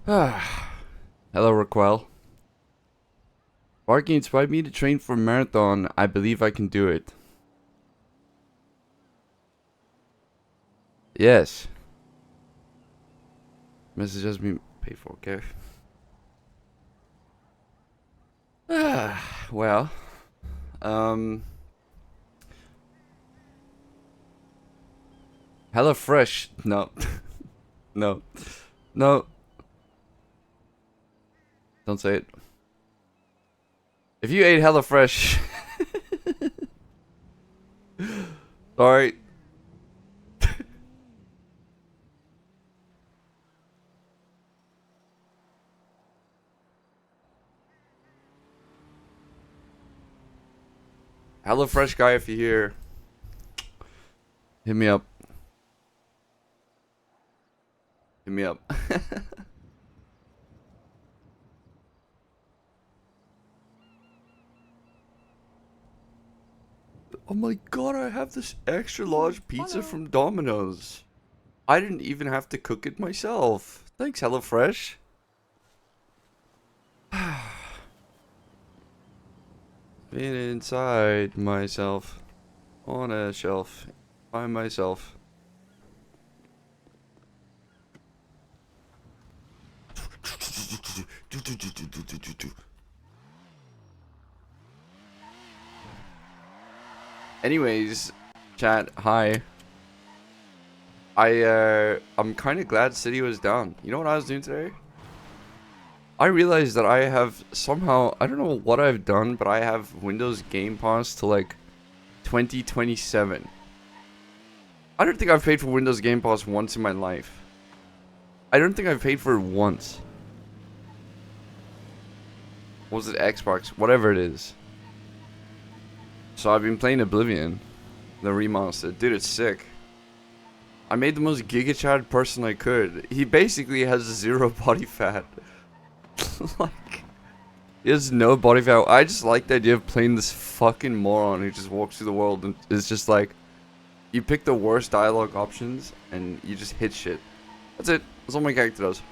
Hello, Raquel. Barking inspired me to train for a marathon. I believe I can do it. Yes. Message has been paid for, okay? Well, Hello Fresh. No. No. No. Don't say it. If you ate HelloFresh, sorry. HelloFresh guy, if you're here, hit me up. Hit me up. Oh my god, I have this extra large pizza from Domino's. I didn't even have to cook it myself. Thanks, HelloFresh. Been inside myself. On a shelf. By myself. Anyways, chat, hi. I'm kind of glad City was down. You know what I was doing today? I realized that I have somehow, I don't know what I've done, but I have Windows Game Pass to like 2027. I don't think I've paid for Windows Game Pass once in my life. I don't think I've paid for it once. What was it, Xbox? Whatever it is. So I've been playing Oblivion, the remaster. Dude, it's sick. I made the most Giga Chad person I could. He basically has zero body fat. Like, he has no body fat. I just like the idea of playing this fucking moron who just walks through the world and is just like, you pick the worst dialogue options and you just hit shit. That's it. That's all my character does.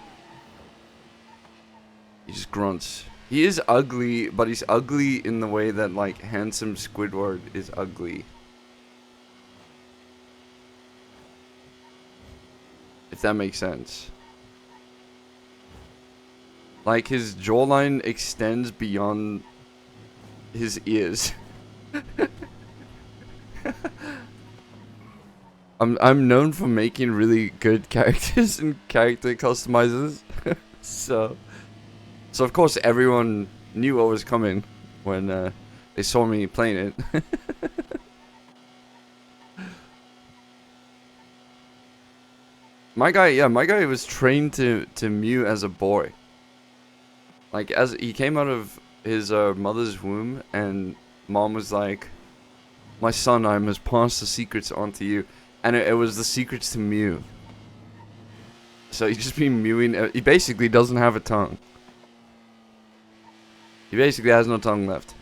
He just grunts. He is ugly, but he's ugly in the way that like handsome Squidward is ugly. If that makes sense. Like, his jawline extends beyond his ears. I'm known for making really good characters and character customizers. so of course everyone knew what was coming when they saw me playing it. My guy was trained to mew as a boy. Like, as he came out of his mother's womb, and mom was like, "My son, I must pass the secrets on to you," and it was the secrets to mew. So he's just been mewing. He basically doesn't have a tongue. He basically has no tongue left.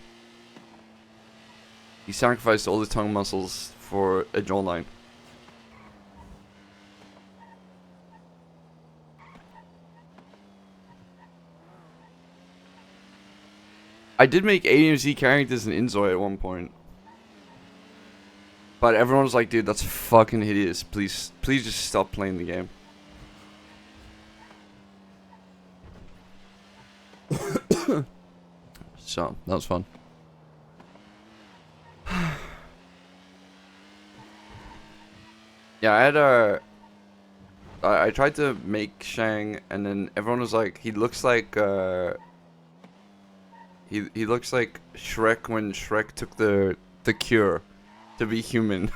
He sacrificed all the tongue muscles for a jawline. I did make ADMC characters in Inzoi at one point. But everyone was like, dude, that's fucking hideous. Please just stop playing the game. So, that was fun. Yeah, I had I tried to make Shang, and then everyone was like, he looks like, he looks like Shrek when Shrek took the cure to be human.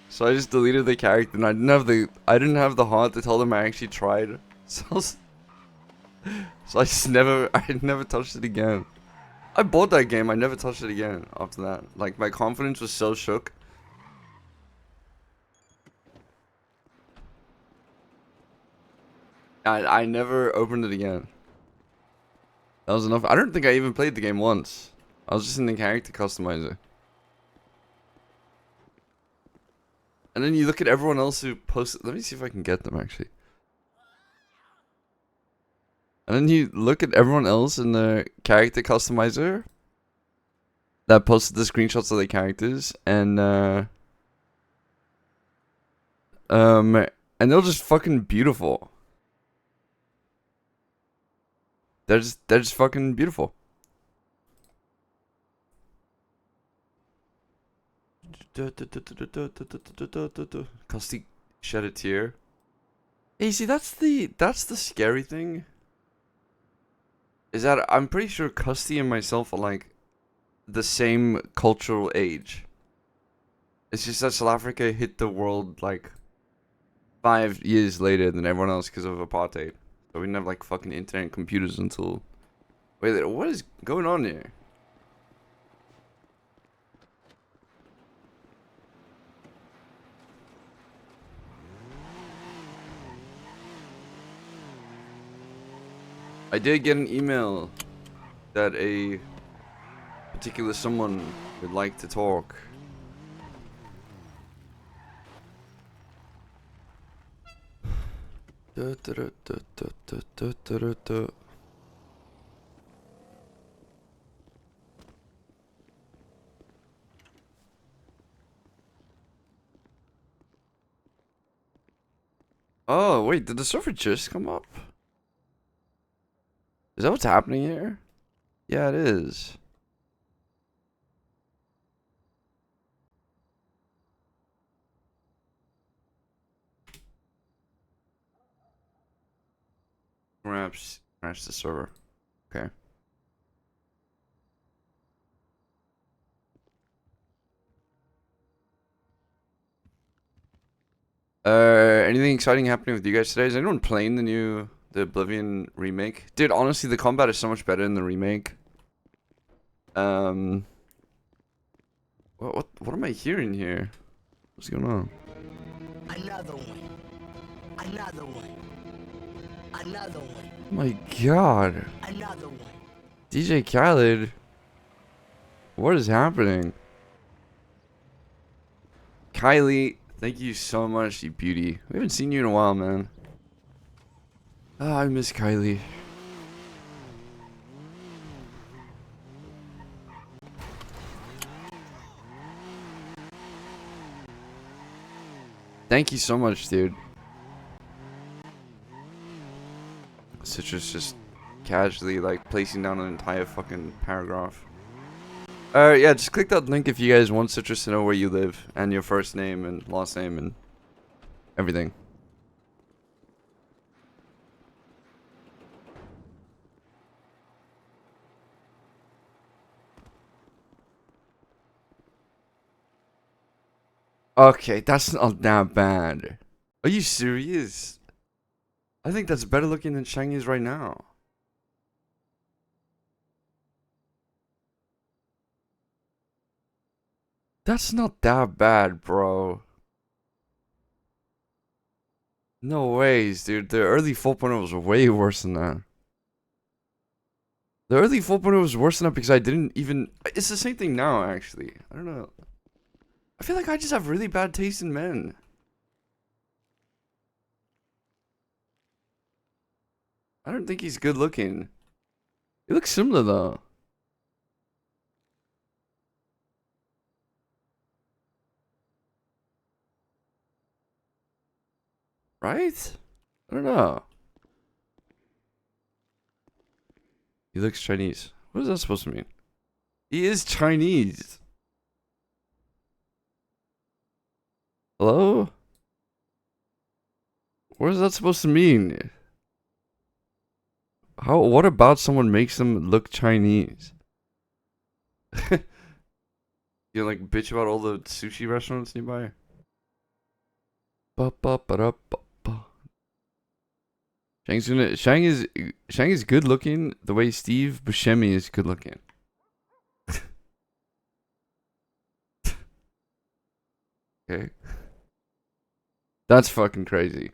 So I just deleted the character, and I didn't have the heart to tell them I actually tried. So I never touched it again. I bought that game, I never touched it again after that. Like, my confidence was so shook. I never opened it again. That was enough. I don't think I even played the game once. I was just in the character customizer. And then you look at everyone else who posted. Let me see if I can get them actually. And then you look at everyone else in the character customizer that posted the screenshots of their characters, and they're just fucking beautiful. They're just fucking beautiful. Custy shed a tear. Hey, see, that's the scary thing. Is that I'm pretty sure Custy and myself are like the same cultural age. It's just that South Africa hit the world like 5 years later than everyone else because of apartheid. So we didn't have like fucking internet and computers until. Wait, what is going on here? I did get an email that a particular someone would like to talk. Oh, wait, did the server just come up? Is that what's happening here? Yeah, it is. Perhaps crash the server. Okay. Anything exciting happening with you guys today? Is anyone playing the Oblivion remake? Dude, honestly, the combat is so much better in the remake. What am I hearing here? What's going on? Another one. Another one. Another one. Oh my god. Another one. DJ Khaled. What is happening? Kylie, thank you so much, you beauty. We haven't seen you in a while, man. Ah, I miss Kylie. Thank you so much, dude. Citrus just casually, like, placing down an entire fucking paragraph. Yeah, just click that link if you guys want Citrus to know where you live, and your first name and last name and everything. Okay, that's not that bad. Are you serious? I think that's better looking than Shang is right now. That's not that bad, bro. No ways, dude. The early 4.0 was way worse than that. The early 4.0 was worse than that because I didn't even... It's the same thing now, actually. I don't know. I feel like I just have really bad taste in men. I don't think he's good looking. He looks similar, though. Right? I don't know. He looks Chinese. What is that supposed to mean? He is Chinese. Hello? What is that supposed to mean? What about someone makes them look Chinese? You like bitch about all the sushi restaurants nearby? Shang is good looking the way Steve Buscemi is good looking. Okay. That's fucking crazy.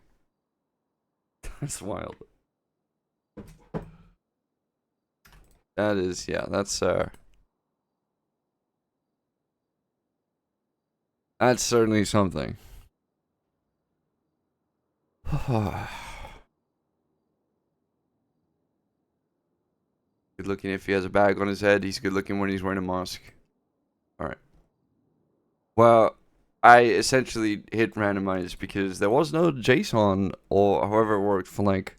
That's wild. That is, yeah, that's certainly something. Good looking if he has a bag on his head. He's good looking when he's wearing a mask. Alright. Well, I essentially hit randomize because there was no JSON or however it worked for like,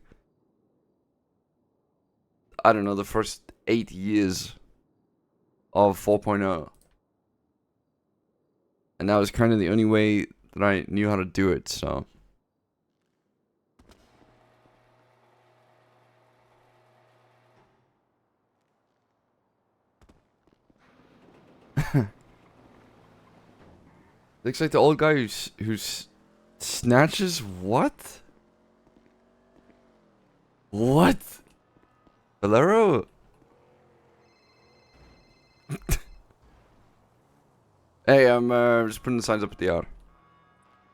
I don't know, the first 8 years of 4.0. And that was kind of the only way that I knew how to do it, so. Looks like the old guy who's snatches what? What? Valero? Hey, I'm just putting the signs up at the yard.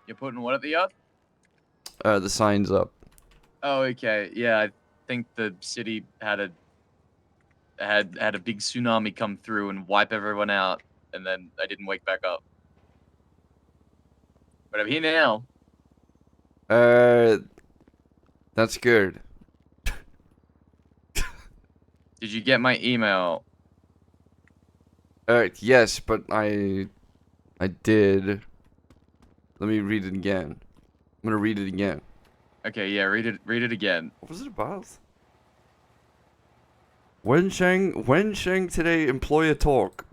You're putting what at the yard? The signs up. Oh, okay. Yeah, I think the city had a big tsunami come through and wipe everyone out, and then I didn't wake back up. But I'm here now. That's good. Did you get my email? Yes, but I did. Let me read it again. I'm gonna read it again. Okay, yeah, read it again. What was it about? When Shang today employ a talk.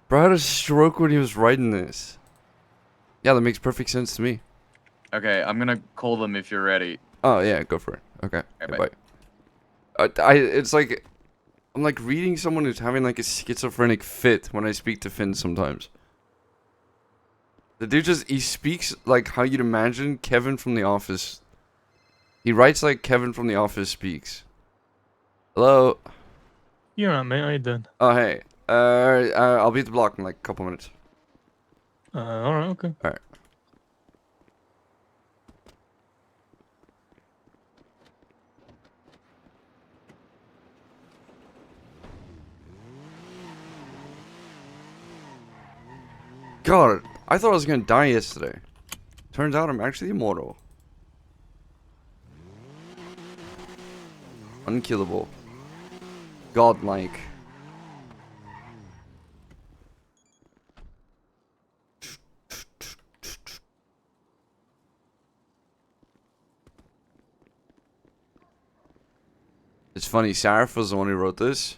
Bro had a stroke when he was writing this. Yeah, that makes perfect sense to me. Okay, I'm gonna call them if you're ready. Oh yeah, go for it. Okay, Okay, bye. It's like I'm like reading someone who's having like a schizophrenic fit when I speak to Finn sometimes. The dude he speaks like how you'd imagine Kevin from The Office. He writes like Kevin from The Office speaks. Hello? You're right, mate. How you doing? Oh, hey. I'll be at the block in like a couple minutes. Alright, okay. Alright. God, I thought I was gonna die yesterday. Turns out I'm actually immortal. Unkillable. Godlike. It's funny, Sarah was the one who wrote this.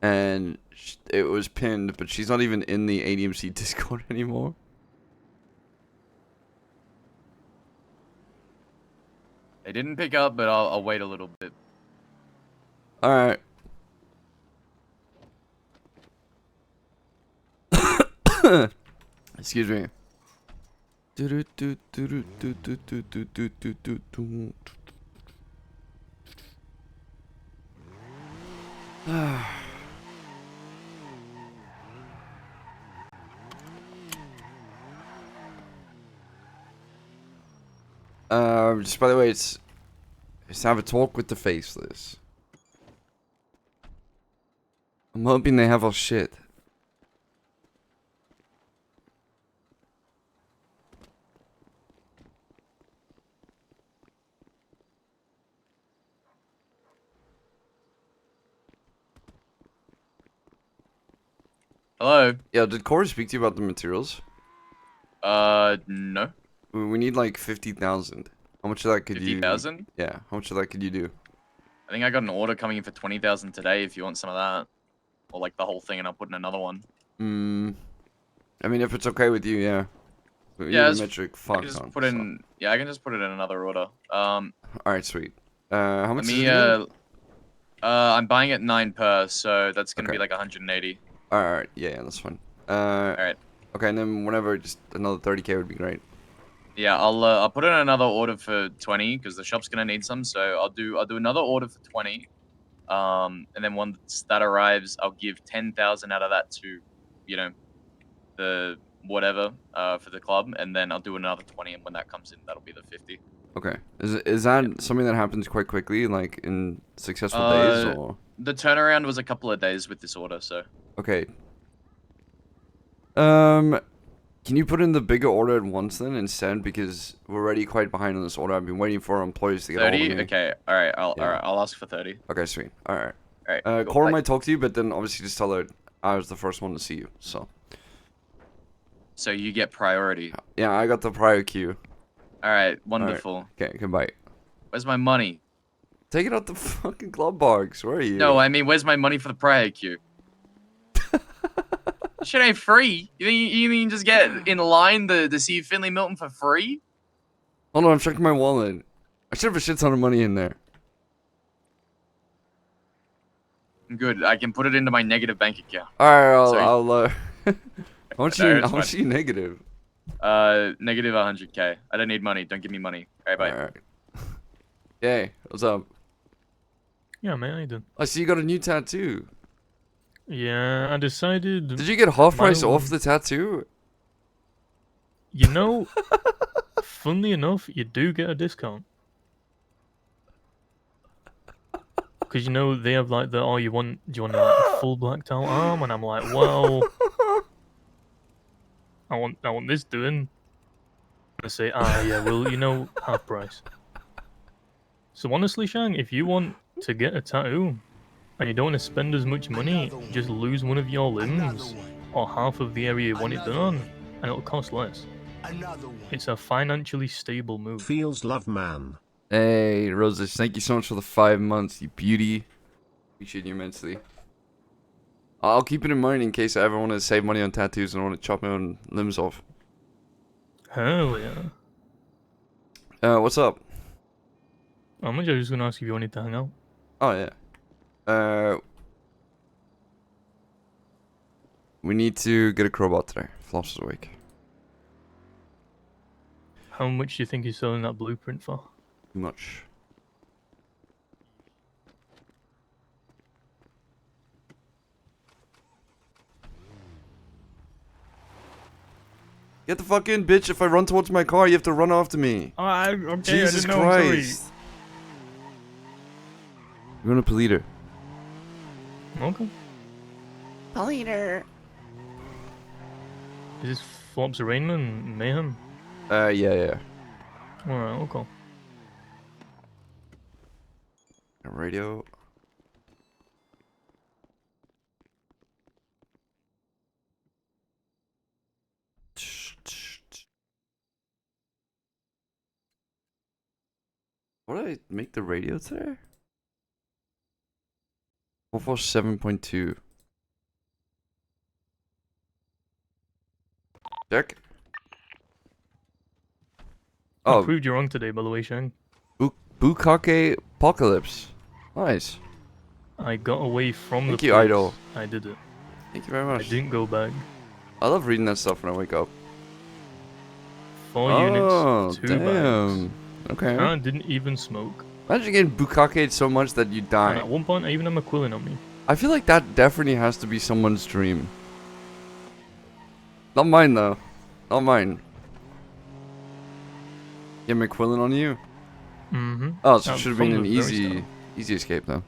And it was pinned, but she's not even in the ADMC Discord anymore. They didn't pick up, but I'll wait a little bit. Alright. Excuse me. Just by the way, it's have a talk with the faceless. I'm hoping they have our shit. Hello? Yeah, did Corey speak to you about the materials? No. We need like 50,000. How much of that could you... 50,000? Yeah, how much of that could you do? I think I got an order coming in for 20,000 today if you want some of that. Or like the whole thing and I'll put in another one. I mean, if it's okay with you, yeah. But Yeah, metric I can just put in... Yeah, I can just put it in another order. Alright, sweet. How much Let is me, it? I'm buying it 9 per, so that's gonna Okay. be like 180. Alright, yeah, that's fine. Alright. Okay, and then whenever, just another 30k would be great. Yeah, I'll put in another order for 20 because the shop's gonna need some. So I'll do another order for 20. And then once that arrives, I'll give 10,000 out of that to, you know, the whatever for the club, and then I'll do another 20. And when that comes in, that'll be the 50. Okay, is that something that happens quite quickly, like in successful days, or? The turnaround was a couple of days with this order, so. Okay. Can you put in the bigger order at once then instead? Because we're already quite behind on this order. I've been waiting for our employees to get hold of 30? me. Okay, alright, Yeah. alright, I'll ask for 30. Okay, sweet. Alright. Alright, cool. Cora Bye. might talk to you, but then obviously just tell her I was the first one to see you, so. So you get priority. Yeah, I got the prior queue. Alright, wonderful. Okay, goodbye. Where's my money? Take it out the fucking glove box. Where are you? No, I mean, where's my money for the prior queue? Shit ain't free. You think you can just get in line to see Finley Milton for free? Hold on, I'm checking my wallet. I should have a shit ton of money in there. Good, I can put it into my negative bank account. Alright, Sorry. I'll how much No, you, it's how much fine. are you negative? Negative 100k. I don't need money. Don't give me money. Alright, bye. Alright. Hey, what's up? Yeah, mate, I did. I see you got a new tattoo. Yeah, I decided. Did you get half price My- off the tattoo? You know, funnily enough, you do get a discount. Because you know they have like the do you want like a full blacked out arm, and I'm like, well, I want this doing. I say, yeah, well, you know, half price. So honestly, Shang, if you want to get a tattoo and you don't want to spend as much money, just lose one of your limbs or half of the area you want it done on, and it'll cost less. Another one. It's a financially stable move. Feels love man. Hey, Roses, thank you so much for the 5 months, you beauty. Appreciate you immensely. I'll keep it in mind in case I ever want to save money on tattoos and I want to chop my own limbs off. Hell yeah. What's up? I'm just gonna ask if you wanted to hang out. Oh, yeah. We need to get a crowbar today. Flops is awake. How much do you think you're selling that blueprint for? Too much. Get the fuck in, bitch. If I run towards my car, you have to run after me. Okay, Jesus Christ. You're gonna Politer. Okay. Politer. Is this Flops Arraignment Mayhem? Yeah. Alright, okay. Radio. What did I make the radio today? 447.2. Check. I Oh, proved you wrong today, by the way, Shang. Bukake Apocalypse. Nice. I got away from Thank the you, police. Idol. I did it. Thank you very I much. didn't go back. I love reading that stuff when I wake up. 4 Oh, units, 2 bags. damn. Okay. I didn't even smoke. Imagine getting bukake'd so much that you And die. at one point, I even had my quilling on me. I feel like that definitely has to be someone's dream. Not mine though. Not mine. Get McQuillan on you? Mm-hmm. Oh, so it should have From been an the very easy, start. easy escape though.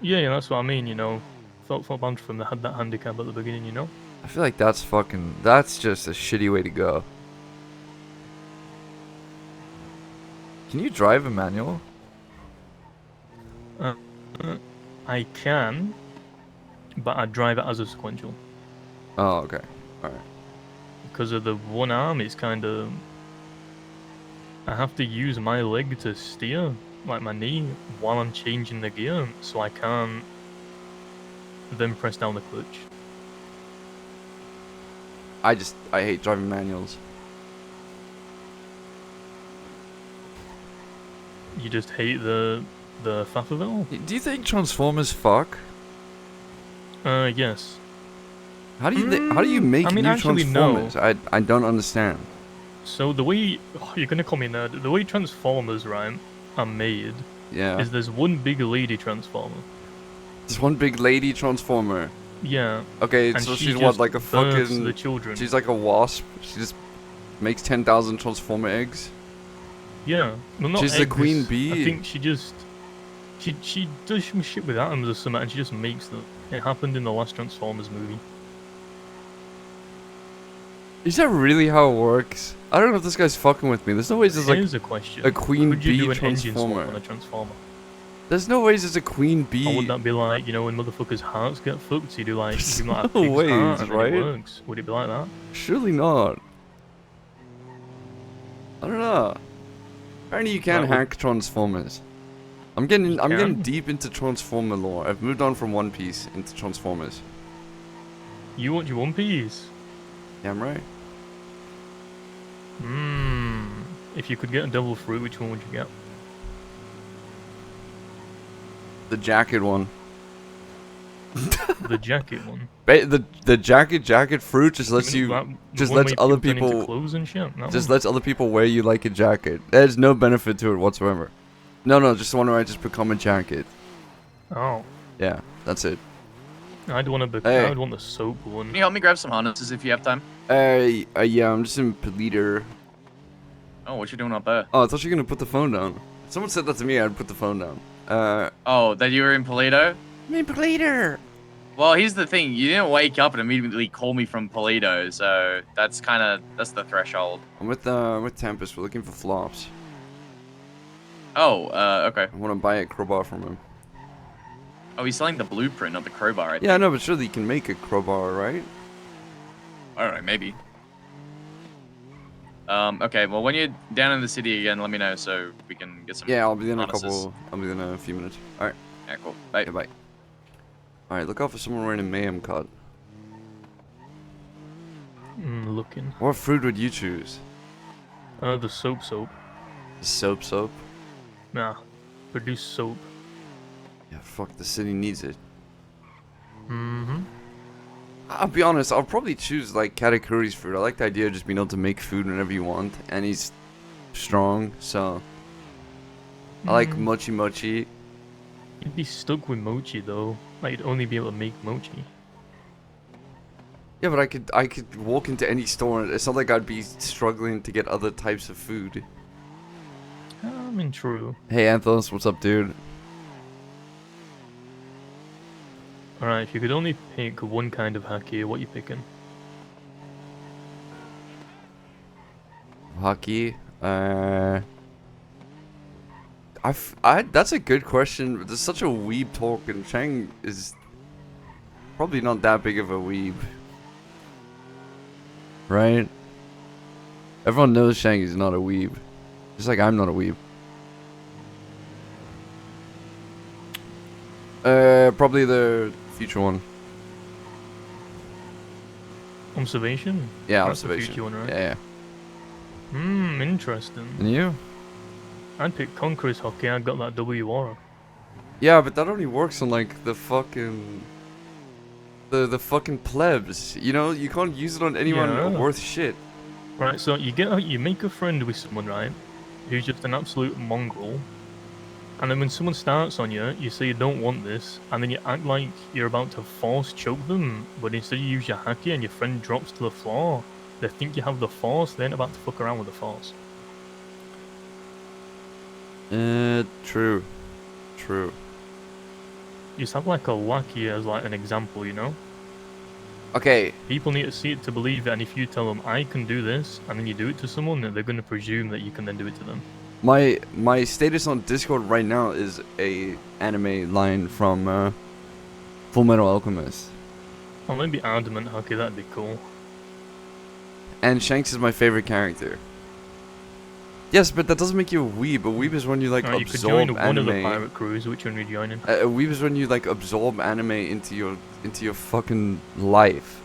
Yeah, that's what I mean, you know. Felt bad for them that had that handicap at the beginning, you know. I feel like that's just a shitty way to go. Can you drive a manual? I can, but I drive it as a sequential. Oh, okay. Alright. Because of the one arm, it's kind of... I have to use my leg to steer, like my knee, while I'm changing the gear, so I can't then press down the clutch. I hate driving manuals. You just hate the faff of it all? Do you think Transformers fuck? Yes. How do you make I mean, new actually, no. Transformers? I don't understand. So the way... Oh, you're gonna call me nerd. The way Transformers, right, are made Yeah. is there's one big lady Transformer. There's one big lady Transformer. Yeah. Okay, And so she she's what, just like a births fucking... the children. She's like a wasp. She just makes 10,000 Transformer eggs. Yeah. Well, not She's the eggs. queen bee. I think she just... She does some shit with atoms or something, and she just makes them. It happened in the last Transformers movie. Is that really how it works? I don't know if this guy's fucking with me. There's no ways there's like Here's a question. a queen Could you bee do an engine swap transformer. on a transformer? There's no ways there's a queen bee. Or would that be like, you know, when motherfuckers' hearts get fucked, so you do like, There's you do like a no pig's ways, heart and then right? it works? Would it be like that? Surely not. I don't know. Apparently you can That would- hack transformers. I'm getting You getting can? deep into transformer lore. I've moved on from One Piece into Transformers. You want your One Piece? Yeah, I'm right. If you could get a devil fruit, which one would you get? The jacket one. The jacket one. The jacket fruit just lets I mean, you that- the just one lets where other turn into people clothes and shit. That just one? lets other people wear you like a jacket. There's no benefit to it whatsoever. No, just the one where I just become a jacket. Oh, Yeah, that's it. I'd want to. Hey. I'd want the soap one. Can you help me grab some harnesses if you have time? Yeah, I'm just in leader. Oh, what you doing up there? Oh, I thought you were gonna put the phone down. Someone said that to me, I'd put the phone down. Oh, that you were in Polito? Me leader. Well, here's the thing. You didn't wake up and immediately call me from Polito, so that's the threshold. I'm with Tempest. We're looking for flops. Oh, okay. I want to buy a crowbar from him. Oh, he's selling the blueprint, not the crowbar, I Yeah, I think. know, but surely you can make a crowbar, right? Alright, maybe. Okay, well, when you're down in the city again, let me know so we can get some Yeah, I'll be in harnesses. I'll be in a few minutes. All right. Yeah, cool. Bye. Okay, bye. All right, look out for someone wearing a mayhem cut. Looking. What fruit would you choose? The soap. Soap. Nah. Produce soap. Yeah, fuck, the city needs it. Mm-hmm. I'll be honest, I'll probably choose like Katakuri's fruit. I like the idea of just being able to make food whenever you want, and he's strong, so I like mochi. You'd be stuck with mochi though. Like you'd only be able to make mochi. Yeah, but I could walk into any store and it's not like I'd be struggling to get other types of food. I mean, true. Hey Anthos, what's up, dude? Alright, if you could only pick one kind of haki, what you picking? Hockey. That's a good question. There's such a weeb talk, and Shang is probably not that big of a weeb, right? Everyone knows Shang is not a weeb, just like I'm not a weeb. Probably the future one. Observation? Yeah, That's the observation. future one, right? Yeah. Interesting. And you? I'd pick Conqueror's hockey, I got that W aura. Yeah, but that only works on like the fucking the fucking plebs. You know, you can't use it on anyone Yeah. worth shit. Right, so you make a friend with someone, right? Who's just an absolute mongrel. And then when someone starts on you, you say you don't want this, and then you act like you're about to force choke them, but instead you use your haki and your friend drops to the floor. They think you have the force, they ain't about to fuck around with the force. True. You just have like a lackey as like an example, you know? Okay, People need to see it to believe it, and if you tell them, I can do this, and then you do it to someone, then they're going to presume that you can then do it to them. my status on Discord right now is a anime line from Full Metal Alchemist. Oh, maybe Adamant Haki, that'd be cool. And Shanks is my favorite character. Yes, but that doesn't make you a weeb. A weeb is when you like Alright, you could absorb join one of the anime. pirate crews, which one are you joining? A weeb is when you like absorb anime into your fucking life.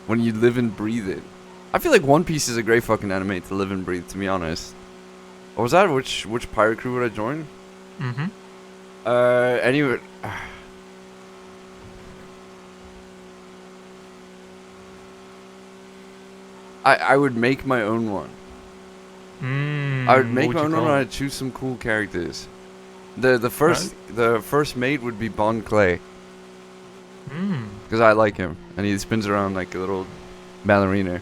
When you live and breathe it. I feel like One Piece is a great fucking anime to live and breathe, to be honest. What was that? Which pirate crew would I join? Mm-hmm. Anyway. I would make my own one. I would make my own one and I'd choose some cool characters. The first mate would be Bon Clay. Because I like him. And he spins around like a little ballerina.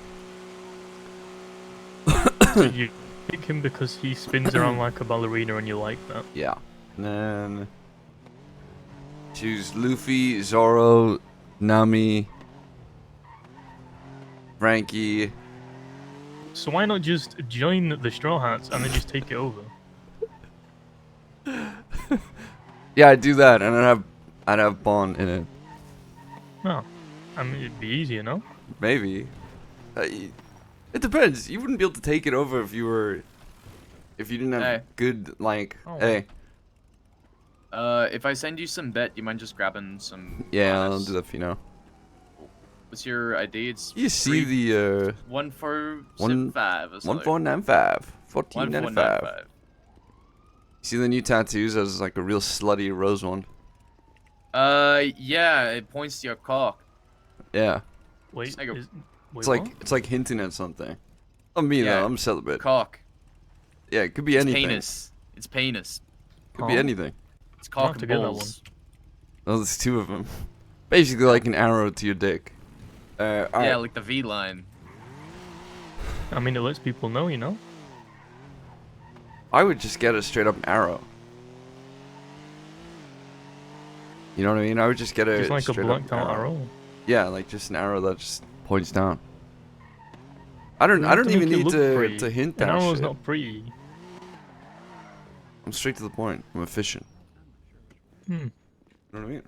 So you pick him because he spins around like a ballerina and you like that? Yeah. And then choose Luffy, Zoro, Nami, Frankie, So why not just join the Straw Hats and then just take it over? Yeah, I'd do that, and I'd have Bond in it. No, I mean it'd be easier, no? Maybe. It depends. You wouldn't be able to take it over if you didn't have Hey. good like. Oh. Hey, If I send you some bet, you mind just grabbing some? yeah, I'll minus? do that for you now. What's your ID? It's You see the 1475 or something. 1495, 1495. 1495. See the new tattoos as like a real slutty rose one. Yeah, it points to your cock. Yeah, Wait, Like a- wait, it's like hinting at something. I'm me Yeah. though. I'm celibate. Cock. Yeah, it could be It's anything. penis. It's penis. Could be Oh. anything. It's I'll have cock to and get that balls. Oh, there's two of them. Basically like an arrow to your dick. Yeah, Alright. like the V line. I mean, it lets people know, you know? I would just get a straight up arrow. You know what I mean? I would just get a Just like a straight up blacked out arrow. Yeah, like just an arrow that just points down. I don't You have to even make it need look pretty. to hint An that arrow's shit. not pretty. I'm straight to the point. I'm efficient. Hmm. You know what I mean?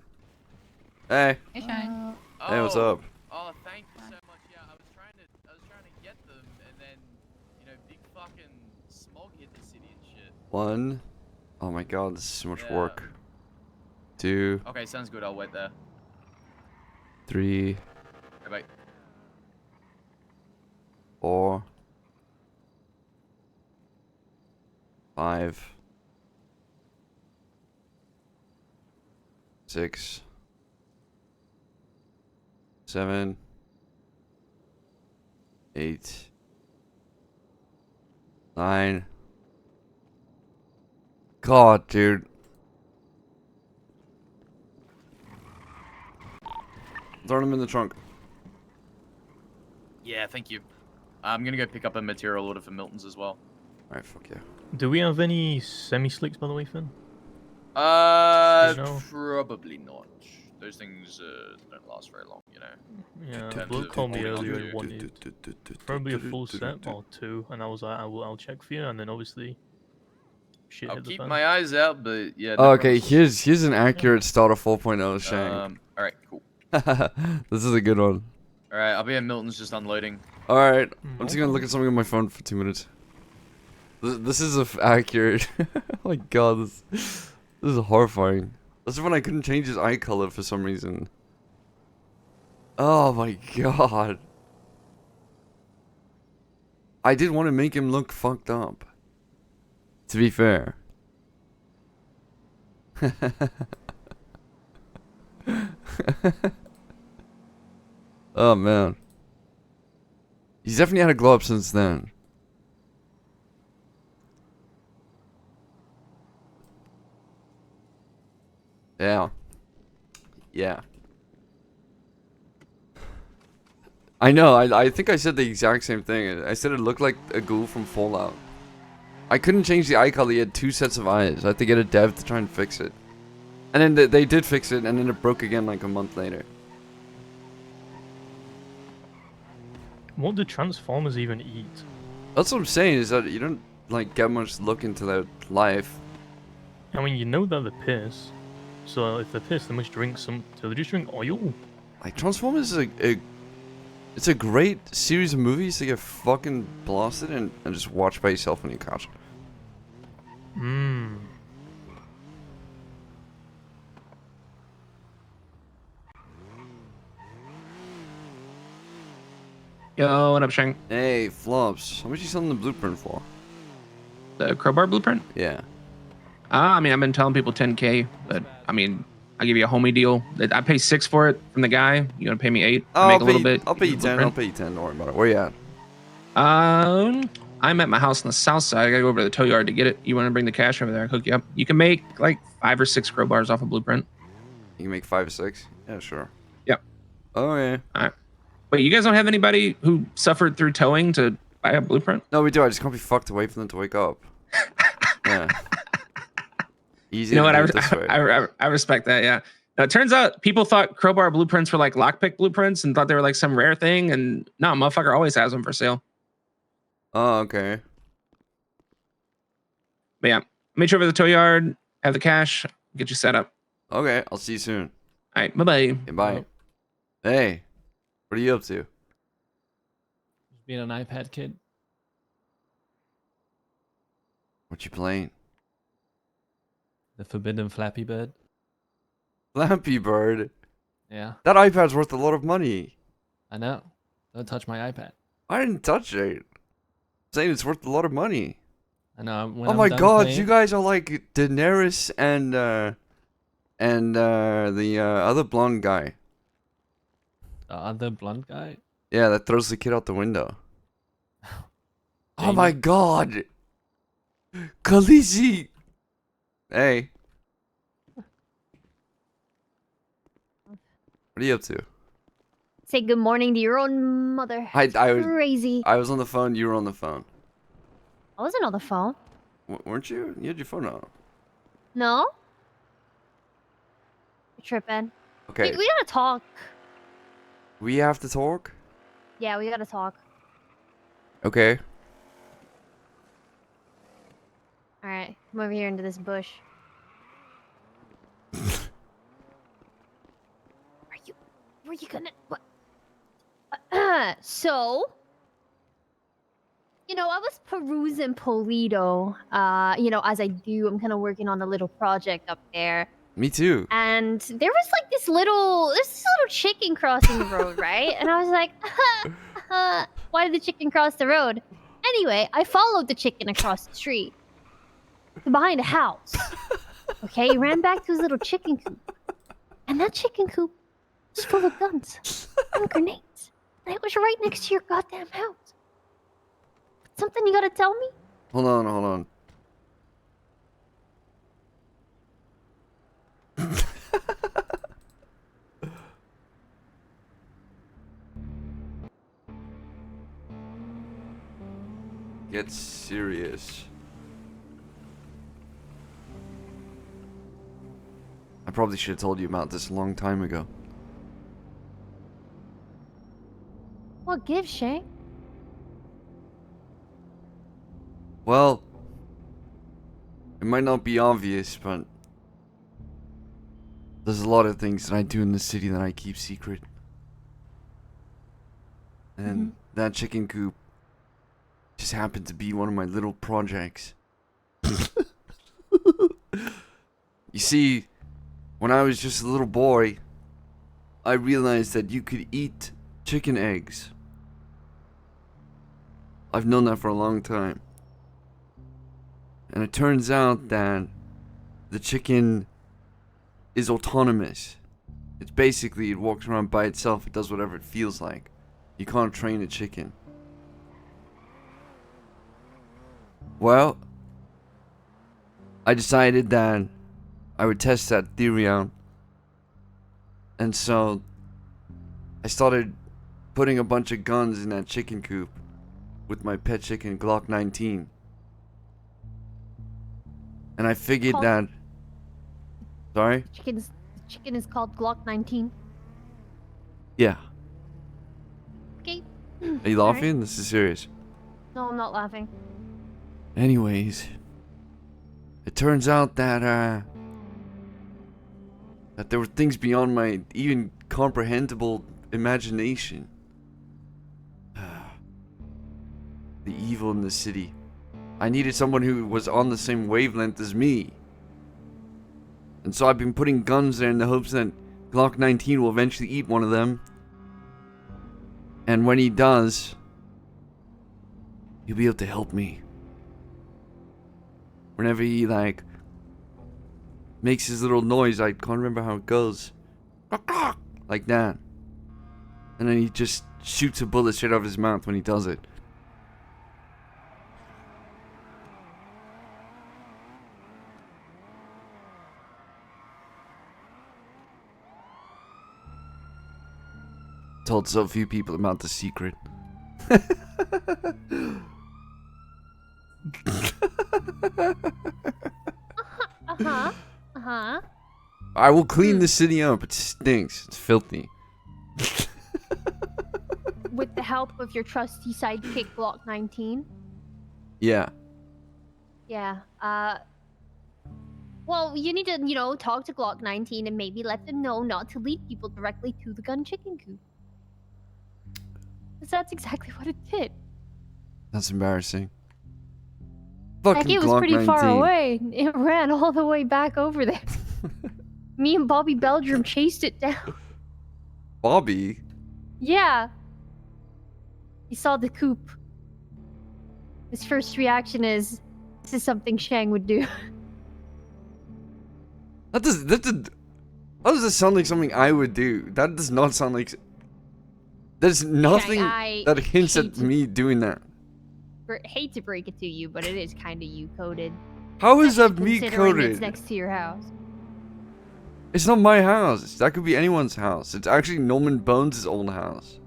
Hey, Hey, Shang. hey, what's up? Oh, thank you so much. Yeah, I was trying to get them, and then, big fucking smog hit the city and shit. One. Oh my god, this is so much Yeah. work. 2, Okay, sounds good. I'll wait there. 3, Bye bye. 4, 5, 6, 7, 8, 9. God, dude. Throw them in the trunk. Yeah, thank you. I'm gonna go pick up a material order for Milton's as well. Alright, fuck yeah. Do we have any semi-slicks, by the way, Finn? know? Probably not. Those things don't last very long, you know. Yeah, terms Bloke of called me holding earlier on and to- wanted probably a full set or two, and I was like, I'll check for you, and then obviously, shit I'll hit the keep fan. my eyes out, but yeah. Oh, no okay, promises. here's an accurate starter 4.0 Shang. All right, cool. This is a good one. All right, I'll be at Milton's just unloading. Alright, Mm, I'm just gonna look at something on my phone for 2 minutes. This is accurate. Oh my god, this is horrifying. That's when I couldn't change his eye color for some reason. Oh my god. I did want to make him look fucked up. To be fair. Oh man. He's definitely had a glow up since then. Yeah. Yeah. I know, I think I said the exact same thing. I said it looked like a ghoul from Fallout. I couldn't change the eye color, he had 2 sets of eyes. I had to get a dev to try and fix it. And then they did fix it, and then it broke again like a month later. What do Transformers even eat? That's what I'm saying, is that you don't like get much look into their life. I mean, you know that they piss, so if they piss, they must drink some. Do they just drink oil? Like Transformers is it's a great series of movies to get fucking blasted and just watch by yourself on your couch. Mmm. Yo, what up, Shang? Hey, Flops, how much you selling the blueprint for? The crowbar blueprint? Yeah. I mean, I've been telling people 10K, but I mean, I'll give you a homie deal. I pay 6 for it from the guy. You gonna pay me 8? I make a little bit. I'll pay you the 10. I'll blueprint. pay you 10. Don't worry about it. Where you at? I'm at my house on the south side. I gotta go over to the tow yard to get it. You want to bring the cash over there? I hook you up. You can make like 5 or 6 crowbars off a blueprint. You can make 5 or 6. Yeah, sure. Yep. Oh yeah. Wait, you guys don't have anybody who suffered through towing to buy a blueprint? No, we do. I just can't be fucked to wait for them to wake up. Yeah. Easy. You know to what? do it this way. I respect that. Yeah. Now, it turns out people thought crowbar blueprints were like lockpick blueprints and thought they were like some rare thing. And no, motherfucker always has them for sale. Oh, okay. But yeah, meet you over the tow yard. Have the cash. Get you set up. Okay, I'll see you soon. All right. Bye bye. Okay, bye. Hey, what are you up to? Just being an iPad kid. What you playing? The Forbidden Flappy Bird. Flappy Bird. Yeah, That iPad's worth a lot of money. I know. Don't touch my iPad. I didn't touch it. I'm saying it's worth a lot of money. I know. When Oh I'm my done god, playing- you guys are like Daenerys and the other blonde guy. The other blonde guy. Yeah, that throws the kid out the window. Oh Dang my it. god. Khaleesi. Hey. What are you up to? Say good morning to your own mother. I was Crazy. I was on the phone, you were on the phone. I wasn't on the phone. Weren't you? You had your phone on. No? You're tripping. Okay. We gotta talk. We have to talk? Yeah, we gotta talk. Okay. Alright, come over here into this bush. Were you gonna... What? So... You know, I was perusing Polito. You know, as I do, I'm kind of working on a little project up there. Me too. And there was like this little chicken crossing the road, right? And I was like, why did the chicken cross the road? Anyway, I followed the chicken across the street to behind a house. Okay, he ran back to his little chicken coop. And that chicken coop was full of guns and grenades. And it was right next to your goddamn house. Something you gotta tell me? Hold on. Get serious. I probably should have told you about this a long time ago. What gives, Shang? Well, it might not be obvious, but there's a lot of things that I do in the city that I keep secret. And that chicken coop just happened to be one of my little projects. You see, when I was just a little boy, I realized that you could eat chicken eggs. I've known that for a long time. And it turns out that the chicken is autonomous. It's basically, it walks around by itself, it does whatever it feels like. You can't train a chicken. Well, I decided that I would test that theory out. And so, I started putting a bunch of guns in that chicken coop with my pet chicken Glock 19. And I figured Called- that... Sorry? The chicken is called Glock 19. Yeah. Okay. Are you laughing? This is serious. No, I'm not laughing. Anyways, it turns out that that there were things beyond my even comprehensible imagination. The evil in the city. I needed someone who was on the same wavelength as me. And so I've been putting guns there in the hopes that Glock 19 will eventually eat one of them. And when he does, he'll be able to help me. Whenever he, like, makes his little noise, I can't remember how it goes. Like that. And then he just shoots a bullet straight out of his mouth when he does it. Told so few people about the secret. Uh-huh. Uh-huh. I will clean the city up. It stinks. It's filthy. With the help of your trusty sidekick Glock 19. Yeah. Yeah. Well, you need to, talk to Glock 19 and maybe let them know not to lead people directly to the gun chicken coop. Because that's exactly what it did. That's embarrassing. Heck, Fucking it was Glock pretty 19. far away. It ran all the way back over there. Me and Bobby Belgium chased it down. Bobby? Yeah. He saw the coop. His first reaction is, this is something Shang would do. That does that sound like something I would do? That does not sound like... There's nothing I that hints hate at to- me doing that. Hate to break it to you, but it is kind of you coded. How is that Especially me considering It's coded? next to your house. It's not my house. That could be anyone's house. It's actually Norman Bones' old house.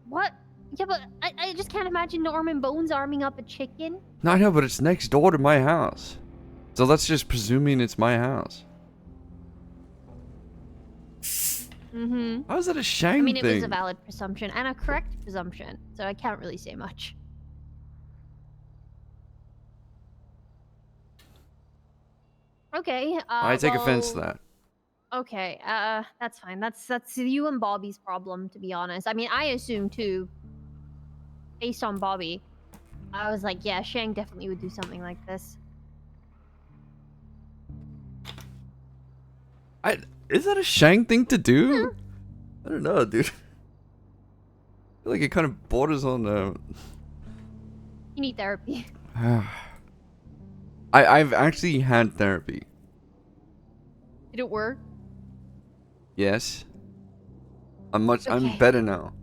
What? Yeah, but I just can't imagine Norman Bones arming up a chicken. No, I know, but it's next door to my house. So that's just presuming it's my house. Mm-hmm. How is that a Shang I mean, it thing? was a valid presumption and a correct presumption, so I can't really say much. Okay. I take offense to well, that. Okay. That's fine. That's you and Bobby's problem, to be honest. I mean, I assume too, based on Bobby. I was like, yeah, Shang definitely would do something like this. Is that a Shang thing to do? I don't know, dude. I feel like it kind of borders on. You need therapy. I've actually had therapy. Did it work? Yes. I'm Okay. better now.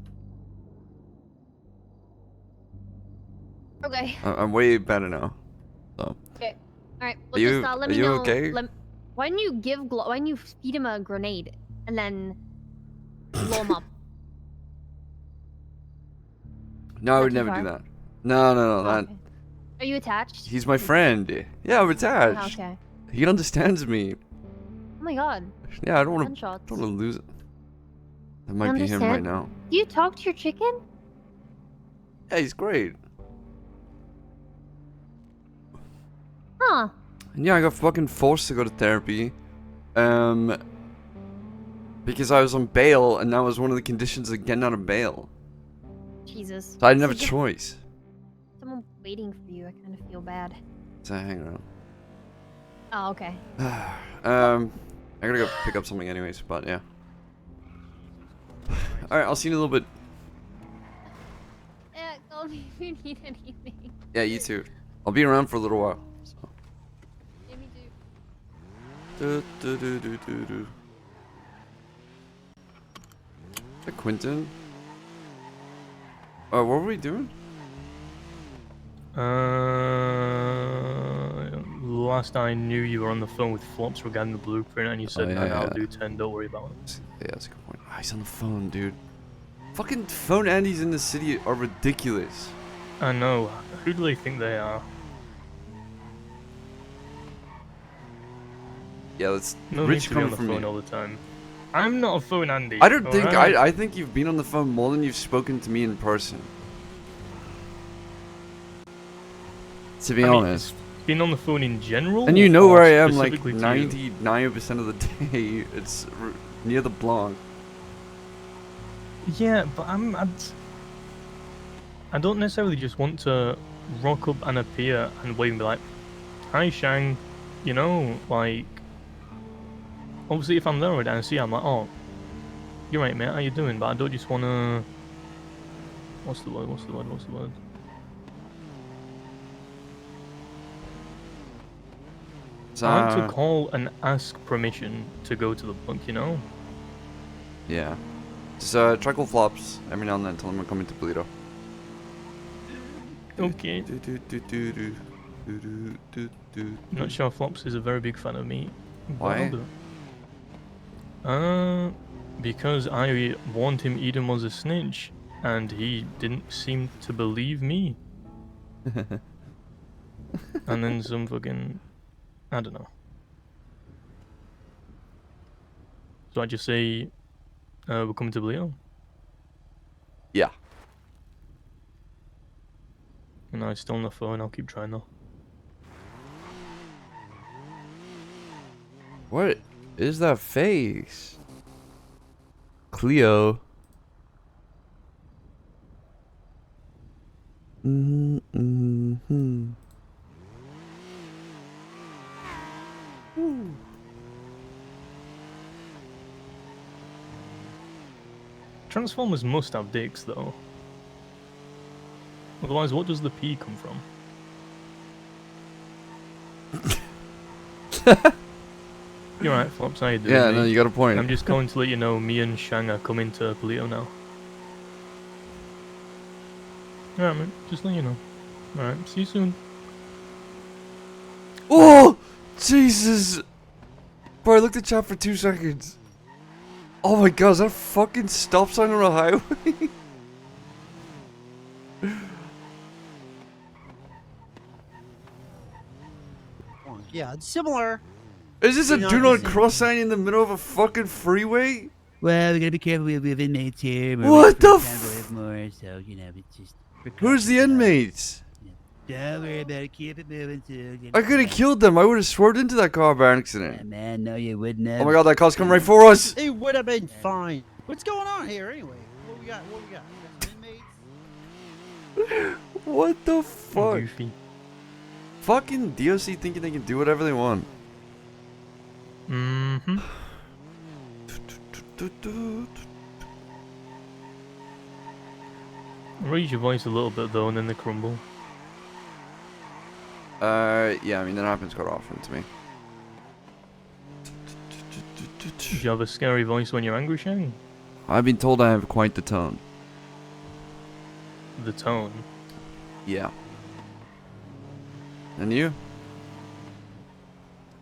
Okay. I'm way better now. So. Okay. All right. Are Well, you- just let are me you know. okay? Why don't you why don't you feed him a grenade and then blow him up? No, I Not would too never far? do that. No, Oh, that. okay. Are you attached? He's my friend. Yeah, I'm Oh, attached. okay. He understands me. Oh my god. Yeah, I don't want Gunshots. to lose it. That might be him understand. right now. Do you talk to your chicken? Yeah, he's great. Huh. And yeah, I got fucking forced to go to therapy. Because I was on bail, and that was one of the conditions of getting out of bail. Jesus. So I didn't have a So, yeah, choice. Someone waiting for you. I kind of feel bad. So hang around. Oh, okay. I gotta go pick up something anyways, but yeah. Alright, I'll see you in a little bit. Yeah, call me if you need anything. Yeah, you too. I'll be around for a little while. So. Yeah, me too. Is that Quentin? What were we doing? Last I knew, you were on the phone with Flops regarding the blueprint, and you said, yeah, "No, no, I'll yeah. do 10. Don't worry about it." Yeah, that's a good point. Oh, he's on the phone, dude. Fucking phone Andes in the city are ridiculous. I know. Who do they think they are? Yeah, that's No need rich to be coming on the from phone you. all the time. I'm not a phone Andy. I don't think alright? I think you've been on the phone more than you've spoken to me in person. To be I mean, honest. been on the phone in general. And you know or where I am like specifically to you? 99% of the day. It's near the block. Yeah, but I don't necessarily just want to rock up and appear and wave and be like, "Hi, Shang," you know, like. Obviously, if I'm there already and I see, I'm like, "Oh, you're right, mate. How you doing?" But I don't just wanna. What's the word? So, I like to call and ask permission to go to the punk, you know? yeah. Just try call Flops every now and then. Tell him I'm coming to Toledo. Okay. Not sure Flops is a very big fan of me. but Why? I'll do it. Because I warned him Eden was a snitch, and he didn't seem to believe me. And then some fucking... I don't know. So I just say, we're coming to Toledo. Yeah. No, it's still on the phone. I'll keep trying though. What is that face? Cleo. Mm-hmm. Transformers must have dicks though. Otherwise, what does the P come from? You're right, Flops. How you doing? Yeah, mate? no, you got a point. I'm just going to let you know me and Shang are coming to Polito now. Alright, man. Just let you know. Alright, see you soon. Oh, Jesus! Bro, I looked at chat for 2 seconds. Oh my god, is that a fucking stop sign on a highway? Yeah, it's similar. Is this a Do not do not listen. cross sign in the middle of a fucking freeway? Well, we gotta be careful. We have inmates here. We're What waiting for the convoy of more, so you know, it's just. Who's the inmates? Don't worry about it. Keep it moving. Too. I could have killed them. I would have swerved into that car by accident. Man, no, you wouldn't have. Oh my god, that car's coming right for us! It would have been fine. What's going on here anyway? What we got? What we got? We got some inmates? What the fuck? Goofy. Fucking DOC thinking they can do whatever they want. Mm-hmm. Raise your voice a little bit though, and then they crumble. Yeah, I mean, that happens quite often to me. Do you have a scary voice when you're angry, Shang? I've been told I have quite the tone. The tone. Yeah. And you?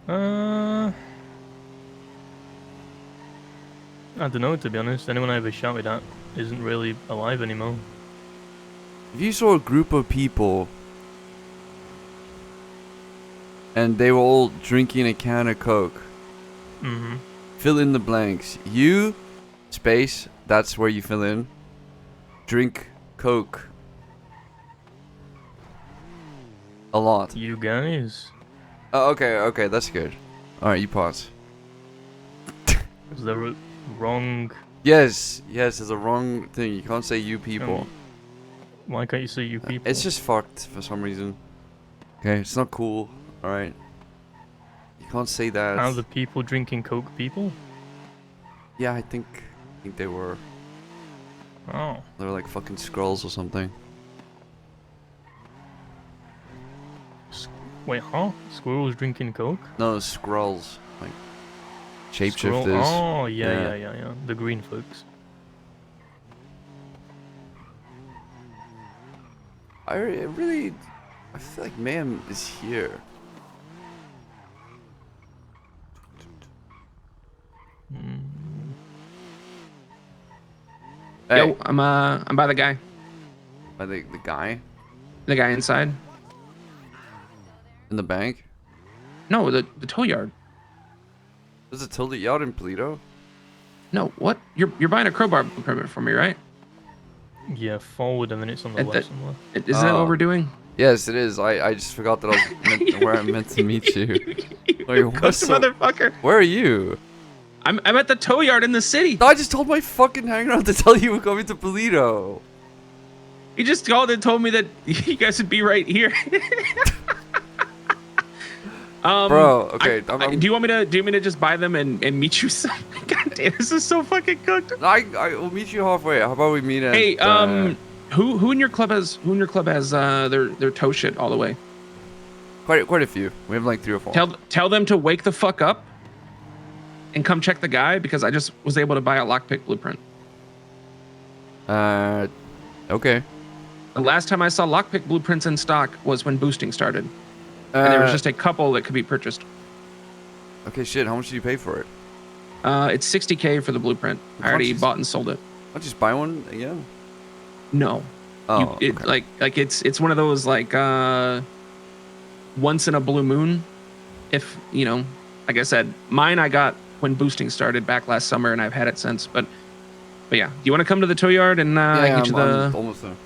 I don't know, to be honest. Anyone I ever shouted at isn't really alive anymore. If you saw a group of people and they were all drinking a can of Coke, Mm-hmm. fill in the blanks. You, space, that's where you fill in. Drink Coke. A lot. You guys. Oh, okay, that's good. Alright, you pause. Is there a wrong... Yes, there's a wrong thing. You can't say you people. Why can't you say you people? It's just fucked for some reason. Okay, it's not cool. Alright. You can't say that. Are the people drinking Coke people? Yeah, I think they were. Oh. They were like fucking Skrulls or something. Wait, huh? Squirrels drinking Coke? No, Skrulls. Like Squirrel- shapeshifters. Oh, Yeah. yeah. The green folks. I feel like Mayhem is here. Mm. Hey, Yo, I'm by the guy. by the guy The guy inside. in the bank. No, the tow yard. There's a tilde yacht in Polito. No, what? You're buying a crowbar permit for me, right? Yeah, forward and then it's on the At left the- somewhere. Isn't that what we're doing? Yes, it is. I just forgot that I was where I meant to meet you. Wait, what's Custom up? motherfucker. Where are you? I'm at the tow yard in the city. I just told my fucking hangaround to tell you we're coming to Polito. You just called and told me that you guys would be right here. Bro, okay. do you want me to just buy them and meet you some? God damn, this is so fucking cooked. I will meet you halfway. How about we meet at? Hey, who in your club has their tow shit all the way? quite a few. We have like 3 or 4. Tell them to wake the fuck up and come check the guy because I just was able to buy a lockpick blueprint. Okay. The last time I saw lockpick blueprints in stock was when boosting started, and there was just a couple that could be purchased. Okay, shit. How much did you pay for it? It's 60K for the blueprint. I already bought and sold it. I'll just buy one again. No. Oh, okay. Like it's one of those like once in a blue moon. If you know, like I said, mine I got when boosting started back last summer, and I've had it since. But yeah, do you want to come to the tow yard and I get you I'm the? almost there.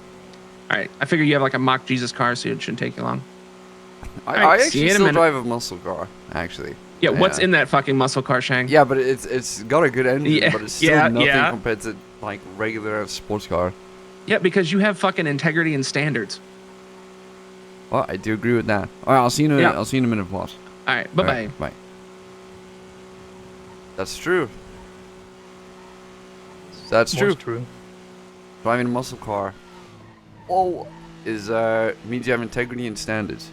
All right, I figure you have like a mock Jesus car, so it shouldn't take you long. I Alright, see actually you in a still minute. drive a muscle car, actually. Yeah, what's in that fucking muscle car, Shang? Yeah, but it's got a good engine, Yeah, but it's still nothing yeah. compared to like regular sports car. Yeah, because you have fucking integrity and standards. Well, I do agree with that. All right, I'll see you in a Yeah. I'll see you in a minute, boss. All right, bye All bye. right, bye. That's true. That's true. What's true? Driving a muscle car. Oh, is means you have integrity and standards.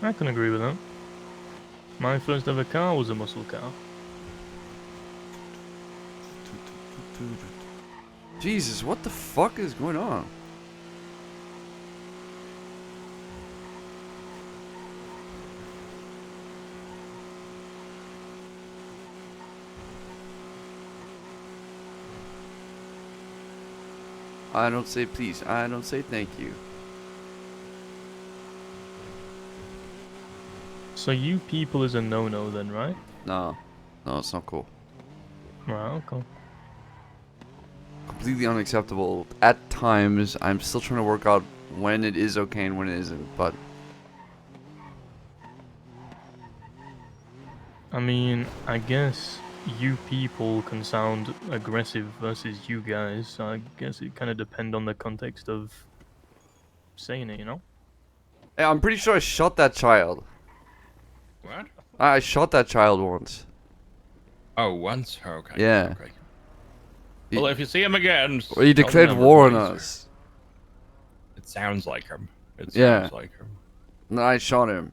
I can agree with that. My first ever car was a muscle car. Jesus, what the fuck is going on? I don't say please. I don't say thank you. So you people is a no-no then, right? No. No, it's not cool. Right, okay. Completely unacceptable. At times, I'm still trying to work out when it is okay and when it isn't, but... I mean, I guess you people can sound aggressive versus you guys, so I guess it kind of depends on the context of saying it, you know? Hey, I'm pretty sure I shot that child. What? I shot that child once. Oh, once? Okay. Yeah. Okay. He- Well, if you see him again, Well, he tell the declared number, war on please, or- us. It sounds like him. It sounds Yeah. like him. And I shot him.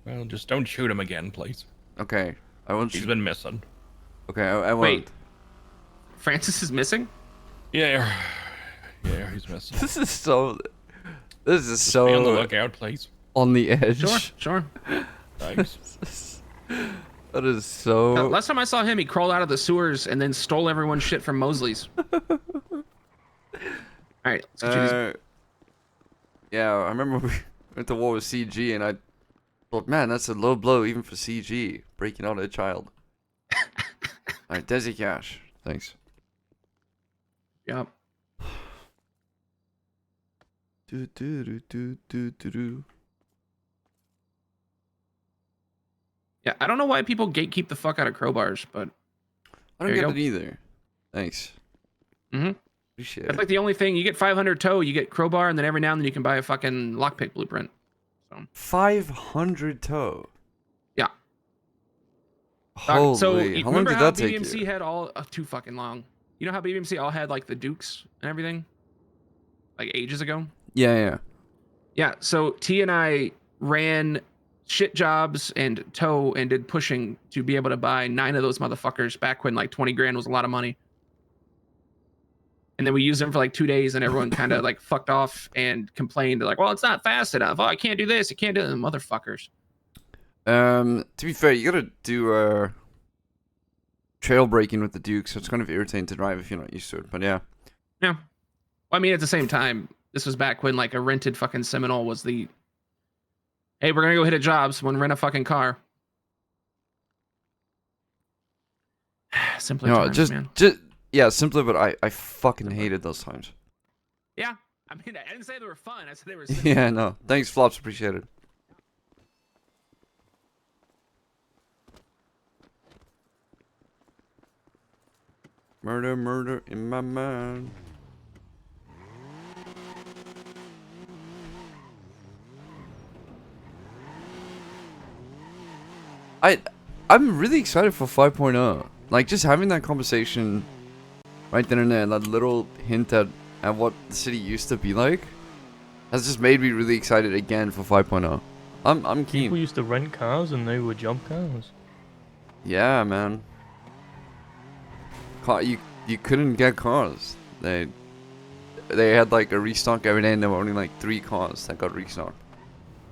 Well, just don't shoot him again, please. Okay. I won't He's shoot. been missing. Okay, I won't. Wait. Francis is missing? Yeah. Yeah, he's missing. This is so... This is Be on the so... lookout, please. on the edge. Sure, sure. Thanks. That is so... Last time I saw him, he crawled out of the sewers and then stole everyone's shit from Mosley's. All right, let's get you these. Yeah, I remember we went to war with CG, and I thought, man, that's a low blow even for CG, breaking out a child. Alright, Desi Cash. Thanks. Yep. Do do do do do do do. Yeah, I don't know why people gatekeep the fuck out of crowbars, but I don't There you get go. it either. Thanks. Mhm. Appreciate that's it. like the only thing. You get 500 tow, you get crowbar, and then every now and then you can buy a fucking lockpick blueprint. 500 toe. Yeah. Holy, So how you long remember did how that take BBMC you? had all too fucking long? You know how BBMC all had like the Dukes and everything, like ages ago. Yeah, yeah. Yeah. So T and I ran shit jobs and tow and did pushing to be able to buy 9 of those motherfuckers back when like 20 grand was a lot of money. And then we used them for like 2 days, and everyone kind of like fucked off and complained like, "Well, it's not fast enough. Oh, I can't do this. I can't do it." Motherfuckers. To be fair, you gotta do trail braking with the Duke, so it's kind of irritating to drive if you're not used to it. But yeah. Yeah. Well, I mean, at the same time, this was back when like a rented fucking Seminole was the, hey, we're gonna go hit a job. Someone rent a fucking car. Simpler No, times, just man. yeah, simply, but I fucking hated those times. Yeah. I mean, I didn't say they were fun. I said they were. Yeah, no. Thanks, Flops. Appreciate it. Murder, murder in my mind. I'm really excited for 5.0. Like, just having that conversation right then and there, that little hint at what the city used to be like, has just made me really excited again for 5.0. I'm keen. People used to rent cars and they were job cars. Yeah, man. You couldn't get cars. They had like a restock every day, and there were only like 3 cars that got restocked.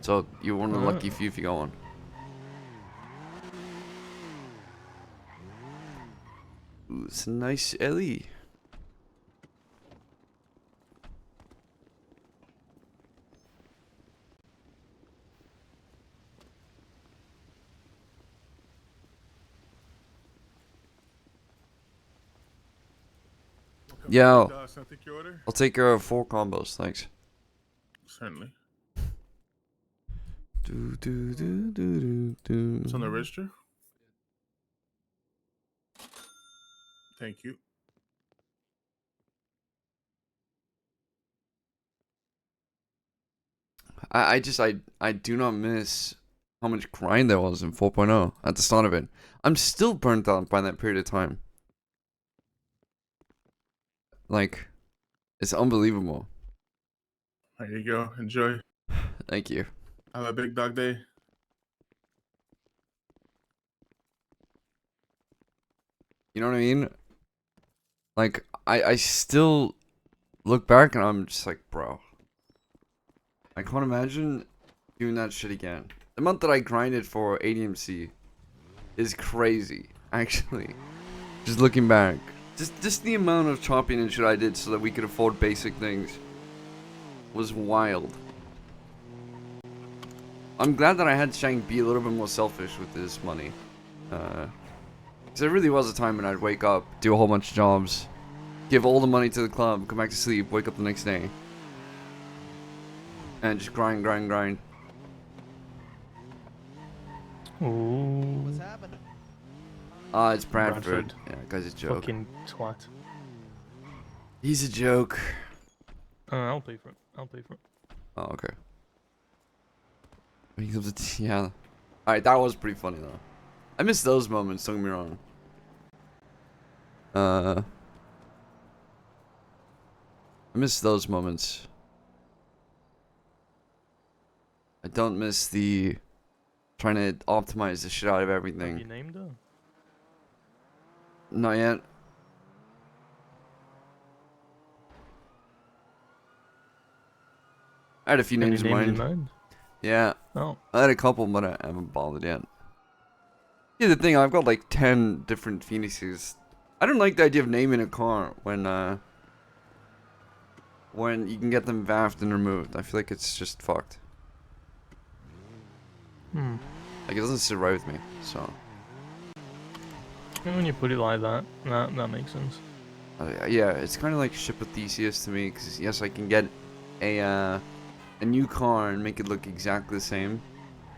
So you were one of the lucky few if you got one. Ooh, it's a nice LE. Yeah, Can I take your order? I'll take your 4 combos, thanks. Certainly. Do, do, do, do, do, do. It's on the register. Thank you. I do not miss how much grind there was in 4.0 at the start of it. I'm still burnt out by that period of time. Like, it's unbelievable. There you go. Enjoy. Thank you. Have a big dog day. You know what I mean? Like, I still look back and I'm just like, bro. I can't imagine doing that shit again. The month that I grinded for ADMC is crazy, actually. Just looking back. Just the amount of chopping and shit I did so that we could afford basic things was wild. I'm glad that I had Shang be a little bit more selfish with his money. Because there really was a time when I'd wake up, do a whole bunch of jobs, give all the money to the club, come back to sleep, wake up the next day. And just grind, grind, grind. Ooh. What's happening? Ah, it's Bradford. Bradford. Yeah, guy's a joke. Fucking twat. He's a joke. I'll pay for it. I'll pay for it. Oh, okay. When he comes to yeah. Alright, that was pretty funny though. I miss those moments, don't get me wrong. I miss those moments. I don't miss the trying to optimize the shit out of Have everything. you named her? Not yet. I had a few Any names in names mind. Yeah, Oh. I had a couple, but I haven't bothered yet. Yeah, the thing, I've got like 10 different phoenixes. I don't like the idea of naming a car when you can get them vaffed and removed. I feel like it's just fucked. Hmm. Like, it doesn't sit right with me, so. And when you put it like that, that makes sense. Yeah, it's kind of like ship with Theseus to me, because yes, I can get a new car and make it look exactly the same,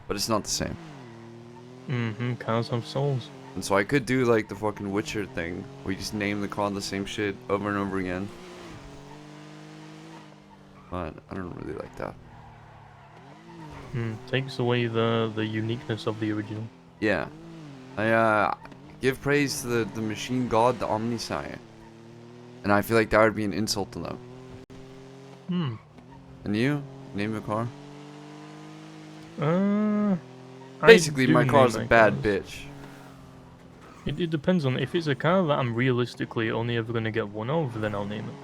but it's not the same. Mm-hmm, cars have souls. And so I could do like the fucking Witcher thing, where you just name the car the same shit over and over again. But I don't really like that. Takes away the uniqueness of the original. Yeah. I give praise to the machine god, the Omnisire. And I feel like that would be an insult to them. And you? Name a car? Basically, my car's a bad bitch. It depends on if it's a car that I'm realistically only ever gonna get one of, then I'll name it.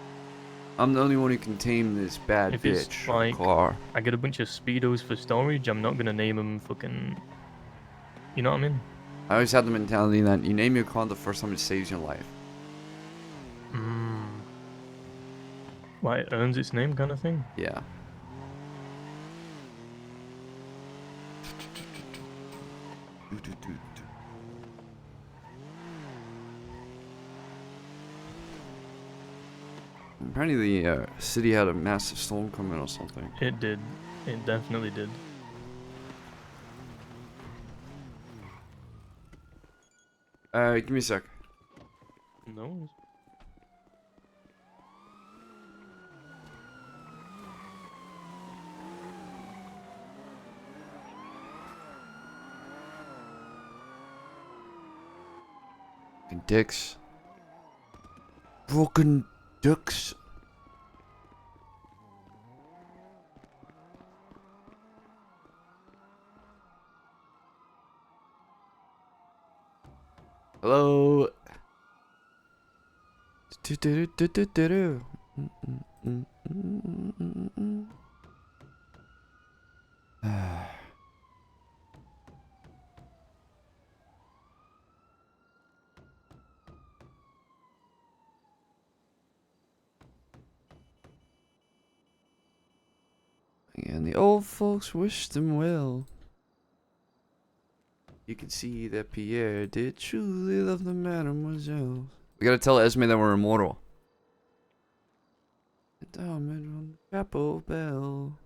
I'm the only one who can tame this bad If bitch it's like car. I get a bunch of speedos for storage, I'm not gonna name them fucking. You know what I mean? I always had the mentality that you name your car the first time it saves your life. Why it earns its name, kind of thing. Yeah. Apparently the city had a massive storm coming or something. It did. It definitely did. Give me a sec. No. Fucking dicks. Broken dicks. Hello. Do-do-do-do-do-do. And the old folks wished him well. You can see that Pierre did truly love the mademoiselle. We gotta tell Esme that we're immortal. Diamond on the chapel bell.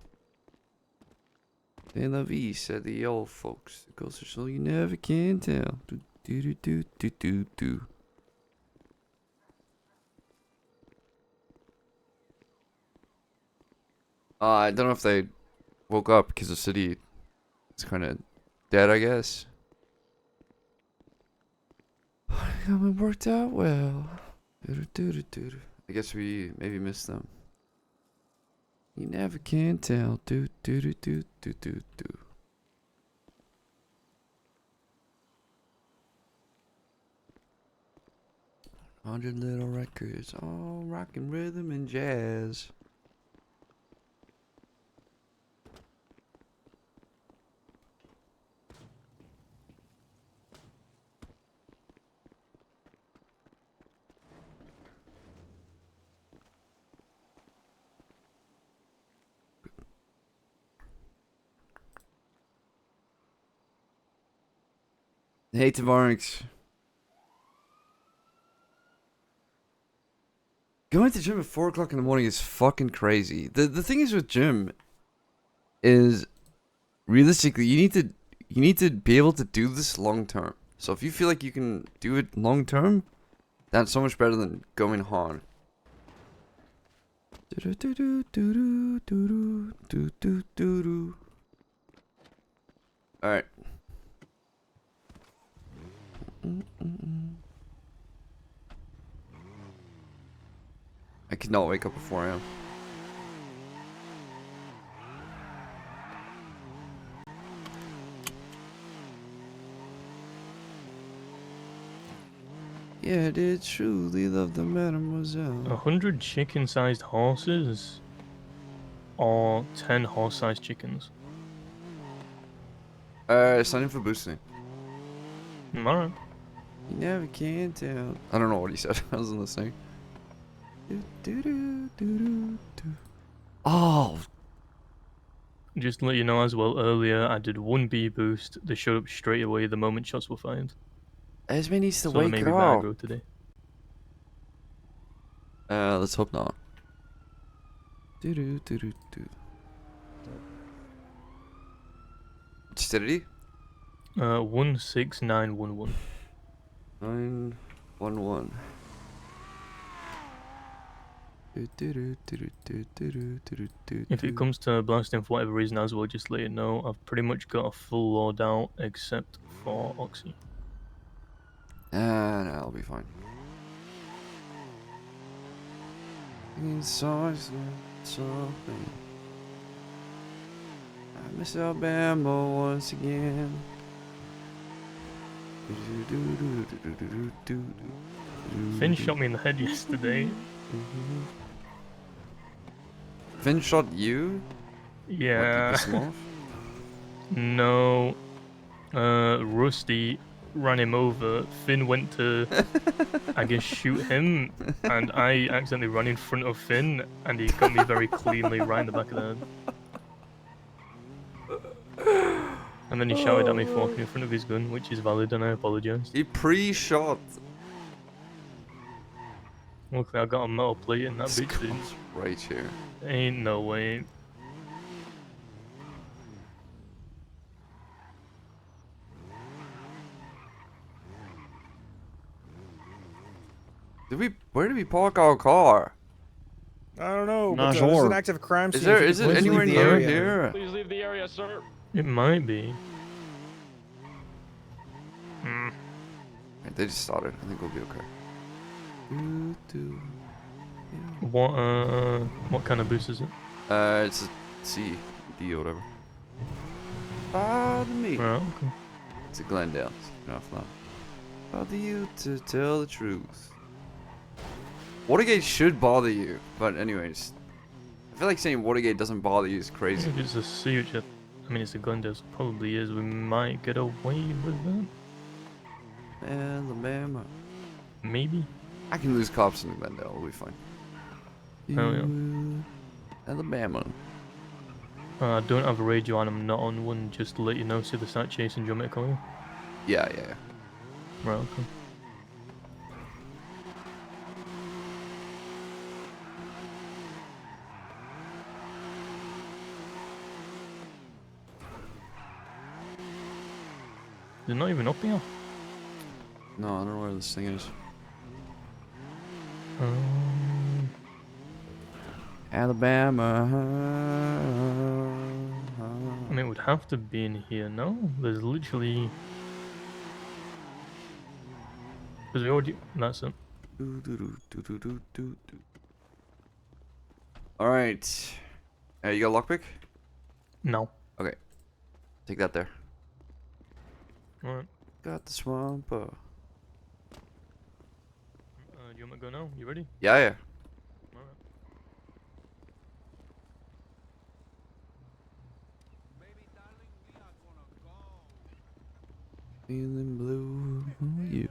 De la vie, said the old folks. It goes so you never can tell. Do do do do do do do. I don't know if they woke up because the city is kind of dead, I guess. It worked out well. I guess we maybe missed them. You never can tell. Do do do do do do do. Hundred little records, all rockin' rhythm and jazz. Hey, Tavarix. Going to gym at 4 o'clock in the morning is fucking crazy. The thing is with gym is realistically you need to be able to do this long term. So if you feel like you can do it long term, that's so much better than going hard. Alright. I could not wake up at 4 a.m. Yeah, I did truly love the mademoiselle. 100 chicken-sized horses, or 10 horse-sized chickens. Sign in for boosting. Alright. You never can tell. I don't know what he said. I wasn't listening. Oh, Just to let you know as well, earlier I did 1 B boost. They showed up straight away the moment shots were fired. Esme needs to So there wake may be up. bad growth today. Let's hope not. Steady? 16911. 911. If it comes to blasting for whatever reason as well, just let you know, I've pretty much got a full load out except for Oxy. No, I'll be fine. Something. I miss Alabama once again. Finn shot me in the head yesterday. Finn shot you? Yeah. What, you pissed him off? No. Rusty ran him over. Finn went to, I guess, shoot him, and I accidentally ran in front of Finn, and he got me very cleanly right in the back of the head. And then he shouted at me for walking in front of his gun, which is valid, and I apologise. He pre-shot. Luckily, I got a metal plate in that This bitch. Dude. comes right here. Ain't no way. Where did we park our car? I don't know. Not But, this is sure. an active crime scene. Is there? If you Is could it please anywhere leave the near area. here? Please leave the area, sir. It might be. Right, they just started. I think we'll be okay. What kind of boost is it? It's a C, D, or whatever. Pardon me. Right, okay. It's a Glendale. Enough now. Bother you to tell the truth. Watergate should bother you, but anyways, I feel like saying Watergate doesn't bother you is crazy. If it's a siege, I mean, it's a Glendale, so it probably is. We might get away with that. Alabama. Maybe. I can lose cops in Glendale. We'll be fine. Hell yeah. Alabama. I don't have a radio and I'm not on one, just to let you know, so they start chasing, do you want me to call you? Yeah. Right, okay. They're not even up here. No, I don't know where this thing is. Alabama. I mean, it would have to be in here, no? There's literally... There's already... That's it. Alright. You got a lockpick? No. Okay. Take that there. Alright. Got the swamp. Do you want me to go now? You ready? Yeah, yeah. Alright. Feeling blue. You.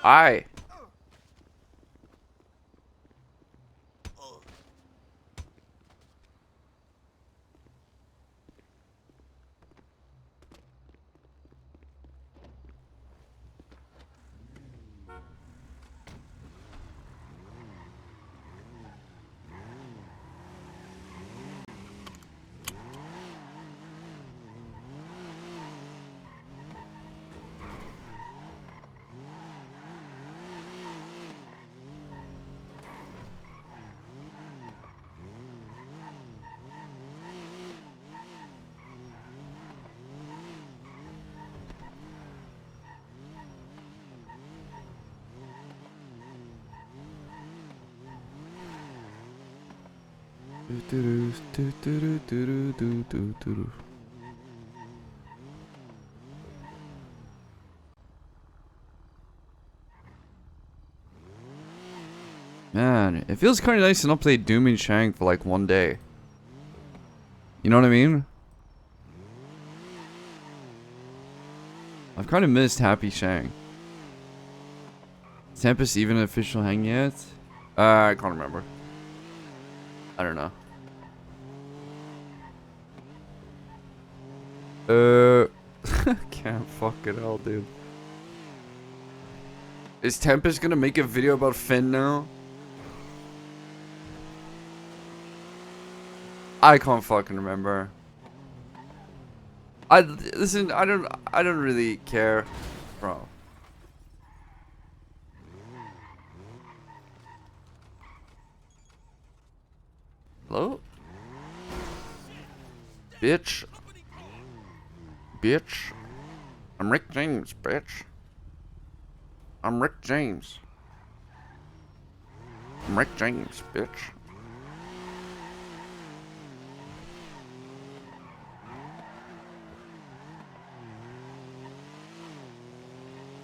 Aye. Man, it feels kind of nice to not play Doom and Shang for like one day. You know what I mean? I've kind of missed Happy Shang. Is Tempest even an official hang yet? I can't remember. I don't know. Can't fucking hell, dude. Is Tempest gonna make a video about Finn now? I can't fucking remember. Listen, I don't really care, bro. Hello? Bitch. Bitch. I'm Rick James, bitch. I'm Rick James. I'm Rick James, bitch.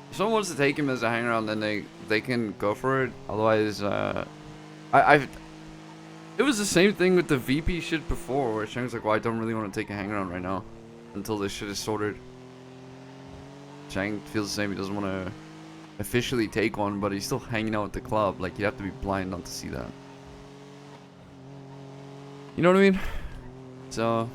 If someone wants to take him as a hanger on, then they can go for it. Otherwise, it was the same thing with the VP shit before, where Shang's like, well, I don't really want to take a hanger on right now until this shit is sorted. Shang feels the same. He doesn't want to officially take one, but he's still hanging out at the club. Like, you have to be blind not to see that. You know what I mean? So.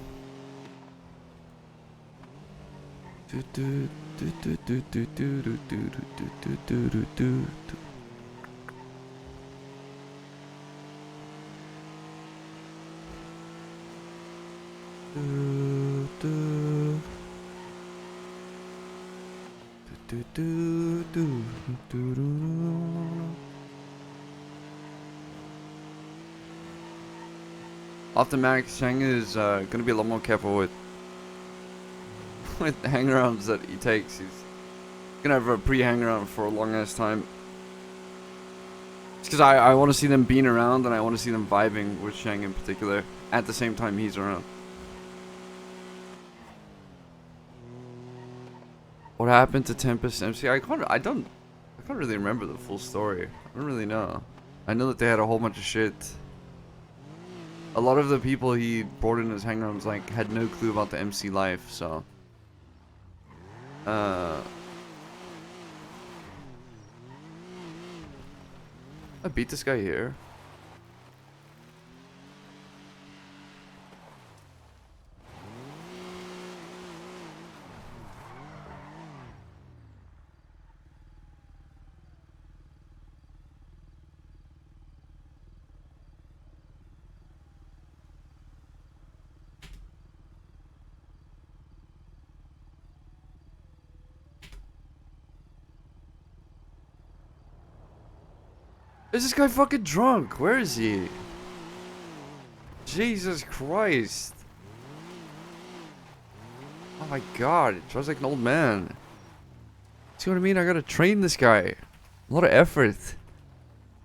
Off the max, Shang is gonna be a lot more careful with the hang-arounds that he takes. He's gonna have a pre-hang-around for a long ass time. It's because I want to see them being around, and I want to see them vibing with Shang in particular at the same time he's around. What happened to Tempest MC? I don't really remember the full story. I don't really know. I know that they had a whole bunch of shit. A lot of the people he brought in as hang-arounds like had no clue about the MC life, so I beat this guy here. Is this guy fucking drunk? Where is he? Jesus Christ. Oh my god, it drives like an old man. See what I mean? I gotta train this guy. A lot of effort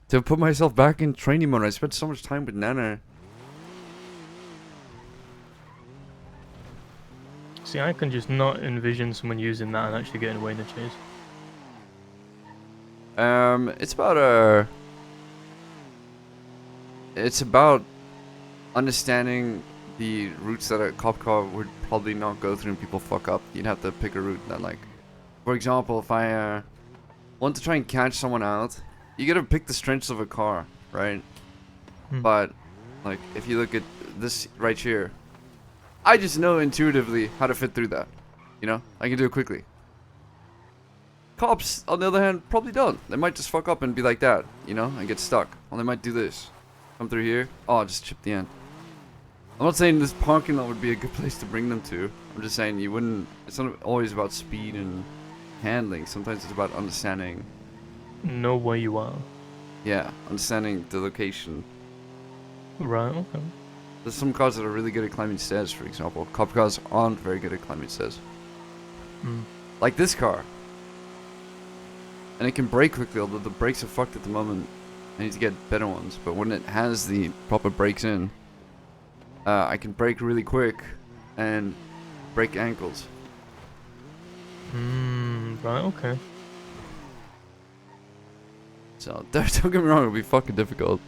to put myself back in training mode. I spent so much time with Nana. See, I can just not envision someone using that and actually getting away in a chase. It's about it's about understanding the routes that a cop car would probably not go through and people fuck up. You'd have to pick a route that, like, for example, if I want to try and catch someone out, you gotta pick the strengths of a car, right? But, like, if you look at this right here, I just know intuitively how to fit through that. You know? I can do it quickly. Cops, on the other hand, probably don't. They might just fuck up and be like that, you know, and get stuck. Or they might do this. Come through here. Oh, just chip the end. I'm not saying this parking lot would be a good place to bring them to. I'm just saying you wouldn't... It's not always about speed and handling. Sometimes it's about understanding... Know where you are. Yeah, understanding the location. Right, okay. There's some cars that are really good at climbing stairs, for example. Cop cars aren't very good at climbing stairs. Like this car. And it can brake quickly, although the brakes are fucked at the moment. I need to get better ones. But when it has the proper brakes in, I can brake really quick and break ankles. Right, okay. So, don't get me wrong, it'll be fucking difficult.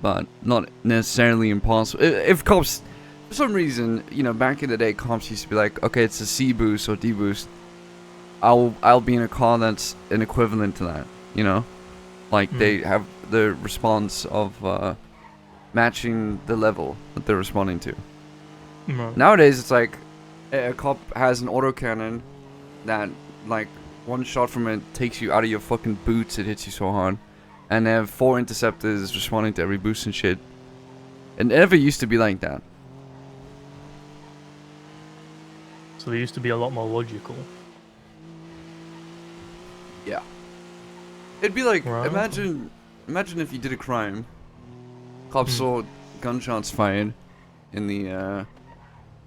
But not necessarily impossible. If cops, for some reason, you know, back in the day, cops used to be like, okay, it's a C boost or D boost. I'll be in a car that's an equivalent to that, you know? Like, they have the response of matching the level that they're responding to. Nowadays, it's like, a cop has an autocannon that, like, one shot from it takes you out of your fucking boots, it hits you so hard. And they have 4 interceptors responding to every boost and shit. It never used to be like that. So they used to be a lot more logical. Yeah. It'd be like, Right. imagine if you did a crime. Cops saw gunshots fired in the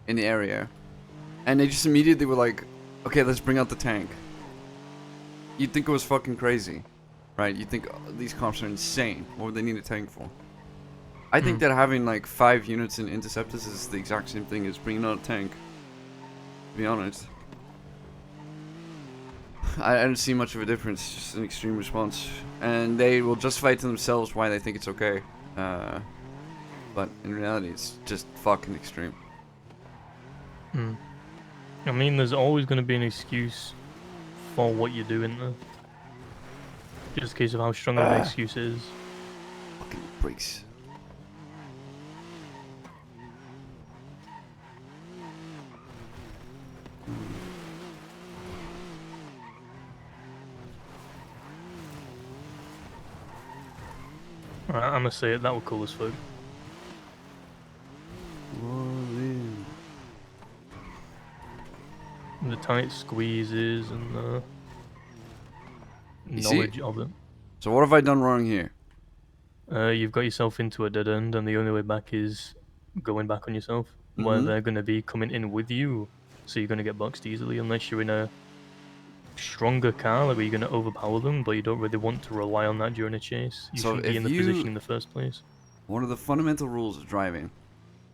area. And they just immediately were like, okay, let's bring out the tank. You'd think it was fucking crazy. Right? You'd think, oh, these cops are insane. What would they need a tank for? I think that having like 5 units in interceptors is the exact same thing as bringing out a tank. To be honest. I don't see much of a difference, just an extreme response. And they will justify to themselves why they think it's okay. But in reality, it's just fucking extreme. I mean, there's always going to be an excuse for what you're doing there. Just a case of how strong of an excuse is. Fucking bricks. Alright, I'm gonna say it, that was cool as fuck. The tight squeezes and the You see? knowledge of it. So what have I done wrong here? You've got yourself into a dead end, and the only way back is going back on yourself, where they're going to be coming in with you, so you're going to get boxed easily, unless you're in a stronger car, like where you're going to overpower them, but you don't really want to rely on that during a chase. You shouldn't be in the position in the first place. One of the fundamental rules of driving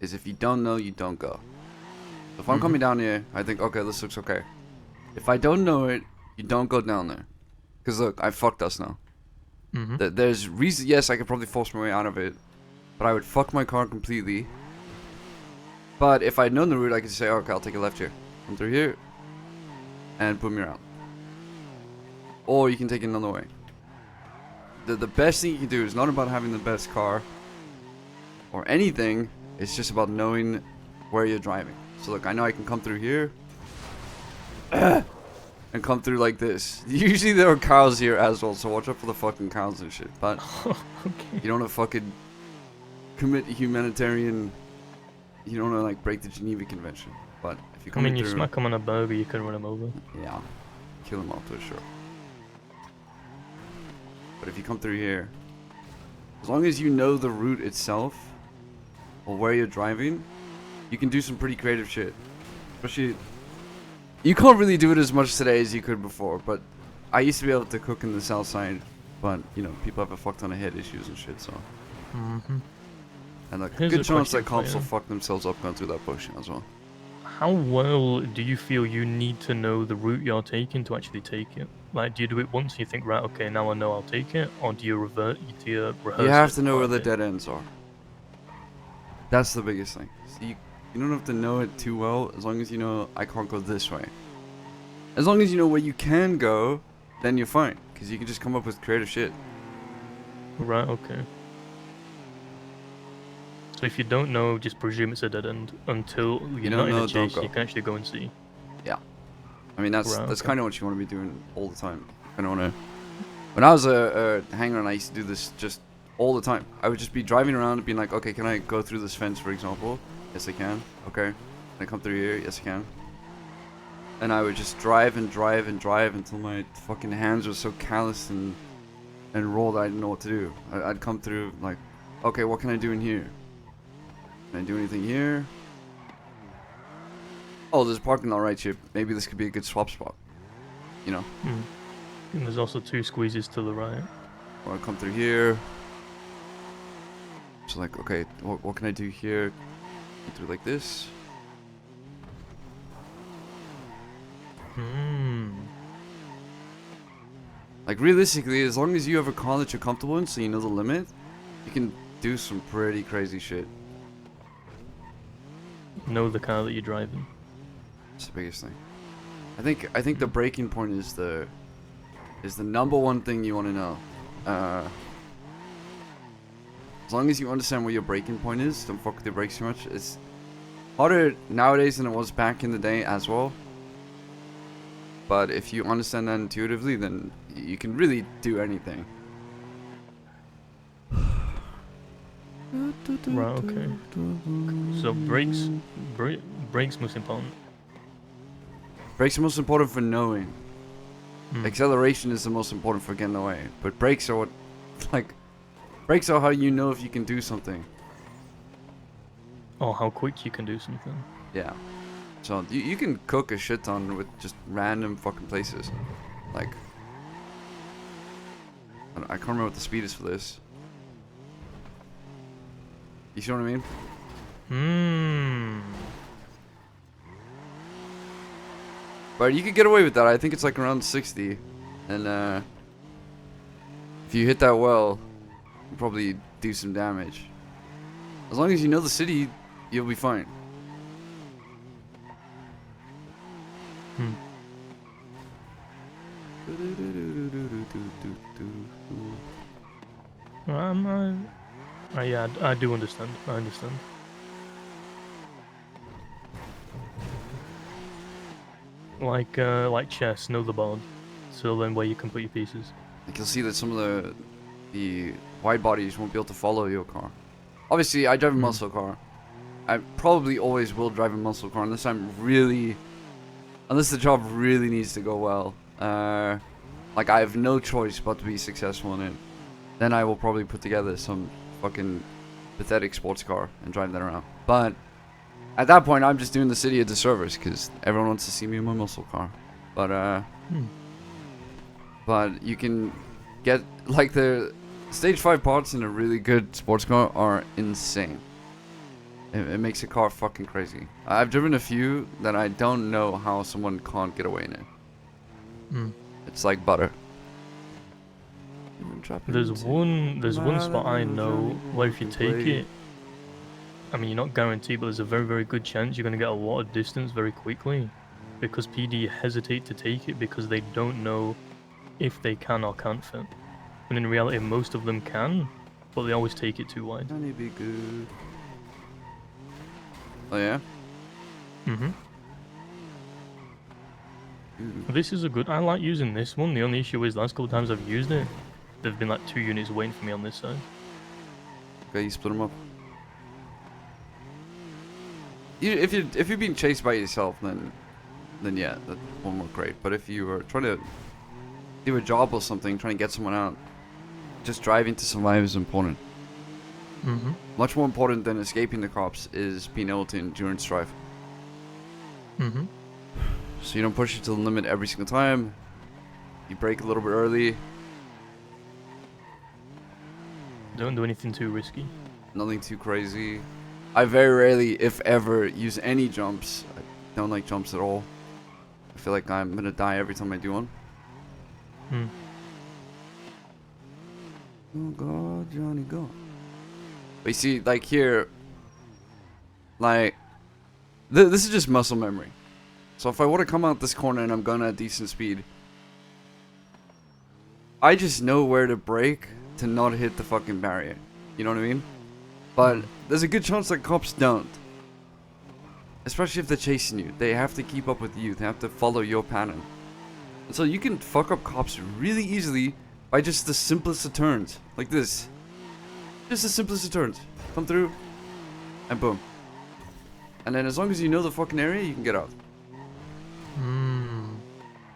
is if you don't know, you don't go. If I'm coming down here, I think, okay, this looks okay. If I don't know it, you don't go down there. Because look, I fucked us now. There's reason, yes, I could probably force my way out of it, but I would fuck my car completely. But if I'd known the route, I could say, okay, I'll take a left here, come through here, and put me around. Or you can take it another way. The best thing you can do is not about having the best car or anything. It's just about knowing where you're driving. So look, I know I can come through here and come through like this. Usually there are cows here as well, so watch out for the fucking cows and shit. But you don't want to fucking commit humanitarian. You don't want to like break the Geneva Convention. But if you come you through, smack them on a burger, you can run them over. yeah, kill them off to a sure. But if you come through here, as long as you know the route itself or where you're driving, you can do some pretty creative shit. Especially, you can't really do it as much today as you could before, but I used to be able to cook in the south side, but you know, people have a fuck ton of head issues and shit, so. And like, Here's good a chance that question for cops will you. fuck themselves up going through that bush as well. How well do you feel you need to know the route you're taking to actually take it? Like, do you do it once and you think, right, okay, now I know I'll take it? Or do you revert, do you rehearse You have it to know quite where a the bit? dead ends are. That's the biggest thing. So you don't have to know it too well, as long as you know I can't go this way. As long as you know where you can go, then you're fine. Because you can just come up with creative shit. Right, okay. So if you don't know, just presume it's a dead end until you're don't not in know, a don't chase, go. you can actually go and see. Yeah. I mean, that's Right, okay. kind of what you want to be doing all the time. I don't want to... When I was a hanger and I used to do this just all the time. I would just be driving around and being like, okay, can I go through this fence, for example? Yes, I can. Okay. Can I come through here? Yes, I can. And I would just drive and drive and drive until my fucking hands were so calloused and raw that I didn't know what to do. I'd come through like, okay, what can I do in here? Can I do anything here? Oh, there's a parking lot right here. Maybe this could be a good swap spot. You know? And there's also 2 squeezes to the right. Or I come through here. So like, okay, what can I do here? Do it like this. Like realistically, as long as you have a car that you're comfortable in, so you know the limit, you can do some pretty crazy shit. Know the car that you're driving. That's the biggest thing. I think the breaking point is the number one thing you want to know. As long as you understand where your breaking point is, don't fuck with your brakes too much. It's harder nowadays than it was back in the day as well. But if you understand that intuitively, then you can really do anything. Right, okay. So brakes most important. Brakes are most important for knowing. Acceleration is the most important for getting away. But brakes are what, like, brakes are how you know if you can do something. Or how quick you can do something. Yeah. So you can cook a shit ton with just random fucking places. Like, I can't remember what the speed is for this. You see what I mean? But you could get away with that. I think it's like around 60. And if you hit that well, you'll probably do some damage. As long as you know the city, you'll be fine. Yeah, I do understand. I understand. Like chess, know the board, so then where you can put your pieces. Like you'll see that some of the wide bodies won't be able to follow your car. Obviously, I drive a muscle car. I probably always will drive a muscle car unless the job really needs to go well. Like I have no choice but to be successful in it. Then I will probably put together some fucking pathetic sports car and drive that around. But at that point, I'm just doing the city a disservice because everyone wants to see me in my muscle car. But you can get like the stage 5 parts in a really good sports car are insane. It makes a car fucking crazy. I've driven a few that I don't know how someone can't get away in it. It's like butter. There's one spot I know where if you take it, I mean you're not guaranteed, but there's a very, very good chance you're going to get a lot of distance very quickly, because PD hesitate to take it because they don't know if they can or can't fit. And in reality, most of them can, but they always take it too wide. Can it be good? Oh yeah? This is a good. I like using this one. The only issue is, last couple of times I've used it, there've been like 2 units waiting for me on this side. Okay, you split them up. If you're being chased by yourself, then yeah, that won't work great. But if you are trying to do a job or something, trying to get someone out, just driving to survive is important. Mm-hmm. Much more important than escaping the cops is being able to endurance drive. Mm-hmm. So you don't push it to the limit every single time. You brake a little bit early. Don't do anything too risky. Nothing too crazy. I very rarely, if ever, use any jumps. I don't like jumps at all. I feel like I'm gonna die every time I do one. Hmm. Oh God, Johnny, go. But you see, like here, like, this is just muscle memory. So if I want to come out this corner and I'm going at decent speed, I just know where to brake to not hit the fucking barrier. You know what I mean? But there's a good chance that cops don't. Especially if they're chasing you. They have to keep up with you. They have to follow your pattern. And so you can fuck up cops really easily by just the simplest of turns. Like this. Just the simplest of turns. Come through. And boom. And then as long as you know the fucking area, you can get out.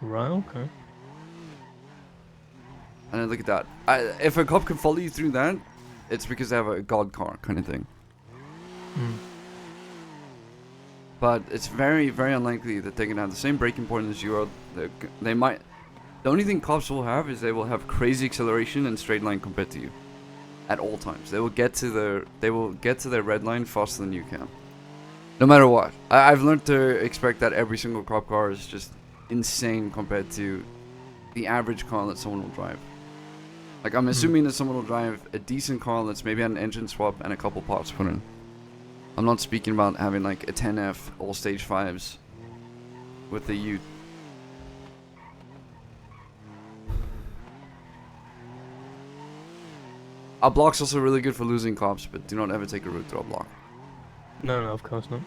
Right, okay. And then look at that. If a cop can follow you through that, it's because they have a god car kind of thing. But it's very, very unlikely that they're gonna have the same braking point as you are. They might. The only thing cops will have is they will have crazy acceleration and straight line compared to you, at all times. They will get to their red line faster than you can, no matter what. I've learned to expect that every single cop car is just insane compared to the average car that someone will drive. Like I'm assuming that someone will drive a decent car that's maybe had an engine swap and a couple parts put in. I'm not speaking about having like a 10F all stage 5s with the U. A block's also really good for losing cops, but do not ever take a route through a block. No, of course not.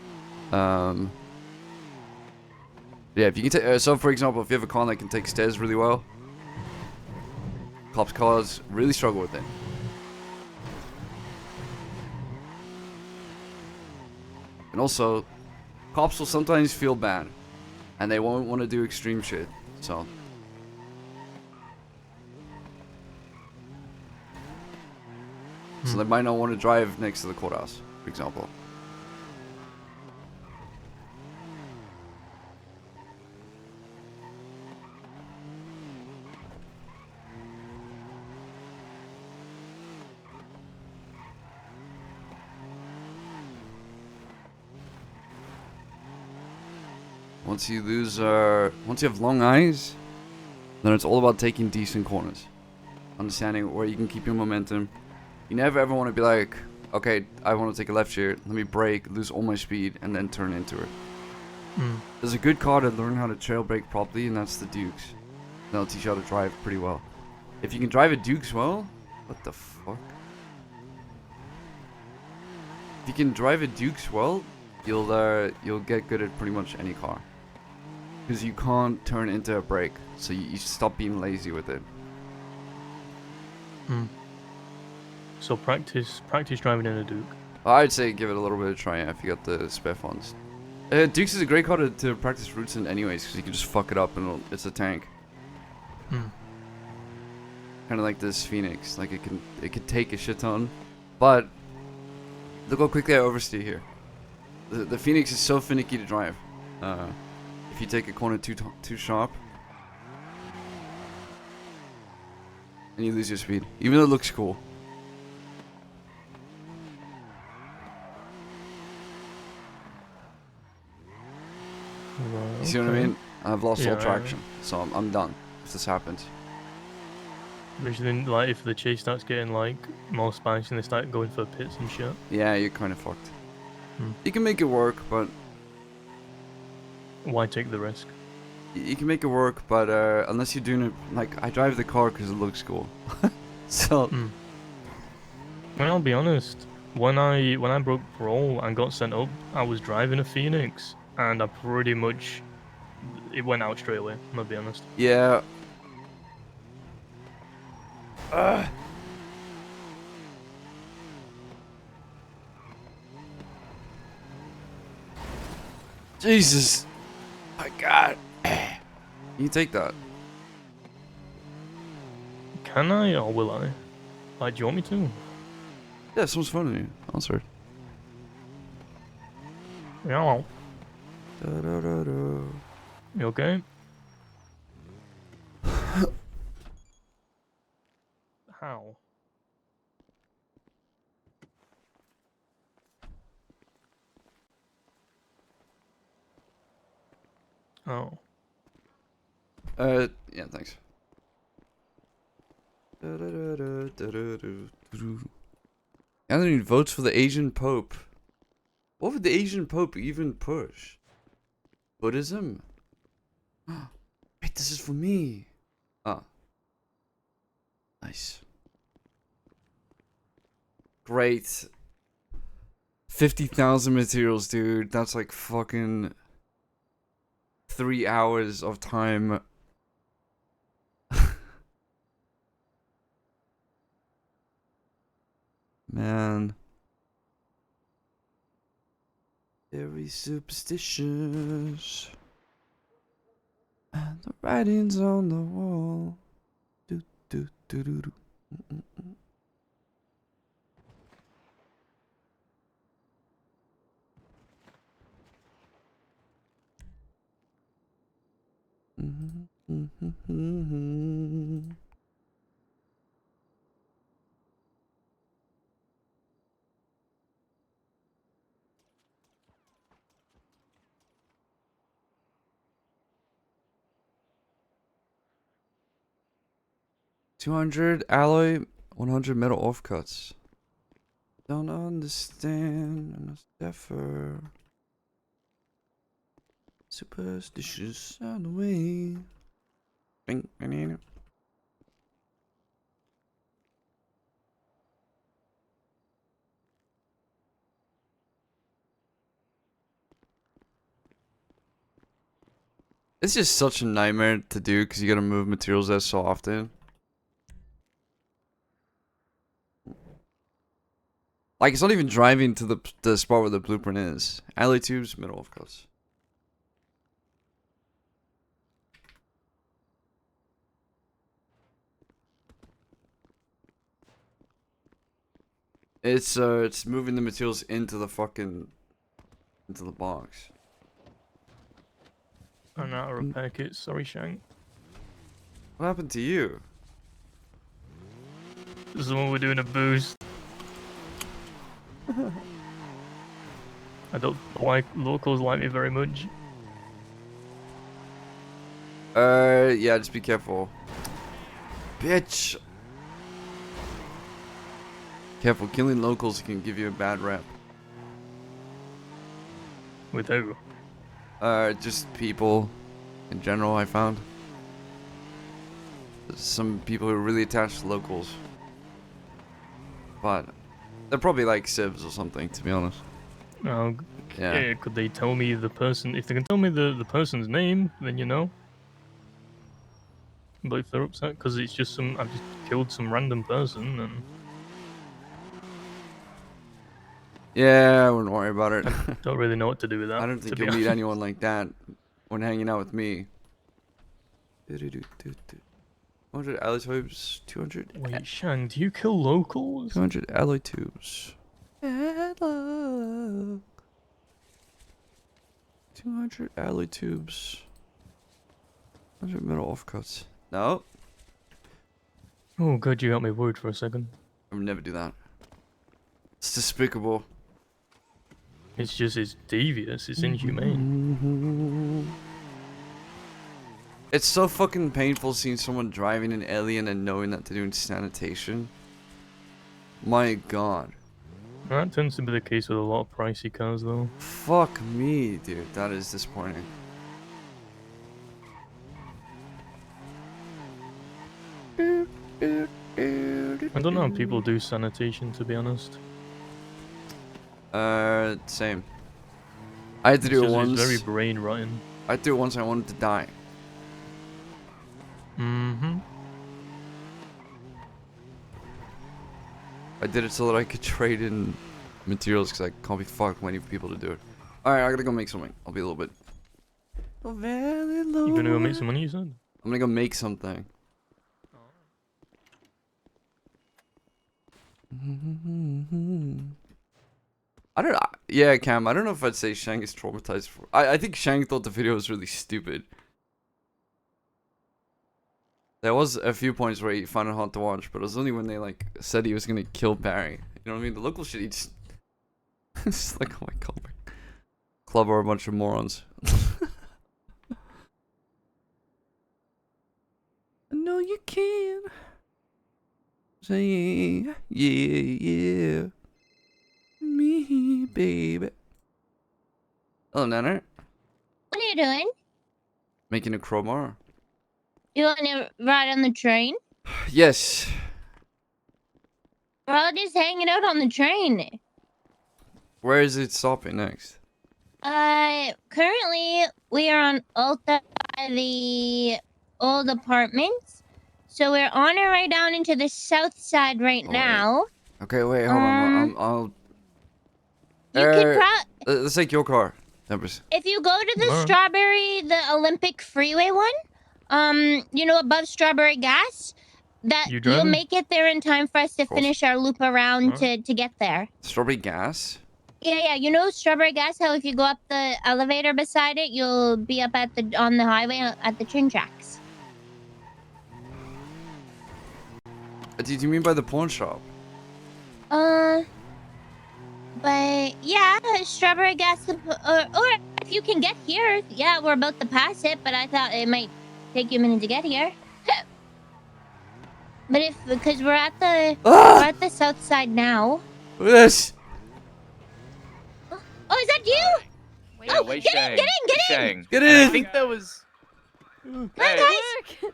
Yeah, if you can take, so for example, if you have a car that can take stairs really well, cops' cars really struggle with it. And also, cops will sometimes feel bad, and they won't want to do extreme shit, so. So they might not want to drive next to the courthouse, for example. Once you have long eyes, then it's all about taking decent corners. Understanding where you can keep your momentum. You never ever want to be like, okay, I want to take a left here, let me brake, lose all my speed, and then turn into it. There's a good car to learn how to trail brake properly, and that's the Dukes. That'll teach you how to drive pretty well. If you can drive a Dukes well, what the fuck? If you can drive a Dukes well, you'll get good at pretty much any car. Because you can't turn into a brake, so you stop being lazy with it. So practice driving in a Duke. I'd say give it a little bit of a try if you got the spare funds. Dukes is a great car to practice routes in anyways, because you can just fuck it up and it's a tank. Kind of like this Phoenix, like it can take a shit ton, but look how quickly I oversteer here. The Phoenix is so finicky to drive. If you take a corner too sharp, and you lose your speed, even though it looks cool. You see what I mean? I've lost all traction, so I'm done if this happens. Which then, like, if the chase starts getting like more spicy and they start going for pits and shit. Yeah, you're kind of fucked. You can make it work, but why take the risk? You can make it work, but unless you're doing it like I drive the car because it looks cool. So. Well, I'll be honest. When I broke parole and got sent up, I was driving a Phoenix, and I pretty much it went out straight away. I'm gonna be honest. Yeah. Jesus. My God. You take that. Can I or will I? Do you want me to? Yeah, someone's phoning you. Answer. Yeah. Da-da-da-da. You okay? How? Oh. Yeah, thanks. I don't need votes for the Asian Pope. What would the Asian Pope even push? Buddhism? Wait, this is for me. Ah. Nice. Great. 50,000 materials, dude. That's like fucking 3 hours of time. Man. Very superstitious. And the writings on the wall. Do, do, do, do, do. Mm-hmm. 200 alloy, 100 metal offcuts. Don't understand, and it's defer. Superstitious on the way. Bing, bing, bing. It's just such a nightmare to do because you gotta move materials there so often. Like, it's not even driving to the spot where the blueprint is. Alloy tubes, metal offcuts. It's moving the materials into the box. I'm out of repair kits. Sorry, Shang. What happened to you? This is when we're doing a boost. I don't like locals like me very much. Yeah, just be careful. Bitch! Careful, killing locals can give you a bad rep. With who? Just people in general, I found. Some people who are really attached to locals. But they're probably like civs or something, to be honest. Oh, Yeah. could they tell me the person? If they can tell me the person's name, then you know. But if they're upset because it's just I've just killed some random person, and Yeah, I wouldn't worry about it. don't really know what to do with that. I don't think you'll meet anyone like that when hanging out with me. 100 alloy tubes, 200. Wait, Shang, do you kill locals? 200 alloy tubes. Hello. 200 alloy tubes. 100 metal offcuts. No. Oh god, you got me worried for a second. I would never do that. It's despicable. It's devious, it's inhumane. It's so fucking painful seeing someone driving an alien and knowing that they're doing sanitation. My god. That tends to be the case with a lot of pricey cars, though. Fuck me, dude. That is disappointing. I don't know how people do sanitation, to be honest. Same. I had to do it once. It's very brain rotting. I had to do it once. I wanted to die. Mm-hmm. I did it so that I could trade in materials because I can't be fucked waiting for people to do it. Alright, I gotta go make something. I'll be a little bit. You gonna go make some money, you said? I'm gonna go make something. I don't know. Yeah, Cam, I don't know if I'd say Shang is traumatized for. I think Shang thought the video was really stupid. There was a few points where he found it hard to watch, but it was only when they like said he was gonna kill Barry. You know what I mean? The local shit, he just it's like, oh my god, my club are a bunch of morons. No, you can. Say yeah, me, baby. Oh, Nanner. What are you doing? Making a crowbar. You want to ride on the train? Yes. We're all just hanging out on the train. Where is it stopping next? Currently we are on Alta, the old apartments. So we're on our way down into the south side right Oh, now. Okay, wait, hold on. I'll. You could Let's take your car. Numbers. if you go to the Alright. Strawberry, the Olympic Freeway one, you know, above Strawberry Gas, that You you'll driving? make it there in time for us to course. finish our loop around to get there. Strawberry gas. Yeah, you know Strawberry Gas. How if you go up the elevator beside it, you'll be up at on the highway at the train tracks. Do you mean by the pawn shop? But yeah, Strawberry Gas, or if you can get here, yeah, we're about to pass it, but I thought it might take you a minute to get here. But because we're at the south side now. Yes. Oh, is that you? Yeah, wait, Shang. Get in! Shang. Get And I in! think there was. Come on, Hey, guys!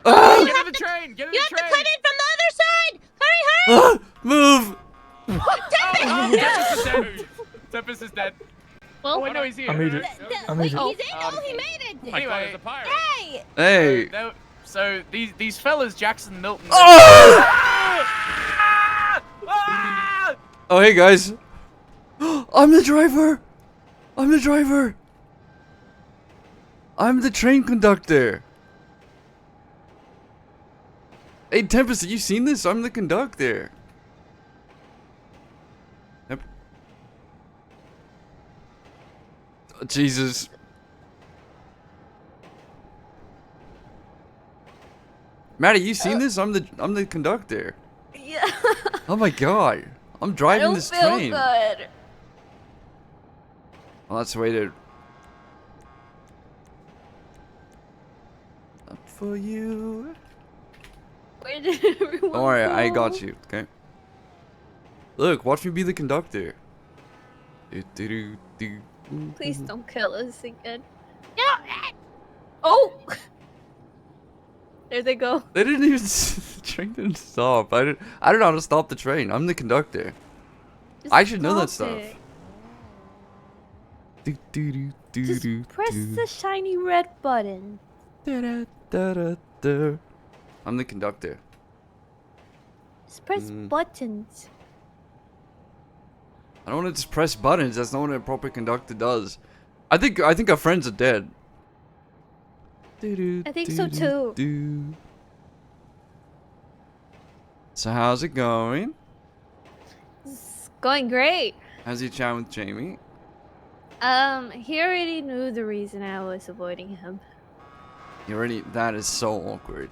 Ah! You get have in the train! Get in You the have train! to cut it from the other side! Hurry! Ah, move! Tempest is dead! Tempest is dead. Well, Oh, wait, no, he's here. I made it. I made it. He's in? Oh, he made it! Anyway, a pirate. Hey! Hey. So these fellas, Jackson, Milton. Oh! Ah! Oh, hey guys. I'm the driver. I'm the driver. I'm the train conductor. Hey, Tempest, have you seen this? I'm the conductor. Yep. Oh, Jesus. Maddie, you seen this? I'm the conductor. Yeah. Oh my god. I'm driving this train. Good. Well, that's the way to. Up for you. Where did everyone Don't worry, I go? got you. Okay. Look, watch me be the conductor. Please don't kill us again. Yeah. Oh. There they go. They didn't even. The train didn't stop. I don't know how to stop the train. I'm the conductor. Just I should know that stop stuff. it. Just press the shiny red button. I'm the conductor. Just press buttons. I don't want to just press buttons. That's not what a proper conductor does. I think our friends are dead. I think so too. So how's it going? It's going great. How's your chat with Jamie? He already knew the reason I was avoiding him. You already. That is so awkward.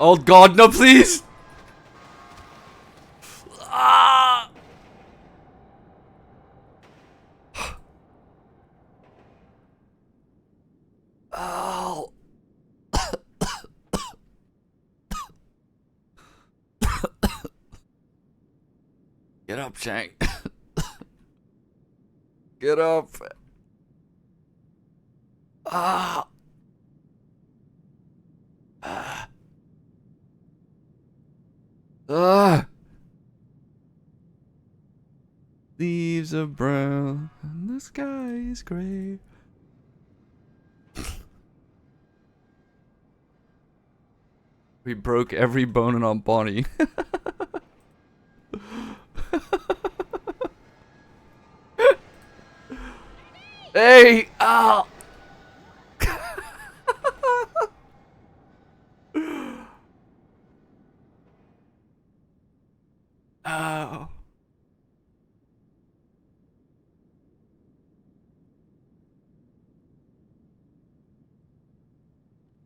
Oh God, no! Please. Ah! Oh. Get up, Shang. Get up. Ah. Ah. Ah. Leaves are brown and the sky is gray. We broke every bone in our body. Hey! Ow! Ow.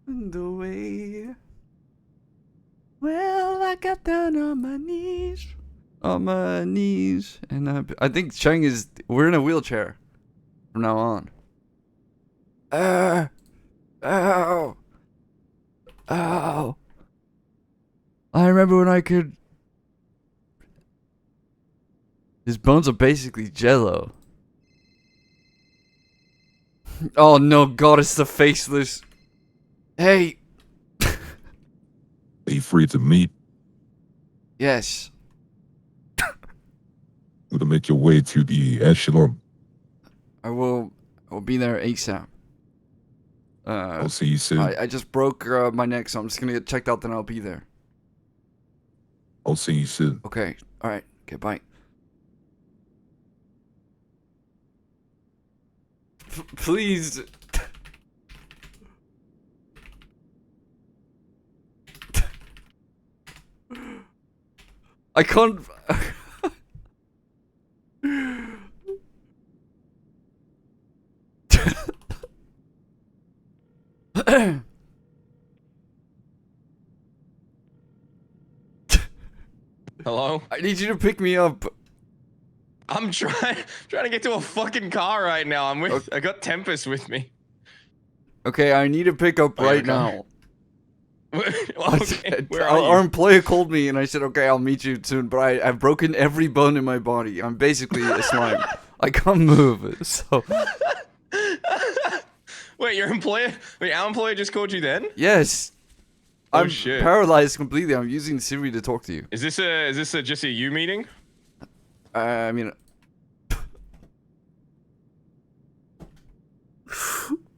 The way. Well, I got down on my knees. On my knees. And I think Shang is. We're in a wheelchair from now on. Ow. Ow. I remember when I could. His bones are basically jello. Oh no, God, it's the faceless. Hey. Be free to meet. Yes. To make your way to the echelon. I will be there ASAP. I'll see you soon. I just broke my neck, so I'm just gonna get checked out, then I'll be there. I'll see you soon. Okay, alright, okay, bye. Please. I can't. Hello? I need you to pick me up. I'm trying to get to a fucking car right now. I got Tempest with me. Okay, I need a pickup Oh, right yeah, now. Okay, where are Our you? employer called me and I said, okay, I'll meet you soon, but I've broken every bone in my body. I'm basically a slime. I can't move, so... Wait, our employer just called you then? Yes. Oh, I'm shit. paralyzed completely. I'm using Siri to talk to you. Is this just a you meeting? I mean...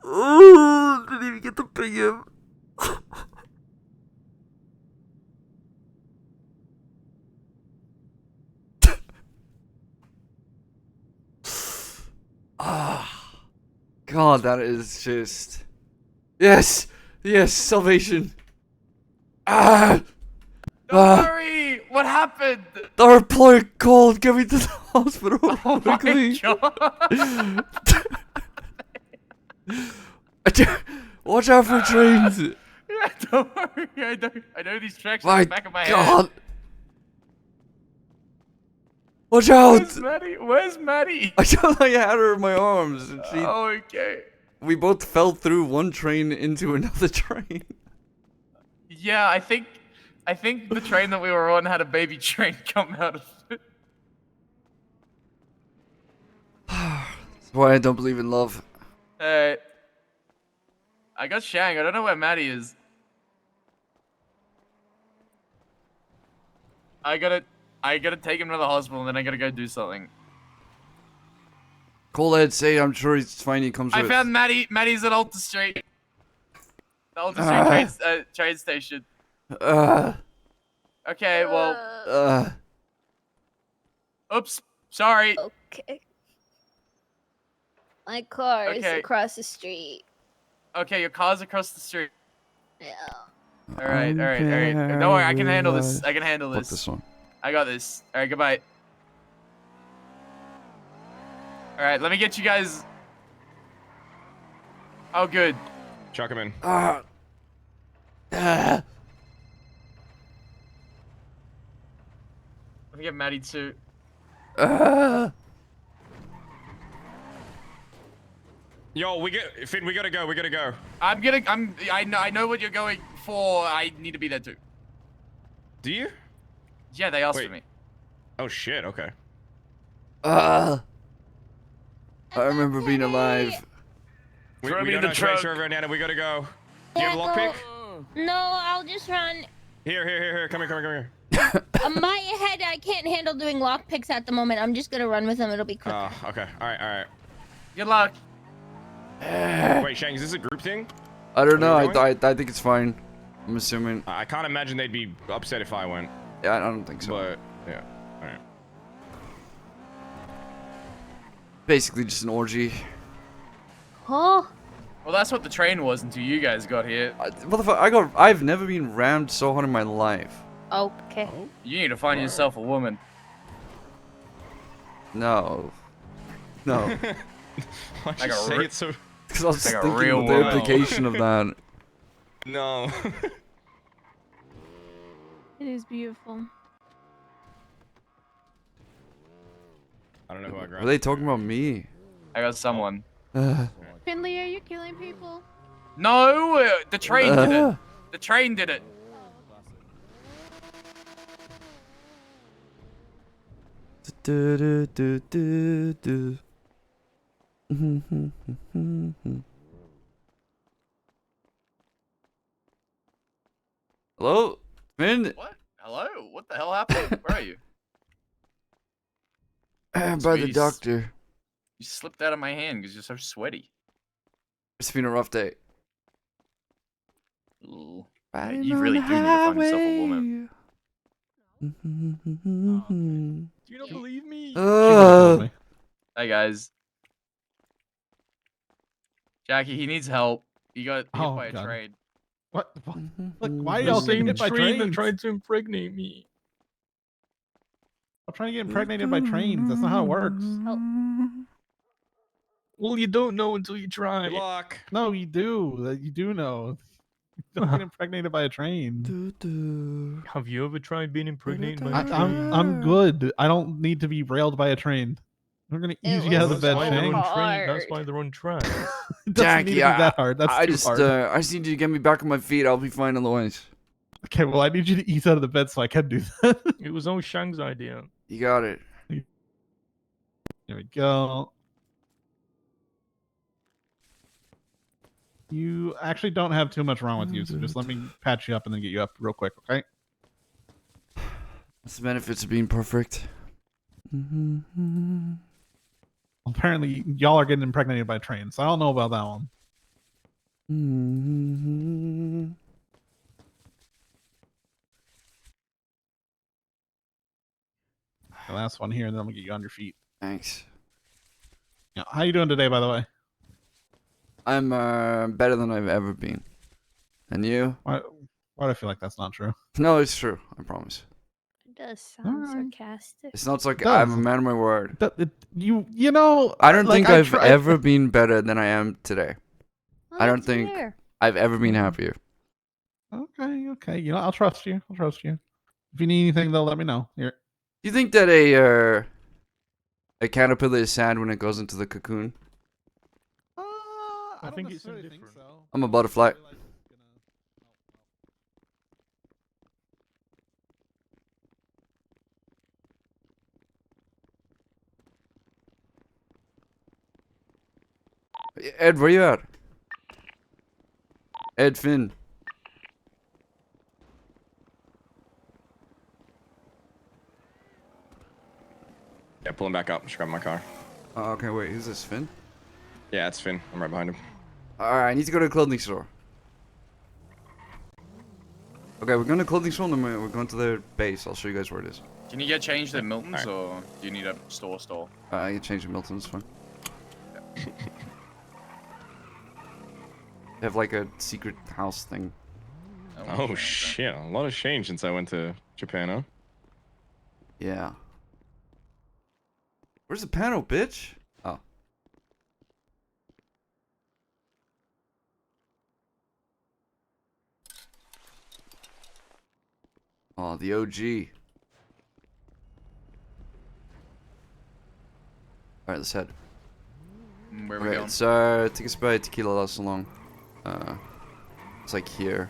Oh, didn't even get to pick him. Ah, God, that is just... Yes! Yes, salvation! Ah! Don't worry! What happened? Our employer called, get me to the hospital Oh quickly! my god! Watch out for trains! Yeah, don't worry. I know these tracks My in the back of my God! head. Watch out! Where's Maddie? Where's Maddie? I thought I had her in my arms, and she... Oh, okay. We both fell through one train into another train. Yeah, I think the train that we were on had a baby train come out of it. That's why I don't believe in love. I got Shang. I don't know where Maddie is. I gotta take him to the hospital, and then I gotta go do something. Call Ed, say I'm sure he's fine, he comes I with. found Maddie. Maddie's at Alta Street. The Alta Street train station. Okay, well. Oops. Sorry. Okay. My car is across the street. Okay, your car's across the street. Yeah. All right. Don't worry, I can handle this. I can handle Fuck this. this one. I got this. All right, goodbye. All right, let me get you guys. Oh, good. Chuck him in. Let me get Maddie too. Yo, Finn, we gotta go. We gotta go. I know what you're going for. I need to be there too. Do you? Yeah, they asked Wait. for me. Oh shit. Okay. I remember being alive. We don't have space for everyone, Nana. We gotta go. Do you have a lockpick? No, I'll just run. Here. Come here. My head, I can't handle doing lockpicks at the moment. I'm just gonna run with them. It'll be quick. Oh, okay. All right. Good luck. Wait, Shang, is this a group thing? I don't know. Are you I think it's fine. I'm assuming. I can't imagine they'd be upset if I went. Yeah, I don't think so. But yeah. All right. Basically just an orgy. Huh? Well, that's what the train was until you guys got here. What the fuck? I've never been rammed so hard in my life. Okay. You need to find yourself a woman. No. No. Why'd Like you a say re- it so? Because I was Like a thinking real of the woman. implication of that. No. It is beautiful. I don't know who I grabbed. Were they talking about me? I got someone. Finley, are you killing people? No, the train did it. The train did it. Hello? Finn? What? Hello? What the hell happened? Where are you? By the Sweetie, doctor. You slipped out of my hand because you're so sweaty. It's been a rough day. Ooh. Riding You on really the do need to find yourself a woman. highway. Do you not believe me? Hey guys. Jackie, he needs help. He got hit Oh, by a God. train. What? Look, why are The y'all getting same hit by train that trains? tried to impregnate me. I'm trying to get impregnated by trains. That's not how it works. Well, you don't know until you try. Good luck. No, you do. You do know. Don't get impregnated by a train. Have you ever tried being impregnated by a train? I'm good. I don't need to be railed by a train. I'm gonna ease you out of the bed, That's why they're Shang. on train. That's why they're on track. It doesn't need to be that hard. That's I too just, hard. I just need you to get me back on my feet. I'll be fine otherwise. Okay, well, I need you to ease out of the bed so I can do that. It was all Shang's idea. You got it. Here we go. You actually don't have too much wrong with you, so just let me patch you up and then get you up real quick, okay? What's the benefits of being perfect? Apparently, y'all are getting impregnated by trains, so I don't know about that one. The last one here, and then I'm gonna get you on your feet. Thanks. Yeah, how you doing today, by the way? I'm better than I've ever been. And you? Why do I feel like that's not true? No, it's true. I promise. It does sound sarcastic. It's not like It I'm does. a man of my word. You know, I don't like, think I I've try- ever been better than I am today. Well, I don't that's think fair. I've ever been happier. Okay. You know, I'll trust you. I'll trust you. If you need anything, though, let me know. Here. Do you think that a caterpillar is sad when it goes into the cocoon? I think it's indifferent. I'm a butterfly. Ed, where you at? Ed Finn. Yeah, pull him back up. Just grab my car. Oh, okay, wait, who's this, Finn? Yeah, it's Finn. I'm right behind him. Alright, I need to go to the clothing store. Okay, we're going to the clothing store and then we're going to their base. I'll show you guys where it is. Can you get changed at Milton's or do you need a store? I can change to Milton, it's fine. They have like a secret house thing. Oh shit, a lot has changed since I went to Japan, huh? Yeah. Where's the panel, bitch? Oh. Oh, the OG. Alright, let's head. Where are we Okay, going? so take us by Tequila La Salon. It's like here.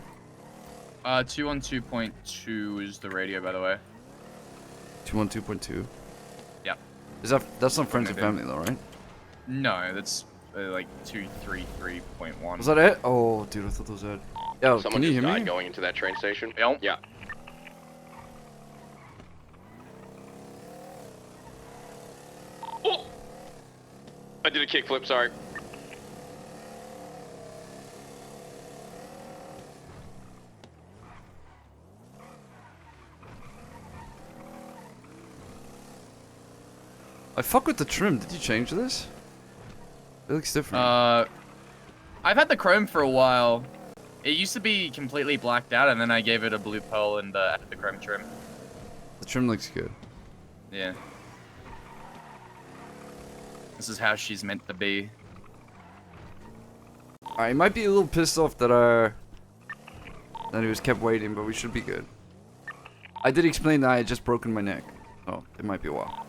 212.2 is the radio, by the way. 212.2. Yeah. That's not friends and Maybe. family though, right? No, that's like 233.1. Was that it? Oh, dude, I thought that was it. Yo, Someone can you just hear died me? going into that train station. Yep. Yeah. Oh! I did a kickflip, sorry. I fuck with the trim. Did you change this? It looks different. I've had the chrome for a while. It used to be completely blacked out, and then I gave it a blue pearl and added the chrome trim. The trim looks good. Yeah. This is how she's meant to be. I might be a little pissed off that he was kept waiting, but we should be good. I did explain that I had just broken my neck. Oh, it might be a while.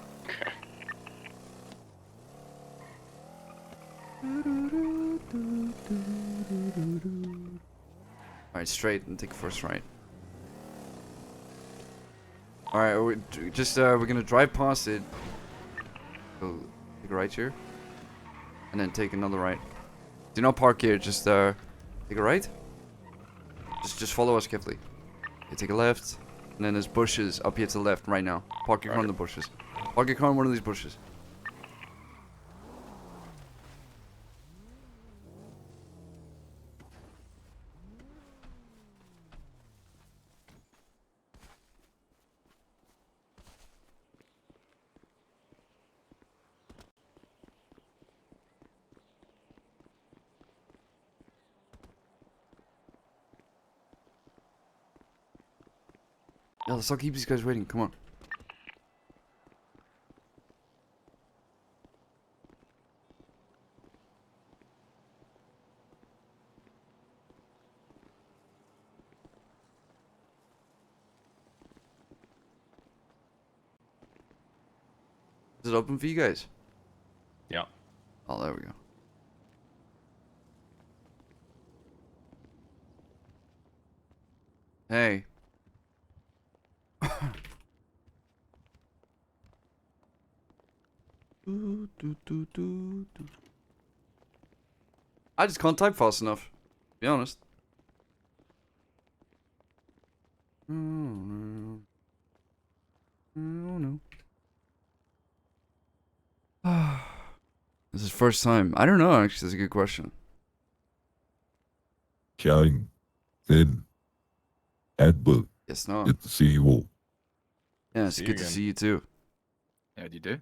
Alright, straight and take first right. Alright, we're gonna drive past it. Go take a right here. And then take another right. Do not park here, just take a right. Just follow us carefully. Okay, take a left. And then there's bushes up here to the left right now. Park your car in the bushes. Park your car in one of these bushes. Yeah, let's not keep these guys waiting. Come on. Is it open for you guys? Yeah. Oh, there we go. Hey. I just can't type fast enough, to be honest. Oh no. Oh no. This is first time. I don't know, actually. That's a good question. Shang, Finn, Edward. Yes, no. Good to see you all. Yeah, it's good to see you too. How do you do?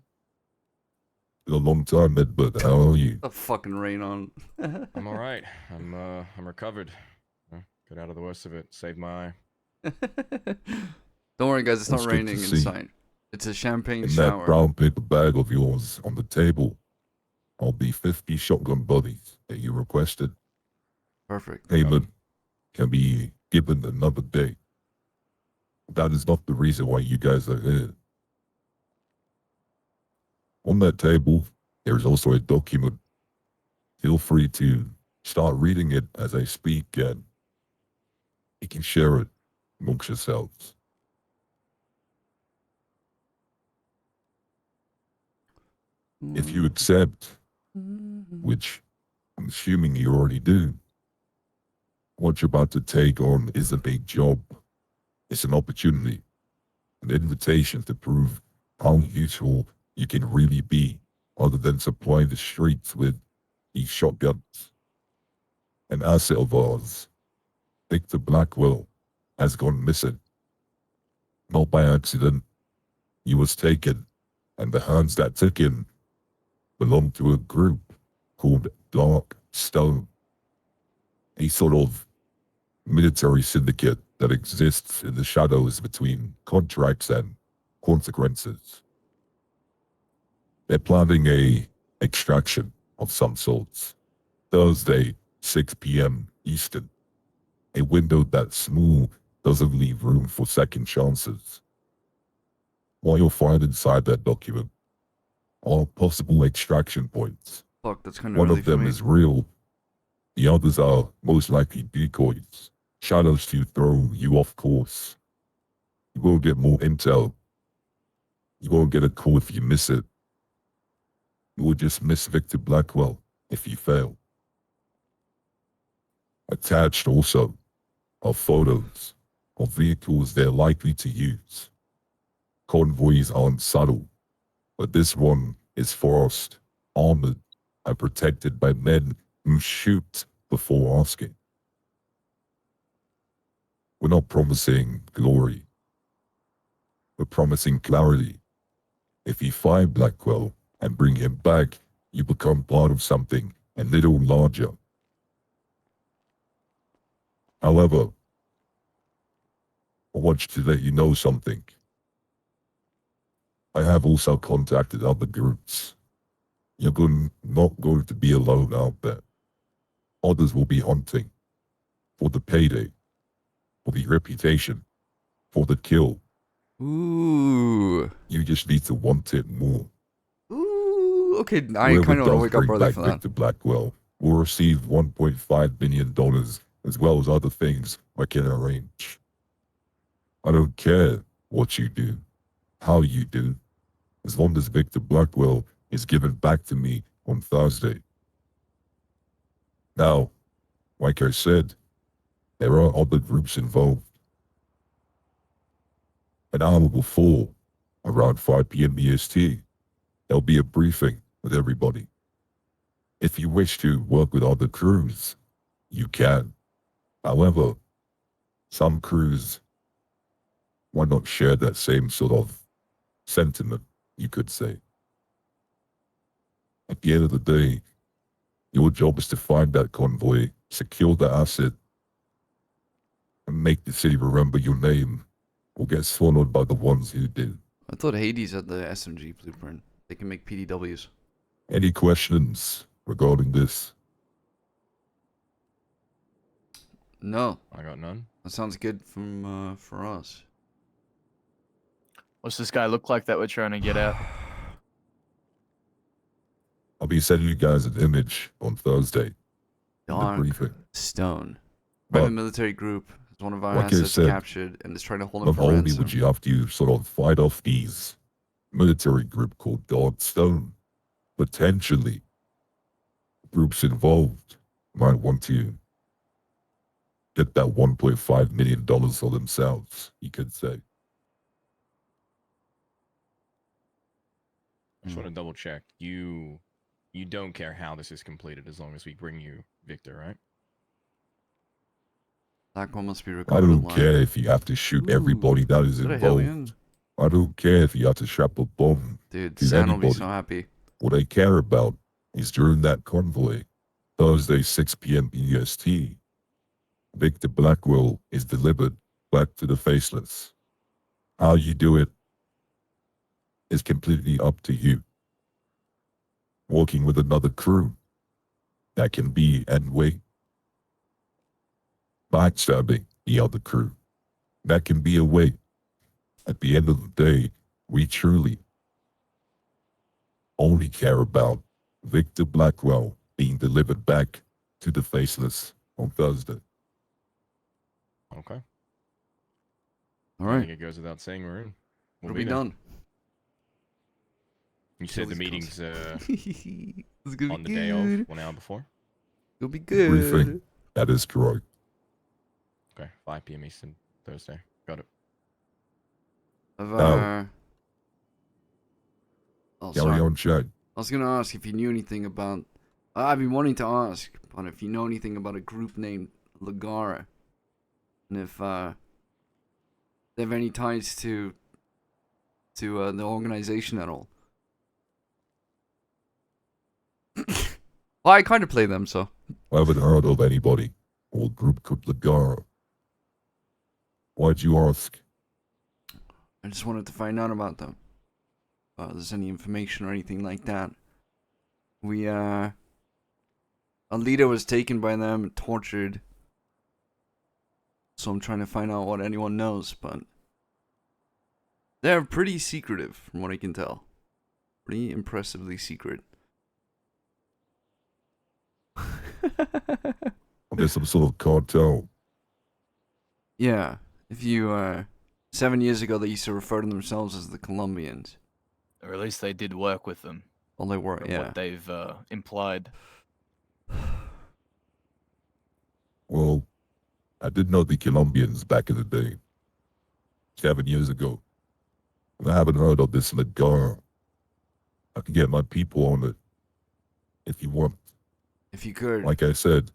Been a long time, Edward. How are you? The fucking rain on. I'm all right. I'm recovered. Got out of the worst of it. Saved my eye. Don't worry, guys. It's That's not good to raining see. inside. It's a champagne In shower. that brown paper bag of yours on the table, I'll be 50 shotgun buddies that you requested. Perfect. Payment can be given another day. That is not the reason why you guys are here. On that table, there is also a document. Feel free to start reading it as I speak, and you can share it amongst yourselves. If you accept, which I'm assuming you already do, what you're about to take on is a big job. It's an opportunity, an invitation to prove how useful you can really be, other than supplying the streets with these shotguns. An asset of ours, Victor Blackwell, has gone missing. Not by accident. He was taken, and the hands that took him belong to a group called Dark Stone, a sort of military syndicate that exists in the shadows between contracts and consequences. They're planning a extraction of some sorts. Thursday, 6 p.m. Eastern. A window that small doesn't leave room for second chances. What you'll find inside that document are possible extraction points. Fuck, that's kind of One early of them for me. is real. The others are most likely decoys, shadows to throw you off course. You won't get more intel. You won't get a call if you miss it. You will just miss Victor Blackwell if you fail. Attached also are photos of vehicles they're likely to use. Convoys aren't subtle, but this one is fast, armored, and protected by men who shoot before asking. We're not promising glory. We're promising clarity. If you find Blackwell and bring him back, you become part of something a little larger. However, I want to let you know something. I have also contacted other groups. not going to be alone out there. Others will be hunting for the payday, for the reputation, for the kill. Ooh. You just need to want it more. Ooh. Okay, I Whoever kind of want to does wake up bring early back for that. Victor Blackwell will receive $1.5 million as well as other things I can arrange. I don't care what you do, how you do, as long as Victor Blackwell is given back to me on Thursday. Now, like I said, there are other groups involved. An hour before, around 5 p.m. EST, there'll be a briefing with everybody. If you wish to work with other crews, you can. However, some crews might not share that same sort of sentiment, you could say. At the end of the day, your job is to find that convoy, secure the asset, and make the city remember your name, or get swallowed by the ones who did. I thought Hades had the SMG blueprint. They can make PDWs. Any questions regarding this? No. I got none. That sounds good from for us. What's this guy look like that we're trying to get out? I'll be sending you guys an image on Thursday. In the Dark briefing. Stone. But Private military group has one of our like I assets said, captured and is trying to hold him not for only ransom. would you have to sort of fight off these military group called Dark Stone, potentially groups involved might want to get that $1.5 million for themselves, you could say. I just want to double check. You don't care how this is completed as long as we bring you Victor, right? That one must be I recorded don't live. care if you have to shoot everybody that is Is that a Hellion? involved. I don't care if you have to strap a bomb Dude, to San will be anybody. so happy. What I care about is during that convoy, Thursday 6 p.m. EST, Victor Blackwell is delivered back to the Faceless. How you do it is completely up to you. Working with another crew, that can be and wait. Backstabbing the other crew, that can be a way. At the end of the day, we truly only care about Victor Blackwell being delivered back to the Faceless on Thursday. Okay. All I right. think it goes without saying we're in. We'll be be there. done. You said the these meeting's It's gonna on be the day good. of, 1 hour before. It'll be good. Briefing, that is correct. Okay, 5 p.m. Eastern, Thursday. Got it. Oh, Carry sorry. on, Shang. I was gonna ask if you knew anything about. I've been wanting to ask, but if you know anything about a group named Lagara, and if they have any ties to the organization at all. Well, I kind of play them, so. I haven't heard of anybody or group called Lagara. Why'd you ask? I just wanted to find out about them. If there's any information or anything like that. We, a leader was taken by them and tortured. So I'm trying to find out what anyone knows, but they're pretty secretive from what I can tell. Pretty impressively secret. There's some sort of cartel. Yeah, if you, 7 years ago they used to refer to themselves as the Colombians. Or at least they did work with them. Well, they were, from yeah. What they've implied. Well, I did know the Colombians back in the day. 7 years ago. And I haven't heard of this Lagara. I can get my people on it. If you want. If you could. Like I said,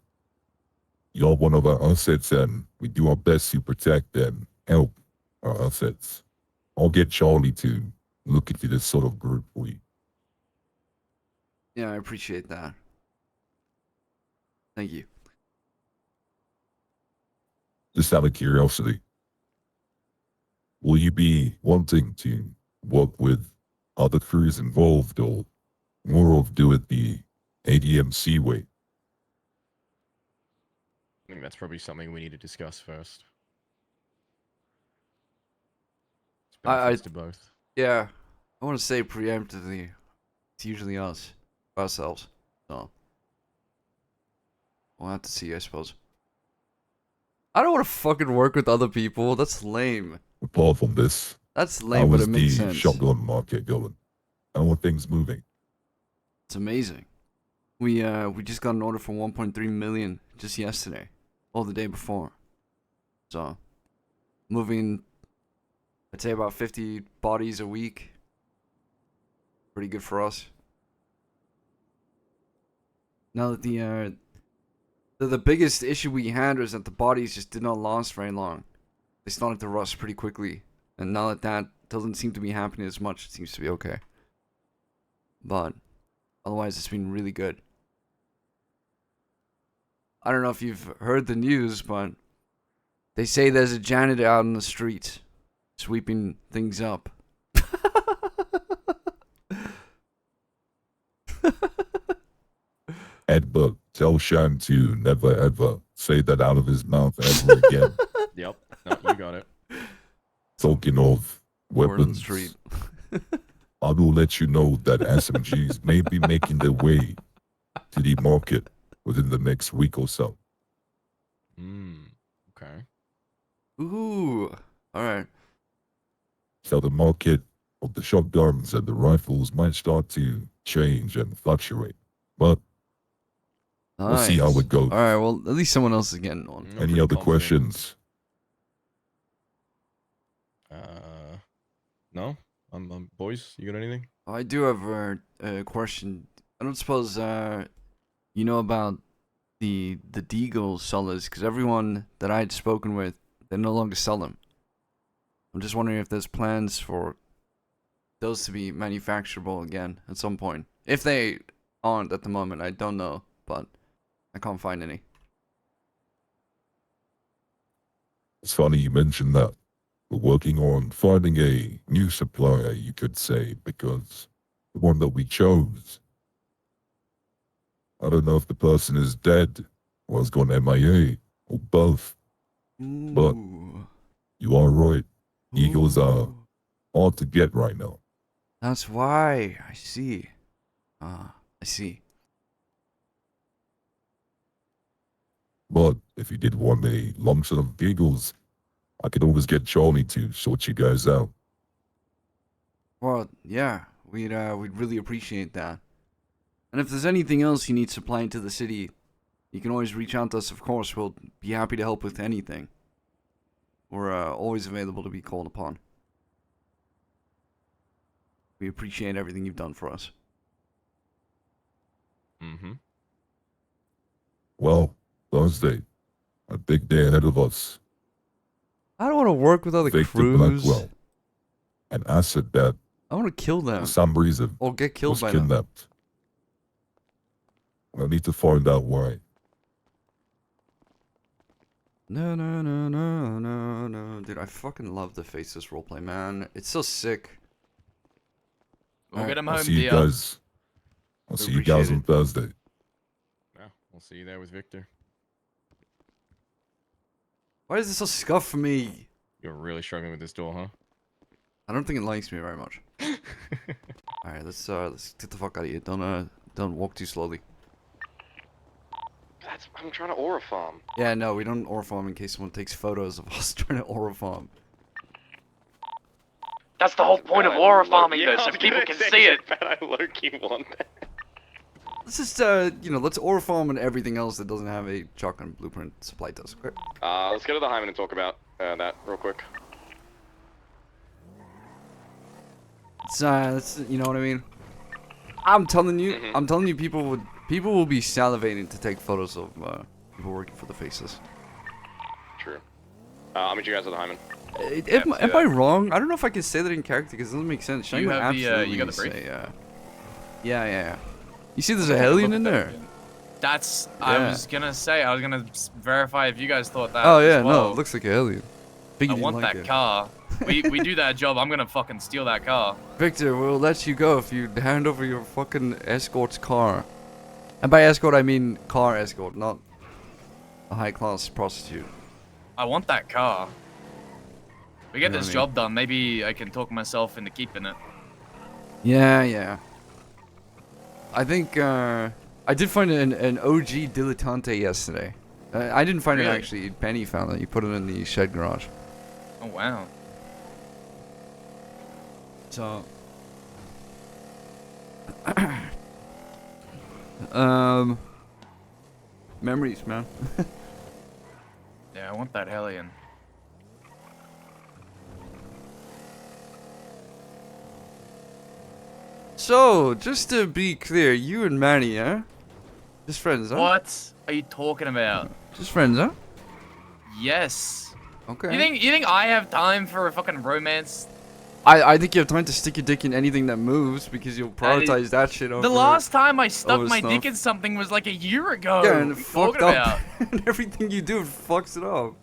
you're one of our assets and we do our best to protect and help our assets. I'll get Charlie to look into this sort of group for you. Yeah, I appreciate that. Thank you. Just out of curiosity, will you be wanting to work with other crews involved or more of do it the ADMC way. I think that's probably something we need to discuss first. It's benefits to both. Yeah, I want to say preemptively, it's usually ourselves. So we'll have to see, I suppose. I don't want to fucking work with other people. That's lame. Apart from this, That's how lame, but is it makes the sense. shotgun market going? How are things moving? It's amazing. We just got an order for 1.3 million just yesterday, or the day before. So moving, I'd say about 50 bodies a week. Pretty good for us. Now that the biggest issue we had was that the bodies just did not last very long. They started to rust pretty quickly, and now that that doesn't seem to be happening as much, it seems to be okay. But otherwise, it's been really good. I don't know if you've heard the news, but they say there's a janitor out in the street sweeping things up. Ed, but tell Shang to never ever say that out of his mouth ever again. Yep. No, you got it. Talking of Word on the weapons, street. I will let you know that SMGs may be making their way to the market within the next week or so. Okay. Ooh. Alright. So the market of the shotguns and the rifles might start to change and fluctuate. But we'll see how it goes. Alright, well, at least someone else is getting on. Any other questions? No. Boys, you got anything? I do have a question. I don't suppose you know about the Deagle sellers, because everyone that I had spoken with, they no longer sell them. I'm just wondering if there's plans for those to be manufacturable again at some point. If they aren't at the moment, I don't know, but I can't find any. It's funny you mentioned that. We're working on finding a new supplier, you could say, because the one that we chose, I don't know if the person is dead or has gone MIA or both. But you are right. Eagles are hard to get right now. That's why. I see. I see. But if you did want a lump sum of giggles, I could always get Charlie to sort you guys out. Well, yeah, we'd really appreciate that. And if there's anything else you need supplying to the city, you can always reach out to us, of course. We'll be happy to help with anything. We're always available to be called upon. We appreciate everything you've done for us. Well, Thursday, a big day ahead of us. I don't want to work with other Victor crews. Blackwell, an asset that, I want to kill them. for some reason, Or get killed was by them. kidnapped. I need to find out why. No. Dude, I fucking love the Faceless roleplay, man. It's so sick. We'll get him I'll home, see you dear. guys. I'll see you guys on Thursday. Yeah, we'll see you there with Victor. Why is this so scuffed for me? You're really struggling with this door, huh? I don't think it likes me very much. Alright, let's get the fuck out of here. Don't walk too slowly. I'm trying to aura farm. Yeah, no, we don't aura farm in case someone takes photos of us trying to aura farm. That's the whole point of aura farming, though, so people can see it. But I low-key want that. Let's just, let's aura farm and everything else that doesn't have a shotgun blueprint supplied to us. Okay? Let's go to the Hyman and talk about that real quick. It's, you know what I mean? I'm telling you, people will be salivating to take photos of people working for the Faceless. True. I'll meet you guys at the Hyman. Am I wrong? I don't know if I can say that in character because it doesn't make sense. Shang You would have the, absolutely you got the brief? say, yeah. You see there's a Hellion in there? That's, I was gonna say, I was gonna verify if you guys thought that Oh yeah, as well. no, it looks like a Hellion. But I you didn't want like that it. car. We do that job. I'm gonna fucking steal that car. Victor, we'll let you go if you hand over your fucking escort's car. And by escort, I mean car escort, not a high-class prostitute. I want that car. We get You know this what I mean? job done. Maybe I can talk myself into keeping it. Yeah. I think, I did find an OG dilettante yesterday. I didn't find it Really? actually. Penny found it. He put it in the shed garage. Oh wow. So, memories, man. Yeah, I want that Hellion. So, just to be clear, you and Manny, huh? Just friends, huh? What are you talking about? Just friends, huh? Yes. Okay. You think I have time for a fucking romance? I think you have time to stick your dick in anything that moves because you'll prioritize that shit over. The last time I stuck over my stuff. dick in something was like a year ago. Yeah, and What it are you fucked talking up. about? And everything you do fucks it up.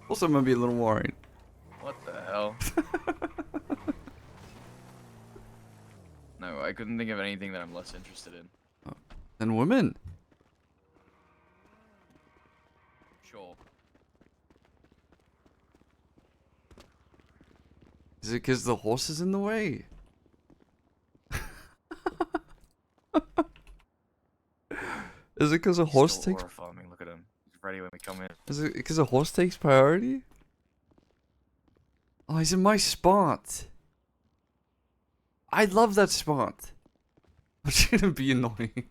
Also, I'm gonna be a little worried. What the hell? No, I couldn't think of anything that I'm less interested in. And women. Sure. Is it because the horse is in the way? Is it because a horse Still takes? horrifying. Look at him. He's ready when we come in. Is it because a horse takes priority? Oh, he's in my spot. I love that spot. I'm gonna be annoying.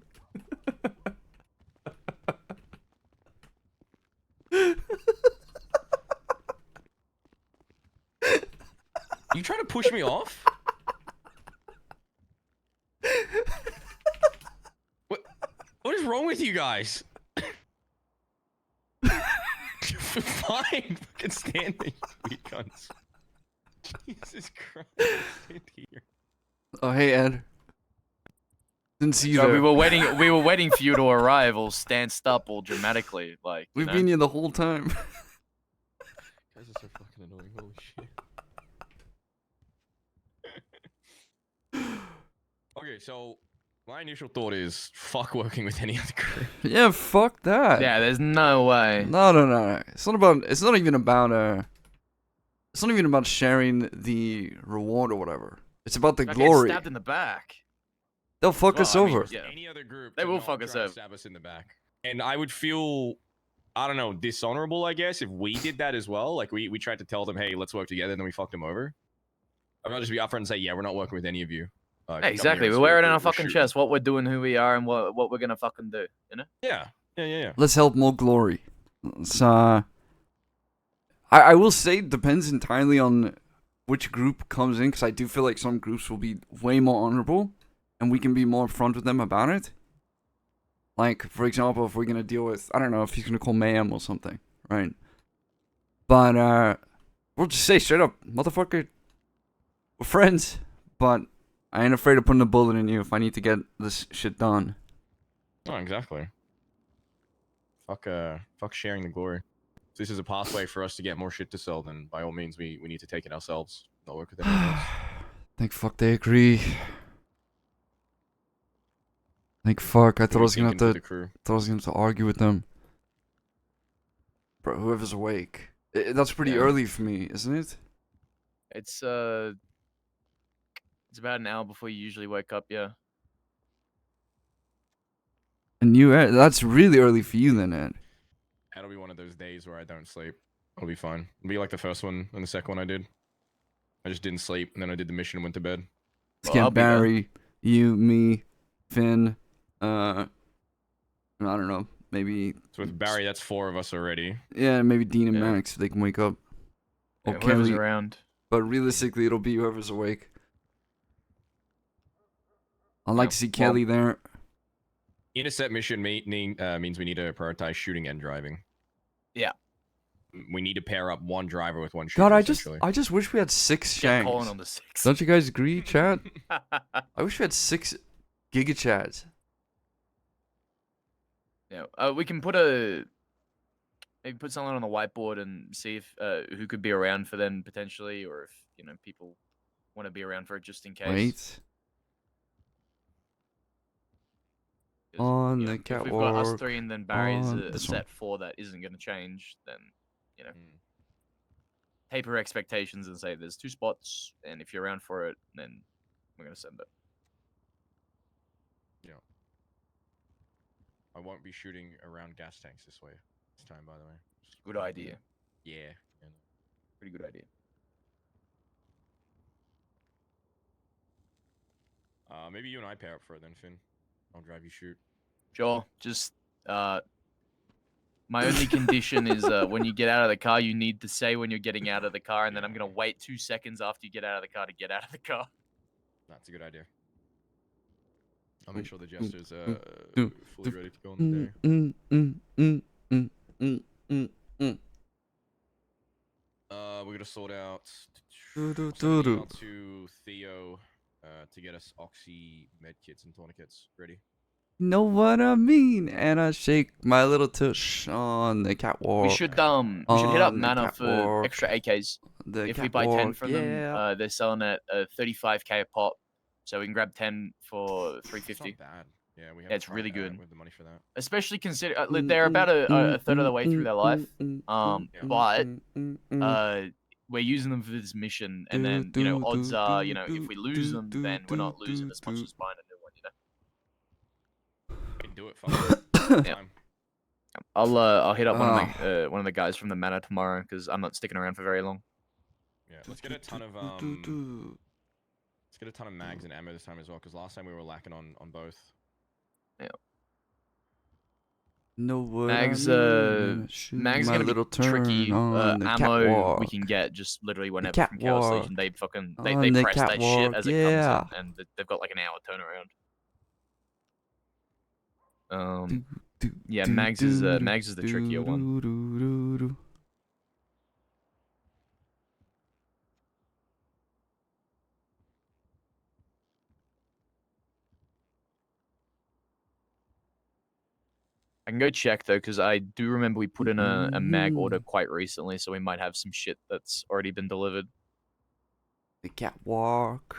You trying to push me off? What is wrong with you guys? Fine, fucking stand there, you cunts. Jesus Christ, stand here. Oh, hey Ed. Didn't see you So there. we were waiting for you to arrive, all stanced up, all dramatically, like. We've been here the whole time. Guys are so fucking annoying. Holy shit. Okay, so my initial thought is fuck working with any other crew. Yeah, fuck that. Yeah, there's no way. No. It's not about. It's not even about. It's not even about sharing the reward or whatever. It's about the Not getting glory. stabbed in the back. They'll fuck us Well, I mean, over. yeah. Any other group, They to will not fuck us try and over. stab us in the back. And I would feel, I don't know, dishonorable, I guess, if we did that as well. Like we tried to tell them, hey, let's work together, and then we fucked them over. I'd rather just be upfront and say, yeah, we're not working with any of you. Yeah, come here exactly. and We wear it we're- on our we're fucking shooting. chest. What we're doing, who we are, and what we're gonna fucking do. You know? Yeah. Let's help more glory. It's, I will say it depends entirely on which group comes in, because I do feel like some groups will be way more honorable, and we can be more upfront with them about it. Like, for example, if we're gonna deal with, I don't know, if he's gonna call Mayhem or something, right? But we'll just say straight up, motherfucker, we're friends, but I ain't afraid of putting a bullet in you if I need to get this shit done. Oh, exactly. Fuck sharing the glory. If this is a pathway for us to get more shit to sell, then by all means we need to take it ourselves. Not work with anyone else. Thank fuck they agree. Thank fuck. I thought I was gonna have Thinking to. for the crew. Thought I was gonna have to argue with them. Bro, whoever's awake. That's pretty Yeah. early for me, isn't it? It's about an hour before you usually wake up. Yeah. And that's really early for you then, Ed. That'll be one of those days where I don't sleep. I'll be fine. It'll be like the first one and the second one I did. I just didn't sleep, and then I did the mission and went to bed. Let's Well, I'll get be there. Barry, you, me, Finn, I don't know, maybe, So with Barry, that's 4 of us already. yeah, maybe Dean and Yeah. Max if they can wake up. Or Yeah, whoever's Kelly, around. but realistically, it'll be whoever's awake. I'd like Yep. to see Well- Kelly there. Intercept mission means we need to prioritize shooting and driving. Yeah. We need to pair up one driver with one shooter. God, I essentially. just wish we had 6 Yeah, Shangs. calling on the 6. Don't you guys agree, chat? I wish we had 6 Giga Chads. Yeah. We can put a maybe put something on the whiteboard and see if who could be around for then potentially, or if people want to be around for it just in case. Wait. 'Cause, On you the know, if we've got us catwalk. three and then Barry's on a this set one. 4 that isn't going to change, then taper expectations and say there's 2 spots, and if you're around for it, then we're going to send it. Yeah. I won't be shooting around gas tanks this way this time, by the way. Just Good idea. Yeah. Pretty good idea. Maybe you and I pair up for it then, Finn. I'll drive you shoot. Sure. Just my only condition is when you get out of the car, you need to say when you're getting out of the car, and then I'm gonna wait 2 seconds after you get out of the car to get out of the car. That's a good idea. I'll make sure the jester's fully ready to go on the day. We're gonna sort out. I'll send an email to Theo to get us oxy med kits and tourniquets ready. Know what I mean? And I shake my little tush on the catwalk. We should hit up on the Mana for catwalk. extra AKs. The If we buy 10 catwalk, from yeah. them, they're selling at 35k a pop, so we can grab 10 for 350. It's not bad. Yeah, we have. Yeah, it's really good. With the money for that. Especially consider they're about a third of the way through their life. But we're using them for this mission, and then odds are if we lose them, then we're not losing as much as buying a new one. We can do it. Fuck. Yeah. I'll hit up one of the guys from the Manor tomorrow because I'm not sticking around for very long. Yeah, let's get a ton of mags and ammo this time as well, because last time we were lacking on both. Yeah. No what Mag's I mean, shoot Mag's my gonna little be tricky. turn on the Ammo we catwalk. can get just literally whenever The from Chaos catwalk. Legion. They fucking On they the press that shit catwalk, as it yeah. comes in, and they've got like an hour turnaround. Yeah, Mags is the trickier one. I can go check though, because I do remember we put in a mag order quite recently, so we might have some shit that's already been delivered. The catwalk.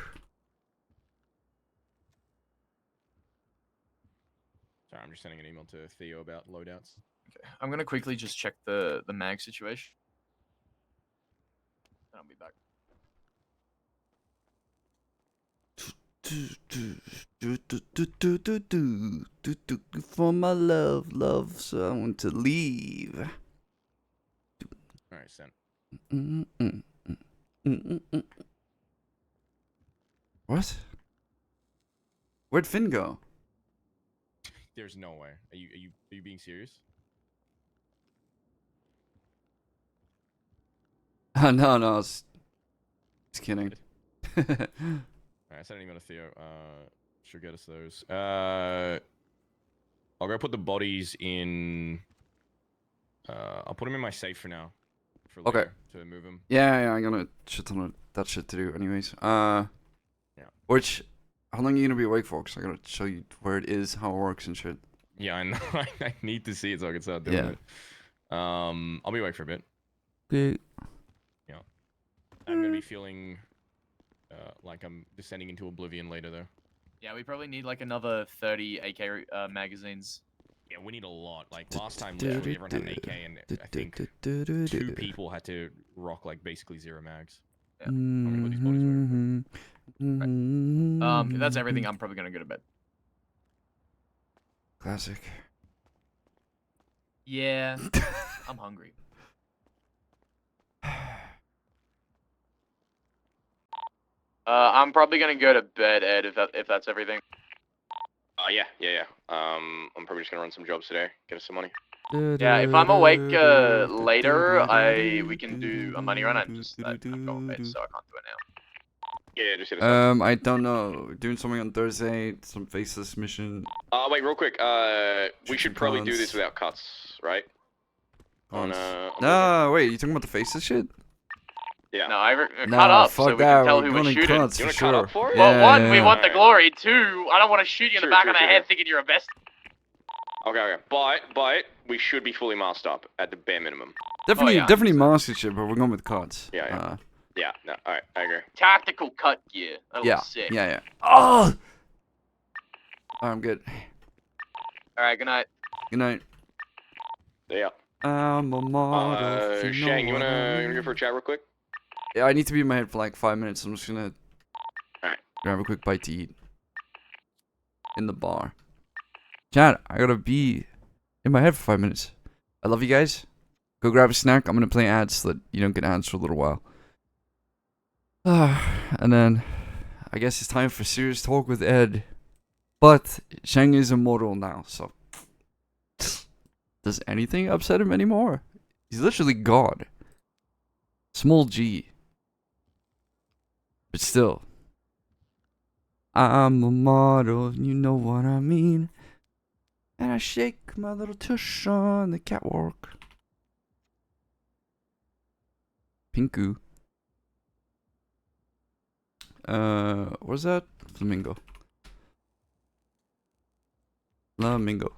Sorry, I'm just sending an email to Theo about loadouts. Okay, I'm gonna quickly just check the mag situation. I'll be back. For my love, so I want to leave. All right, sent. What? Where'd Finn go? There's no way. Are you being serious? No, just kidding. Alright, I sent an email to Theo. Should get us those. I'll go put the bodies in. I'll put them in my safe for now. For later, Okay. To move them. Yeah, I got a shit ton of that shit to do, anyways. Yeah. Which, how long are you gonna be awake for? Cause I gotta show you where it is, how it works, and shit. Yeah, I know. I need to see it so I can start doing it. I'll be awake for a bit. Okay. Yeah. I'm gonna be feeling like I'm descending into oblivion later, though. Yeah, we probably need like another 30 AK magazines. Yeah, we need a lot. Like last time, literally everyone had an AK, and I think 2 people had to rock like basically 0 mags. Yeah. I'm gonna put these bodies away. If that's everything, I'm probably gonna go to bed. Classic. Yeah, I'm hungry. I'm probably gonna go to bed, Ed. If that's everything. Yeah. I'm probably just gonna run some jobs today, get us some money. Yeah, if I'm awake later, we can do a money run. I'm going to bed, so I can't do it now. Yeah, just hit us up. I don't know. Doing something on Thursday, some faceless mission. Wait, real quick. We should probably do cons. this without cuts, right? No, wait, you talking about the faceless shit? Yeah. No, I Nah, cut up fuck so we that, can tell we're who we're going shooting. cuts for sure. cut up for it? Well, Yeah, one, yeah, we yeah. want the glory. 2, I don't want to shoot you in the back of the head thinking you're a best. Okay. But we should be fully masked up at the bare minimum. Definitely, yeah, definitely mask and shit, but we're going with cuts. Yeah. Yeah. No. All right. I agree. Tactical cut gear. That Yeah. looks sick. Yeah. Oh! I'm good. All right. Good night. Good night. Yeah. I'm a model. if you Shang, know you what I wanna mean. go for a chat real quick? Yeah, I need to be in my head for like 5 minutes. I'm just gonna Alright. grab a quick bite to eat in the bar. Chad, I gotta be in my head for 5 minutes. I love you guys. Go grab a snack. I'm gonna play ads so that you don't get ads for a little while. And then I guess it's time for serious talk with Ed. But Shang is immortal now, so does anything upset him anymore? He's literally God. Small G. But still. I'm a model, you know what I mean. And I shake my little tush on the catwalk. Pinku. Where's that? Flamingo. Flamingo.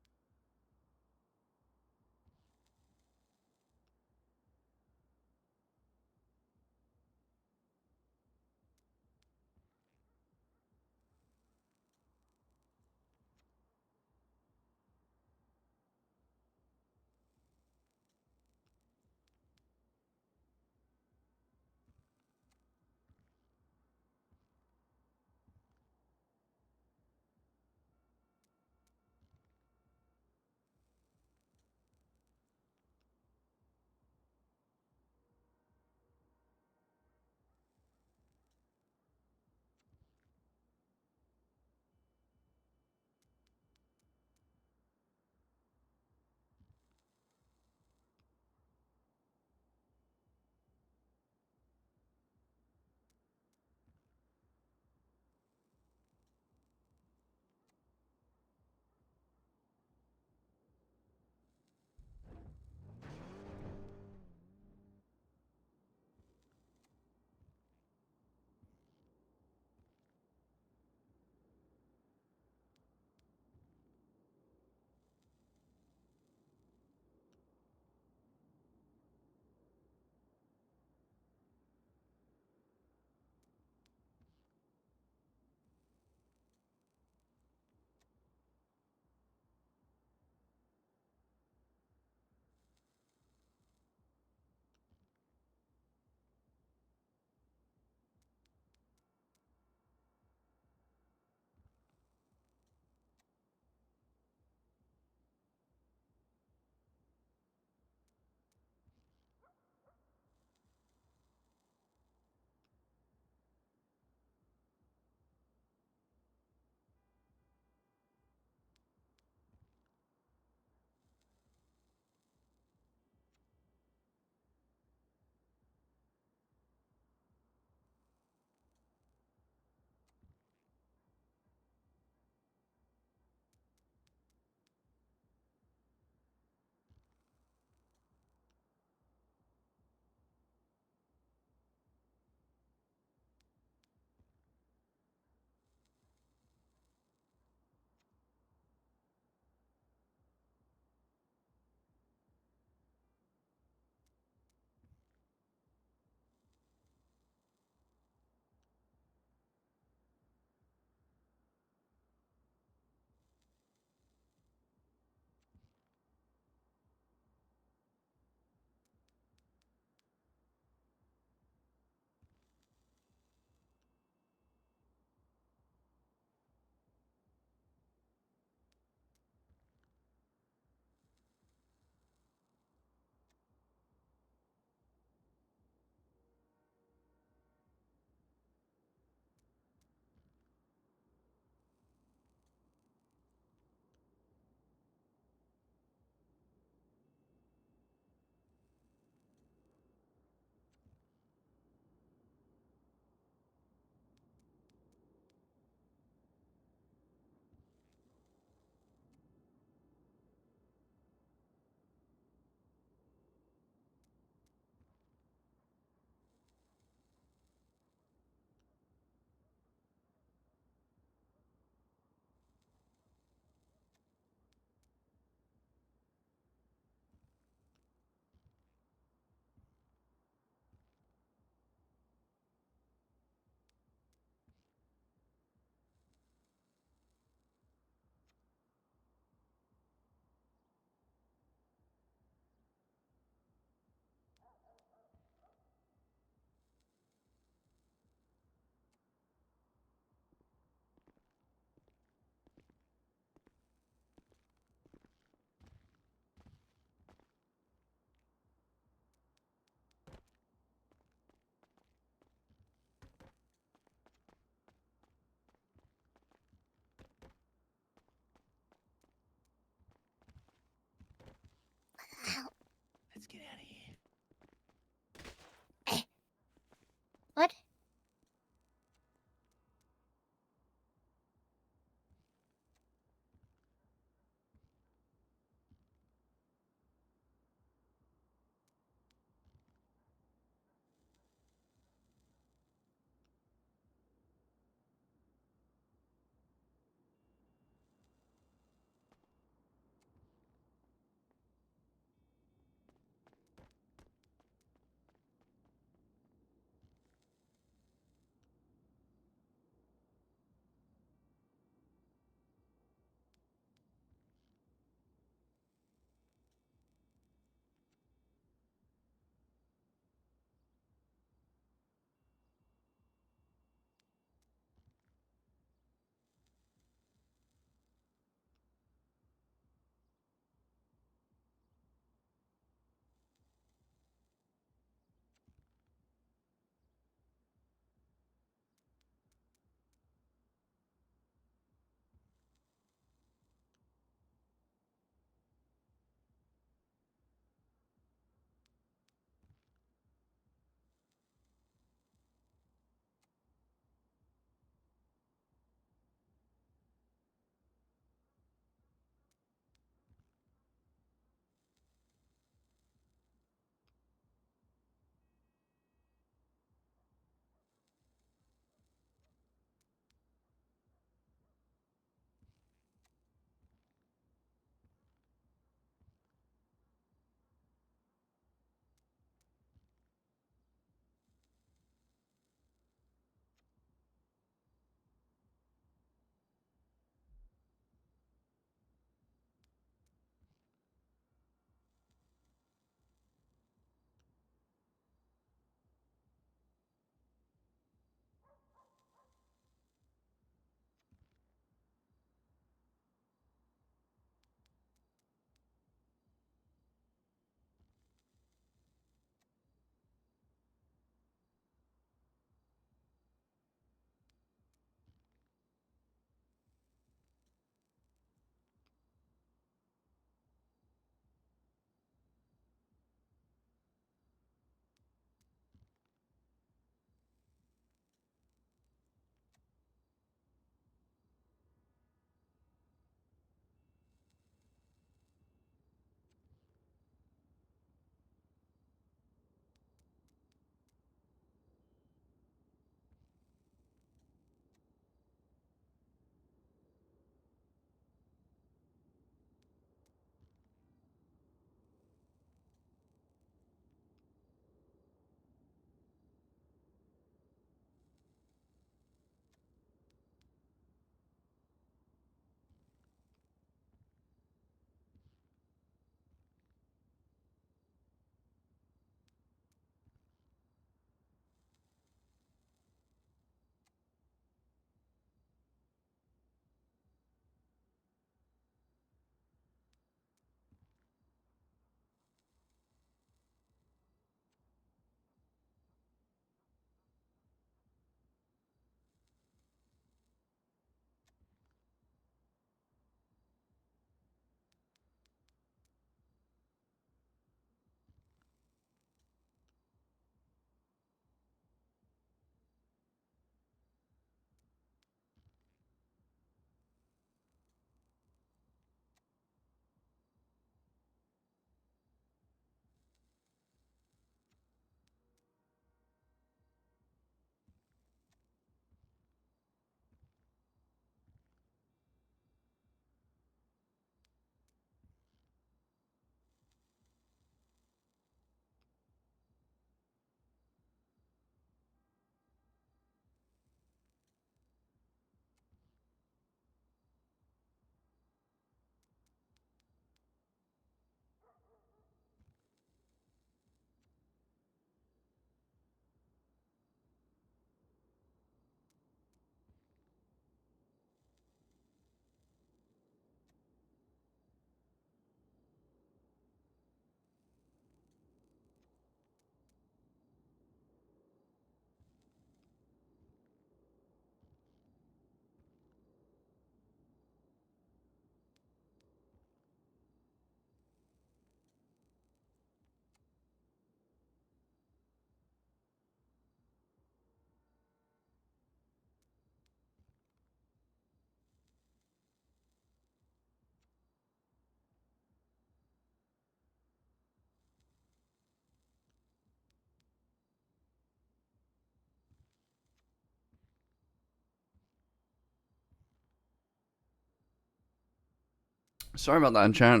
Sorry about that, chat.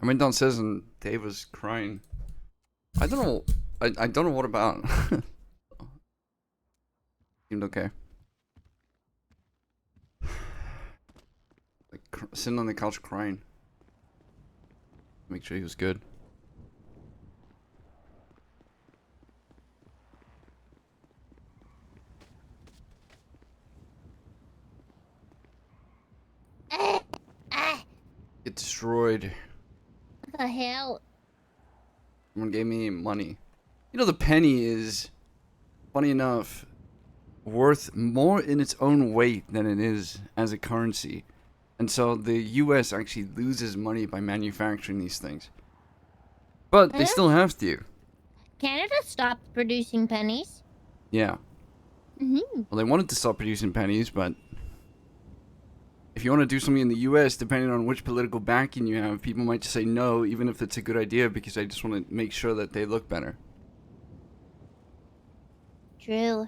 I went downstairs and Dave was crying. I don't know. I don't know what about. Seemed okay. Like sitting on the couch crying. Make sure he was good. Get destroyed. What the hell? Someone gave me money. You know, the penny is, funny enough, worth more in its own weight than it is as a currency. And so the US actually loses money by manufacturing these things. But they still have to. Canada stopped producing pennies. Yeah. Mm-hmm. Well, they wanted to stop producing pennies, but if you want to do something in the US, depending on which political backing you have, people might just say no, even if it's a good idea, because they just want to make sure that they look better. True.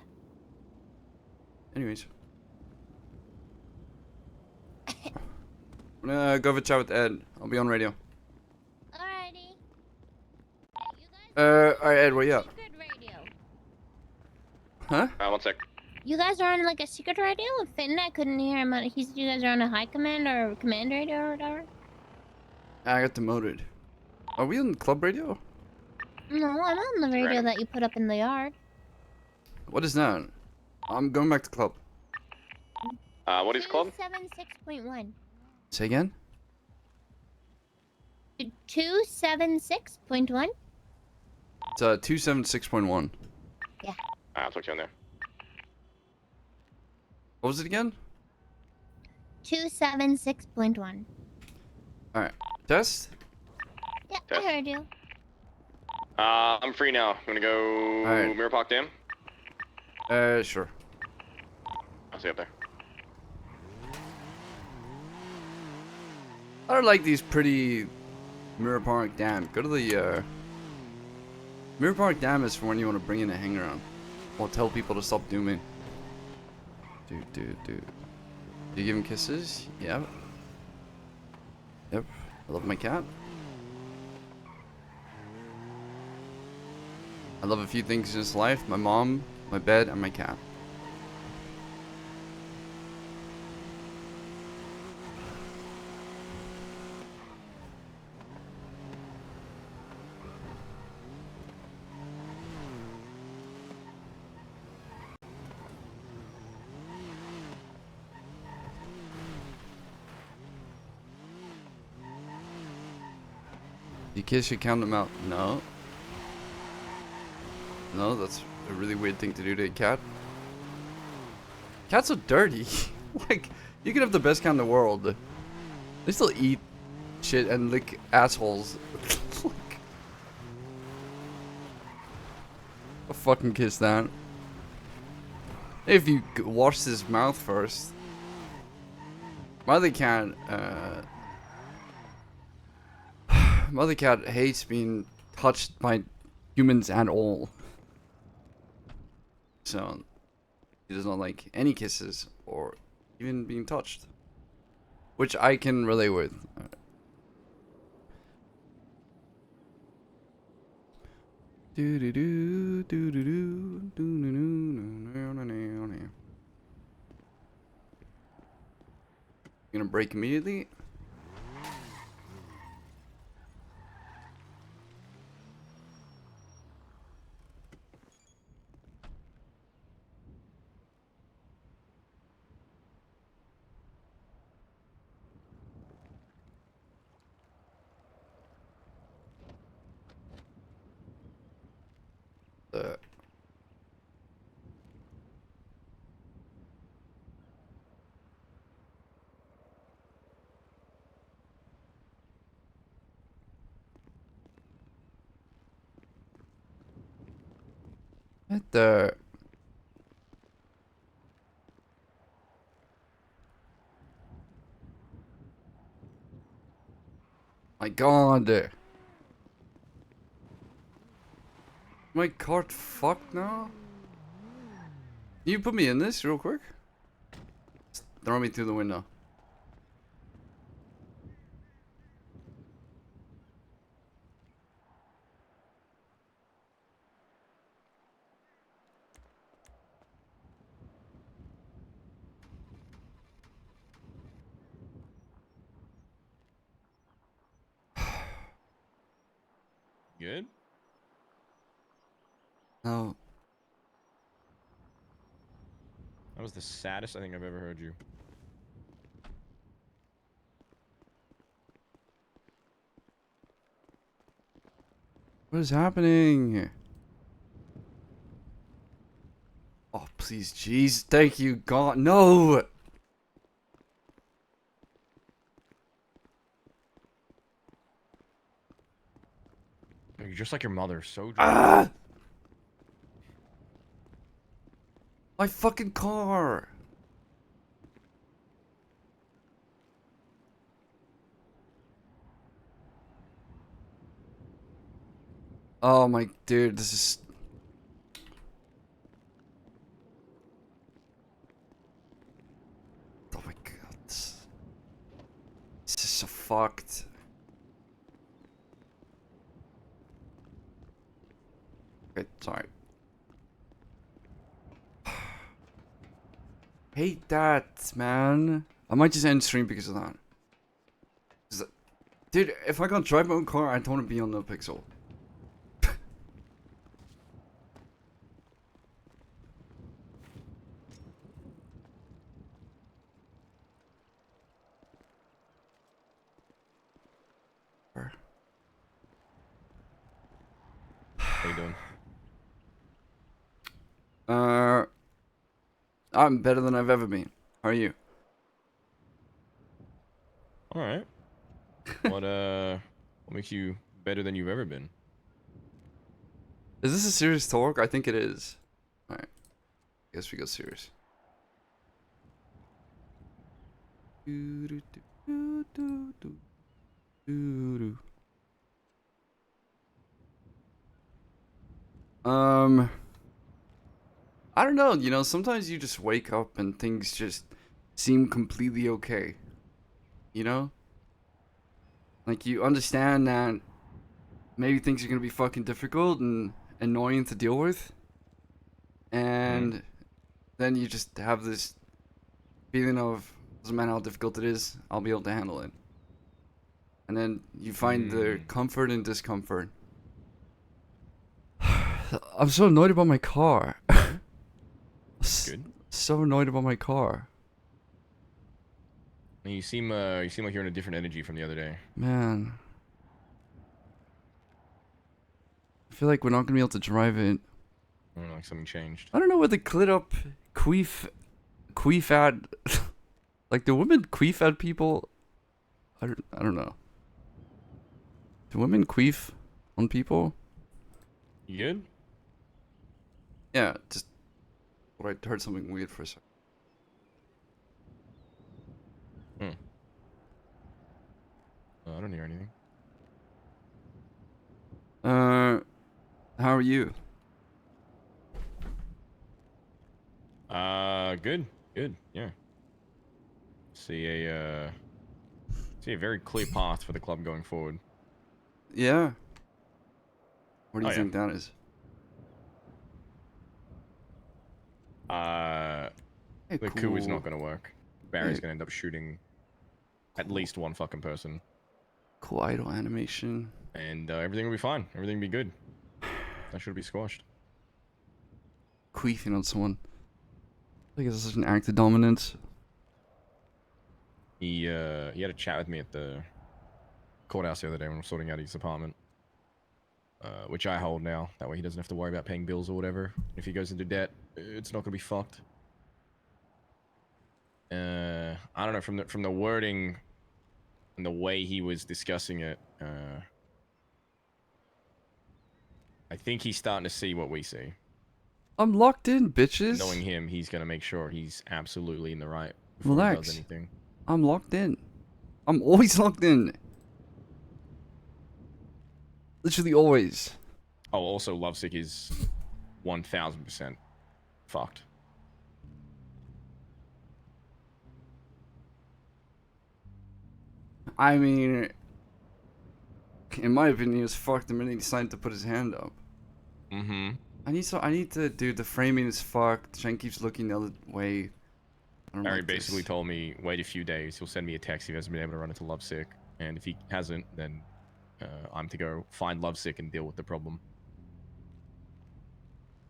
Anyways. I'm gonna go have a chat with Ed. I'll be on radio. Alrighty. Alright, Ed, where you at? Secret radio. Huh? 1 sec. You guys are on like a secret radio with Finn. I couldn't hear him. You guys are on a high command or command radio or whatever. I got demoted. Are we on club radio? No, I'm on the radio that you put up in the yard. What is that? I'm going back to club. What is club? 276.1. Say again? 276.1. It's 276.1. Yeah. I'll talk to you on there. What was it again? 276.1. Alright. Test? Yeah, Test. I heard you. I'm free now. I'm gonna go Alright. Mirror Park Dam. Sure. I'll see you up there. I don't like these pretty Mirror Park Dam. Go to the, Mirror Park Dam is for when you want to bring in a hangaround. Or tell people to stop dooming. Dude. Do you give him kisses? Yep. Yep. I love my cat. I love a few things in this life. My mom, my bed, and my cat. You kiss your count them out. No. No, that's a really weird thing to do to a cat. Cats are dirty. Like, you can have the best cat in the world. They still eat shit and lick assholes. Like, I'll fucking kiss that. If you wash his mouth first. My other cat, Mother cat hates being touched by humans at all. So, he does not like any kisses or even being touched. Which I can relate with. Gonna break immediately. What the? My god. My cart fucked now? Can you put me in this real quick? Just throw me through the window. good? No. That was the saddest I think I've ever heard you. What is happening? Oh, please, jeez. Thank you, God. No! You're just like your mother, so drunk. Ah! My fucking car! Oh my dude, this is... Oh my god. This is so fucked. Okay, sorry. Hate that, man. I might just end stream because of that. Dude, if I can't drive my own car, I don't want to be on NoPixel. How you doing? I'm better than I've ever been. How are you? All right. What makes you better than you've ever been? Is this a serious talk? I think it is. Alright. Guess we go serious. I don't know, you know, sometimes you just wake up and things just seem completely okay. You know? Like, you understand that maybe things are gonna be fucking difficult and annoying to deal with. And then you just have this feeling of, doesn't matter how difficult it is, I'll be able to handle it. And then you find the comfort in discomfort. I'm so annoyed about my car. Good. So annoyed about my car. You seem like you're in a different energy from the other day. Man. I feel like we're not gonna be able to drive it. I don't know, like something changed. I don't know what the clit up queef ad like, do women queef at people? I don't know. Do women queef on people? You good? Yeah, just I heard something weird for a second. I don't hear anything. How are you? Good, yeah. See a very clear path for the club going forward. Yeah. What do you Oh, think that is? The coup is cool. not gonna work. Barry's gonna end up shooting at least one fucking person. Cool idle animation. And everything will be fine. Everything will be good. That should be squashed. Queefing on someone. Like, it's such an act of dominance. He had a chat with me at the courthouse the other day when we were sorting out his apartment. Which I hold now. That way he doesn't have to worry about paying bills or whatever. If he goes into debt, it's not gonna be fucked. I don't know, from the wording and the way he was discussing it, I think he's starting to see what we see. I'm locked in, bitches. Knowing him, he's gonna make sure he's absolutely in the right before he Relax. does anything. I'm locked in. I'm always locked in. Literally always. Oh, also, Lovesick is 1000% fucked. I mean, in my opinion, he was fucked the minute he decided to put his hand up. Mm-hmm. I need to, dude, the framing is fucked. Shang keeps looking the other way. I don't Barry like basically this. told me, wait a few days, he'll send me a text if he hasn't been able to run into Lovesick. And if he hasn't, then I'm to go find Lovesick and deal with the problem.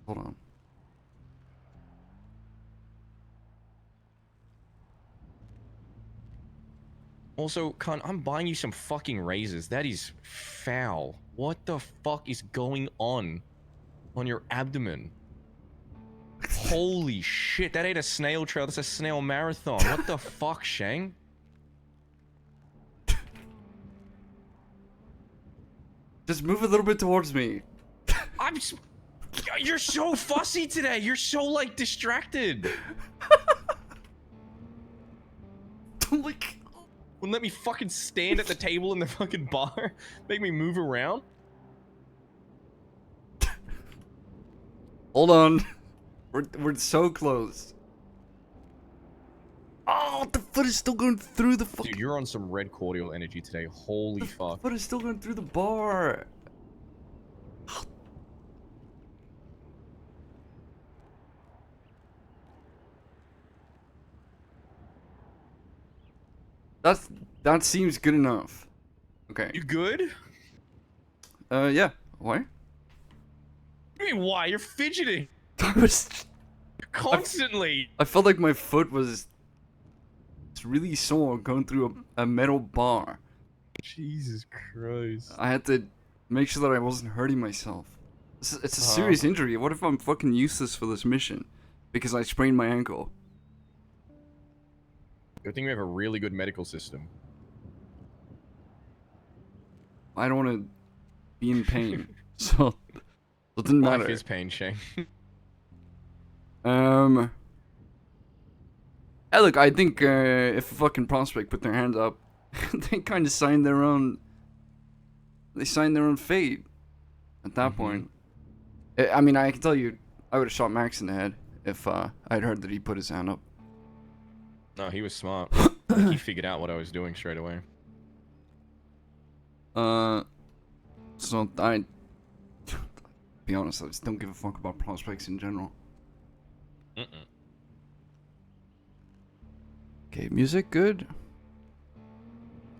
Hold on. Also, cunt, I'm buying you some fucking razors. That is foul. What the fuck is going on your abdomen? Holy shit, that ain't a snail trail, that's a snail marathon. What the fuck, Shang? Just move a little bit towards me. You're so fussy today. You're so, like, distracted. Like... Wouldn't let me fucking stand at the table in the fucking bar? Make me move around? Hold on. We're so close. Oh, the foot is still going through the fucking... Dude, you're on some red cordial energy today. Holy fuck. The foot is still going through the bar. That seems good enough. Okay. You good? Yeah. Why? What do you mean, why? You're fidgeting. I was... Constantly. I felt like my foot was... It's really sore going through a metal bar. Jesus Christ. I had to make sure that I wasn't hurting myself. It's a serious injury. What if I'm fucking useless for this mission? Because I sprained my ankle. Good thing we have a really good medical system. I don't want to be in pain. So, it doesn't matter. Life is pain, Shang. Yeah, look, I think if a fucking prospect put their hand up, they kind of signed their own... They signed their own fate at that point. I mean, I can tell you, I would have shot Max in the head if I'd heard that he put his hand up. No, he was smart. I think he figured out what I was doing straight away. So I... be honest, I just don't give a fuck about prospects in general. Okay, music good.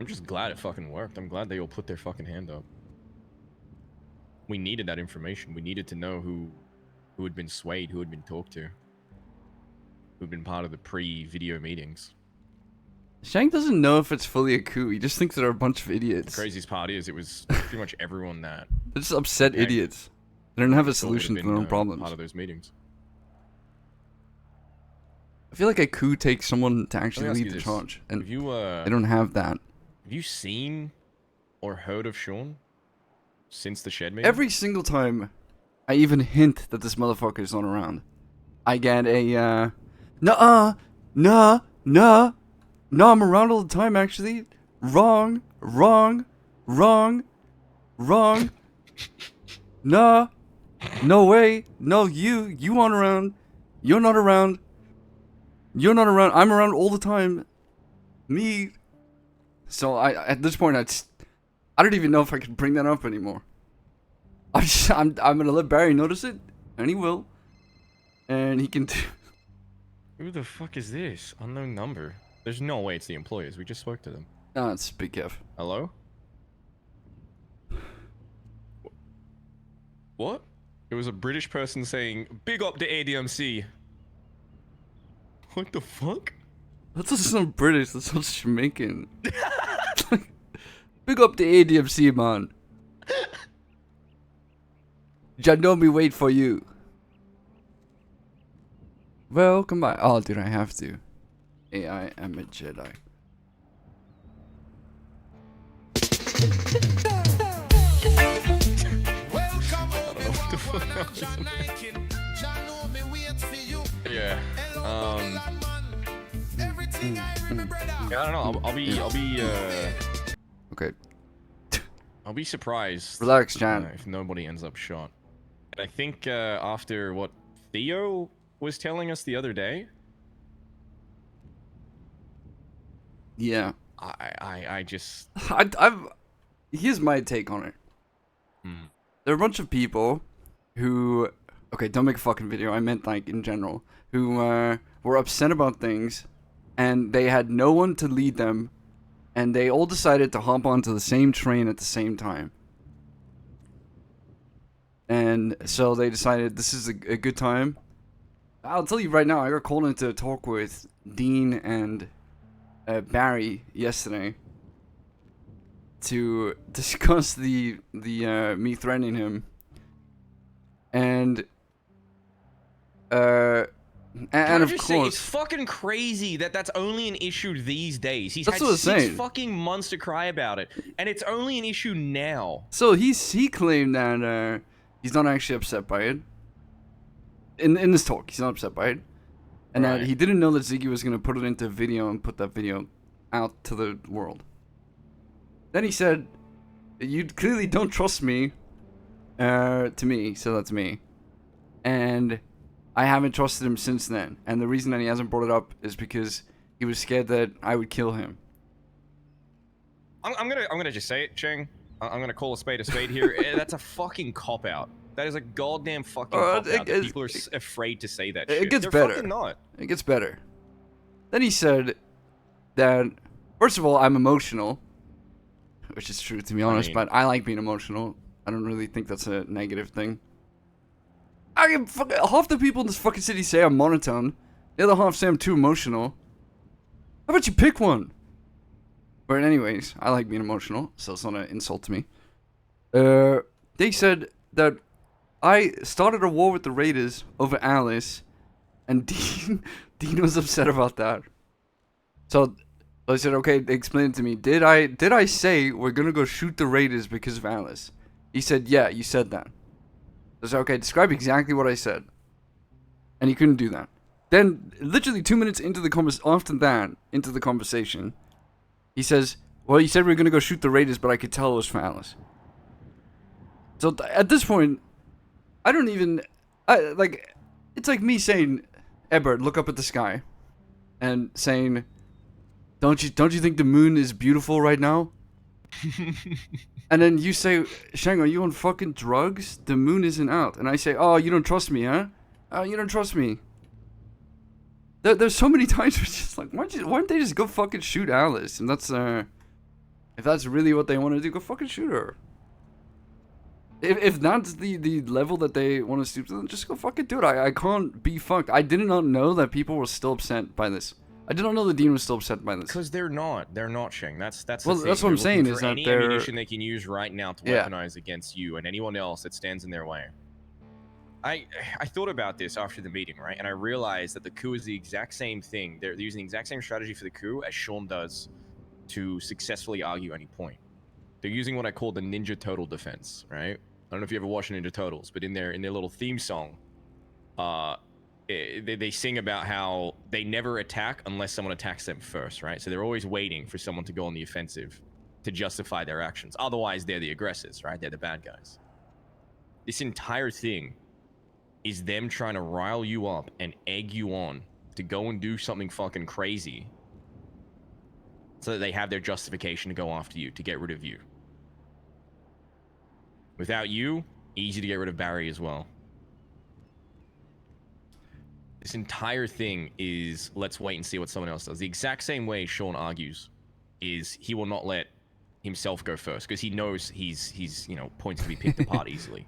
I'm just glad it fucking worked. I'm glad they all put their fucking hand up. We needed that information. We needed to know who had been swayed, who had been talked to, who'd been part of the pre-video meetings. Shang doesn't know if it's fully a coup. He just thinks they're a bunch of idiots. The craziest part is it was pretty much everyone that... They're just upset idiots. They don't have a solution to their own Part problems. of those meetings. I feel like a coup takes someone to actually Let me ask lead you the this. charge, and Have you, they don't have that. Have you seen or heard of Sean since the shed meeting? Every single time I even hint that this motherfucker is not around, I get a, nuh-uh, nah, no, I'm around all the time, actually. Wrong. Nah, no way. No, you aren't around. You're not around. I'm around all the time. Me. So at this point, I don't even know if I can bring that up anymore. I'm gonna let Barry notice it, and he will. And he can... Who the fuck is this? Unknown number. There's no way it's the employers. We just spoke to them. No, it's Big Kev. Hello? What? It was a British person saying, "Big up the ADMC." What the fuck? That doesn't sound British, that sounds Jamaican. Big up the ADMC, man. Janomi wait for you. Welcome back. Oh, dude, I have to. I am a Jedi. Yeah. Yeah, I don't know. I'll be Okay. I'll be surprised. Relax, Jan. If nobody ends up shot. And I think after what Theo was telling us the other day. Yeah. I just... Here's my take on it. There are a bunch of people who... Okay, don't make a fucking video. I meant, like, in general. Who were upset about things, and they had no one to lead them and they all decided to hop onto the same train at the same time. And so they decided this is a good time. I'll tell you right now, I got called into a talk with Dean and Barry yesterday to discuss the me threatening him. And of course, it's fucking crazy that that's only an issue these days. He's That's had what I'm 6 saying. fucking months to cry about it, and it's only an issue now. so he claimed that he's not actually upset by it. In this talk, he's not upset by it, and that Right. he didn't know that Ziggy was gonna put it into video and put that video out to the world. Then he said, "You clearly don't trust me." To me, he said that to me, and I haven't trusted him since then. And the reason that he hasn't brought it up is because he was scared that I would kill him. I'm gonna just say it, Shang. I'm gonna call a spade here. That's a fucking cop out. That is a goddamn fucking cop out. People are afraid to say that shit. It gets They're better. fucking not. It gets better. Then he said that, first of all, I'm emotional, which is true to be honest, mean- but I like being emotional. I don't really think that's a negative thing. Half the people in this fucking city say I'm monotone. The other half say I'm too emotional. How about you pick one? But anyways, I like being emotional, so it's not an insult to me. They said that I started a war with the Raiders over Alice, and Dean was upset about that. So I said, okay, explain it to me. Did I say we're gonna go shoot the Raiders because of Alice? He said, yeah, you said that. I said, okay, describe exactly what I said. And he couldn't do that. Then, literally 2 minutes into the conversation, he says, well, you said we were gonna go shoot the Raiders, but I could tell it was for Alice. So at this point, I don't even, it's like me saying, Ebert, look up at the sky, and saying, don't you think the moon is beautiful right now? And then you say, Shang, are you on fucking drugs? The moon isn't out. And I say, oh, you don't trust me, huh? Oh, you don't trust me. There's so many times where it's just like, why don't they just go fucking shoot Alice? And that's, if that's really what they want to do, go fucking shoot her. If that's the level that they want to stoop to, then just go fucking do it. I can't be fucked. I did not know that people were still upset by this. I did not know the Dean was still upset by this. Because they're not, Shang. That's well, the thing. that's what I'm They're saying looking is for that any they're ammunition they can use right now to weaponize against you and anyone else that stands in their way. I thought about this after the meeting, right? And I realized that the coup is the exact same thing. They're using the exact same strategy for the coup as Sean does to successfully argue any point. They're using what I call the Ninja Turtle defense, right? I don't know if you ever watched Ninja Turtles, but in their little theme song, they sing about how they never attack unless someone attacks them first, right? So they're always waiting for someone to go on the offensive to justify their actions. Otherwise, they're the aggressors, right? They're the bad guys. This entire thing is them trying to rile you up and egg you on to go and do something fucking crazy so that they have their justification to go after you, to get rid of you. Without you, easy to get rid of Barry as well. This entire thing is, let's wait and see what someone else does. The exact same way Sean argues is he will not let himself go first because he knows he's points to be picked apart easily.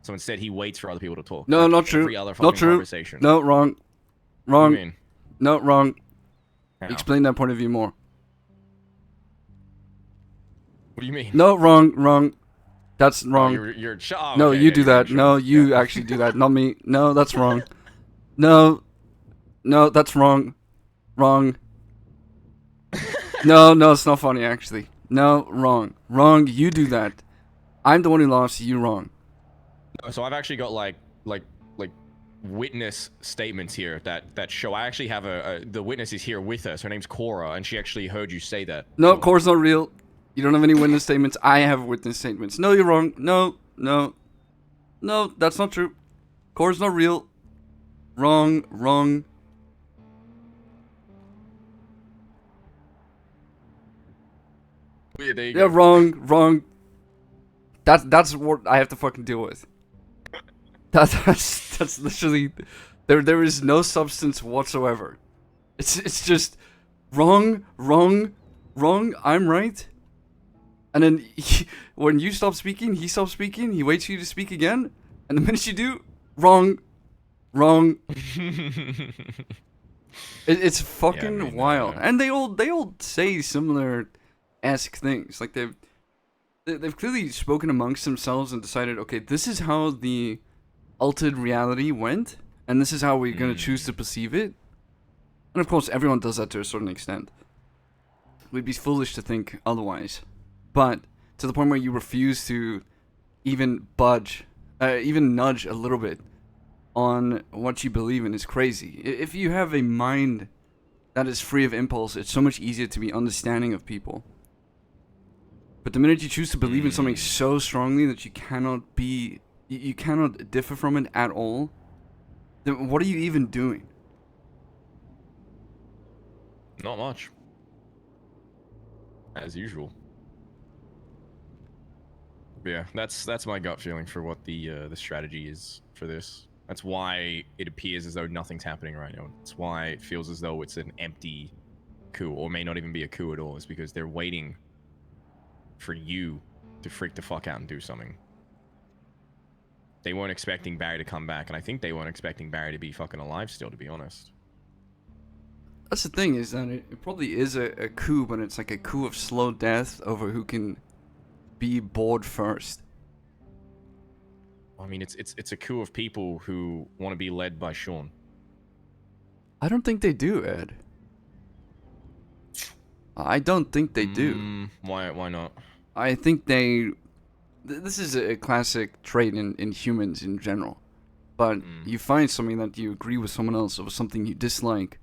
So instead, he waits for other people to talk. No, like not true. every other Not fucking true. conversation. No, wrong. What do you mean? No, wrong. How? Explain that point of view more. What do you mean? No, wrong. That's wrong. You're oh, no, okay, you yeah, do you're that. Sean. No, you actually do that. Not me. No, that's wrong. No, that's wrong. Wrong. No, it's not funny actually. No, wrong. You do that. I'm the one who lost. You wrong. So I've actually got like witness statements here that show. I actually have the witness is here with us. Her name's Cora, and she actually heard you say that. No, Core's not real. You don't have any witness statements. I have witness statements. No, you're wrong. No, that's not true. Core's not real. Wrong. Yeah, there you Yeah, go. wrong. That's what I have to fucking deal with. That's literally there is no substance whatsoever. It's just wrong. wrong, I'm right. And then when you stop speaking, he stops speaking. He waits for you to speak again, and the minute you do, wrong. It's fucking wild. And they all say similar-esque things. Like they've clearly spoken amongst themselves and decided, okay, this is how the altered reality went, and this is how we're gonna choose to perceive it. And of course, everyone does that to a certain extent. We'd be foolish to think otherwise. But to the point where you refuse to even budge, even nudge a little bit on what you believe in is crazy. If you have a mind that is free of impulse, it's so much easier to be understanding of people. But the minute you choose to believe in something so strongly that you cannot differ from it at all, then what are you even doing? Not much. As usual. But yeah, that's my gut feeling for what the strategy is for this. That's why it appears as though nothing's happening right now. It's why it feels as though it's an empty coup, or may not even be a coup at all. It's because they're waiting for you to freak the fuck out and do something. They weren't expecting Barry to come back, and I think they weren't expecting Barry to be fucking alive still, to be honest. That's the thing, is that it probably is a coup, but it's like a coup of slow death over who can be bored first. I mean, it's a coup of people who want to be led by Sean. I don't think they do, Ed. I don't think they do. Why not? I think they... This is a classic trait in humans in general. But you find something that you agree with someone else over something you dislike.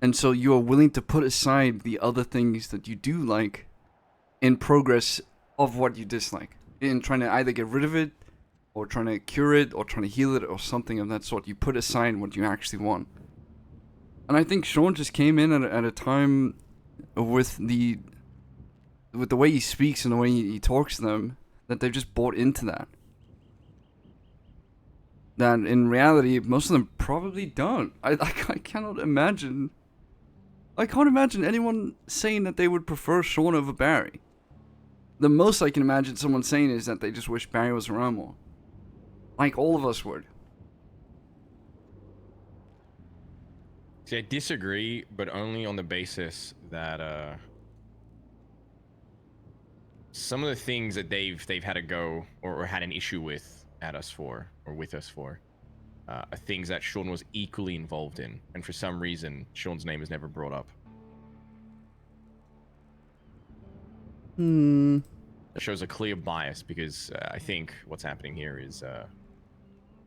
And so you are willing to put aside the other things that you do like in progress of what you dislike. In trying to either get rid of it, or trying to cure it, or trying to heal it, or something of that sort. You put aside what you actually want. And I think Sean just came in at a time with the way he speaks and the way he talks to them, that they've just bought into that. That in reality, most of them probably don't. I cannot imagine... I can't imagine anyone saying that they would prefer Sean over Barry. The most I can imagine someone saying is that they just wish Barry was around more. Like all of us would. See, I disagree, but only on the basis that some of the things that they've had to go or had an issue with us for are things that Sean was equally involved in, and for some reason Sean's name is never brought up. It shows a clear bias, because I think what's happening here is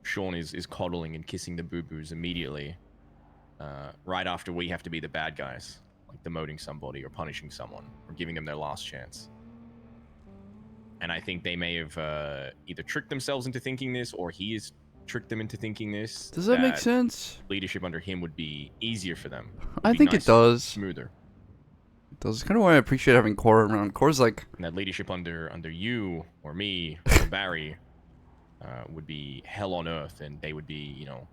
Sean is coddling and kissing the boo-boos immediately, right after we have to be the bad guys, like demoting somebody or punishing someone or giving them their last chance. And I think they may have either tricked themselves into thinking this, or he has tricked them into thinking this. Does that make sense? Leadership under him would be easier for them. I think it does. Smoother. It does. It's kind of why I appreciate having Cora around. Cora's like... And that leadership under you, or me, or Barry, would be hell on earth, and they would be, you know...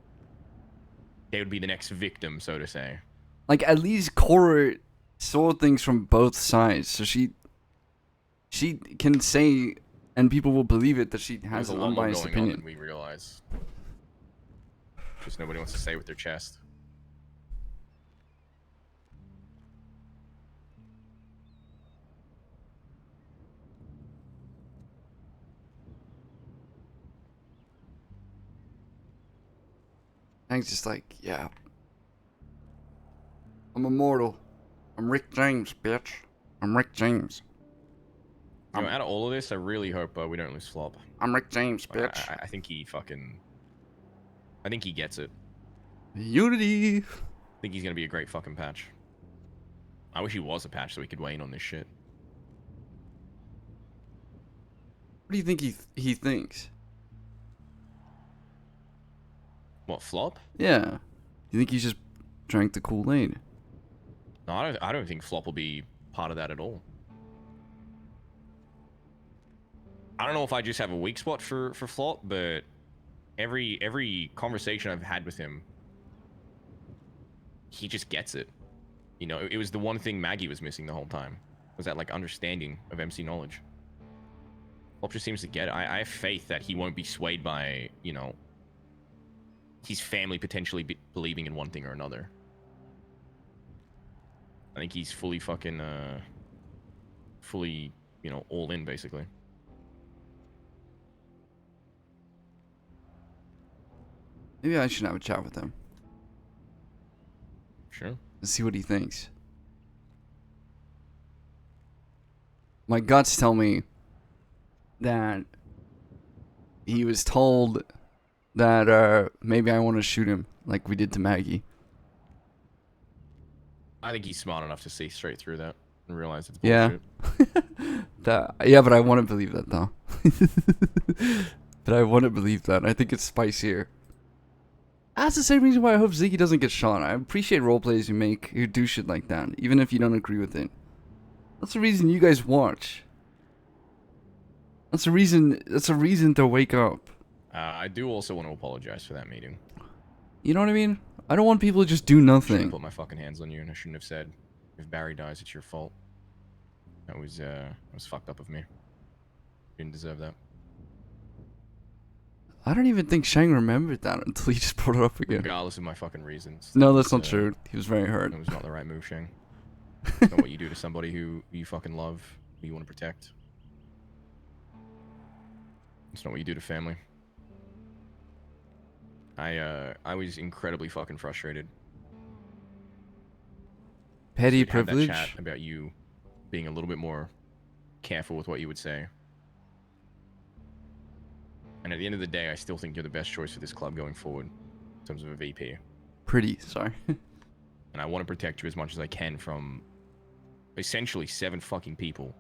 They would be the next victim, so to say. Like, at least Cora saw things from both sides, so she can say, and people will believe it, that she has an unbiased opinion. Than we realize. Just nobody wants to say with their chest. Hank's just like, yeah. I'm immortal. I'm Rick James, bitch. I'm Rick James. You know, out of all of this, I really hope we don't lose Flop. I'm Rick James, bitch. I think he fucking... I think he gets it. Unity! I think he's gonna be a great fucking patch. I wish he was a patch so we could weigh in on this shit. What do you think he thinks? What, Flop? Yeah. You think he's just drank the Kool-Aid? No, I don't think Flop will be part of that at all. I don't know if I just have a weak spot for Flop, but every conversation I've had with him, he just gets it. You know, it was the one thing Maggie was missing the whole time. Was that like understanding of MC knowledge. Pop just seems to get it. I have faith that he won't be swayed by, you know, his family potentially believing in one thing or another. I think he's fully fucking, fully, you know, all in, basically. Maybe I should have a chat with him. Sure. And see what he thinks. My guts tell me that he was told that maybe I want to shoot him like we did to Maggie. I think he's smart enough to see straight through that and realize it's Yeah. bullshit. Yeah, but I want to believe that though. But I want to believe that. I think it's spicier. That's the same reason why I hope Ziggy doesn't get shot. I appreciate roleplays you make who do shit like that, even if you don't agree with it. That's the reason you guys watch. That's a reason to wake up. I do also want to apologize for that meeting. You know what I mean? I don't want people to just do I nothing. put my fucking hands on you, and I shouldn't have said, if Barry dies, it's your fault. That was fucked up of me. Didn't deserve that. I don't even think Shang remembered that until he just brought it up again. Regardless of my fucking reasons. No, that's not true. He was very hurt. It was not the right move, Shang. It's not what you do to somebody who you fucking love, who you want to protect. It's not what you do to family. I was incredibly fucking frustrated. Petty We'd had that privilege? chat about you being a little bit more careful with what you would say. And at the end of the day, I still think you're the best choice for this club going forward in terms of a VP. Pretty, sorry. And I want to protect you as much as I can from essentially 7 fucking people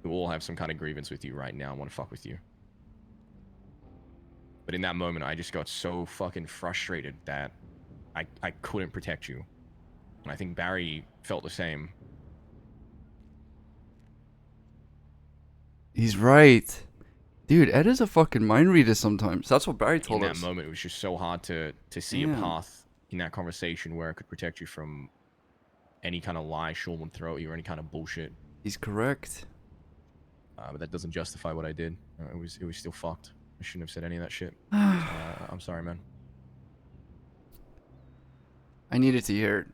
who all have some kind of grievance with you right now and want to fuck with you. But in that moment, I just got so fucking frustrated that I couldn't protect you. And I think Barry felt the same. He's right. Dude, Ed is a fucking mind reader sometimes. That's what Barry told In us. that moment, it was just so hard to see a path in that conversation where I could protect you from any kind of lie Sean would throw at you or any kind of bullshit. He's correct. But that doesn't justify what I did. It was still fucked. I shouldn't have said any of that shit. I'm sorry, man. I needed to hear it.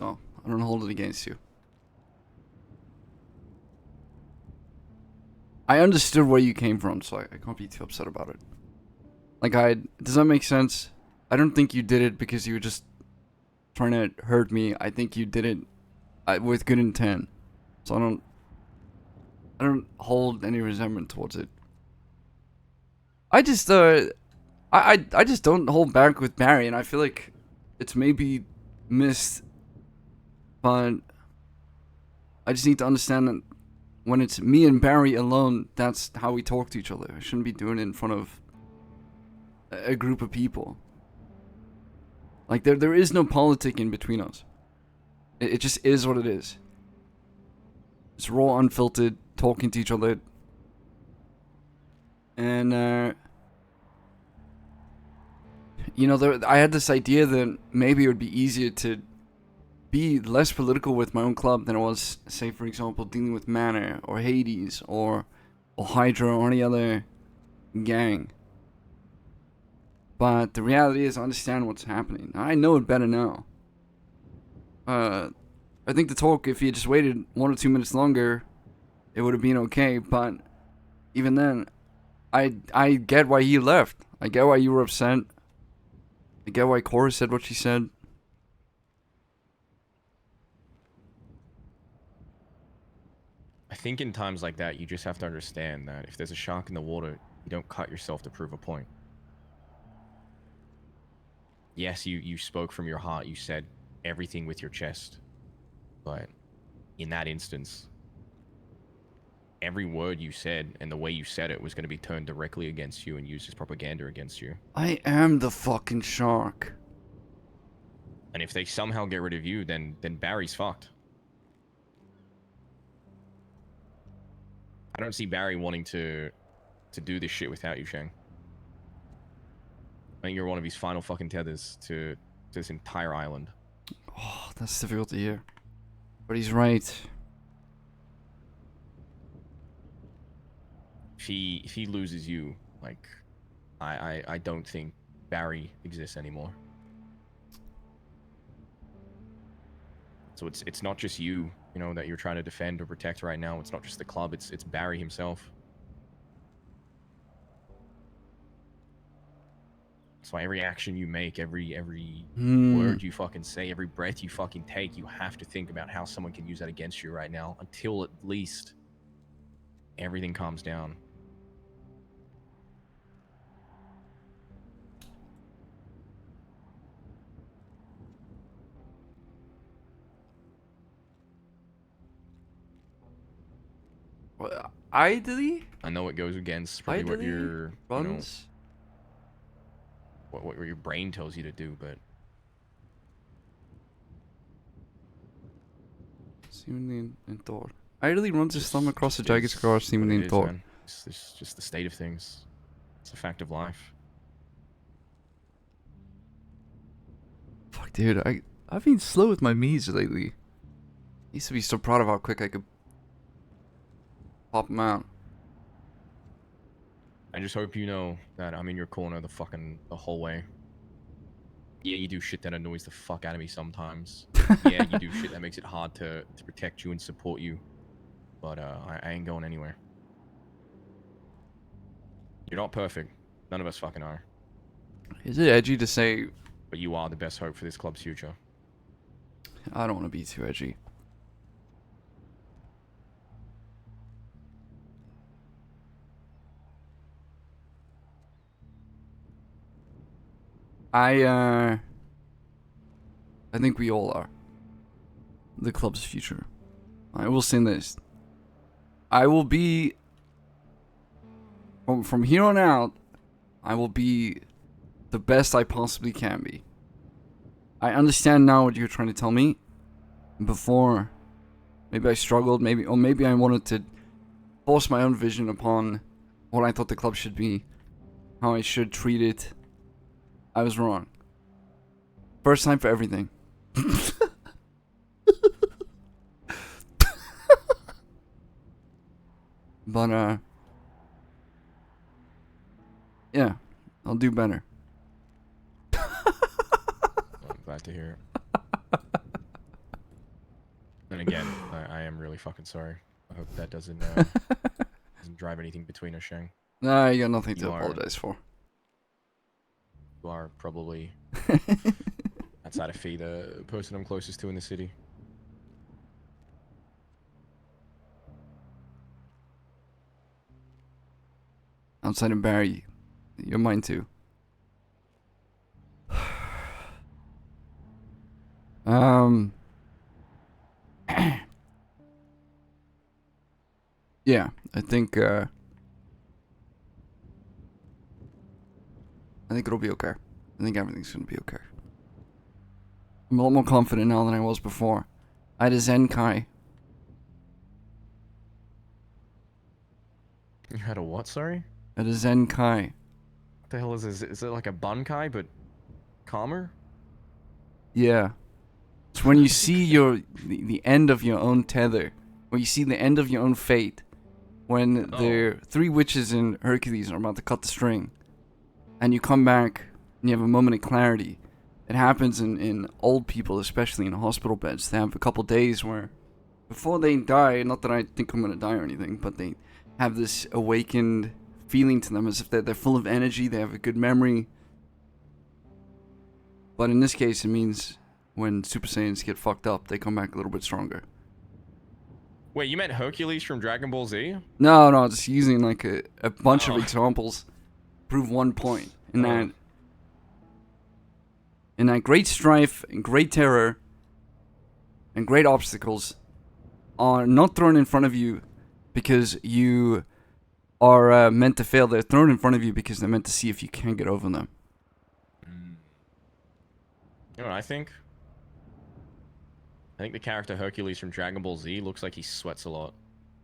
Oh, I don't hold it against you. I understood where you came from, so I can't be too upset about it. Like, does that make sense? I don't think you did it because you were just trying to hurt me. I think you did it with good intent. So I don't hold any resentment towards it. I just I just don't hold back with Barry, and I feel like it's maybe missed, but I just need to understand that when it's me and Barry alone, that's how we talk to each other. I shouldn't be doing it in front of a group of people. Like, there is no politicking between us. It just is what it is. It's raw, unfiltered, talking to each other. And, you know, I had this idea that maybe it would be easier to be less political with my own club than it was, say, for example, dealing with Manor or Hades or Hydra or any other gang. But the reality is, I understand what's happening. I know it better now. I think the talk, if you just waited 1 or 2 minutes longer, it would have been okay. But even then, I get why he left. I get why you were upset. I get why Cora said what she said. I think in times like that, you just have to understand that if there's a shark in the water, you don't cut yourself to prove a point. Yes, you spoke from your heart. You said everything with your chest. But in that instance, every word you said and the way you said it was going to be turned directly against you and used as propaganda against you. I am the fucking shark. And if they somehow get rid of you, then Barry's fucked. I don't see Barry wanting to do this shit without you, Shang. I think you're one of his final fucking tethers to this entire island. Oh, that's difficult to hear. But he's right. If he loses you, like, I don't think Barry exists anymore. So it's not just you, you know, that you're trying to defend or protect right now. It's not just the club. It's Barry himself. That's why every action you make, every word you fucking say, every breath you fucking take, you have to think about how someone can use that against you right now until at least everything calms down. Well, ideally, I know it goes against probably what ideally your runs. What your brain tells you to do, but Seemingly in thought. Ideally runs his thumb across the just jagged is scar, what seemingly it in is, thought. man. It's just the state of things. It's a fact of life. Fuck, dude, I've been slow with my Miis lately. I used to be so proud of how quick I could pop them out. I just hope you know that I'm in your corner the whole way. Yeah, you do shit that annoys the fuck out of me sometimes. Yeah, you do shit that makes it hard to protect you and support you. But I ain't going anywhere. You're not perfect. None of us fucking are. Is it edgy to say? But you are the best hope for this club's future. I don't want to be too edgy. I think we all are. The club's future. I will say this. I will be from here on out, I will be the best I possibly can be. I understand now what you're trying to tell me. Before, maybe I struggled, maybe I wanted to force my own vision upon what I thought the club should be, how I should treat it. I was wrong. First time for everything. But yeah, I'll do better. I'm glad to hear it. And again, I am really fucking sorry. I hope that doesn't drive anything between us, Shang. Nah, you got nothing to apologize for. You are probably, outside of Fee, the person I'm closest to in the city. Outside of Barry, you're mine too. Yeah, I think it'll be okay. I think everything's gonna be okay. I'm a lot more confident now than I was before. I had a Zenkai. You had a what, sorry? I had a Zenkai. What the hell is this? Is it like a Bunkai, but calmer? Yeah. It's when you see the end of your own tether. When you see the end of your own fate. When the three witches in Hercules are about to cut the string. And you come back and you have a moment of clarity. It happens in old people, especially in hospital beds. They have a couple days where, before they die, not that I think I'm going to die or anything, but they have this awakened feeling to them as if they're full of energy, they have a good memory. But in this case, it means when Super Saiyans get fucked up, they come back a little bit stronger. Wait, you meant Hercules from Dragon Ball Z? No, just using like a bunch of examples. Prove one point. In that great strife and great terror and great obstacles are not thrown in front of you because you are meant to fail. They're thrown in front of you because they're meant to see if you can get over them. You know what I think? I think the character Hercules from Dragon Ball Z looks like he sweats a lot.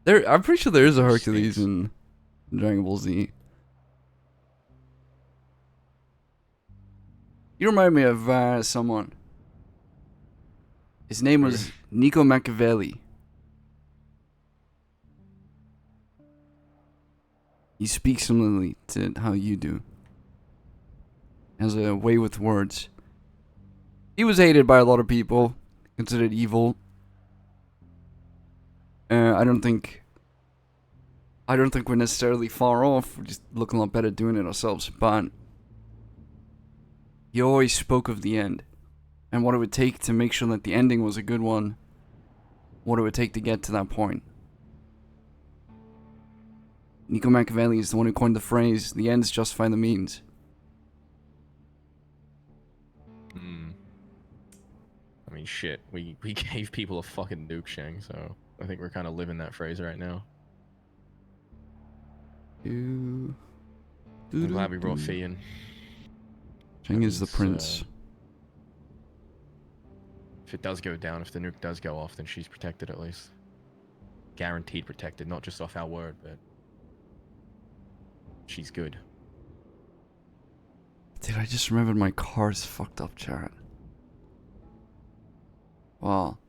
I'm pretty sure there is a Hercules in Dragon Ball Z. You remind me of someone. His name was Nico Machiavelli. He speaks similarly to how you do. Has a way with words. He was hated by a lot of people, considered evil. I don't think we're necessarily far off. We're just looking a lot better doing it ourselves. But he always spoke of the end and what it would take to make sure that the ending was a good one. What it would take to get to that point. Nico Machiavelli is the one who coined the phrase, "The ends justify the means." I mean, shit. We gave people a fucking nuke, Shang, so I think we're kind of living that phrase right now. I'm glad we brought Fee in. Shang is the prince. If it does go down, if the nuke does go off, then she's protected at least. Guaranteed protected, not just off our word, but she's good. Dude, I just remembered my car's fucked up, chat. Well,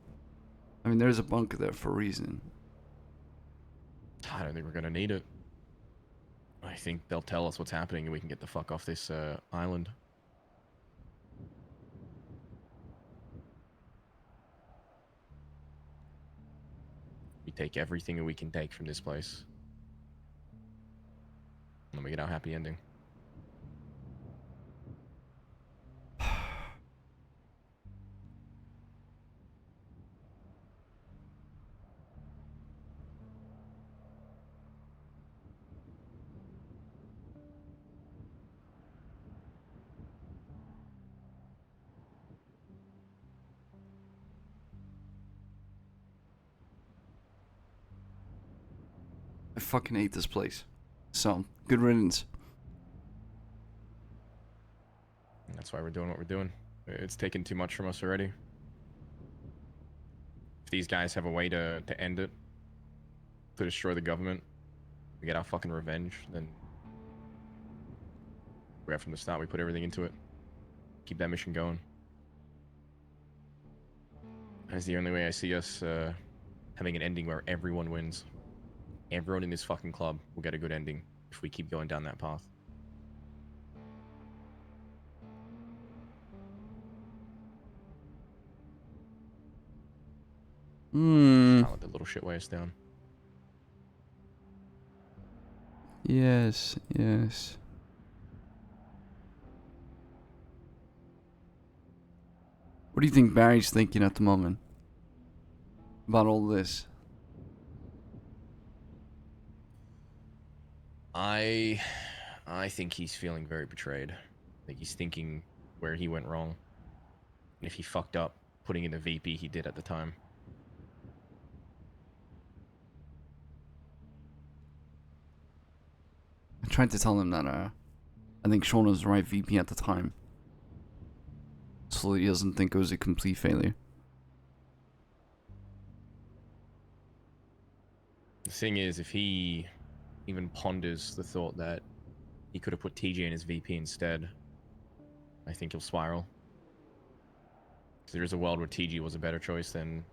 I mean, there's a bunker there for a reason. I don't think we're gonna need it. I think they'll tell us what's happening and we can get the fuck off this island. We take everything that we can take from this place. And then we get our happy ending. I fucking hate this place. So, good riddance. And that's why we're doing what we're doing. It's taken too much from us already. If these guys have a way to end it, to destroy the government, we get our fucking revenge, then right from the start we put everything into it. Keep that mission going. That's the only way I see us having an ending where everyone wins. Everyone in this fucking club will get a good ending if we keep going down that path. Can't let the little shit weigh us down. Yes, yes. What do you think Barry's thinking at the moment about all this? I think he's feeling very betrayed. I think he's thinking where he went wrong. And if he fucked up putting in the VP he did at the time. I tried to tell him that I think Sean was the right VP at the time. So he doesn't think it was a complete failure. The thing is, if he even ponders the thought that he could have put TJ in his VP instead, I think he'll spiral. So there's a world where TG was a better choice than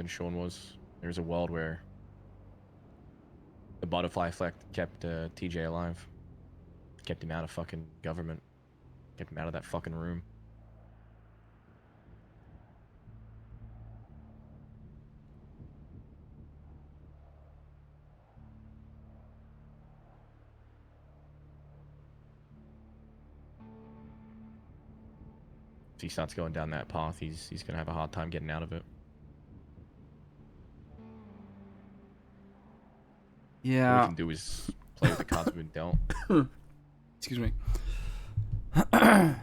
Sean was. There's a world where the butterfly effect kept TJ alive. Kept him out of fucking government. Kept him out of that fucking room. If he starts going down that path, he's gonna have a hard time getting out of it. Yeah. What we can do is play with the cards we've been dealt. Excuse me. I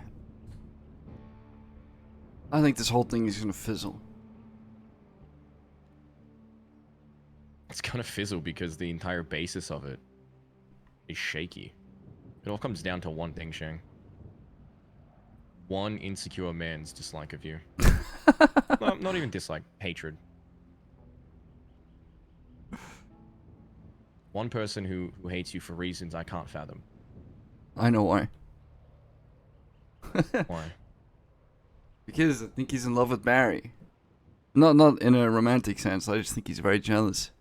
think this whole thing is gonna fizzle. It's gonna fizzle because the entire basis of it is shaky. It all comes down to one thing, Shang. One insecure man's dislike of you. No, not even dislike, hatred. One person who hates you for reasons I can't fathom. I know why. Why? Because I think he's in love with Barry. Not in a romantic sense. I just think he's very jealous.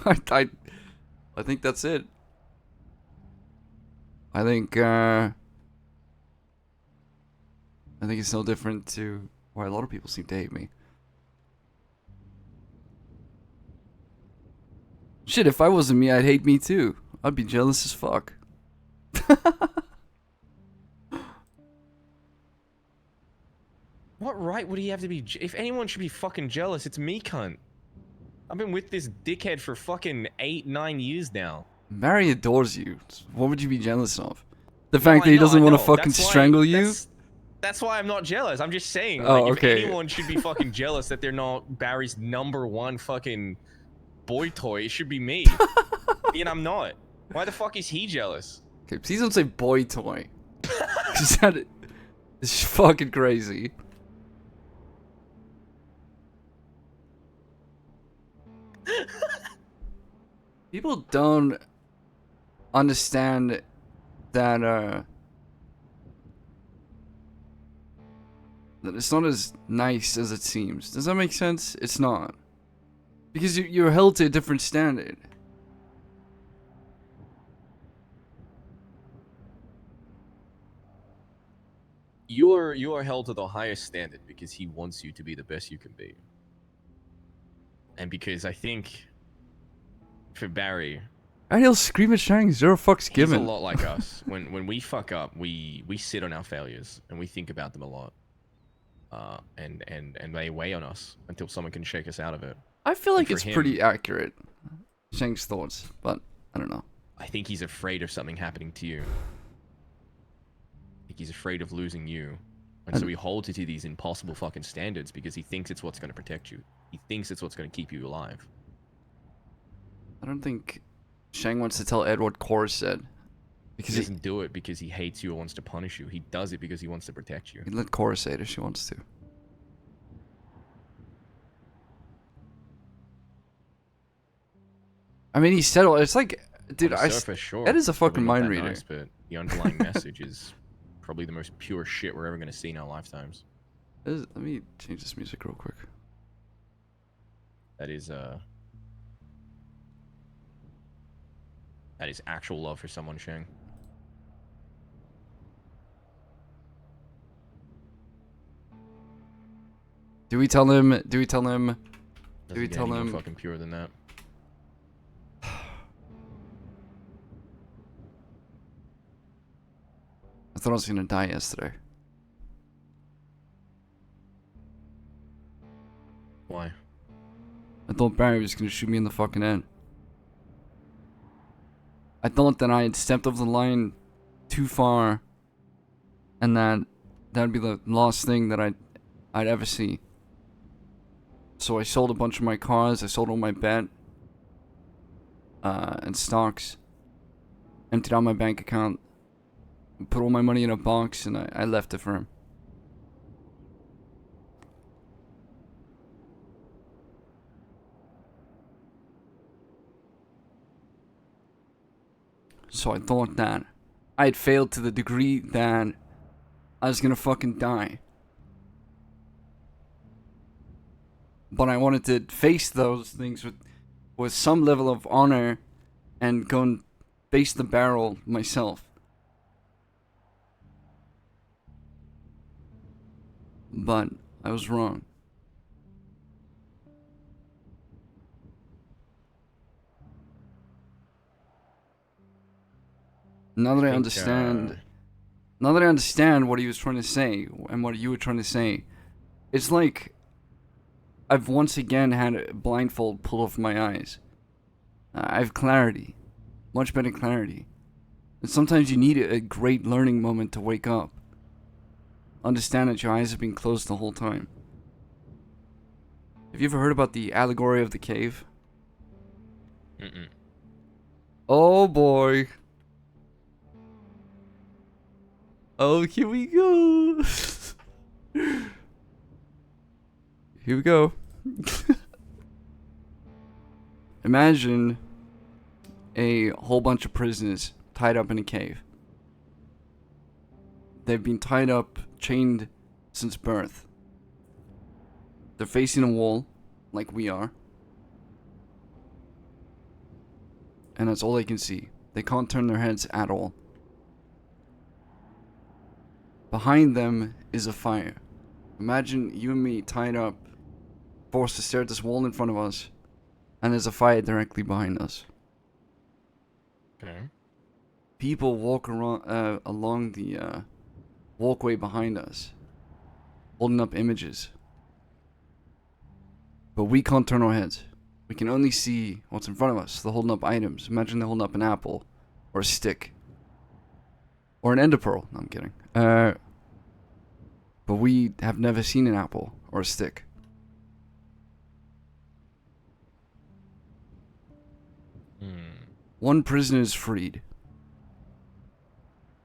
I think that's it. I think it's no different to why a lot of people seem to hate me. Shit, if I wasn't me, I'd hate me too. I'd be jealous as fuck. What right would he have to be? If anyone should be fucking jealous, it's me, cunt. I've been with this dickhead for fucking 8-9 years now. Barry adores you. What would you be jealous of? The fact that he doesn't want to fucking strangle you? That's why I'm not jealous. I'm just saying, Oh, like, okay. if anyone should be fucking jealous that they're not Barry's #1 fucking boy toy, it should be me. And I'm not. Why the fuck is he jealous? Okay, please don't say boy toy. Cause that is fucking crazy. People don't understand that that it's not as nice as it seems. Does that make sense? It's not. Because you're held to a different standard. You are held to the highest standard because he wants you to be the best you can be. And because I think for Barry, And he'll scream at Shang, zero fucks given. he's a lot like us. When we fuck up, we sit on our failures and we think about them a lot. And they weigh on us until someone can shake us out of it. I feel like for it's him, pretty accurate, Shang's thoughts, but I don't know. I think he's afraid of something happening to you. I think he's afraid of losing you. And so he holds you to these impossible fucking standards because he thinks it's what's going to protect you. He thinks it's what's going to keep you alive. I don't think Shang wants to tell Ed what Cora said. Because He doesn't do it because he hates you or wants to punish you. He does it because he wants to protect you. He'd let Cora say it if she wants to. I mean, he said, it's like, dude, On the surface, sure, Ed is a it's probably fucking not mind that reader. nice, but the underlying message is probably the most pure shit we're ever going to see in our lifetimes. Let me change this music real quick. That is actual love for someone, Shang. Do we tell him? Doesn't get any more fucking pure than that. I thought I was gonna die yesterday. Why? I thought Barry was gonna shoot me in the fucking head. I thought that I had stepped over the line too far, and that'd be the last thing that I'd ever see. So I sold a bunch of my cars. I sold all my bet and stocks. Emptied out my bank account. Put all my money in a box, and I left the firm. So I thought that I had failed to the degree that I was gonna fucking die. But I wanted to face those things with some level of honor and go and face the barrel myself. But I was wrong. Now that I understand, now that I understand what he was trying to say and what you were trying to say, it's like I've once again had a blindfold pulled off my eyes. I have clarity, much better clarity. And sometimes you need a great learning moment to wake up. Understand that your eyes have been closed the whole time. Have you ever heard about the allegory of the cave? Mm-mm. Oh boy. Oh, here we go. Here we go. Imagine a whole bunch of prisoners tied up in a cave. They've been tied up, chained since birth. They're facing a wall, like we are. And that's all they can see. They can't turn their heads at all. Behind them is a fire. Imagine you and me tied up, forced to stare at this wall in front of us, and there's a fire directly behind us. Okay. People walk around along the walkway behind us, holding up images. But we can't turn our heads. We can only see what's in front of us. They're holding up items. Imagine they're holding up an apple, or a stick, or an ender pearl. No, I'm kidding. But we have never seen an apple or a stick. One prisoner is freed.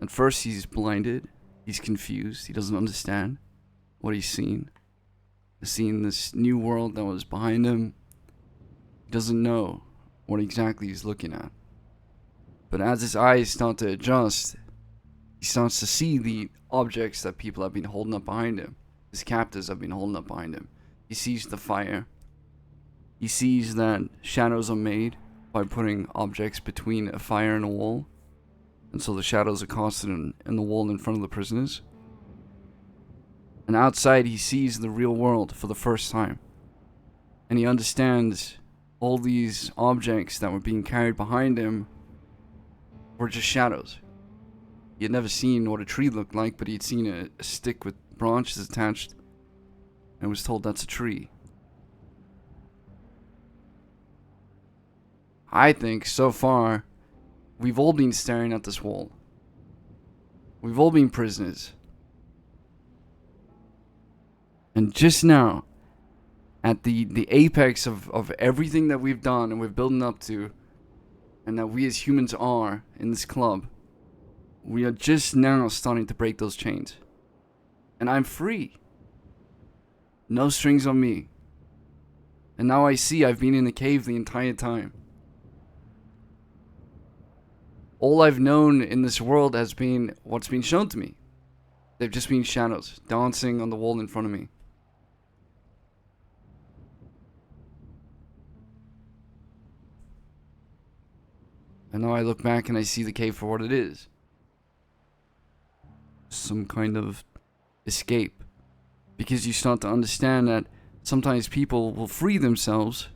At first he's blinded, he's confused, he doesn't understand what he's seen. He's seen this new world that was behind him. He doesn't know what exactly he's looking at. But as his eyes start to adjust, he starts to see the objects that people have been holding up behind him. His captors have been holding up behind him. He sees the fire. He sees that shadows are made by putting objects between a fire and a wall. And so the shadows are casted in the wall in front of the prisoners. And outside he sees the real world for the first time. And he understands all these objects that were being carried behind him were just shadows. He had never seen what a tree looked like, but he'd seen a stick with branches attached and was told that's a tree. I think, so far, we've all been staring at this wall. We've all been prisoners. And just now, at the apex of everything that we've done and we're building up to, and that we as humans are in this club, we are just now starting to break those chains. And I'm free. No strings on me. And now I see I've been in the cave the entire time. All I've known in this world has been what's been shown to me. They've just been shadows dancing on the wall in front of me. And now I look back and I see the cave for what it is. Some kind of escape. Because you start to understand that sometimes people will free themselves,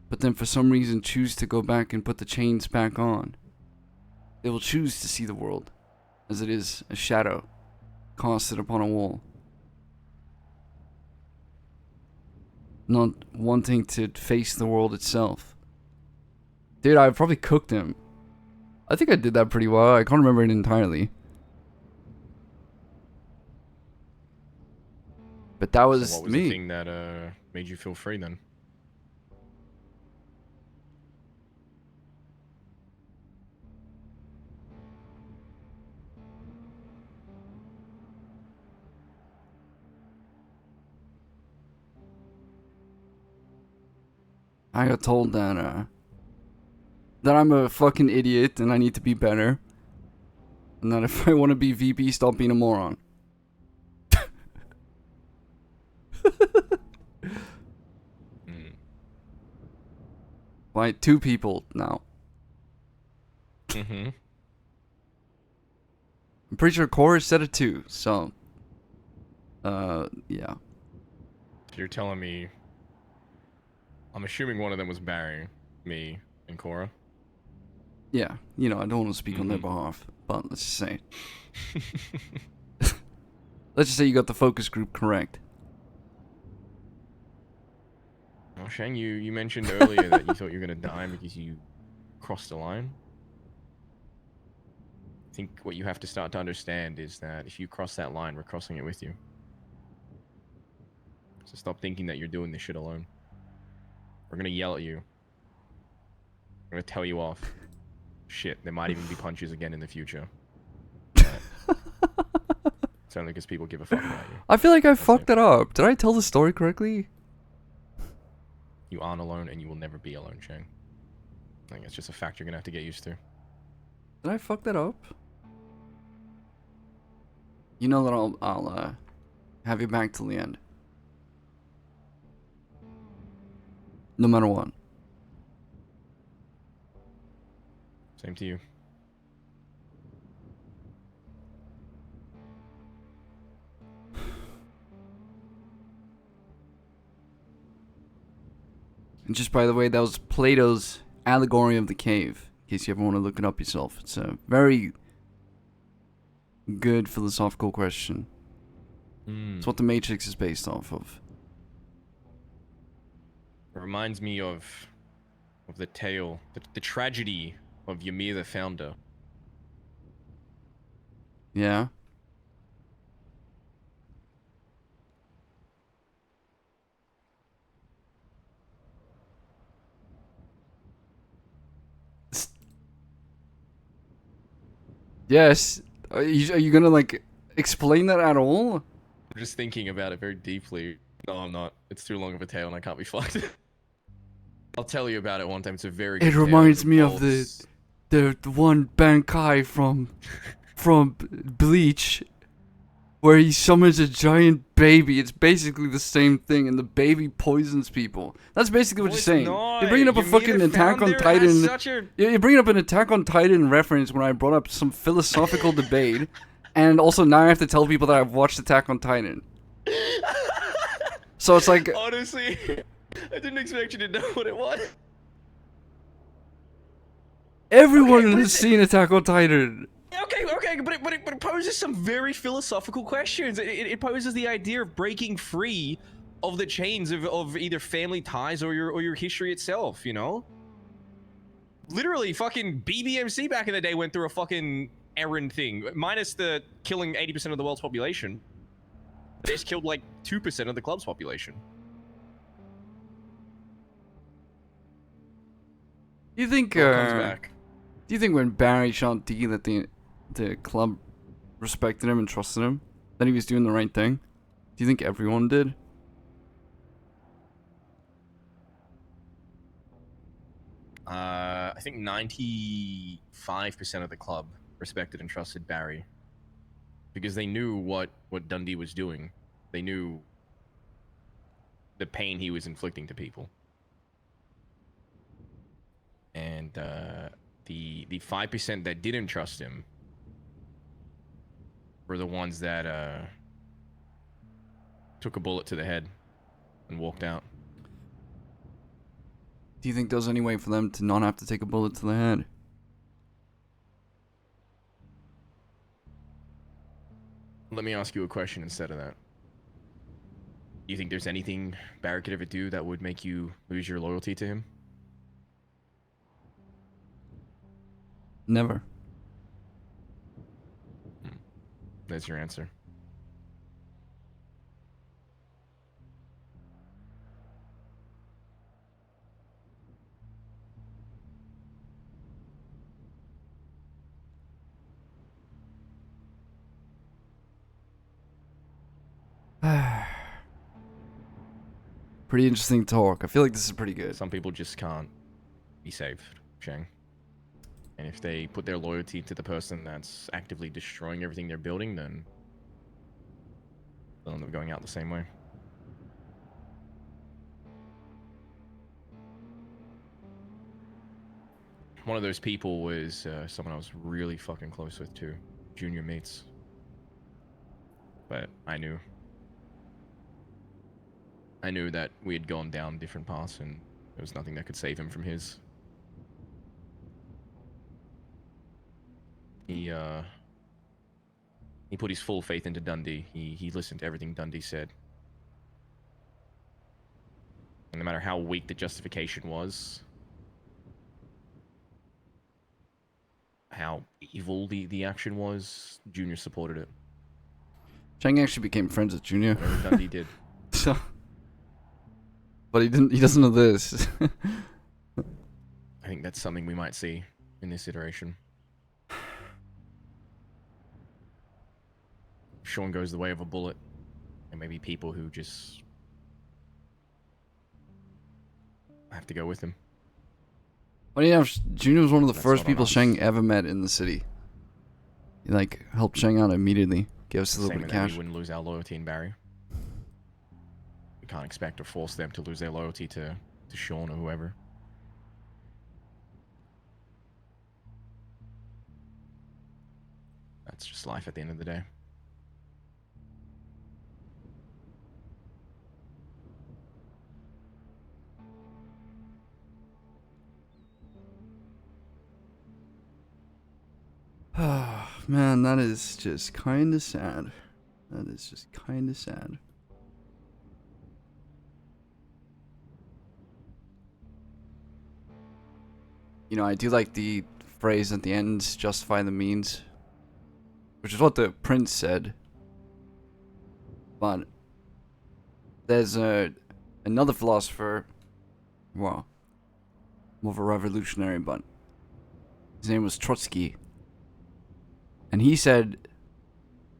but then for some reason choose to go back and put the chains back on. They will choose to see the world as it is, a shadow casted upon a wall. Not wanting to face the world itself. Dude, I probably cooked him. I think I did that pretty well. I can't remember it entirely. But that was, so what was me. the thing that made you feel free then? I got told that I'm a fucking idiot and I need to be better. And that if I want to be VP, stop being a moron. By 2 people now. Mm-hmm. I'm pretty sure Core said it too, so... yeah. So you're telling me... I'm assuming one of them was Barry, me, and Cora. Yeah, you know, I don't want to speak on their behalf, but let's just say... let's just say you got the focus group correct. Oh, Shang, you mentioned earlier that you thought you were going to die because you crossed the line. I think what you have to start to understand is that if you cross that line, we're crossing it with you. So stop thinking that you're doing this shit alone. We're going to yell at you. We're going to tell you off. Shit, there might even be punches again in the future. It's only because people give a fuck about you. I feel like I fucked it up. Did I tell the story correctly? You aren't alone, and you will never be alone, Shang. I think it's just a fact you're gonna have to get used to. Did I fuck that up? You know that Have you back till the end. No matter what. Same to you. And just by the way, that was Plato's allegory of the cave. In case you ever want to look it up yourself. It's a very good philosophical question. It's what the Matrix is based off of. It reminds me of the tale, the tragedy of Ymir the Founder. Yeah. Yes. Are you gonna like explain that at all? I'm just thinking about it very deeply. No, I'm not. It's too long of a tale and I can't be fucked. I'll tell you about it one time. It's a very good It tale. reminds me of involves- the one Bankai from Bleach, where he summons a giant baby. It's basically the same thing, and the baby poisons people. That's basically what No, you're it's saying. not. You're bringing up a Ymir fucking the Attack on Founder has Titan. such a- You're bringing up an Attack on Titan reference when I brought up some philosophical debate, and also now I have to tell people that I've watched Attack on Titan. So it's like, Honestly, I didn't expect you to know what it was. everyone has seen Attack on Titan. Okay, but it poses some very philosophical questions. It poses the idea of breaking free of the chains of either family ties or your history itself, you know? Literally, fucking BBMC back in the day went through a fucking errand thing, minus the killing 80% of the world's population. They just killed like 2% of the club's population. Do you think, What comes back? do you think when Barry shot D that the club respected him and trusted him, that he was doing the right thing? Do you think everyone did? I think 95% of the club respected and trusted Barry. Because they knew what Dundee was doing. They knew the pain he was inflicting to people. And the 5% that didn't trust him were the ones that took a bullet to the head and walked out. Do you think there's any way for them to not have to take a bullet to the head? Let me ask you a question instead of that. Do you think there's anything Barry could ever do that would make you lose your loyalty to him? Never. That's your answer. Pretty interesting talk. I feel like this is pretty good. Some people just can't be saved, Shang. And if they put their loyalty to the person that's actively destroying everything they're building, then they'll end up going out the same way. One of those people was someone I was really fucking close with too. Junior mates. But I knew that we had gone down different paths and there was nothing that could save him from his. He put his full faith into Dundee. He listened to everything Dundee said. And no matter how weak the justification was, how evil the action was, Junior supported it. Shang actually became friends with Junior. Whatever Dundee did. So, but he doesn't know this. I think that's something we might see in this iteration. Sean goes the way of a bullet, and maybe people who just have to go with him. Funny enough, Junior was one of the That's first not on people us. Shang ever met in the city. He like helped Shang out immediately. Gave us a little Same bit of way that cash. we wouldn't lose our loyalty in Barry. can't expect or force them to lose their loyalty to Sean or whoever. That's just life at the end of the day. Man, that is just kind of sad. That is just kind of sad. You know, I do like the phrase at the end, justify the means. Which is what the prince said. But there's another philosopher, well, more of a revolutionary, but his name was Trotsky. And he said,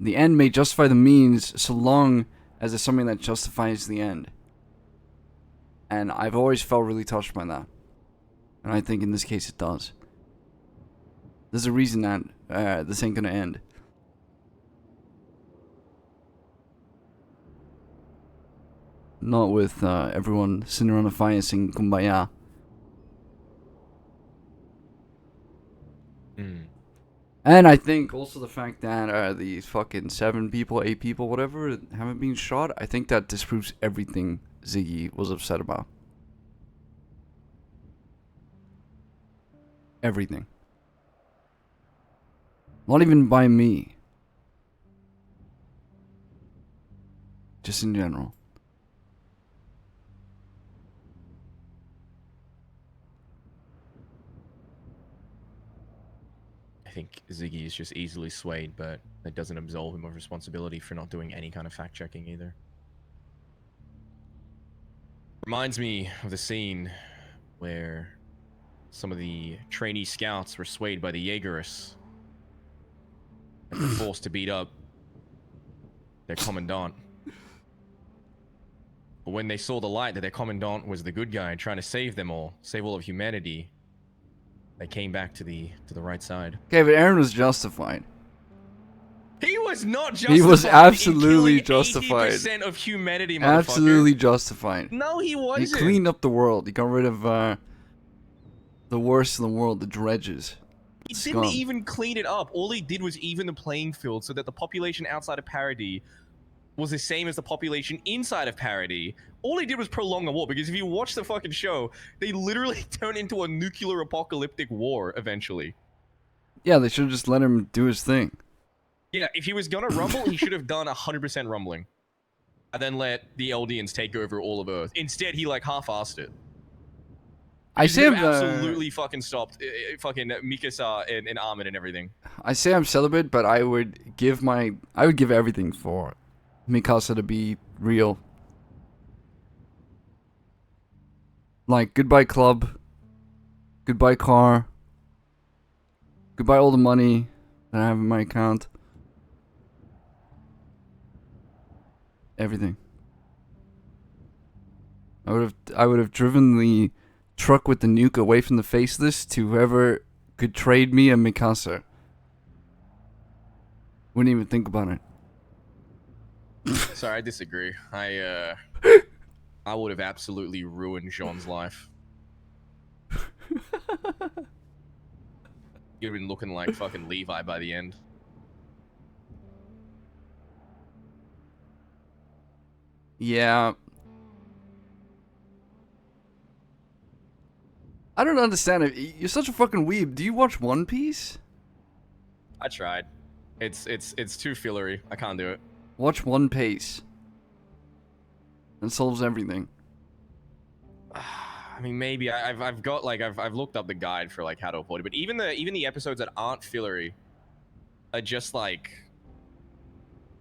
the end may justify the means so long as it's something that justifies the end. And I've always felt really touched by that. And I think in this case it does. There's a reason that this ain't gonna end. Not with everyone sitting around a fire singing Kumbaya. And I think also the fact that these fucking 7 people, 8 people, whatever, haven't been shot, I think that disproves everything Ziggy was upset about. Everything. Not even by me. Just in general. I think Ziggy is just easily swayed, but that doesn't absolve him of responsibility for not doing any kind of fact-checking either. Reminds me of the scene where some of the trainee scouts were swayed by the Jaegerists and were forced to beat up their commandant. But when they saw the light that their commandant was the good guy trying to save them all, save all of humanity, they came back to the right side. Okay, but Aaron was justified. He was not justified. He was absolutely in killing justified. 80% of humanity, motherfucker. Absolutely justified. No, he wasn't. He cleaned up the world. He got rid of the worst in the world, the dredges. He Scum. didn't even clean it up. All he did was even the playing field so that the population outside of Parody was the same as the population inside of Parody. All he did was prolong the war, because if you watch the fucking show, they literally turn into a nuclear apocalyptic war eventually. Yeah, they should have just let him do his thing. Yeah, if he was gonna rumble, he should have done 100% rumbling. And then let the Eldians take over all of Earth. Instead, he like half-assed it. I say I'm absolutely fucking stopped fucking Mikasa and Ahmed and everything. I say I'm celibate, but I would give everything for Mikasa to be real. Like, goodbye club, goodbye car, goodbye all the money that I have in my account. Everything. I would have driven the truck with the nuke away from the faceless to whoever could trade me a Mikasa. Wouldn't even think about it. Sorry, I disagree. I would have absolutely ruined Jean's life. You'd have been looking like fucking Levi by the end. Yeah. I don't understand it. You're such a fucking weeb. Do you watch One Piece? I tried. It's too fillery. I can't do it. Watch One Piece. It solves everything. I mean, maybe I've got like I've looked up the guide for like how to avoid it, but even the episodes that aren't fillery are just like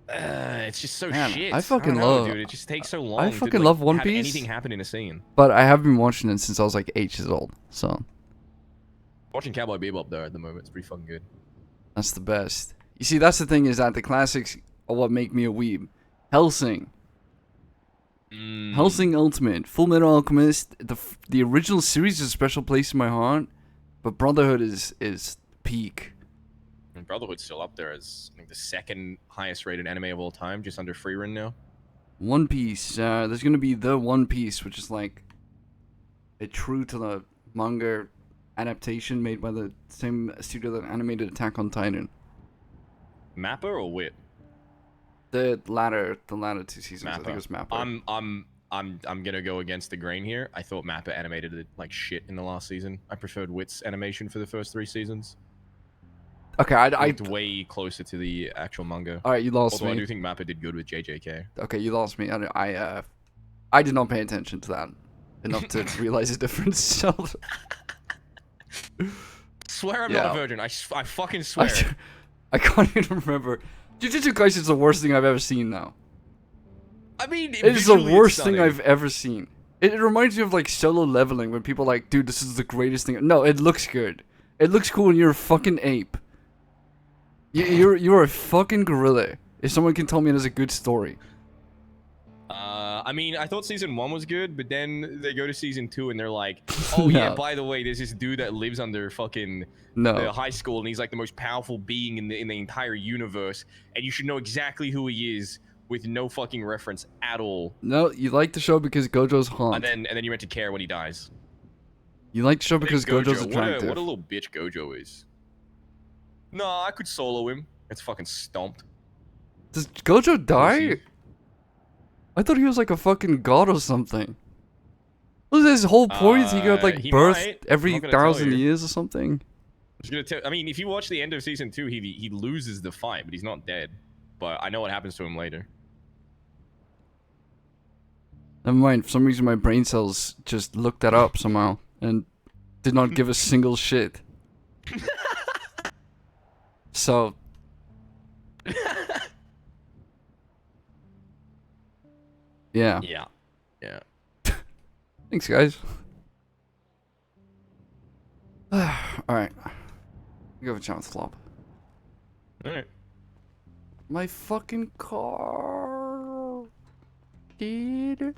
it's just so Man, shit. I fucking don't know, love, dude. It just takes so long. I to, fucking like, love One have Piece. Anything happen in a scene. But I have been watching it since I was like 8 years old. So Watching Cowboy Bebop though at the moment, it's pretty fucking good. that's the best. You see, that's the thing, is that the classics are what make me a weeb. Hellsing. Hellsing Ultimate, Full Metal Alchemist. The original series is a special place in my heart, but Brotherhood is peak. And Brotherhood's still up there as I think the second highest rated anime of all time, just under Freerun now. One Piece. There's gonna be the One Piece, which is like a true to the manga adaptation made by the same studio that animated Attack on Titan. Mappa or Wit? The latter 2 seasons. I think it was Mappa. Mappa. I'm gonna go against the grain here. I thought Mappa animated it like shit in the last season. I preferred Wit's animation for the first 3 seasons. Okay, I looked way closer to the actual manga. All right, you lost Although me. I do think Mappa did good with JJK. Okay, you lost me. I did not pay attention to that enough to realize the difference. So. Swear I'm not a virgin. I fucking swear. I can't even remember. Jujutsu Kaisen is the worst thing I've ever seen now. I mean, it is the visually worst it's thing stunning. I've ever seen. It reminds me of like Solo Leveling when people are like, dude, this is the greatest thing. No, it looks good. It looks cool and you're a fucking ape. You're a fucking gorilla. If someone can tell me it is a good story. I mean, I thought season 1 was good, but then they go to season 2 and they're like, oh yeah, No. by the way, there's this dude that lives under fucking No. high school, and he's like the most powerful being in the entire universe, and you should know exactly who he is with no fucking reference at all. No, you like the show because Gojo's hot. And then you're meant to care when he dies. You like the show Hey, because Gojo's attractive. What a little bitch Gojo is. No, I could solo him. It's fucking stomped. Does Gojo die? Pussy. I thought he was like a fucking god or something. What was his whole point? He got like he birthed might. every I'm not gonna tell 1,000 you. years or something. I was gonna tell. I mean, if you watch the end of season 2, he loses the fight, but he's not dead. But I know what happens to him later. Never mind. For some reason, my brain cells just looked that up somehow and did not give a single shit. So. Yeah. Yeah. Yeah. Thanks, guys. Alright. You have a chance, Flop. Alright. My fucking car. Dude.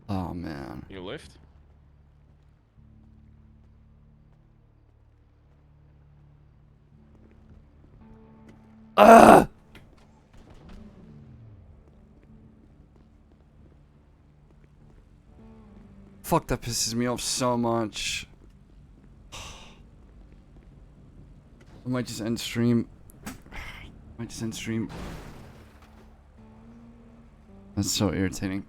Oh, man. You lift? Ah! Fuck, that pisses me off so much. I might just end stream. Might just end stream. That's so irritating.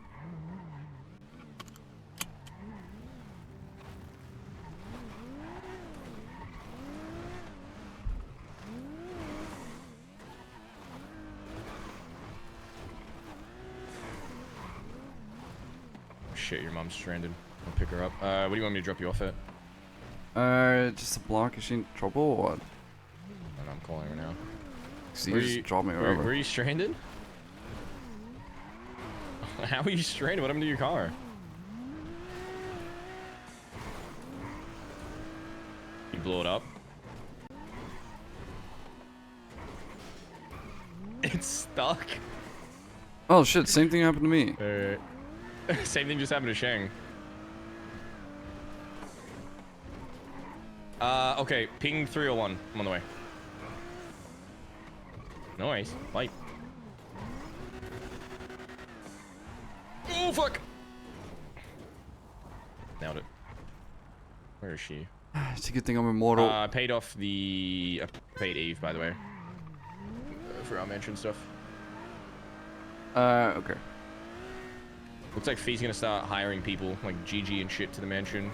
Shit, your mom's stranded. I'll pick her up. What do you want me to drop you off at? Just a block. Is she in trouble or what? And I'm calling her now. So you just drop me wherever. Where are you stranded? How are you stranded? What happened to your car? You blew it up? It's stuck. Oh shit, same thing happened to me. Same thing just happened to Shang. Okay, ping 301. I'm on the way. Nice. Light. Oh, fuck! Nailed it. Where is she? It's a good thing I'm immortal. I paid off the... I paid Eve, by the way. For our mansion stuff. Okay. Looks like Fee's gonna start hiring people, like GG and shit, to the mansion.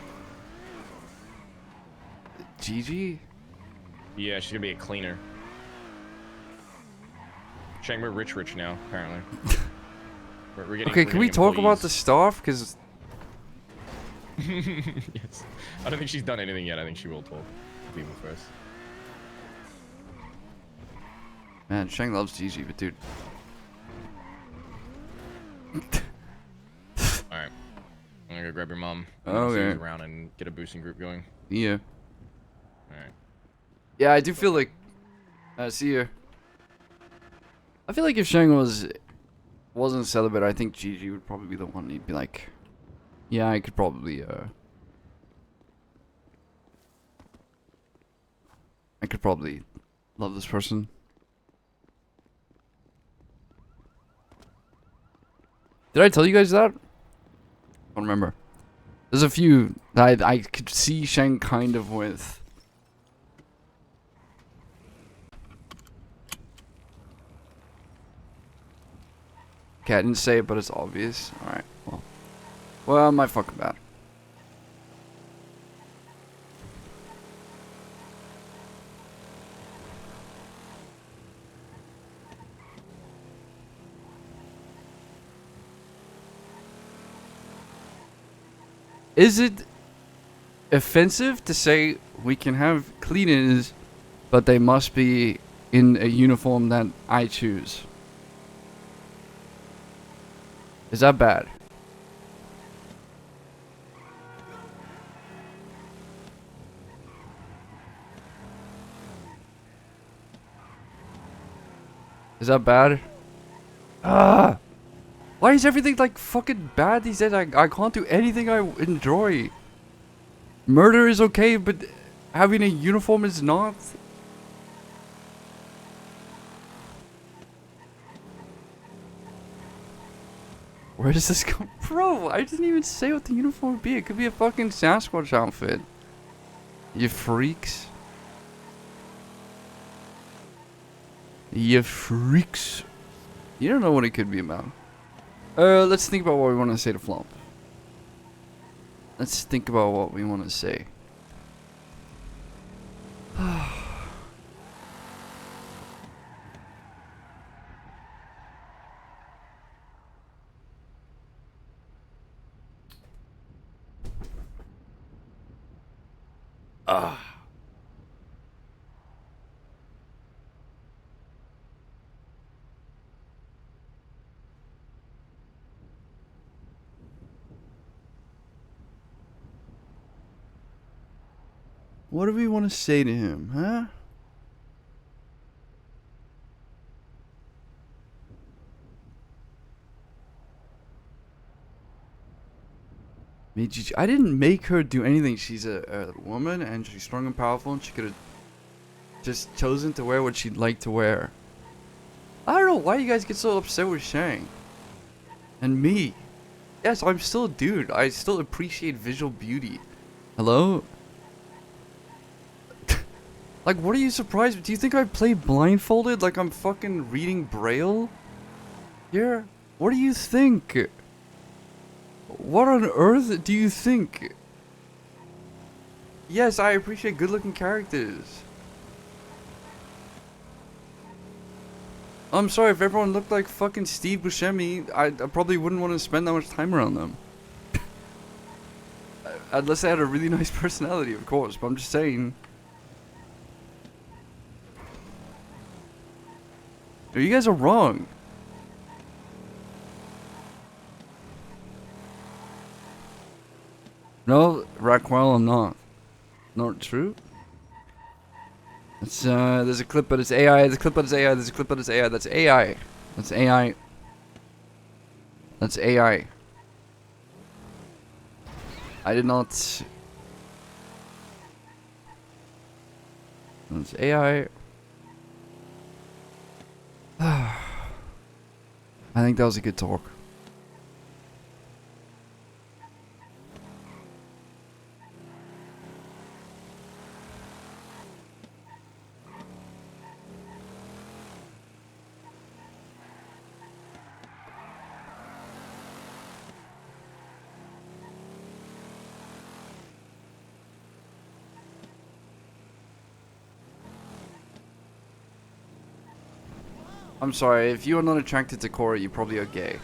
GG? Yeah, she's gonna be a cleaner. Shang, we're rich now, apparently. We're getting, Okay, can we talk about the stuff? Because... Yes. I don't think she's done anything yet. I think she will talk to people first. Man, Shang loves GG, but dude... Alright. I'm gonna go grab your mom. Okay. See around and get a boosting group going. Yeah. Alright. Yeah, I do feel like... see you. I feel like if Shang wasn't celibate, I think GG would probably be the one. He'd be like... Yeah, I could probably, I could probably love this person. Did I tell you guys that? I don't remember. There's a few that I could see Shang kind of with. Okay, I didn't say it, but it's obvious. Alright, well, my fucking bad. Is it offensive to say we can have cleaners, but they must be in a uniform that I choose? Is that bad? Is that bad? Ah! Why is everything like fucking bad these days? I can't do anything I enjoy. Murder is okay, but having a uniform is not. Where does this come from? Bro, I didn't even say what the uniform would be. It could be a fucking Sasquatch outfit. You freaks. You freaks. You don't know what it could be about. Let's think about what we want to say to Flomp. Let's think about what we want to say. What do we want to say to him, huh? I didn't make her do anything. She's a woman and she's strong and powerful, and she could have just chosen to wear what she'd like to wear. I don't know why you guys get so upset with Shang. And me. Yes, I'm still a dude. I still appreciate visual beauty. Hello? Like, what are you surprised? Do you think I play blindfolded like I'm fucking reading Braille? Yeah. What do you think? What on earth do you think? Yes, I appreciate good-looking characters. I'm sorry, if everyone looked like fucking Steve Buscemi, I probably wouldn't want to spend that much time around them. Unless they had a really nice personality, of course, but I'm just saying. You guys are wrong. No, Raquel, I'm not. Not true. It's there's a clip, but it's AI. There's a clip, but it's AI. There's a clip, but it's AI. That's AI. That's AI. That's AI. I did not. That's AI. I think that was a good talk. I'm sorry, if you are not attracted to Cora, you probably are gay.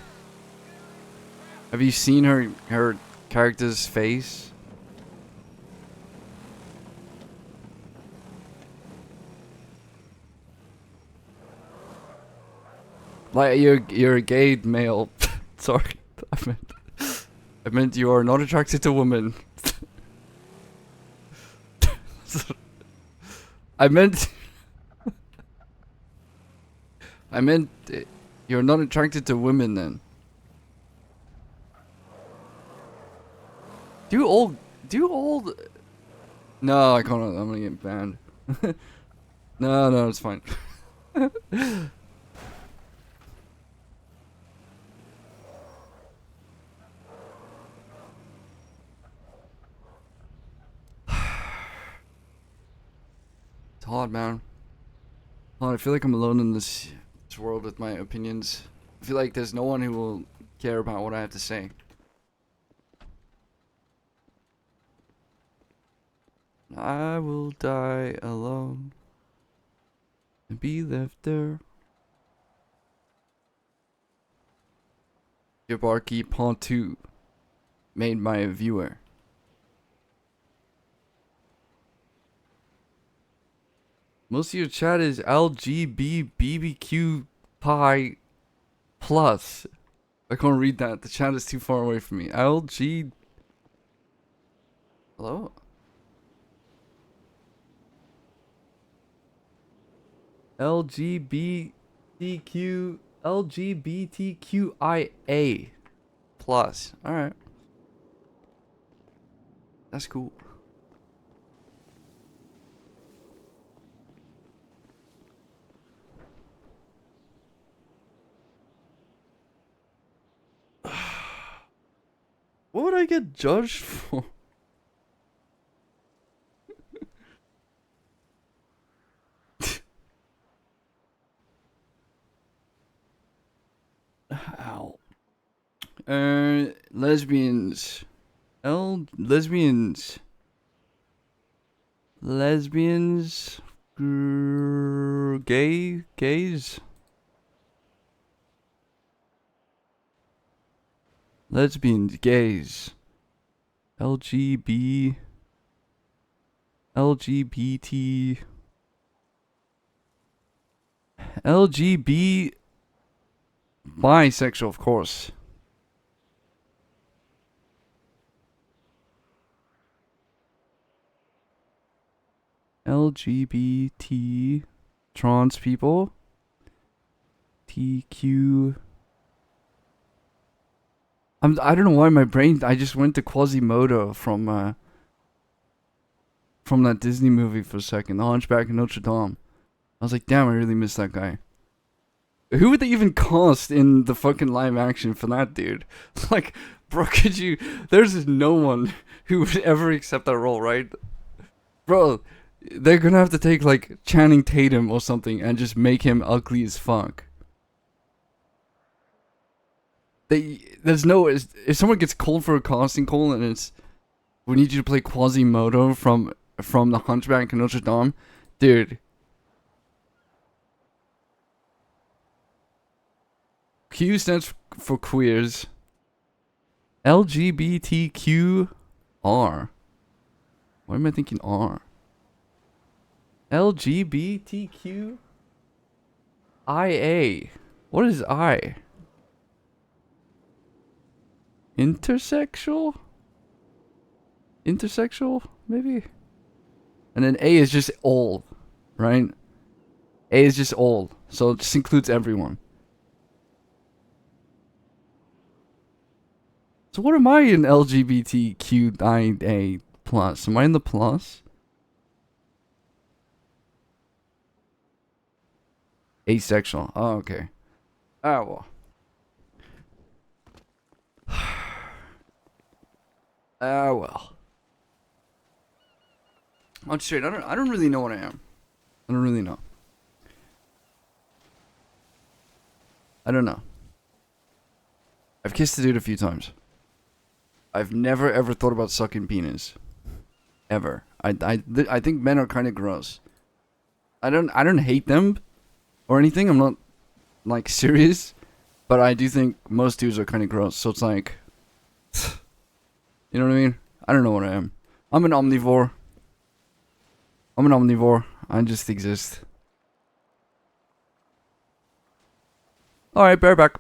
Have you seen her character's face? Like you're a gay male. Sorry, I meant you are not attracted to women. I meant you're not attracted to women then. Do old No, I can't. I'm gonna get banned. No, it's fine. hard, man. Hard. I feel like I'm alone in this world with my opinions. I feel like there's no one who will care about what I have to say. I will die alone and be left there. Your barkeep Pontu made by a viewer. Most of your chat is LGBBQ pie plus. I can't read that. The chat is too far away from me. LG. Hello? LGBTQIA plus. Alright. That's cool. What would I get judged for? Ow. Lesbians. Lesbians. Lesbians. Gays. Lesbians, gays. LGBT. LGB. Bisexual, of course. LGBT. Trans people. TQ. I don't know why my brain. I just went to Quasimodo from that Disney movie for a second, The Hunchback of Notre Dame. I was like, damn, I really miss that guy. Who would they even cast in the fucking live action for that dude? Like, bro, could you? There's no one who would ever accept that role, right? Bro, they're gonna have to take like Channing Tatum or something and just make him ugly as fuck. There's no, if someone gets called for a casting call and it's, we need you to play Quasimodo from The Hunchback of Notre Dame, dude. Q stands for queers. LGBTQR. Why am I thinking R? LGBTQIA. What is I? Intersexual? Intersexual, maybe? And then A is just all, right? A is just all, so it just includes everyone. So what am I in LGBTQIA plus? Am I in the plus? Asexual. Oh, okay. Ah, well. Ah, well. I'm straight. I don't really know what I am. I don't really know. I don't know. I've kissed a dude a few times. I've never ever thought about sucking penis. Ever. I think men are kind of gross. I don't hate them or anything. I'm not like serious, but I do think most dudes are kind of gross. So it's like, you know what I mean? I don't know what I am. I'm an omnivore. I just exist. Alright, bareback.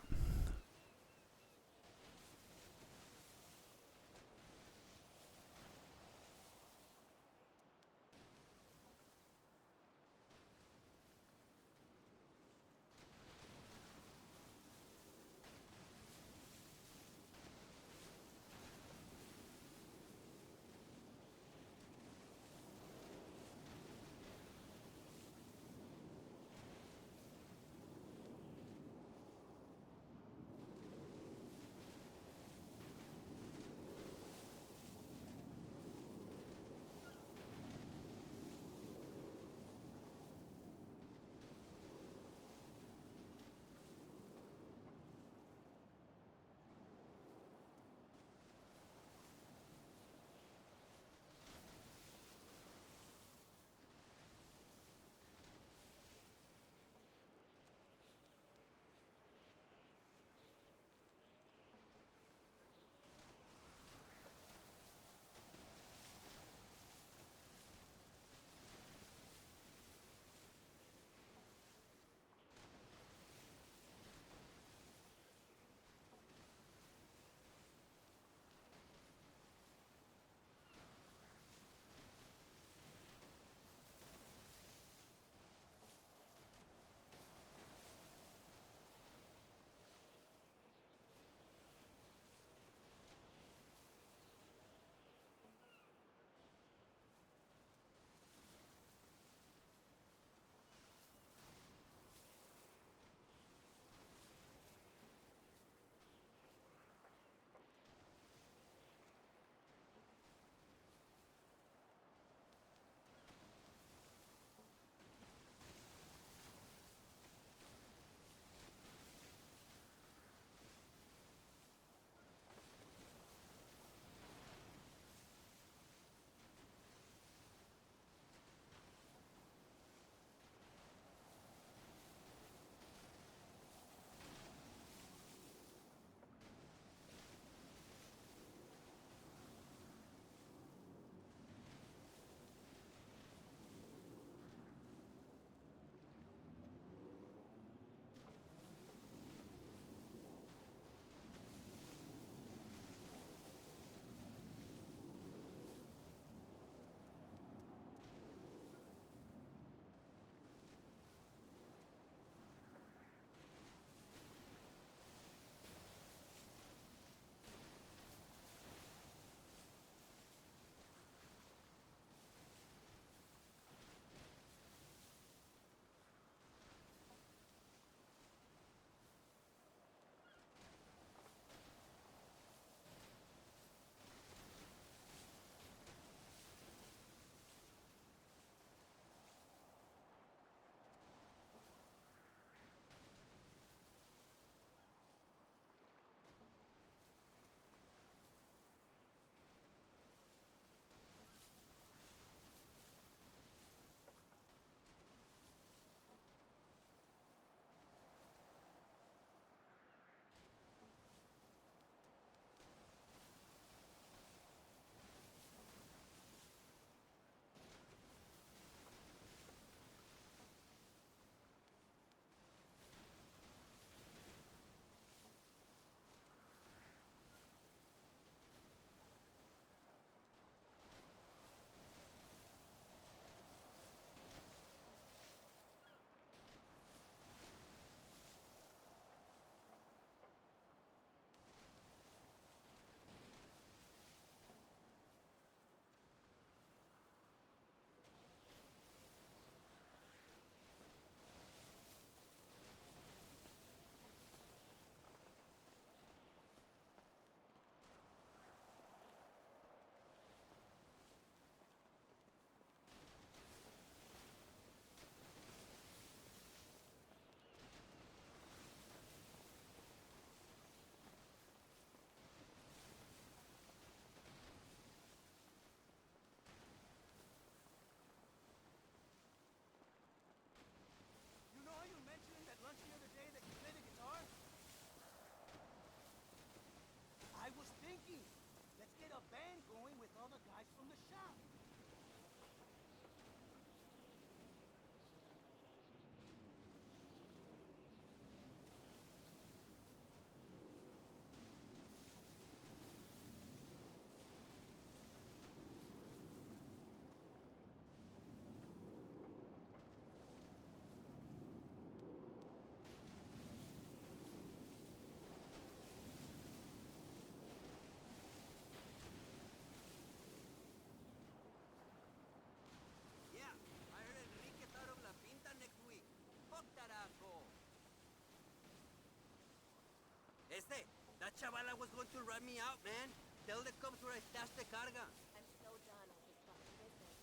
That chavala was going to rat me out, man. Tell the cops where I stashed the carga. I'm so done with this fucking business.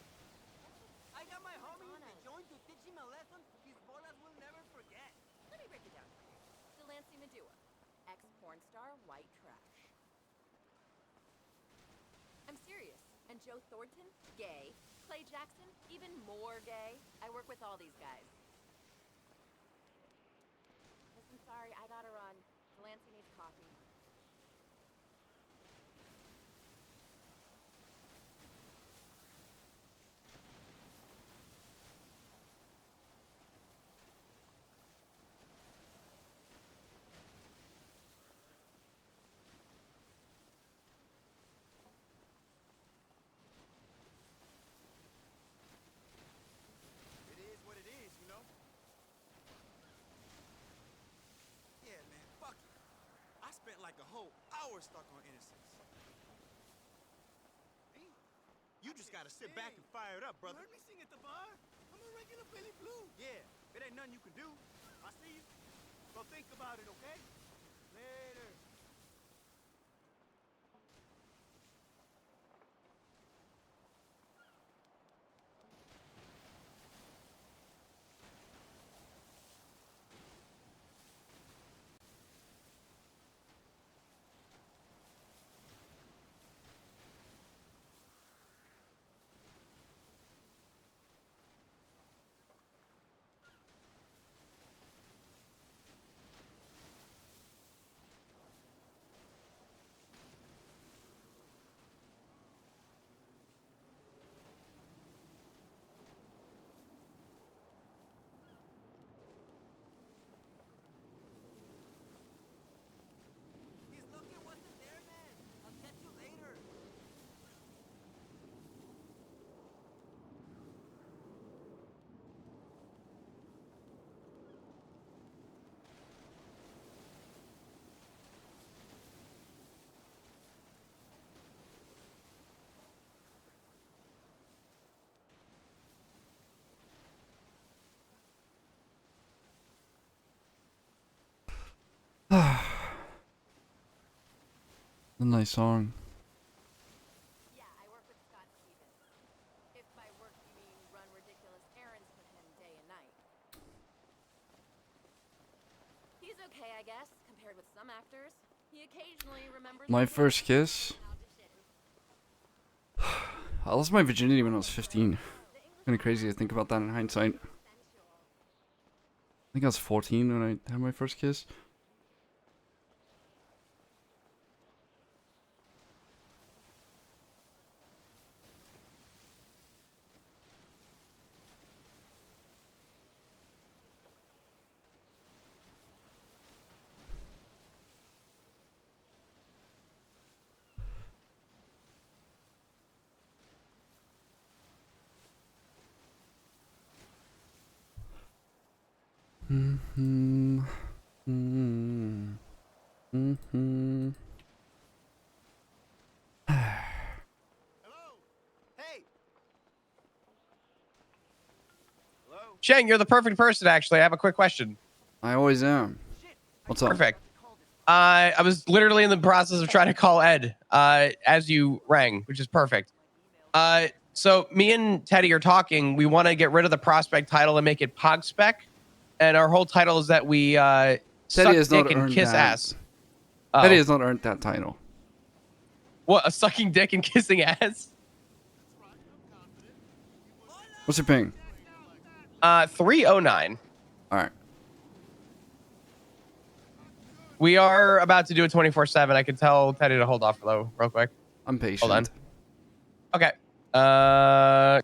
I got my homie in the joint to teach him a lesson his bolas will never forget. Let me break it down for you. Delancey Medua, ex-porn star, white trash. I'm serious. And Joe Thornton, gay. Clay Jackson, even more gay. I work with all these guys. Listen, sorry, I gotta run. Delancey needs coffee. It is what it is, you know? Yeah, man, fuck it. I spent like a whole hour stuck on Innocence. Hey, you just gotta sit back and fire it up, brother. You heard me sing at the bar? I'm a regular Billy Blue. Yeah, it ain't nothing you can do. I see you. So think about it, okay? Later. He's looking wasn't there, man. I'll catch you later. A nice song. Yeah, I work with Scott Stevens. If by work you mean run ridiculous errands for him day and night. He's okay, I guess, compared with some actors. He occasionally remembers My his first kiss. I lost my virginity when I was 15. Kind of crazy to think about that in hindsight. I think I was 14 when I had my first kiss. Mm-hmm. Mm-hmm. Mm-hmm. Shang, you're the perfect person, actually. I have a quick question. I always am. What's up? Perfect. I was literally in the process of trying to call Ed as you rang, which is perfect. So me and Teddy are talking. We want to get rid of the prospect title and make it Pog Spec. And our whole title is that we suck has dick not and earned kiss that. ass. Teddy has not earned that title. What, a sucking dick and kissing ass? What's your ping? 309. All right. We are about to do a 24/7. I can tell Teddy to hold off though, real quick. I'm patient. Hold on. Okay. I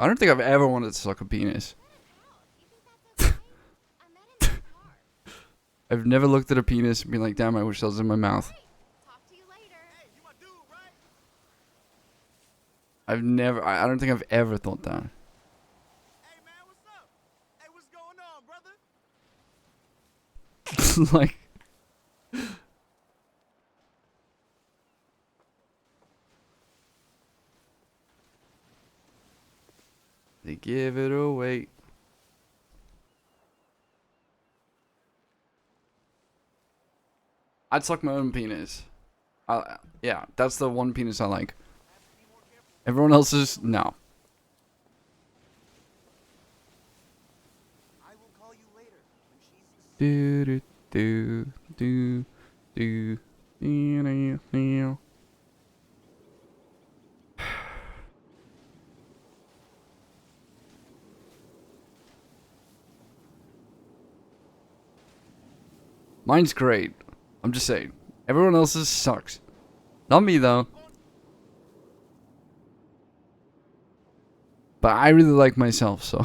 don't think I've ever wanted to suck a penis. I've never looked at a penis and been like, damn, I wish that was in my mouth. I've never, I don't think I've ever thought that. Like, they give it away. I'd suck my own penis. Yeah, that's the one penis I like. Everyone else's, no. Do do do do do do do. Mine's great. I'm just saying. Everyone else's sucks. Not me though. But I really like myself, so.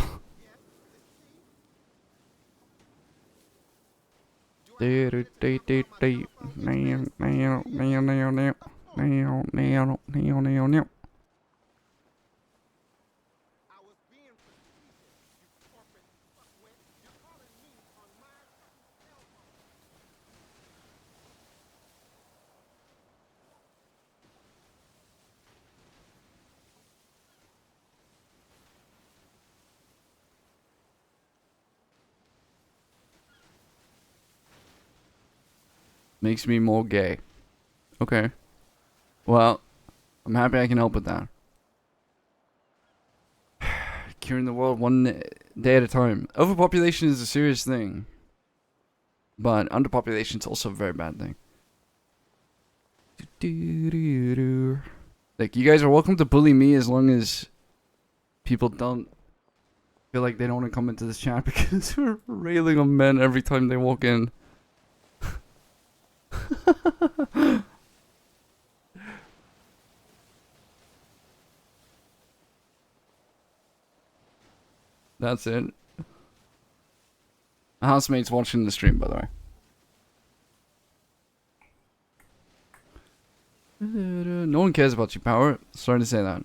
Makes me more gay. Okay. Well, I'm happy I can help with that. Curing the world one day at a time. Overpopulation is a serious thing. But underpopulation is also a very bad thing. Like, you guys are welcome to bully me as long as people don't feel like they don't want to come into this chat because we're railing on men every time they walk in. That's it. A housemate's watching the stream, by the way. No one cares about you, Power. Sorry to say that.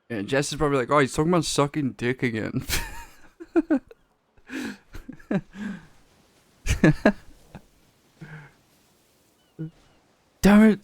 Yeah, Jess is probably like, oh, he's talking about sucking dick again. Damn it.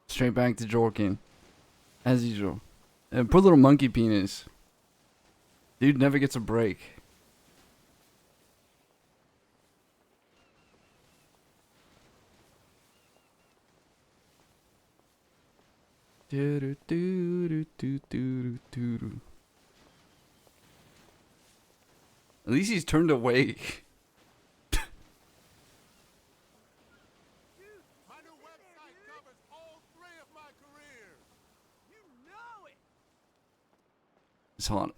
Straight back to Jorkin. As usual. Poor little monkey penis. Dude never gets a break. At least he's turned away. It's hot.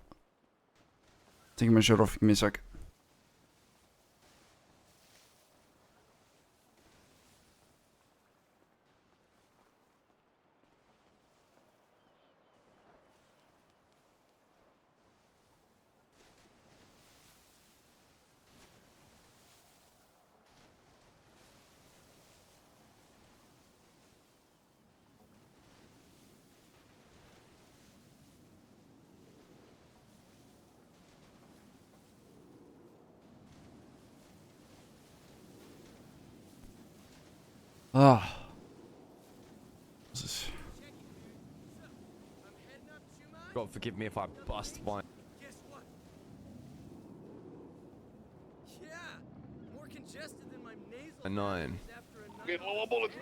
Taking my shirt off. Give me a sec. Ah. God forgive me if I bust my. Guess what? Yeah, more congested than my nasal. A 9. Get lower bullets.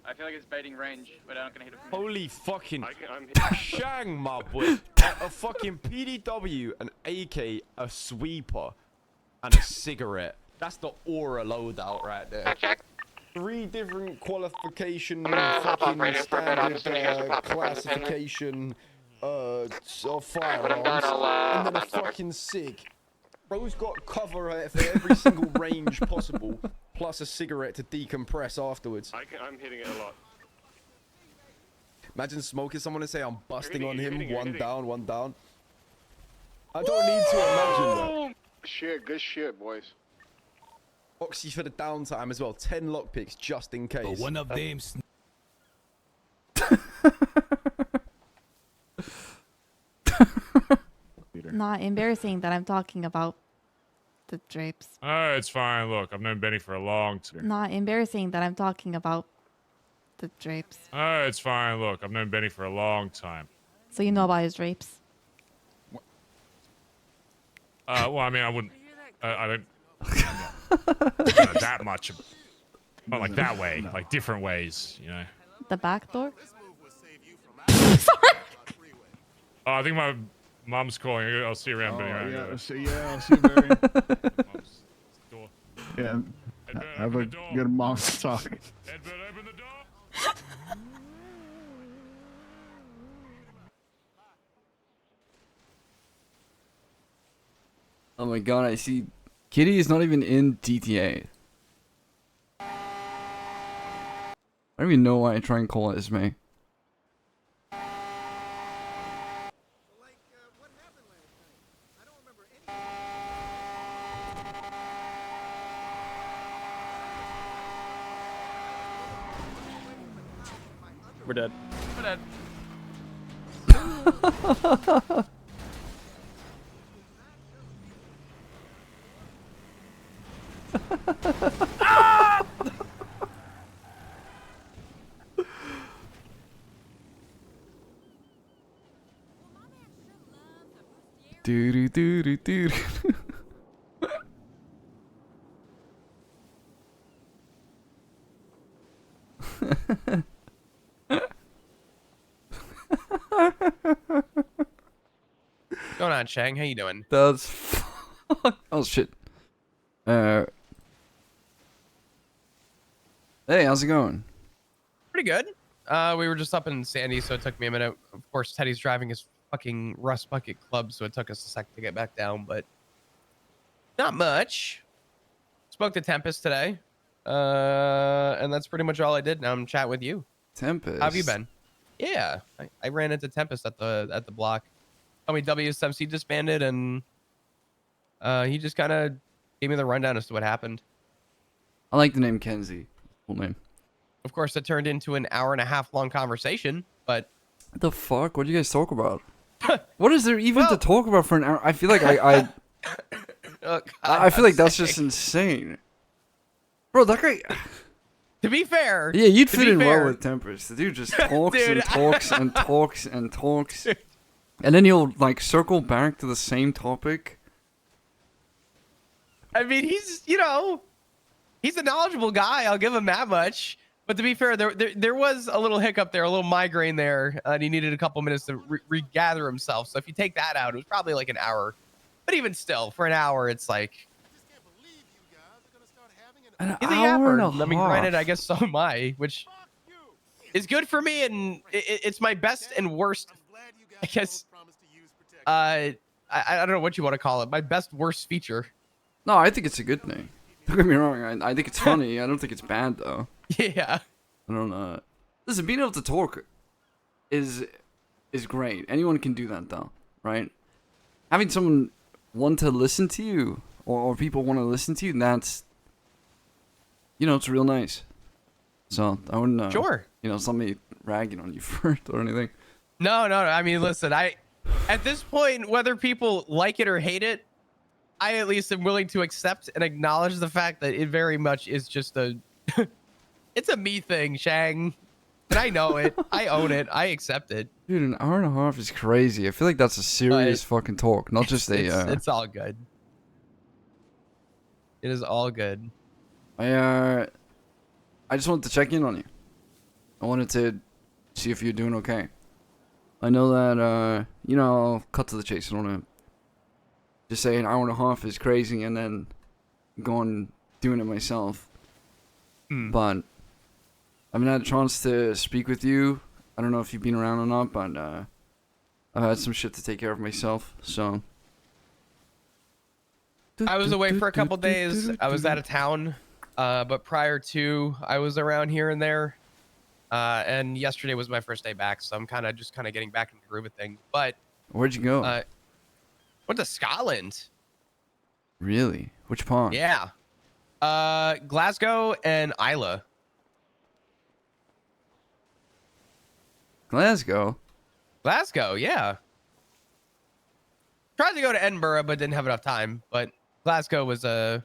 I feel like it's baiting range, but I'm not gonna hit it. Holy fucking Shang, my boy. A fucking PDW, an AK, a sweeper, and a cigarette. That's the aura loadout right there. 3 different qualification, fucking standard classification of firearms, and then a fucking SIG. Bro's got cover for every single range possible, plus a cigarette to decompress afterwards. I'm hitting it a lot. Imagine smoking someone and say I'm busting on him, one down. I don't need to imagine that. Shit, good shit, boys. Oxy for the downtime as well. 10 lockpicks just in case. But one of them. Not embarrassing that I'm talking about the drapes. Oh, it's fine. Look, I've known Benny for a long time. Not embarrassing that I'm talking about the drapes. Oh, it's fine. Look, I've known Benny for a long time. So you know about his drapes. Well, I mean, I wouldn't. I don't. Not that much. Not like that way. Like different ways, you know. The back door? Oh, I think my mom's calling. I'll see you around, Benny. Yeah, I'll see you, Barry. Mom's door. Yeah, have a good mom's talk. Edward, open the door. Oh my god, I see. Kitty is not even in GTA. I don't even know why I try and call it Esme. We're dead. We're dead. Do do do do do. What's going on, Shang? How you doing? That's oh shit. Hey, how's it going? Pretty good. We were just up in Sandy, so it took me a minute. Of course, Teddy's driving his fucking Rust Bucket Club, so it took us a sec to get back down, but not much. Spoke to Tempest today, and that's pretty much all I did. Now I'm chatting with you. Tempest? How have you been? Yeah, I ran into Tempest at the block. Told me WSMC disbanded, and he just kind of gave me the rundown as to what happened. I like the name Kenzie. Cool name. Of course, it turned into an hour-and-a-half long conversation, but What the fuck? What do you guys talk about? What is there even to talk about for an hour? I feel like I oh, I feel like that's just insane. Bro, that guy... To be fair... Yeah, you'd to fit be in fair- well with Tempest. The dude just talks Dude, and talks and talks and talks. And then he'll, like, circle back to the same topic. I mean, he's, you know, he's a knowledgeable guy. I'll give him that much. But to be fair, there was a little hiccup there, a little migraine there, and he needed a couple minutes to regather himself. So if you take that out, it was probably like an hour. But even still, for an hour, it's like... An He's a hour and a yapper. I mean, granted, half. I guess so am I, which is good for me, and it's my best and worst I guess I don't know what you want to call it. My best worst feature. No, I think it's a good thing. Don't get me wrong. I think it's funny. I don't think it's bad though. Yeah. I don't know. Listen, being able to talk is great. Anyone can do that though, right? Having someone want to listen to you, or people want to listen to you, that's, it's real nice. So I wouldn't, Sure. It's not me ragging on you for it or anything. No. I mean, listen, at this point, whether people like it or hate it, I at least am willing to accept and acknowledge the fact that it very much is just it's a me thing, Shang. And I know it. I own it. I accept it. Dude, an hour and a half is crazy. I feel like that's a serious fucking talk, not just a. It's all good. It is all good. I just wanted to check in on you. I wanted to see if you're doing okay. I know that I'll cut to the chase. I don't want to just say an hour and a half is crazy and then go on doing it myself. But I haven't had a chance to speak with you. I don't know if you've been around or not, but I've had some shit to take care of myself, so. I was away for a couple days. I was out of town. But prior to, I was around here and there. And yesterday was my first day back, so I'm kind of getting back in the groove of things. But where'd you go? Went to Scotland. Really? Which part? Yeah. Glasgow and Isla. Glasgow? Glasgow, yeah. Tried to go to Edinburgh, but didn't have enough time. But Glasgow was it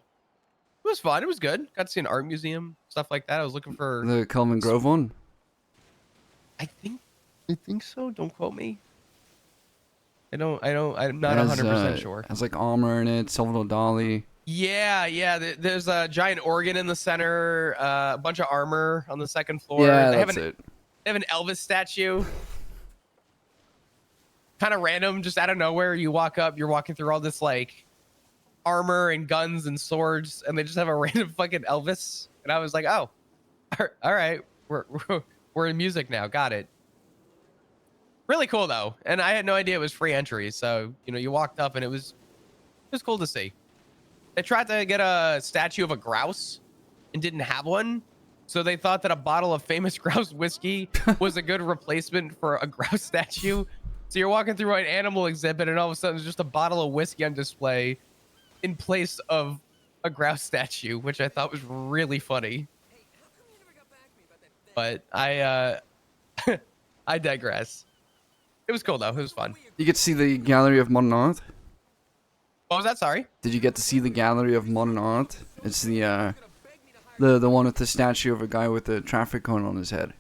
was fun. It was good. Got to see an art museum, stuff like that. I was looking for The Kelvin Grove one? I think so. Don't quote me. I'm not 100% sure. It has like armor in it, Salvador Dali. Yeah. There's a giant organ in the center, a bunch of armor on the second floor. Yeah, that's it. They have an Elvis statue. Kind of random, just out of nowhere. You walk up, you're walking through all this like armor and guns and swords, and they just have a random fucking Elvis. And I was like, oh, all right, we're in music now. Got it. Really cool though, and I had no idea it was free entry. So you walked up, and it was cool to see. They tried to get a statue of a grouse, and didn't have one. So they thought that a bottle of famous grouse whiskey was a good replacement for a grouse statue. So you're walking through an animal exhibit, and all of a sudden there's just a bottle of whiskey on display in place of a grouse statue, which I thought was really funny. But I digress. It was cool though. It was fun. You get to see the Gallery of Modern Art? What was that? Sorry? Did you get to see the Gallery of Modern Art? It's the one with the statue of a guy with a traffic cone on his head.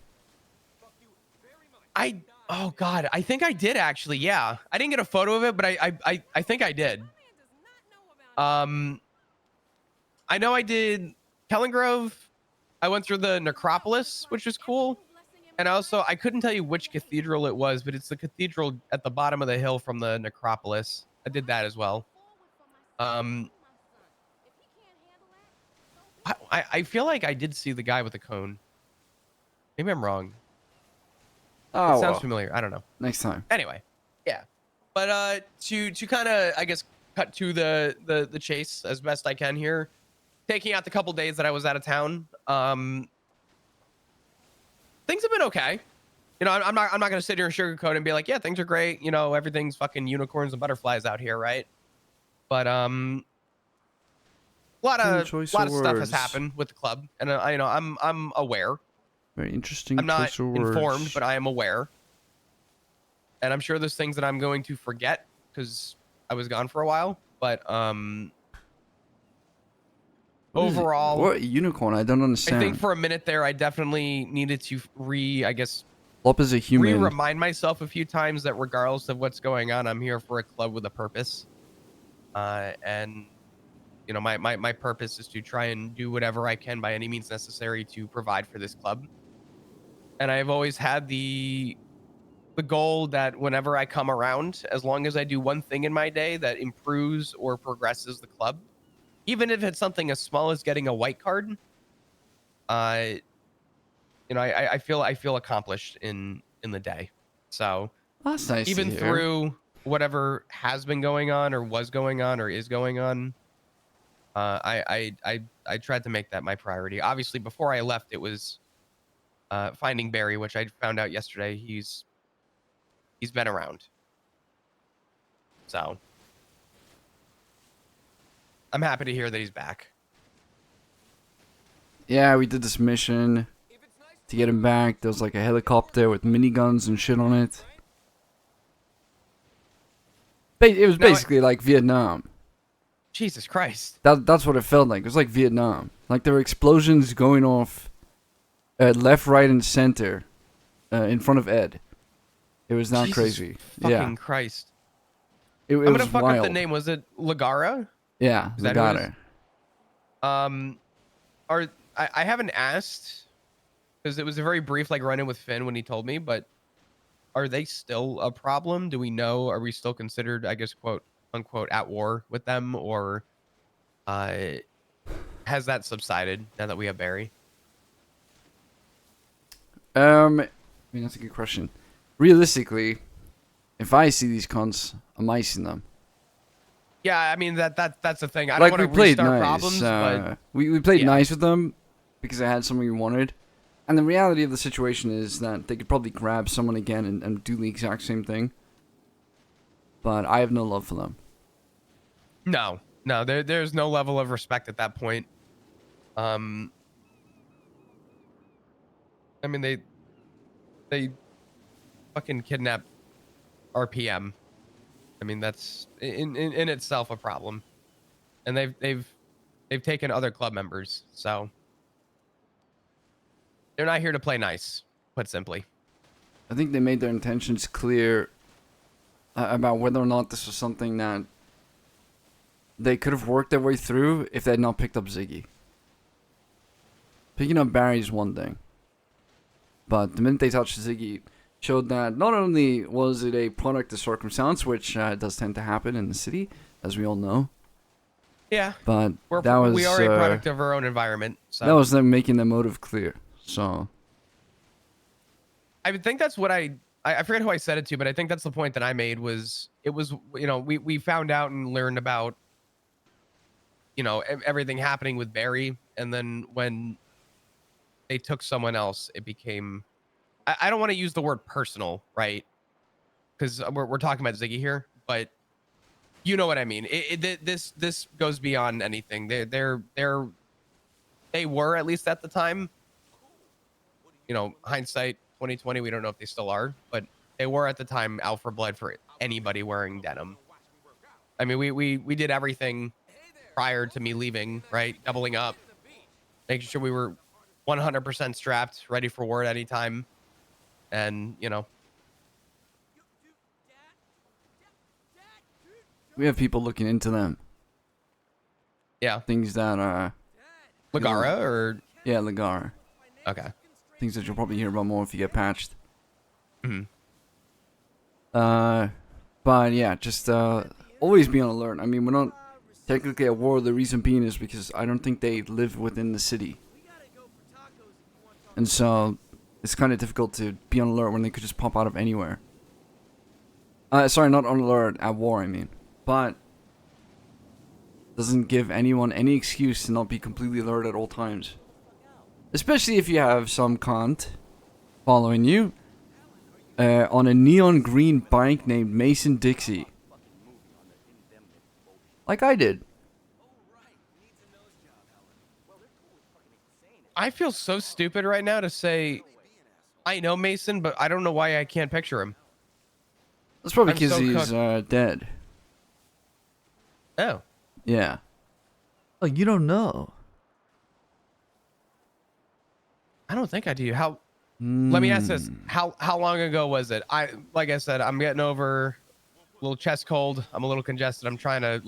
Oh god, I think I did actually. Yeah, I didn't get a photo of it, but I think I did. I know I did Kellengrove. I went through the necropolis, which was cool, and I couldn't tell you which cathedral it was, but it's the cathedral at the bottom of the hill from the necropolis. I did that as well. I feel like I did see the guy with the cone. Maybe I'm wrong. Oh, it sounds familiar. I don't know. Next time. Anyway, yeah. But to kind of, I guess, cut to the chase as best I can here, taking out the couple days that I was out of town. Things have been okay. I'm not gonna sit here and sugarcoat and be like, yeah, things are great. Everything's fucking unicorns and butterflies out here, right? But a lot of stuff has happened with the club, and I'm aware. Very interesting. I'm not choice of informed, words. but I am aware. And I'm sure there's things that I'm going to forget because I was gone for a while. But overall, what unicorn? I don't understand. I think for a minute there, I definitely needed to Lop is a human. remind myself a few times that regardless of what's going on, I'm here for a club with a purpose. And my purpose is to try and do whatever I can by any means necessary to provide for this club. And I've always had the goal that whenever I come around, as long as I do one thing in my day that improves or progresses the club, even if it's something as small as getting a white card, I feel accomplished in the day. So That's nice. Even to hear. through whatever has been going on, or was going on, or is going on. I tried to make that my priority. Obviously, before I left, it was finding Barry, which I found out yesterday. He's been around. So I'm happy to hear that he's back. Yeah, we did this mission to get him back. There was like a helicopter with miniguns and shit on it. It was basically like Vietnam. Jesus Christ. That's what it felt like. It was like Vietnam. Like there were explosions going off left, right, and center in front of Ed. It was not Jesus crazy. Fucking Christ. It I'm was gonna fuck wild. up the name. Was it Lagara? Yeah, Is that who it Lagara. is? I haven't asked because it was a very brief like run-in with Finn when he told me, but are they still a problem? Do we know? Are we still considered, I guess, quote unquote, at war with them, or has that subsided now that we have Barry? I mean that's a good question. Realistically, if I see these cons, I'm icing them. Yeah, I mean that's the thing. I Like don't we want to played restart nice. problems, but we played yeah. nice with them because I had something we wanted. And the reality of the situation is that they could probably grab someone again and do the exact same thing. But I have no love for them. No, there's no level of respect at that point. I mean they fucking kidnapped RPM. I mean that's in itself a problem, and they've taken other club members, so they're not here to play nice, put simply. I think they made their intentions clear about whether or not this was something that they could have worked their way through if they had not picked up Ziggy. Picking up Barry is one thing, but the minute they touched Ziggy, showed that not only was it a product of circumstance, which does tend to happen in the city, as we all know. Yeah, but we are a product of our own environment. So that was them making their motive clear. So I would think that's what I forget who I said it to, but I think that's the point that I made was we found out and learned about everything happening with Barry, and then when they took someone else, it became I don't want to use the word personal, right? Because we're talking about Ziggy here, but you know what I mean. This goes beyond anything. They were, at least at the time. Hindsight 2020, we don't know if they still are, but they were at the time out for blood for anybody wearing denim. I mean, we did everything prior to me leaving, right? Doubling up, making sure we were 100% strapped, ready for war at any time. And, we have people looking into them. Yeah. Things that are... Lagara or... Yeah, Lagara. Okay. Things that you'll probably hear about more if you get patched. Mm-hmm. But yeah, just always be on alert. I mean, we're not technically at war. The reason being is because I don't think they live within the city. And so it's kind of difficult to be on alert when they could just pop out of anywhere. Sorry, not on alert, at war, I mean. But doesn't give anyone any excuse to not be completely alert at all times. Especially if you have some cunt following you on a neon green bike named Mason Dixie. Like I did. I feel so stupid right now to say I know Mason, but I don't know why I can't picture him. That's probably I'm because so he's cooked. dead. Oh. Yeah. Oh, you don't know? I don't think I do. Let me ask this. How long ago was it? Like I said, I'm getting over a little chest cold. I'm a little congested. I'm trying to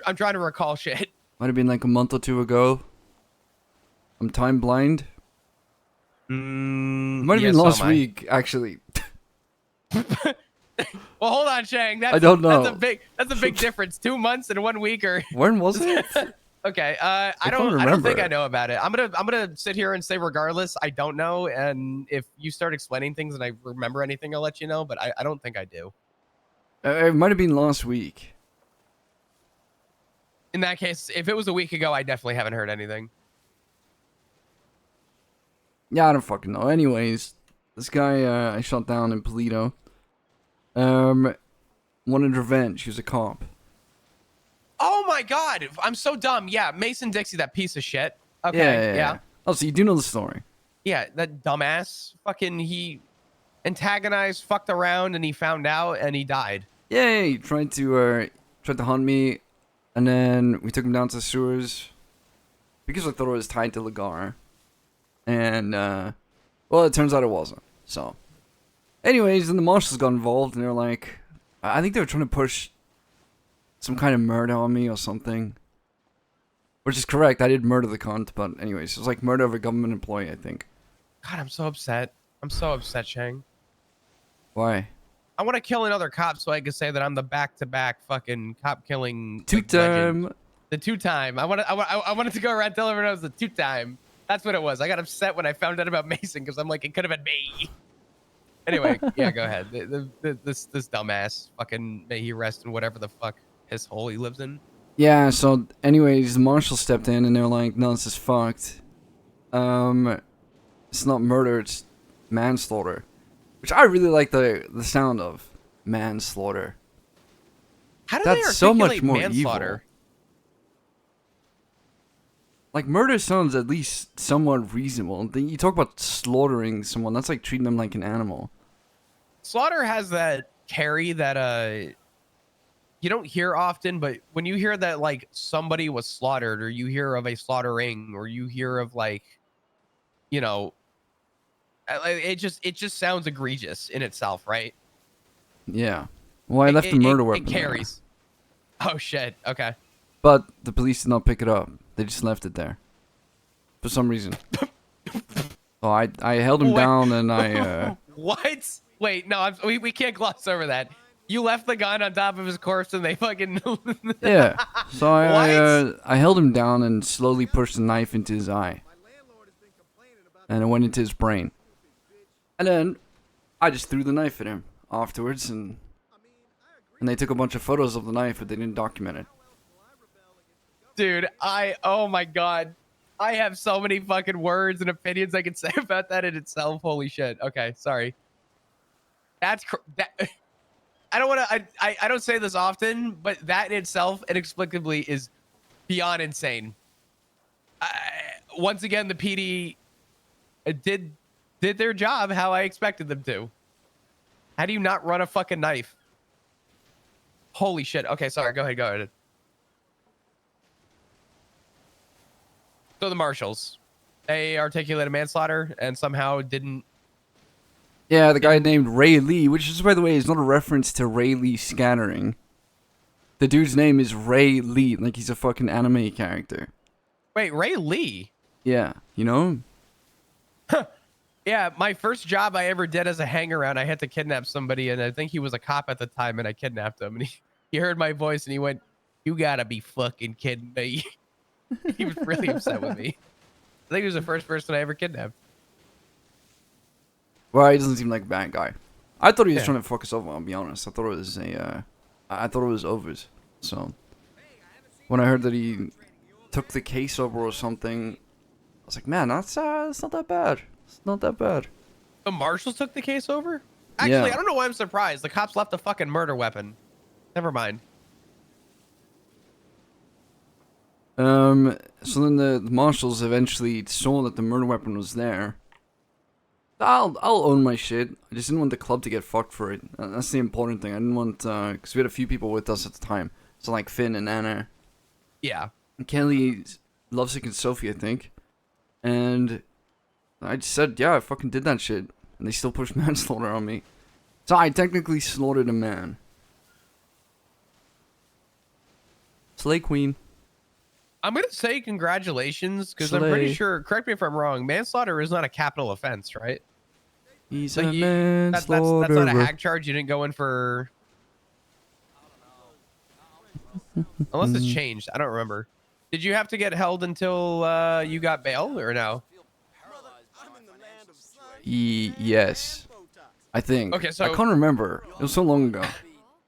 I'm trying to recall shit. Might have been like a month or two ago. I'm time blind. Might have been last week, actually. Well, hold on, Shang. I don't know. That's a big difference. 2 months and 1 week, or when was it? Okay. I don't think remember. I know about it. I'm gonna sit here and say regardless, I don't know. And if you start explaining things and I remember anything, I'll let you know. But I don't think I do. It might have been last week. In that case, if it was a week ago, I definitely haven't heard anything. Yeah, I don't fucking know. Anyways, this guy I shot down in Polito. Wanted revenge. He was a cop. Oh my god, I'm so dumb. Yeah, Mason Dixie, that piece of shit. Okay, yeah. Oh, so you do know the story. Yeah, that dumbass. Fucking, he antagonized, fucked around, and he found out, and he died. Yeah, he tried to hunt me, and then we took him down to the sewers because I thought it was tied to Lagar, and well, it turns out it wasn't. So, anyways, then the marshals got involved, and they're like, I think they were trying to push some kind of murder on me or something, which is correct. I did murder the cunt, but anyways, it was like murder of a government employee, I think. God, I'm so upset. I'm so upset, Shang. Why? I want to kill another cop so I can say that I'm the back-to-back fucking cop killing Two-time. legend. The two-time. I wanted to go around telling everyone I was the two-time. That's what it was. I got upset when I found out about Mason because I'm like, it could have been me. Anyway, yeah, go ahead. This dumbass, fucking, may he rest in whatever the fuck his hole he lives in. Yeah, so anyways, the marshal stepped in and they're like, no, this is fucked. It's not murder, it's manslaughter. Which I really like the sound of. Manslaughter. How do That's they so much articulate more manslaughter? evil. Like, murder sounds at least somewhat reasonable. Then you talk about slaughtering someone, that's like treating them like an animal. Slaughter has that carry that you don't hear often, but when you hear that like somebody was slaughtered, or you hear of a slaughtering, or you hear of like, you know, it just sounds egregious in itself, right? Yeah. Well, I left the murder weapon It carries. Oh shit. Okay. But the police did not pick it up. They just left it there. For some reason. So I held him down and I... What? Wait, no, we can't gloss over that. You left the gun on top of his corpse and they fucking... Yeah. So I held him down and slowly pushed the knife into his eye. And it went into his brain. And then I just threw the knife at him afterwards, and they took a bunch of photos of the knife, but they didn't document it. Dude, oh my god. I have so many fucking words and opinions I can say about that in itself. Holy shit. Okay, sorry. I don't want to, I don't say this often, but that in itself inexplicably is beyond insane. Once again, the PD did their job how I expected them to. How do you not run a fucking knife? Holy shit. Okay, sorry. Go ahead. So the marshals, they articulated manslaughter and somehow didn't. Yeah, the guy named Ray Lee, which is, by the way, is not a reference to Ray Lee scattering. The dude's name is Ray Lee, like he's a fucking anime character. Wait, Ray Lee? Yeah, you know him? Yeah, my first job I ever did as a hang-around, I had to kidnap somebody, and I think he was a cop at the time, and I kidnapped him. And he heard my voice, and he went, "You gotta be fucking kidding me." He was really upset with me. I think he was the first person I ever kidnapped. Well, he doesn't seem like a bad guy. I thought he was Yeah. trying to fuck us over, I'll be honest. I thought it was I thought it was overs. So, when I heard that he took the case over or something, I was like, man, that's not that bad. It's not that bad. The marshals took the case over? Actually, Yeah. I don't know why I'm surprised. The cops left a fucking murder weapon. Never mind. So then the marshals eventually saw that the murder weapon was there. I'll own my shit. I just didn't want the club to get fucked for it. That's the important thing. I didn't want, because we had a few people with us at the time. So like Finn and Anna. Yeah. And Kelly, Lovesick and Sophie, I think. And I just said, yeah, I fucking did that shit. And they still pushed manslaughter on me. So I technically slaughtered a man. Slay Queen. I'm going to say congratulations, because I'm pretty Slay. sure, correct me if I'm wrong, manslaughter is not a capital offense, right? He's Like a that's not a manslaughterer. hag charge. You didn't go in for... Unless it's changed. I don't remember. Did you have to get held until you got bail or no? Yes. I think. Okay, I so- can't remember. It was so long ago.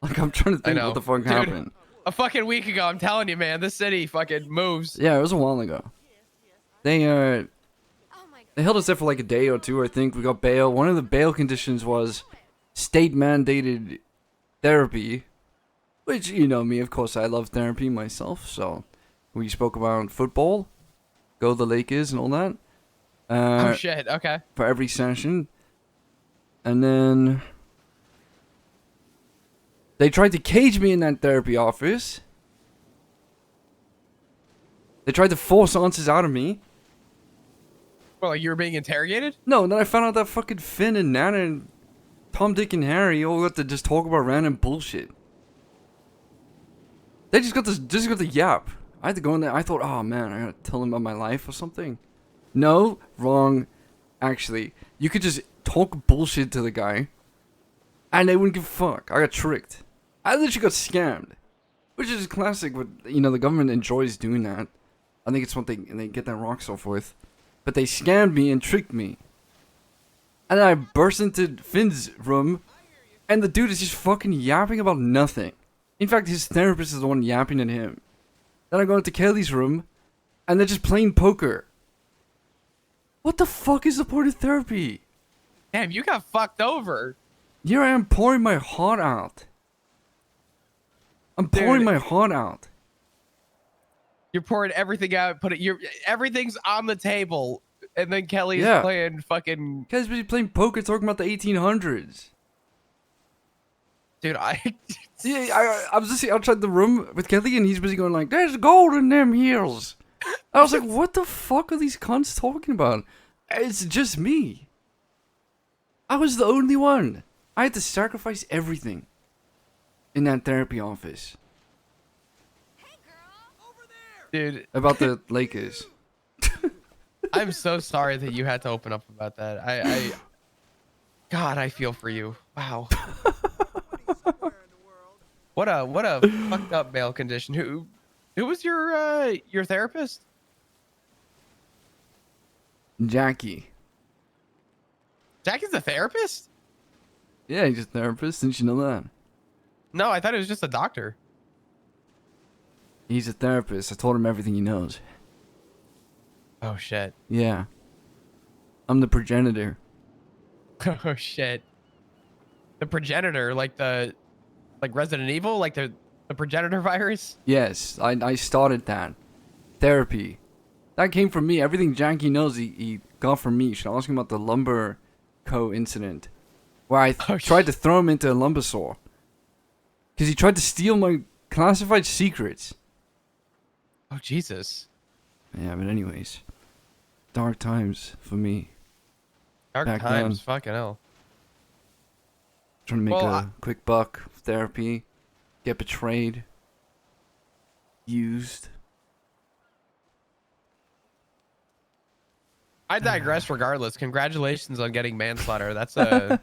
Like, I'm trying to I think know. what the fuck Dude, happened. A fucking week ago, I'm telling you, man, this city fucking moves. Yeah, it was a while ago. They held us there for like a day or two, I think. We got bail. One of the bail conditions was state mandated therapy. Which, you know me, of course, I love therapy myself, so we spoke about football, go the Lakers and all that. Oh shit, okay. For every session. And then they tried to cage me in that therapy office. They tried to force answers out of me. Well, like you were being interrogated? No, and then I found out that fucking Finn and Nana and Tom, Dick, and Harry all got to just talk about random bullshit. They just got the yap. I had to go in there. I thought, oh man, I gotta tell them about my life or something. No, wrong. Actually, you could just talk bullshit to the guy, and they wouldn't give a fuck. I got tricked. I literally got scammed, which is classic. With the government enjoys doing that. I think it's what they get that rocks off with. But they scammed me and tricked me. And then I burst into Finn's room, and the dude is just fucking yapping about nothing. In fact, his therapist is the one yapping at him. Then I go into Kelly's room, and they're just playing poker. What the fuck is the point of therapy? Damn, you got fucked over. Here I am pouring my heart out. I'm pouring my heart out. You're pouring everything out. Everything's on the table, and then Kelly's Yeah. playing fucking. Kelly's busy playing poker, talking about the 1800s. Dude, I was just outside the room with Kelly, and he's busy going like, "There's gold in them hills." I was like, "What the fuck are these cunts talking about?" It's just me. I was the only one. I had to sacrifice everything in that therapy office. Dude, About the Lakers. I'm so sorry that you had to open up about that. God, I feel for you. Wow. What a fucked up bail condition. Who was your therapist? Jackie. Jackie's a therapist? Yeah, he's a therapist. Didn't you know that? No, I thought it was just a doctor. He's a therapist. I told him everything he knows. Oh shit. Yeah. I'm the progenitor. Oh shit. The progenitor, like Resident Evil, like the progenitor virus? Yes, I started that. Therapy. That came from me. Everything Jackie knows he got from me. You should ask him about the lumber co incident. Where I tried to throw him into a lumber saw. Because he tried to steal my classified secrets. Oh Jesus. Yeah, but anyways. Dark times for me. Dark Back times, then. fucking hell. Trying to make Well, a quick buck. Therapy. Get betrayed. Used. I digress regardless. Congratulations on getting manslaughter. That's a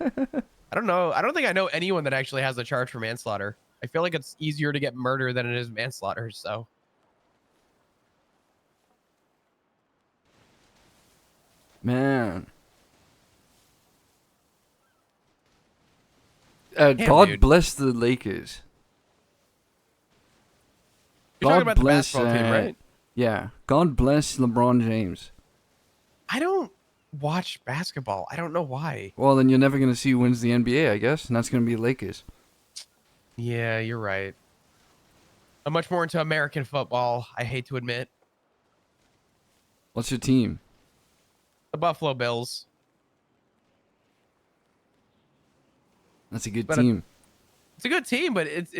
I don't know. I don't think I know anyone that actually has a charge for manslaughter. I feel like it's easier to get murder than it is manslaughter, so. Man. Damn, God dude. bless the Lakers. You're talking about the basketball team, right? Yeah. God bless LeBron James. I don't watch basketball. I don't know why. Well, then you're never going to see who wins the NBA, I guess. And that's going to be Lakers. Yeah, you're right. I'm much more into American football, I hate to admit. What's your team? The Buffalo Bills. That's a good But team. It's a good team, but it's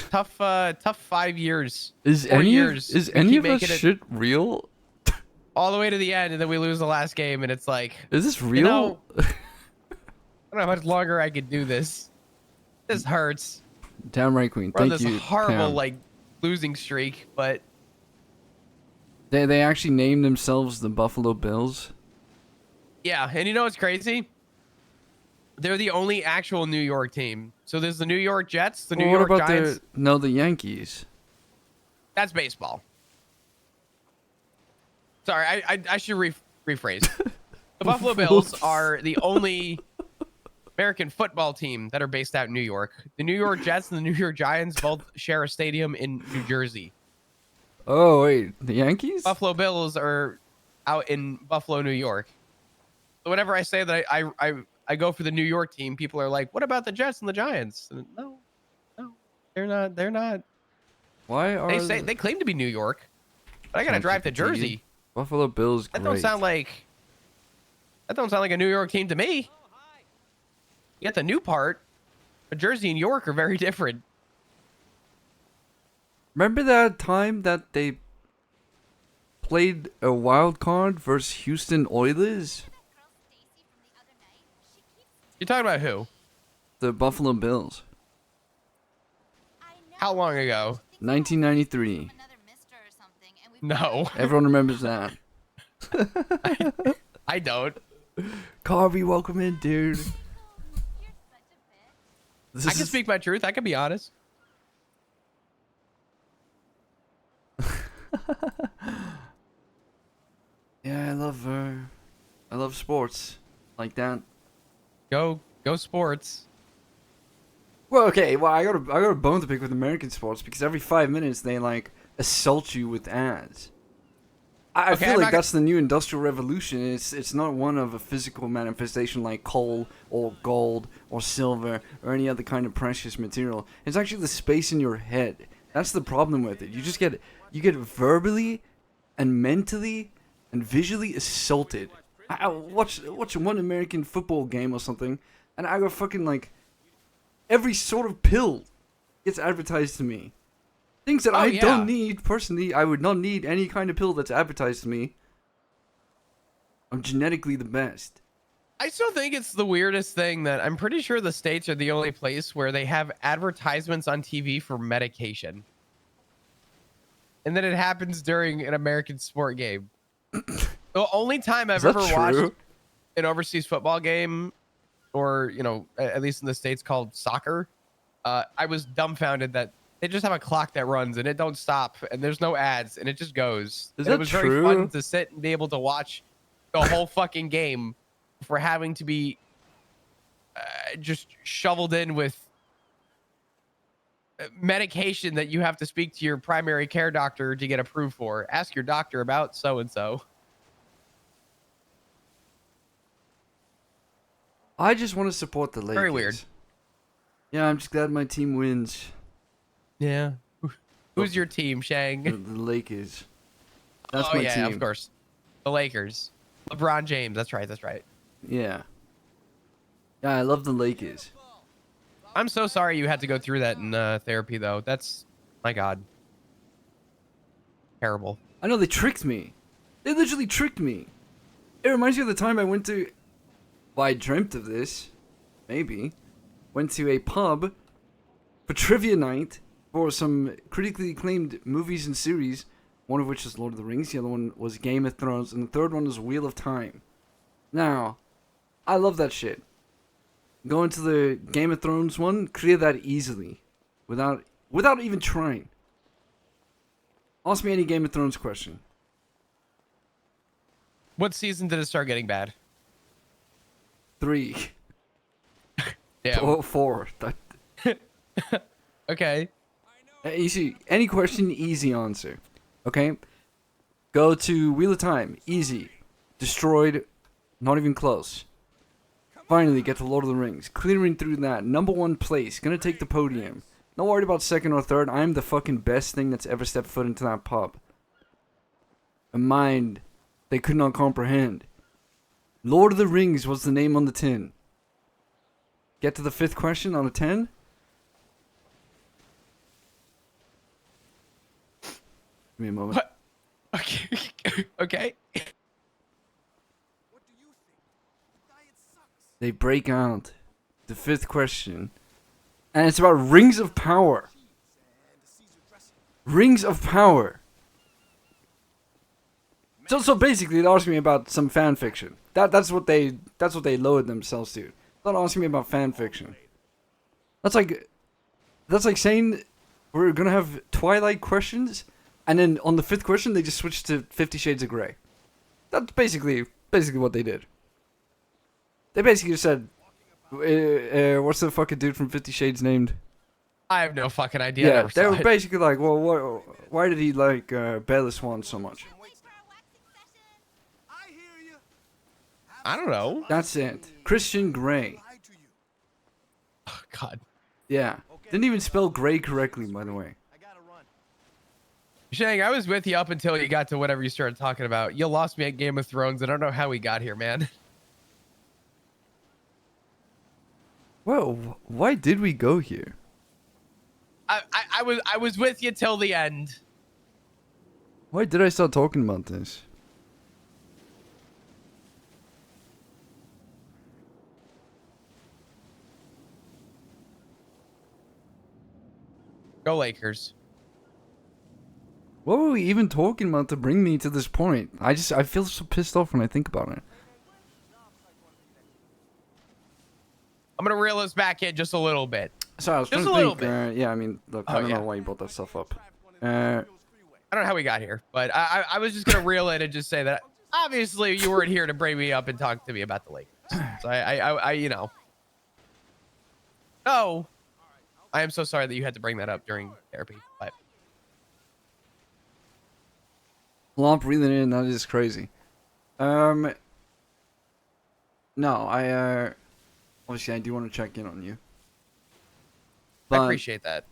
tough 5 years. Is 4 any years. is We any keep of us making it shit real? all the way to the end, and then we lose the last game, and it's like, Is this you real? know, I don't know how much longer I could do this. This hurts. Damn right, Queen. We're on Thank this you. horrible Pam. losing streak, but They actually named themselves the Buffalo Bills. yeah, and you know what's crazy? They're the only actual New York team. So there's the New York Jets, the New Well, what York about Giants. the Yankees? That's baseball. Sorry, I should rephrase. The Buffalo Bills are the only American football team that are based out in New York. The New York Jets and the New York Giants both share a stadium in New Jersey. Oh wait, the Yankees? Buffalo Bills are out in Buffalo, New York. So whenever I say that I go for the New York team, people are like, "What about the Jets and the Giants?" And no, they're not. They're not. Why are They claim to be New York, but I gotta drive to Jersey. Buffalo Bills. That Great. don't sound like a New York team to me. You get the new part, but Jersey and York are very different. Remember that time that they played a wild card versus Houston Oilers? You're talking about who? The Buffalo Bills. How long ago? 1993. No. Everyone remembers that. I don't. Carvey, welcome in, dude. I can speak my truth. I can be honest. Yeah, I love sports like that. Go sports. Well, okay. Well, I got a bone to pick with American sports because every 5 minutes they like assault you with ads. I feel like that's the new industrial revolution. It's not one of a physical manifestation like coal or gold or silver or any other kind of precious material. It's actually the space in your head. That's the problem with it. You get verbally and mentally and visually assaulted. I watch one American football game or something, and I got fucking like every sort of pill gets advertised to me. Things that I don't need, personally. I would not need any kind of pill that's advertised to me. I'm genetically the best. I still think it's the weirdest thing that I'm pretty sure the States are the only place where they have advertisements on TV for medication. And then it happens during an American sport game. The only time I've ever watched an overseas football game, or, at least in the States called soccer, I was dumbfounded that they just have a clock that runs and it don't stop and there's no ads and it just goes. Is and that it was true? very fun to sit and be able to watch the whole fucking game for having to be just shoveled in with medication that you have to speak to your primary care doctor to get approved for. Ask your doctor about so-and-so. I just want to support the Lakers. Very weird. Yeah, I'm just glad my team wins. Yeah. Who's your team, Shang? The Lakers. That's my team. Of course. The Lakers. LeBron James. That's right. Yeah. Yeah, I love the Lakers. I'm so sorry you had to go through that in therapy, though. That's, my God. Terrible. I know, they tricked me. They literally tricked me. It reminds me of the time I went to... Well, I dreamt of this. Maybe. Went to a pub for trivia night for some critically acclaimed movies and series. One of which is Lord of the Rings. The other one was Game of Thrones. And the third one was Wheel of Time. Now, I love that shit. Going to the Game of Thrones one, clear that easily. Without even trying. Ask me any Game of Thrones question. What season did it start getting bad? 3. Yeah. Or 4. Okay. You see, any question, easy answer. Okay? Go to Wheel of Time. Easy. Destroyed. Not even close. Finally, get to Lord of the Rings. Clearing through that. Number 1 place. Gonna take the podium. Not worried about second or third. I'm the fucking best thing that's ever stepped foot into that pub. A mind they could not comprehend. Lord of the Rings was the name on the tin. Get to the 5th question on a 10. Give me a moment. What? Okay. They break out the 5th question. And it's about Rings of Power. Rings of Power. So basically, they're asking me about some fan fiction. That's what they lowered themselves to. They're not asking me about fan fiction. That's like saying we're gonna have Twilight questions, and then on the 5th question they just switch to 50 Shades of Grey. That's basically what they did. They basically said, what's the fucking dude from 50 Shades named? I have no fucking idea. I Yeah, never they saw were it. basically like, well, why did he like Bella Swan so much? I don't know. That's it. Christian Grey. Oh, God. Yeah. Didn't even spell Grey correctly, by the way. Shang, I was with you up until you got to whatever you started talking about. You lost me at Game of Thrones. I don't know how we got here, man. Well, why did we go here? I was with you till the end. Why did I start talking about this? Go Lakers. What were we even talking about to bring me to this point? I feel so pissed off when I think about it. I'm gonna reel us back in just a little bit. Sorry, I was just trying a to little think. bit. Yeah, I mean, look, I don't know why you brought that stuff up. I don't know how we got here, but I was just gonna reel it and just say that obviously you weren't here to bring me up and talk to me about the Lakers. So I you know. Oh, I am so sorry that you had to bring that up during therapy, but Lump breathing in, that is crazy. No, obviously I do want to check in on you. I But appreciate that.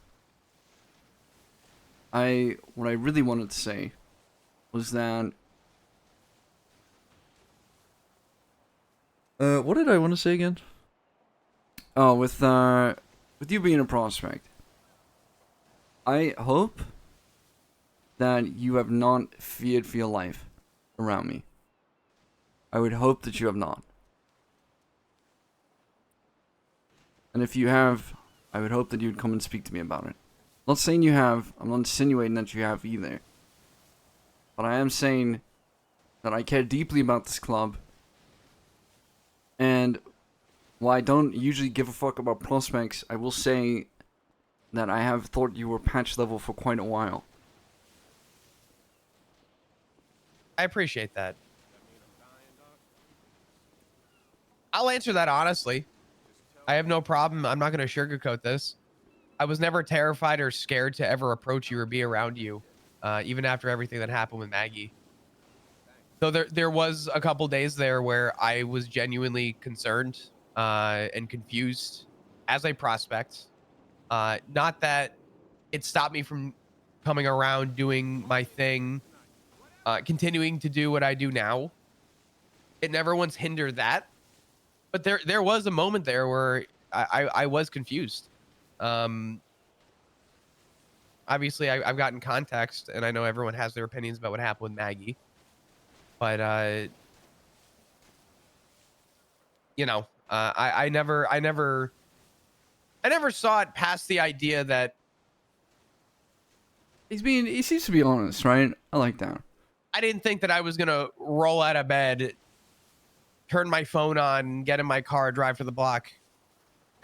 what I really wanted to say was that what did I want to say again? Oh, with you being a prospect, I hope that you have not feared for your life around me. I would hope that you have not. And if you have, I would hope that you would come and speak to me about it. Not saying you have, I'm not insinuating that you have either. But I am saying that I care deeply about this club. And while I don't usually give a fuck about prospects, I will say that I have thought you were patch level for quite a while. I appreciate that. I'll answer that honestly. I have no problem. I'm not going to sugarcoat this. I was never terrified or scared to ever approach you or be around you, even after everything that happened with Maggie. So there was a couple days there where I was genuinely concerned and confused as a prospect. Not that it stopped me from coming around, doing my thing, continuing to do what I do now. It never once hindered that. But there was a moment there where I was confused. Obviously, I've gotten context, and I know everyone has their opinions about what happened with Maggie. But you know, I never saw it past the idea that he seems to be honest, right? I like that. I didn't think that I was gonna roll out of bed, turn my phone on, get in my car, drive to the block,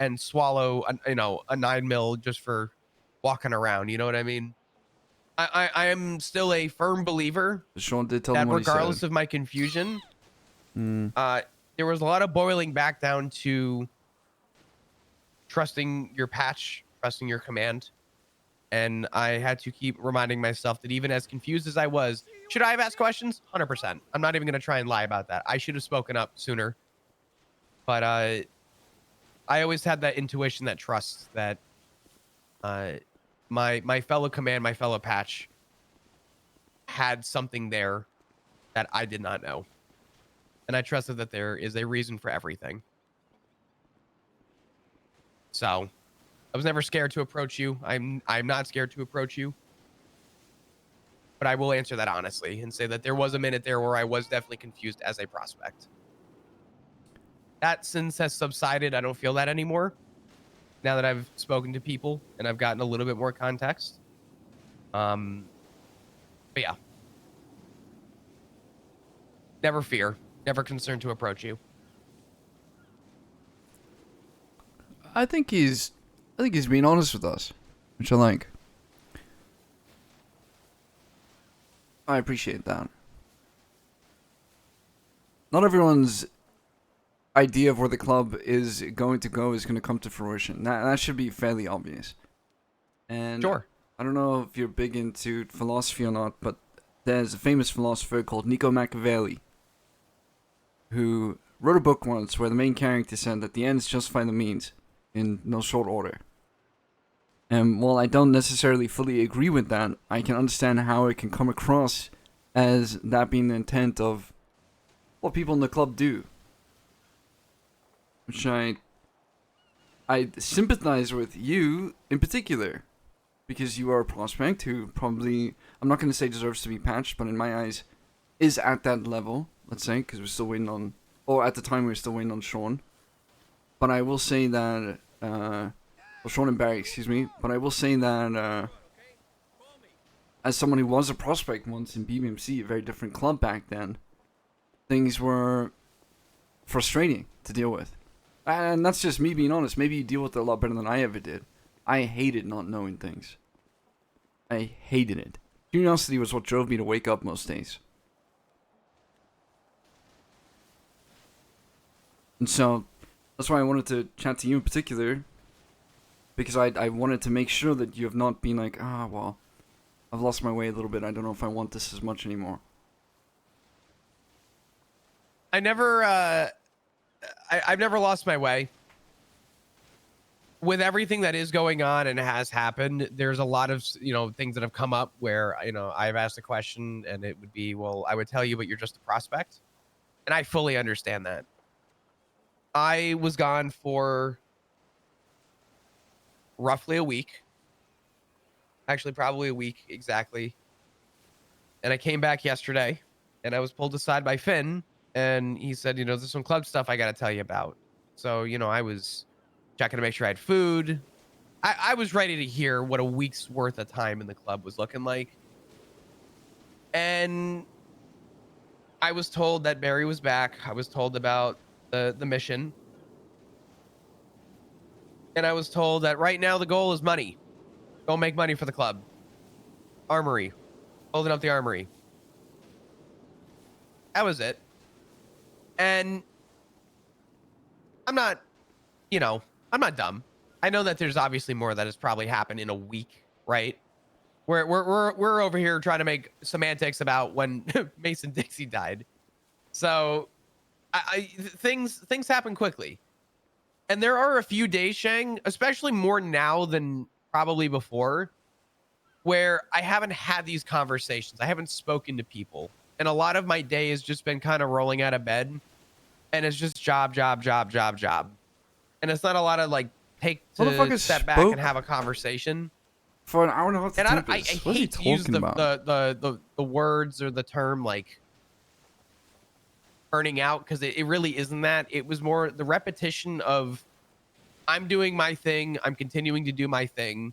and swallow a 9mm just for walking around. You know what I mean? I am still a firm believer Sean did tell that him what regardless he said. of my confusion, Mm. there was a lot of boiling back down to trusting your patch, trusting your command. And I had to keep reminding myself that even as confused as I was, should I have asked questions? 100%. I'm not even going to try and lie about that. I should have spoken up sooner. But I always had that intuition, that trust that my fellow command, my fellow patch had something there that I did not know. And I trusted that there is a reason for everything. So I was never scared to approach you. I'm not scared to approach you. But I will answer that honestly and say that there was a minute there where I was definitely confused as a prospect. That since has subsided. I don't feel that anymore. Now that I've spoken to people and I've gotten a little bit more context. But yeah. Never fear. Never concerned to approach you. I think he's being honest with us, which I like. I appreciate that. not everyone's idea of where the club is going to go is going to come to fruition. That should be fairly obvious. And Sure. I don't know if you're big into philosophy or not, but there's a famous philosopher called Nico Machiavelli who wrote a book once where the main character said that the ends justify the means in no short order. And while I don't necessarily fully agree with that, I can understand how it can come across as that being the intent of what people in the club do. Which I sympathize with you in particular. Because you are a prospect who probably, I'm not going to say deserves to be patched, but in my eyes is at that level, let's say, because we're still waiting on, or at the time we were still waiting on Sean. But I will say that, well, Sean and Barry, excuse me, but I will say that, as someone who was a prospect once in BBMC, a very different club back then, things were frustrating to deal with. And that's just me being honest. Maybe you deal with it a lot better than I ever did. I hated not knowing things. I hated it. Curiosity was what drove me to wake up most days. And so, that's why I wanted to chat to you in particular. Because I wanted to make sure that you have not been like, well, I've lost my way a little bit. I don't know if I want this as much anymore. I've never lost my way. With everything that is going on and has happened, there's a lot of, things that have come up where, I've asked a question and it would be, well, I would tell you, but you're just a prospect. And I fully understand that. I was gone for roughly a week. Actually, probably a week exactly. And I came back yesterday and I was pulled aside by Finn and he said, there's some club stuff I got to tell you about. So, I was checking to make sure I had food. I was ready to hear what a week's worth of time in the club was looking like. And I was told that Barry was back. I was told about the mission. And I was told that right now the goal is money. Go make money for the club. Armory. Holding up the armory. That was it. And I'm not, I'm not dumb. I know that there's obviously more that has probably happened in a week, right? We're over here trying to make semantics about when Mason Dixie died. So things happen quickly. And there are a few days, Shang, especially more now than probably before, where I haven't had these conversations. I haven't spoken to people. And a lot of my day has just been kind of rolling out of bed. And it's just job. And it's not a lot of take to step back and have a conversation for an hour and a half. And I hate to use the words or the term burning out, because it really isn't that. It was more the repetition of I'm doing my thing, I'm continuing to do my thing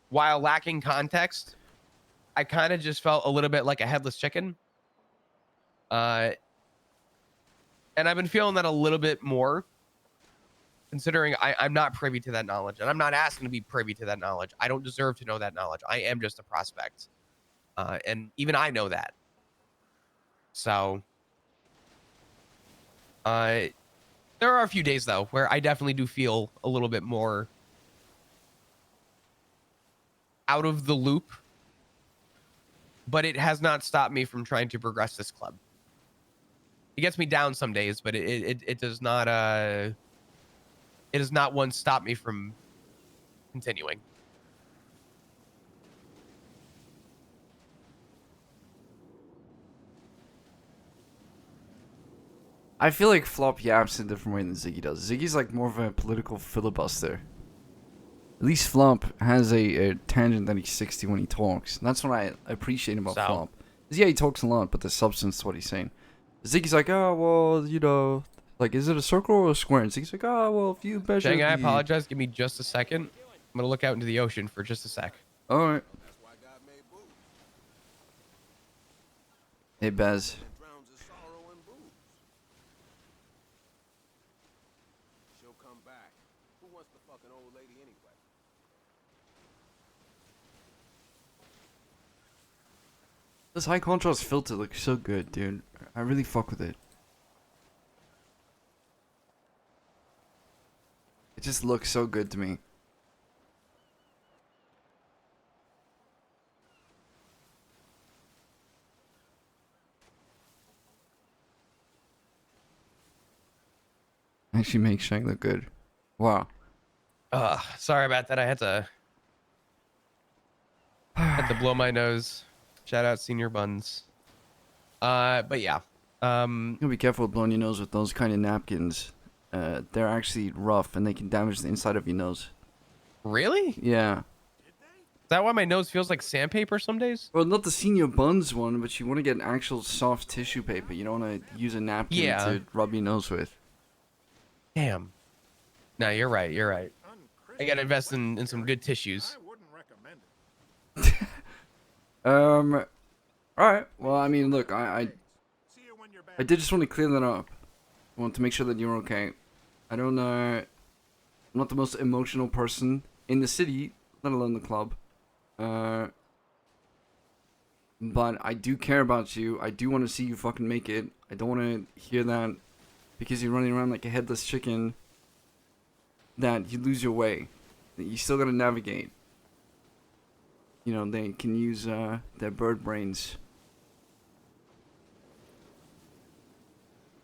while lacking context. I kind of just felt a little bit like a headless chicken. And I've been feeling that a little bit more, considering I'm not privy to that knowledge, and I'm not asking to be privy to that knowledge. I don't deserve to know that knowledge. I am just a prospect. And even I know that. So, there are a few days, though, where I definitely do feel a little bit more out of the loop. But it has not stopped me from trying to progress this club. It gets me down some days, but it does not it does not once stop me from continuing. I feel like Flop yaps in a different way than Ziggy does. Ziggy's like more of a political filibuster. At least Flop has a tangent that he sticks to when he talks. And that's what I appreciate about Flop. Yeah, he talks a lot, but there's substance to what he's saying. Ziggy's like, oh, well, like, is it a circle or a square? And Ziggy's like, oh, well, if you measure Shang, I apologize. Give me just a second. I'm going to look out into the ocean for just a sec. All right. Hey, Bez. This high contrast filter looks so good, dude. I really fuck with it. It just looks so good to me. Actually makes Shang look good. Wow. Sorry about that. I had to blow my nose. Shout out Senior Buns. But yeah. You gotta be careful with blowing your nose with those kind of napkins. They're actually rough and they can damage the inside of your nose. Really? Yeah. Is that why my nose feels like sandpaper some days? Well, not the Senior Buns one, but you want to get actual soft tissue paper. You don't want to use a napkin to rub your nose with. Damn. No, you're right. You're right. I gotta invest in some good tissues. Alright. Well, I mean, look, I did just want to clear that up. I want to make sure that you're okay. I don't I'm not the most emotional person in the city, let alone the club. But I do care about you. I do want to see you fucking make it. I don't want to hear that because you're running around like a headless chicken that you lose your way. That you still gotta navigate. You know, they can use their bird brains.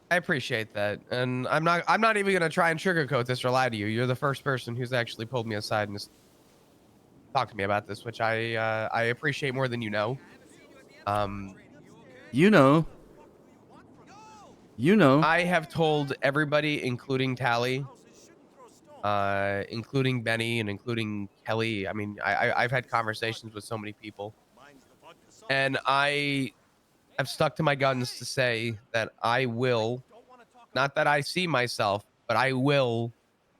I appreciate that, and I'm not even gonna try and sugarcoat this or lie to you. You're the first person who's actually pulled me aside and just talked to me about this, which I appreciate more than you know. You know. I have told everybody, including Tally, including Benny, and including Kelly. I mean, I've had conversations with so many people, and I have stuck to my guns to say that I will, not that I see myself, but I will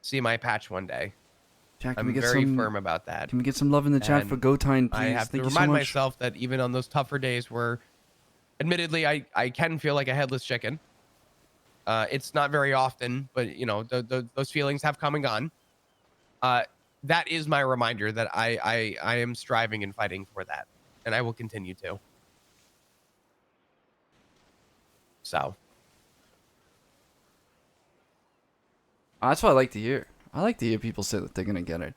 see my patch one day. Jack, can I'm we get very some, firm about that. Can we get some love in the chat And for GoTine, please? I have Thank to you so remind much. myself that even on those tougher days where, admittedly, I can feel like a headless chicken. It's not very often, but you know, those feelings have come and gone. That is my reminder that I am striving and fighting for that, and I will continue to. So. That's what I like to hear. I like to hear people say that they're gonna get it.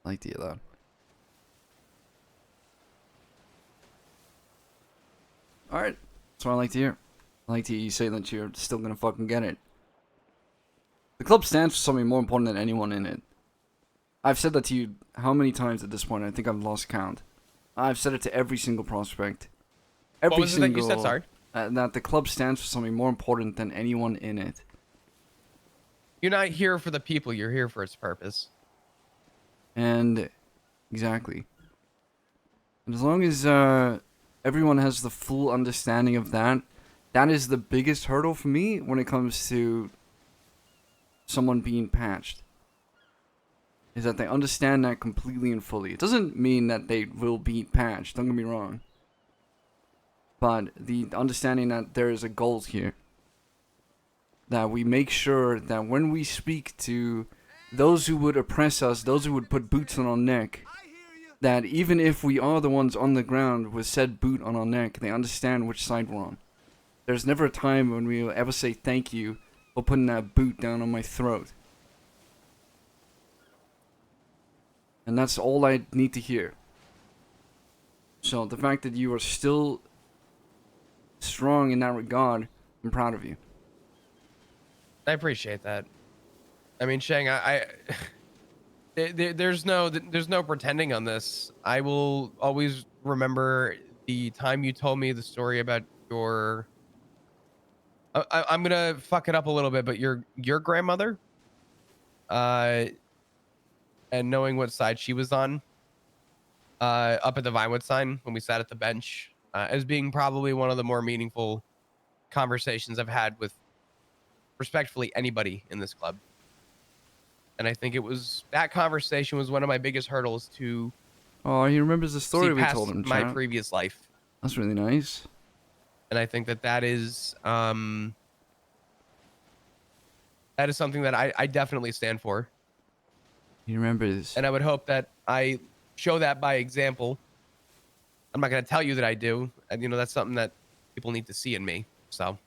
I like to hear that. Alright. That's what I like to hear. I like to hear you say that you're still gonna fucking get it. The club stands for something more important than anyone in it. I've said that to you how many times at this point? I think I've lost count. I've said it to every single prospect. What was it that you said, sorry? That the club stands for something more important than anyone in it. You're not here for the people, you're here for its purpose. And exactly. And as long as everyone has the full understanding of that, that is the biggest hurdle for me when it comes to someone being patched. Is that they understand that completely and fully. It doesn't mean that they will be patched, don't get me wrong. But the understanding that there is a goal here. That we make sure that when we speak to those who would oppress us, those who would put boots on our neck, that even if we are the ones on the ground with said boot on our neck, they understand which side we're on. There's never a time when we will ever say thank you for putting that boot down on my throat. And that's all I need to hear. So the fact that you are still strong in that regard, I'm proud of you. I appreciate that. I mean, Shang, there's no pretending on this. I will always remember the time you told me the story about your. I'm gonna fuck it up a little bit, but your grandmother. And knowing what side she was on. Up at the Vinewood sign when we sat at the bench, as being probably one of the more meaningful conversations I've had with, respectfully, anybody in this club. And I think that conversation was one of my biggest hurdles to. Oh, he remembers the story we past told him, my chat. previous life. That's really nice. And I think that is something that I definitely stand for. He remembers. And I would hope that I show that by example. I'm not going to tell you that I do. And, you know, that's something that people need to see in me. So.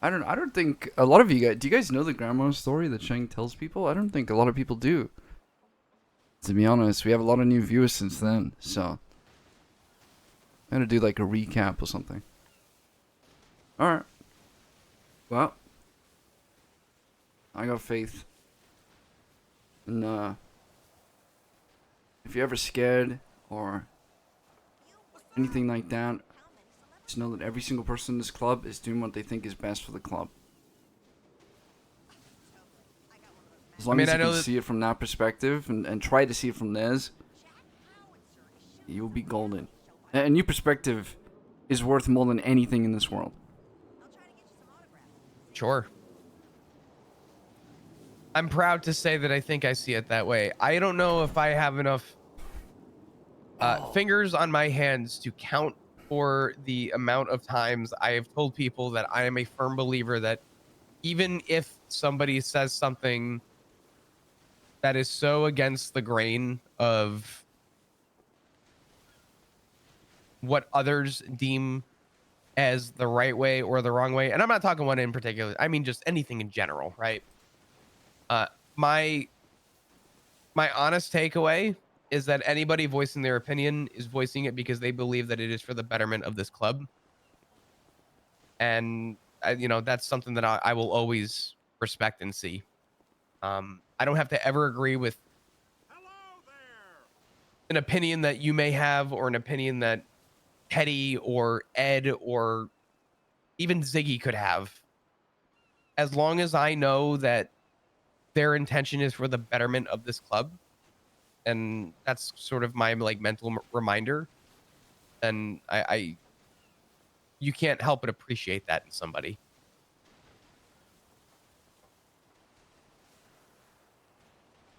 I don't think a lot of you guys. Do you guys know the grandma story that Shang tells people? I don't think a lot of people do. To be honest, we have a lot of new viewers since then, so I'm gonna do like a recap or something. All right. Well, I got faith. And if you're ever scared or anything like that, just know that every single person in this club is doing what they think is best for the club. As long I mean, as I you know can that- see it from that perspective and try to see it from theirs, you'll be golden. A new perspective is worth more than anything in this world. Sure. I'm proud to say that I think I see it that way. I don't know if I have enough fingers on my hands to count for the amount of times I have told people that I am a firm believer that even if somebody says something that is so against the grain of what others deem as the right way or the wrong way, and I'm not talking one in particular, I mean just anything in general, right? My honest takeaway is that anybody voicing their opinion is voicing it because they believe that it is for the betterment of this club. And, that's something that I will always respect and see. I don't have to ever agree with an opinion that you may have or an opinion that Teddy or Ed or even Ziggy could have. As long as I know that their intention is for the betterment of this club, and that's sort of my mental reminder, then I you can't help but appreciate that in somebody.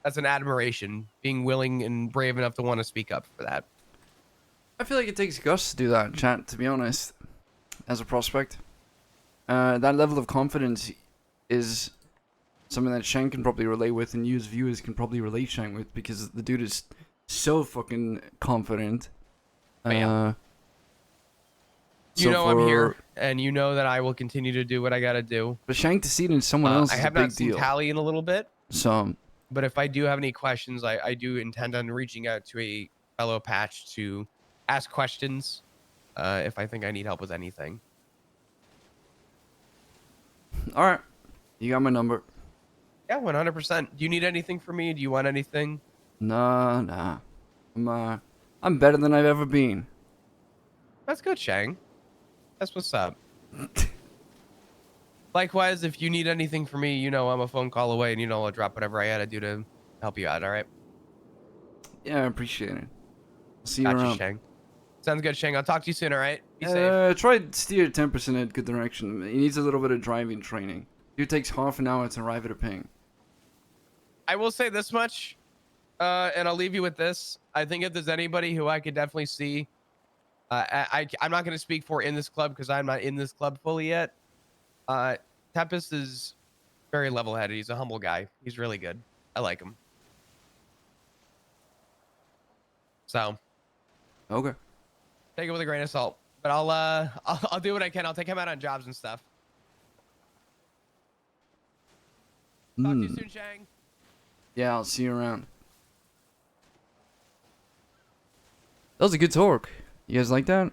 That's an admiration, being willing and brave enough to want to speak up for that. I feel like it takes guts to do that, chat, to be honest, as a prospect. That level of confidence is something that Shang can probably relate with, and you as viewers can probably relate Shang with, because the dude is so fucking confident. I'm here, and you know that I will continue to do what I gotta do. But Shang to see it in someone else I is a have big not seen deal. Tally in a little bit, So, but if I do have any questions, I do intend on reaching out to a fellow patch to ask questions if I think I need help with anything. alright. You got my number. Yeah, 100%. Do you need anything from me? Do you want anything? Nah. I'm better than I've ever been. That's good, Shang. That's what's up. Likewise, if you need anything from me, I'm a phone call away, and I'll drop whatever I gotta do to help you out, all right? Yeah, I appreciate it. See you Gotcha, around. Shang. Sounds good, Shang. I'll talk to you soon, all right? Be safe. Try to steer 10% in a good direction. He needs a little bit of driving training. It takes half an hour to arrive at a ping. I will say this much, and I'll leave you with this. I think if there's anybody who I could definitely see, I'm not going to speak for in this club because I'm not in this club fully yet. Tempest is very level-headed. He's a humble guy. He's really good. I like him. So, okay, take it with a grain of salt. But I'll do what I can. I'll take him out on jobs and stuff. Talk to you soon, Shang. Yeah, I'll see you around. That was a good talk. You guys like that?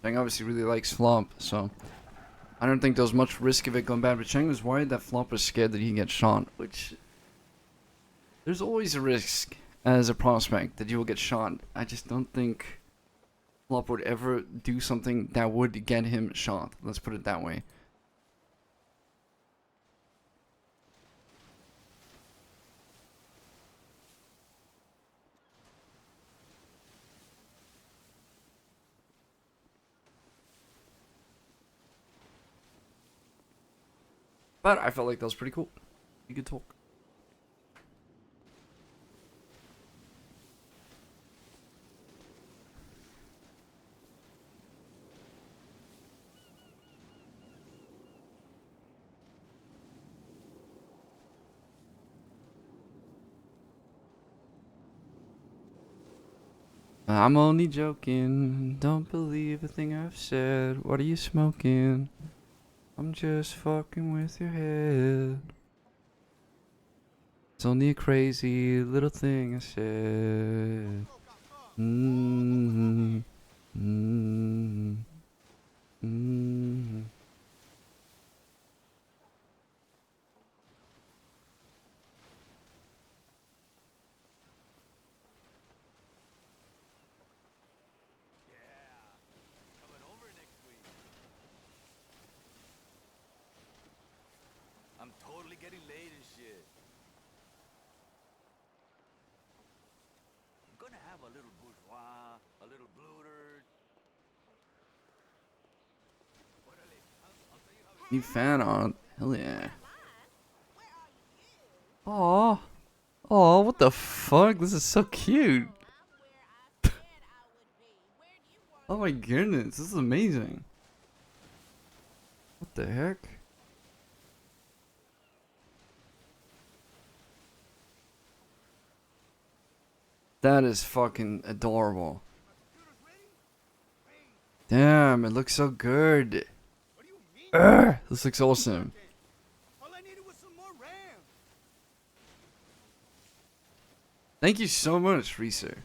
Shang obviously really likes Flop, so I don't think there was much risk of it going bad. But Shang was worried that Flop was scared that he'd get shot, which there's always a risk as a prospect that you will get shot. I just don't think Flop would ever do something that would get him shot. Let's put it that way. But I felt like that was pretty cool. You could talk. I'm only joking. Don't believe a thing I've said. What are you smoking? I'm just fucking with your head. It's only a crazy little thing I said. Mm-hmm. Mm-hmm. Mm-hmm. I'm totally getting laid and shit. I'm gonna have a little bourgeois, a little blooter. New fan on. Hell yeah. Aw. Aw, what the fuck? This is so cute. Oh my goodness, this is amazing. What the heck? That is fucking adorable. Damn, it looks so good. This looks awesome. Thank you so much, Reeser.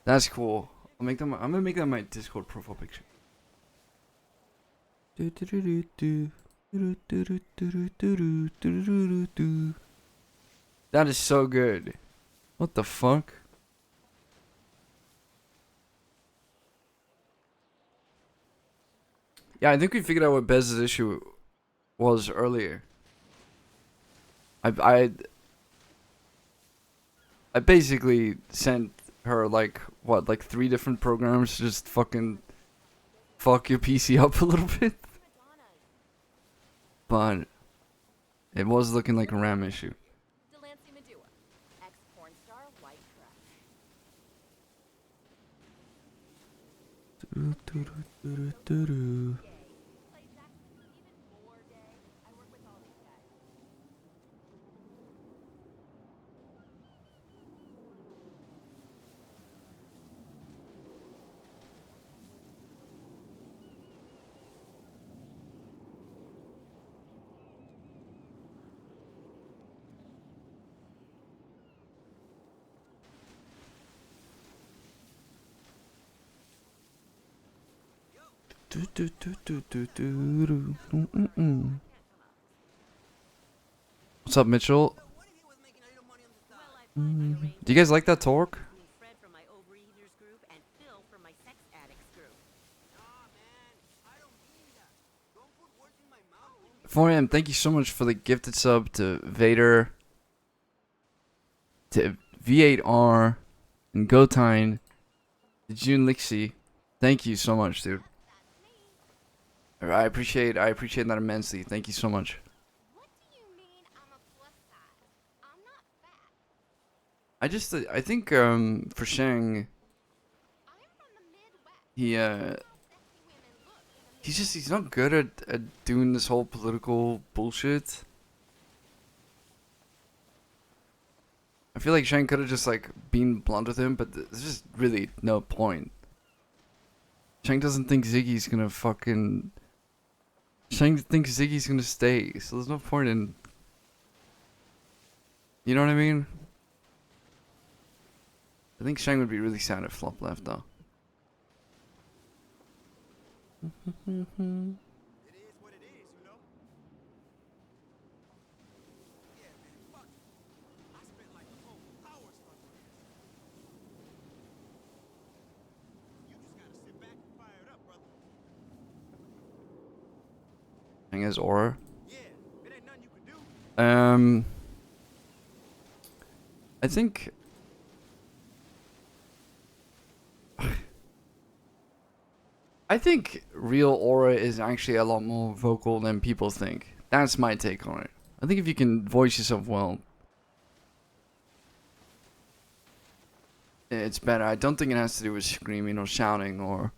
That's cool. I'm gonna make that my Discord profile picture. That is so good. What the fuck? Yeah, I think we figured out what Bez's issue was earlier. I basically sent her like what, like 3 different programs to just fucking fuck your PC up a little bit. But it was looking like a RAM issue. What's up, Mitchell? Do you guys like that talk? 4am, thank you so much for the gifted sub to Vader, to V8R, and Gotine, to June Lixie. Thank you so much, dude. I appreciate that immensely. Thank you so much. I think for Shang, he's not good at doing this whole political bullshit. I feel like Shang could have just like been blunt with him, but there's just really no point. Shang doesn't think Ziggy's gonna fucking... Shang thinks Ziggy's gonna stay, so there's no point in... You know what I mean? I think Shang would be really sad if Flop left, though. Shang has aura. I think... I think real aura is actually a lot more vocal than people think. That's my take on it. I think if you can voice yourself well, it's better. I don't think it has to do with screaming or shouting or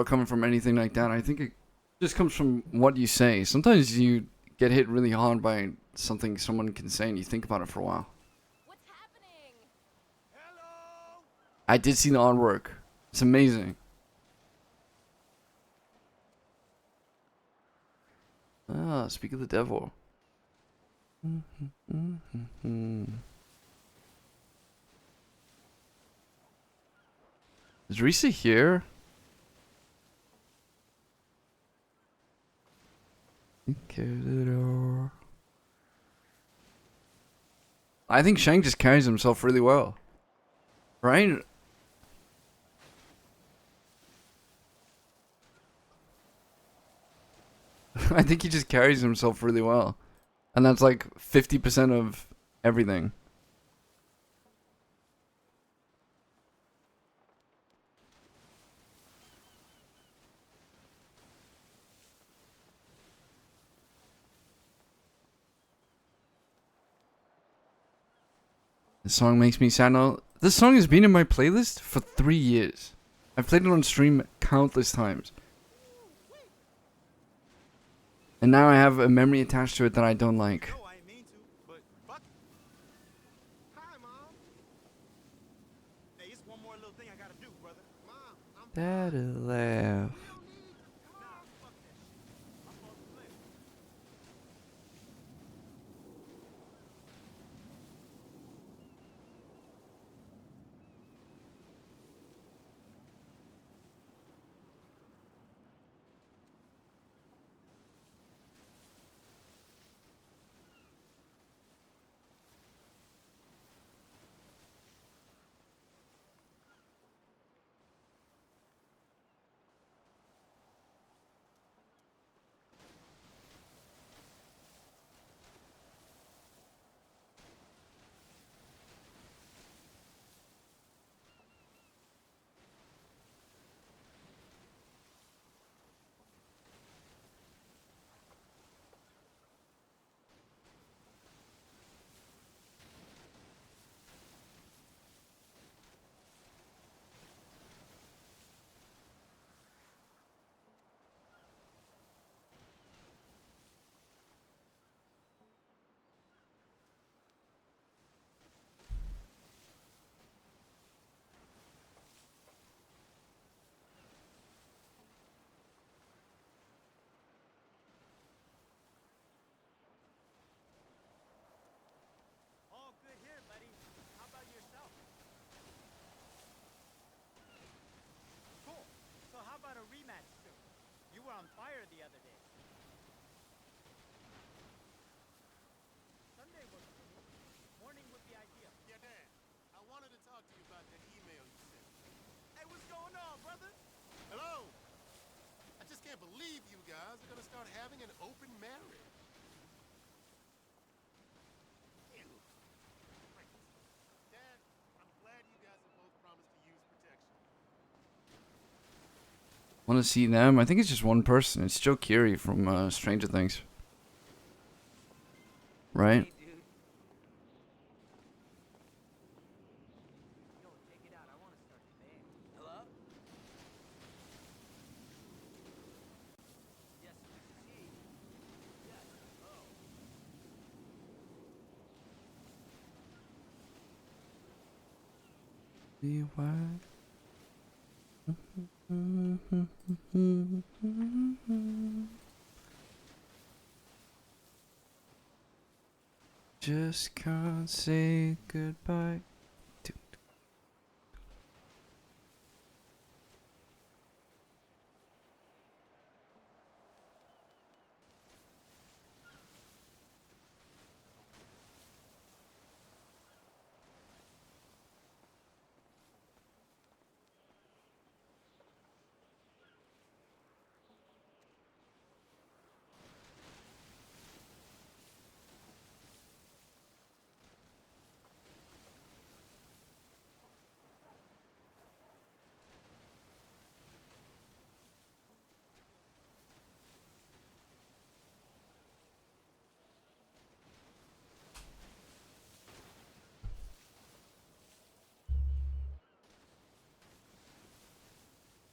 coming from anything like that. I think it just comes from what you say. Sometimes you get hit really hard by something someone can say and you think about it for a while. I did see the artwork. It's amazing. Ah, speak of the devil. Is Risa here? I think Shang just carries himself really well. Right? I think he just carries himself really well. And that's like 50% of everything. This song makes me sad now. This song has been in my playlist for 3 years. I've played it on stream countless times. And now I have a memory attached to it that I don't like. That'll laugh. All good here, buddy. How about yourself? Cool. So how about a rematch soon? You were on fire the other day. Sunday works for me. Morning would be ideal. Yeah, Dan. I wanted to talk to you about that email you sent. Hey, what's going on, brother? Hello. I just can't believe you guys are gonna start having an open marriage. Dad, I'm glad you guys have both promised to use protection. Want to see them? I think it's just one person. It's Joe Keery from Stranger Things. Right? Hello? Yes, this is he. Yes. Oh. Be wide. Just can't say goodbye.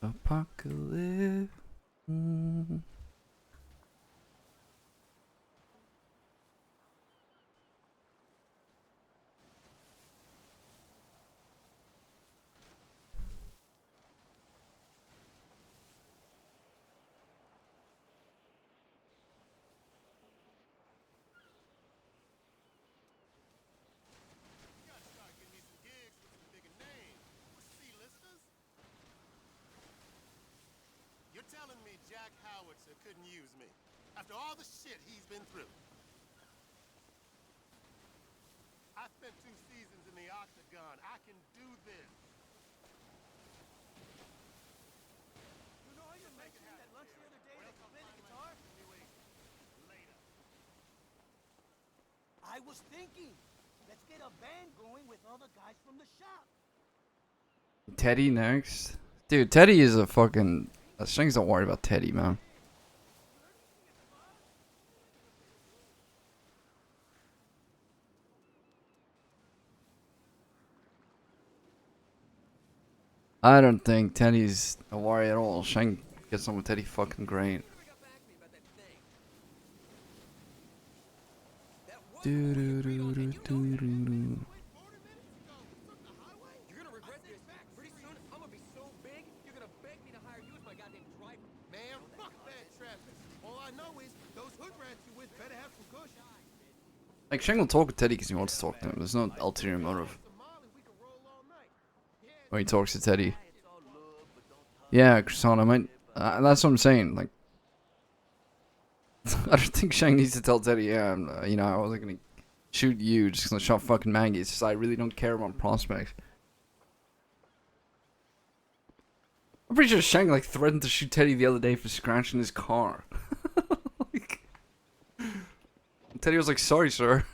Apocalypse. butcher couldn't use me. After all the shit he's been through. I spent 2 seasons in the octagon. I can do this. You know how you mentioned at lunch the other day that you play the guitar? Later. I was thinking, let's get a band going with all the guys from the shop. Teddy next. Dude, Teddy is a fucking... Shang's don't worry about Teddy, man. I don't think Teddy's a worry at all. Shang gets on with Teddy fucking great. Do do do do do do. You're gonna regret this. Pretty soon, I'm gonna be so big, you're gonna beg me to hire you as my goddamn driver. Man, fuck bad traffic. All I know is those hood rats you with better have some cushion. Like, Shang will talk with Teddy because he wants to talk to him. There's no ulterior motive. When he talks to Teddy. Yeah, Croissant, I might... that's what I'm saying, like... I don't think Shang needs to tell Teddy, yeah, you know, I wasn't gonna shoot you just because I shot fucking Maggie. It's just I really don't care about prospects. I'm pretty sure Shang, like, threatened to shoot Teddy the other day for scratching his car. Like, Teddy was like, sorry, sir.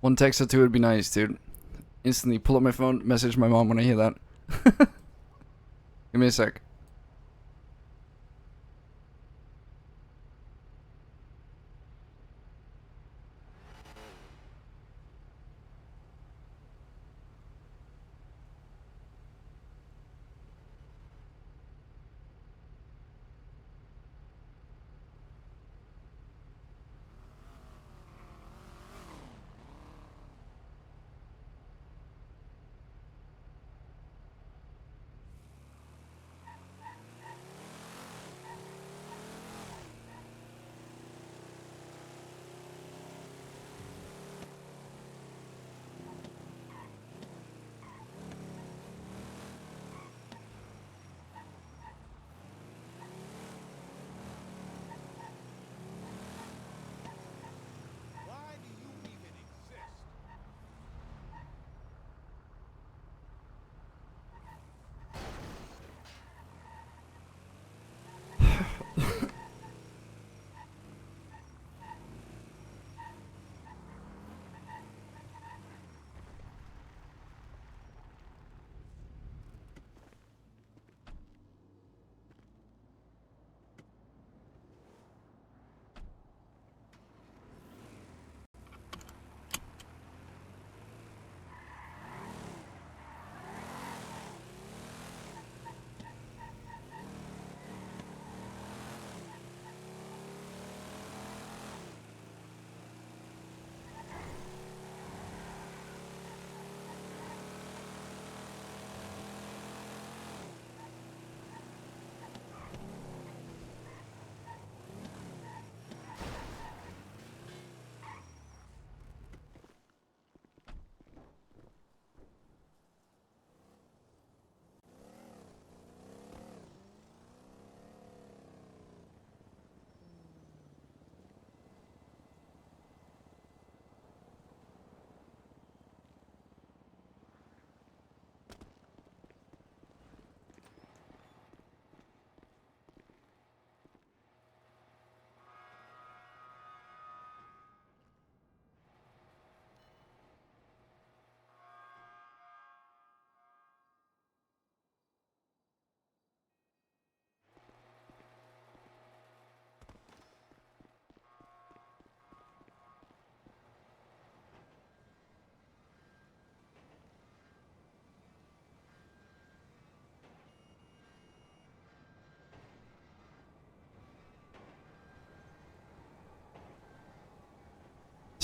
One text or two would be nice, dude. Instantly pull up my phone, message my mom when I hear that. Give me a sec.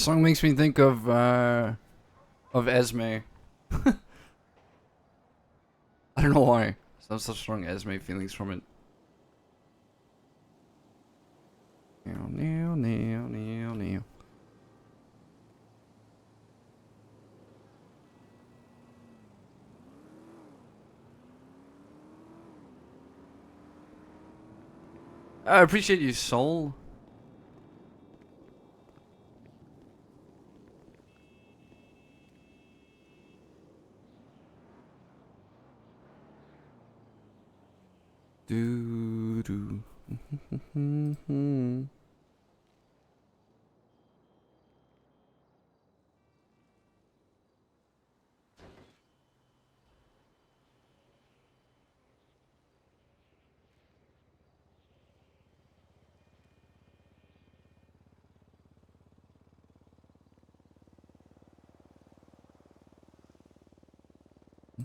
Song makes me think of Esme. I don't know why. I have such strong Esme feelings from it. Neil, Neil, Neil, Neil. I appreciate you, Soul. Do do.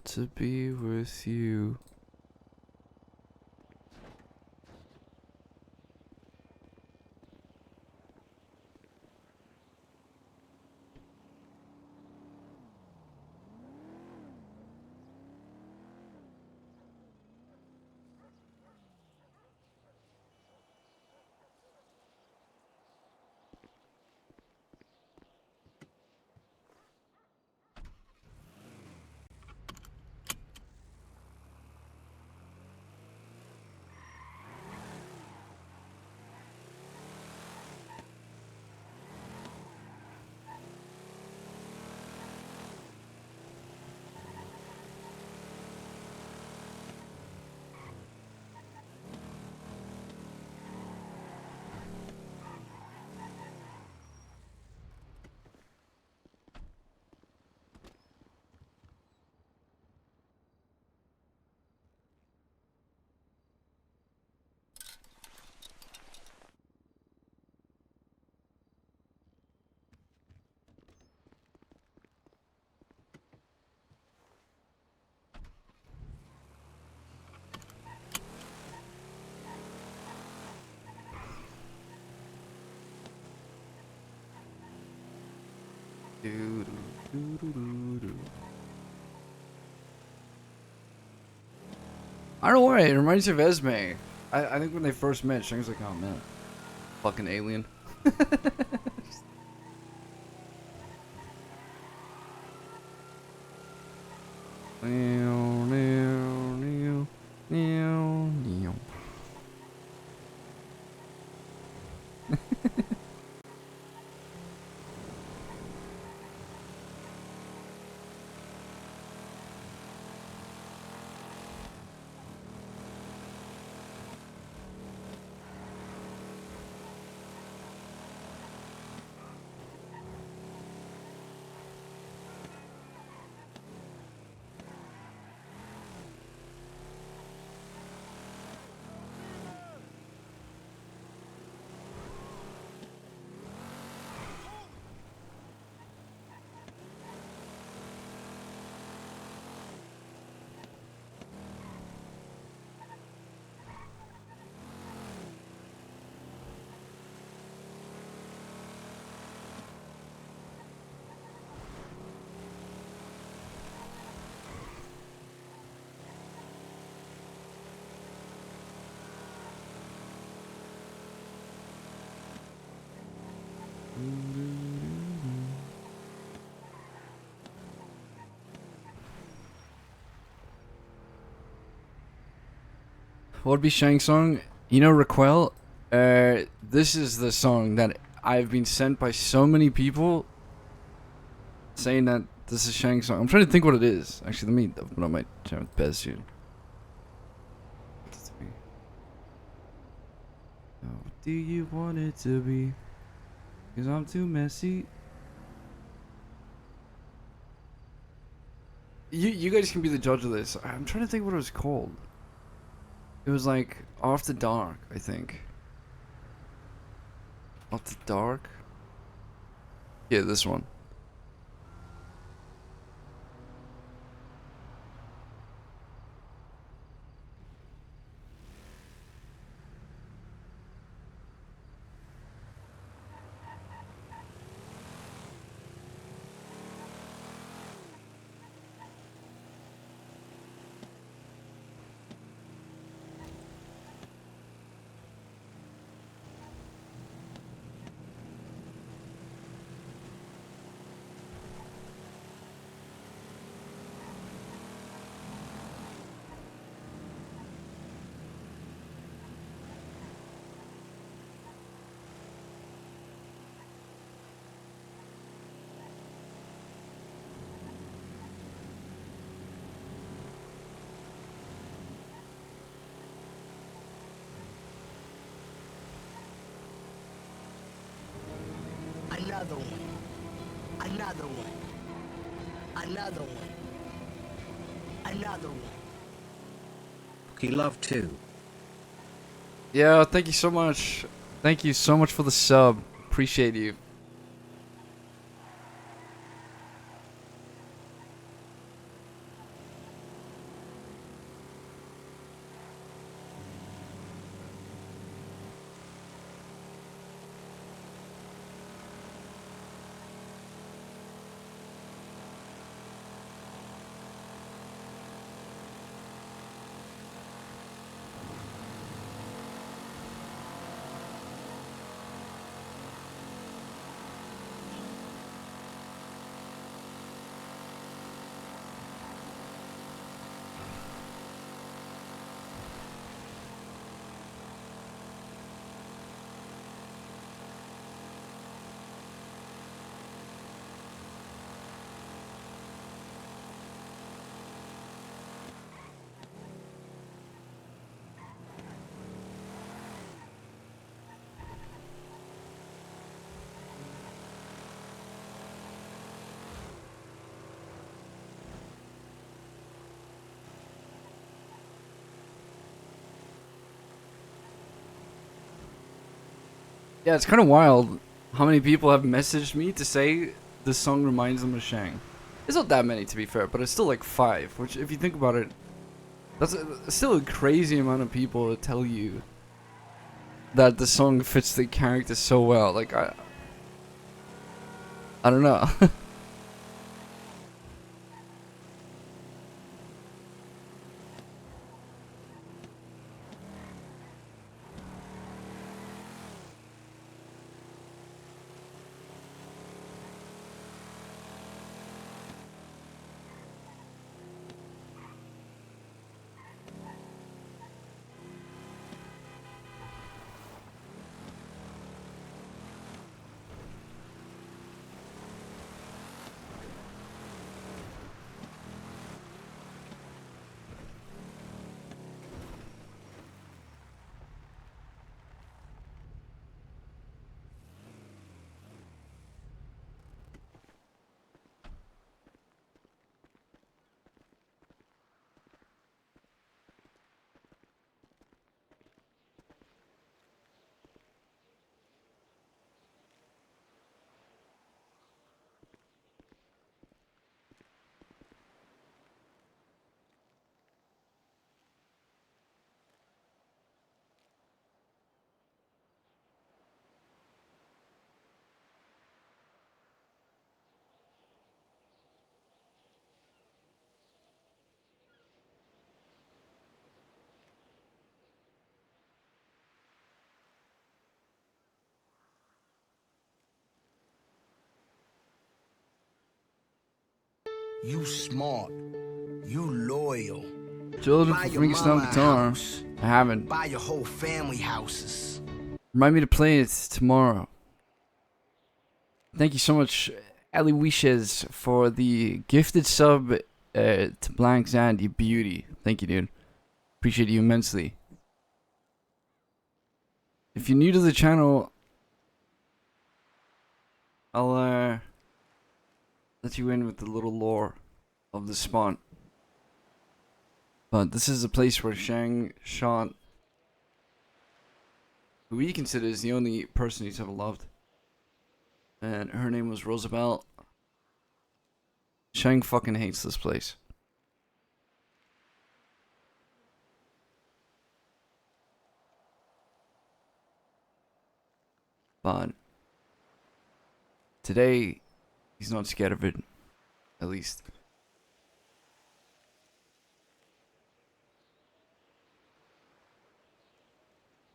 To be with you. I don't know why, it reminds me of Esme. I think when they first met, Shang's like, oh man, fucking alien. What would be Shang's song? You know, Raquel? This is the song that I've been sent by so many people saying that this is Shang's song. I'm trying to think what it is. Actually, let me open up my chat with Bez here. Oh, do you want it to be? Cause I'm too messy. You guys can be the judge of this. I'm trying to think what it was called. It was like Off the Dark, I think. Off the Dark? Yeah, this one. Another one. Another one. Another one. Another one. He loved too. Yeah, thank you so much. Thank you so much for the sub. Appreciate you. Yeah, it's kind of wild how many people have messaged me to say this song reminds them of Shang. It's not that many, to be fair, but it's still like 5, which if you think about it, that's still a crazy amount of people to tell you that the song fits the character so well. Like, I don't know. You smart. You loyal. Children Buy for your fingerstyle mama a guitar. house. I haven't. Buy your whole family houses. Remind me to play it tomorrow. Thank you so much, Ali Wishes, for the gifted sub to Blank Zand, you beauty. Thank you, dude. Appreciate you immensely. If you're new to the channel, I'll let you in with the little lore of the spawn. But this is a place where Shang shot who he considers the only person he's ever loved. And her name was Roosevelt. Shang fucking hates this place. But today, he's not scared of it, at least.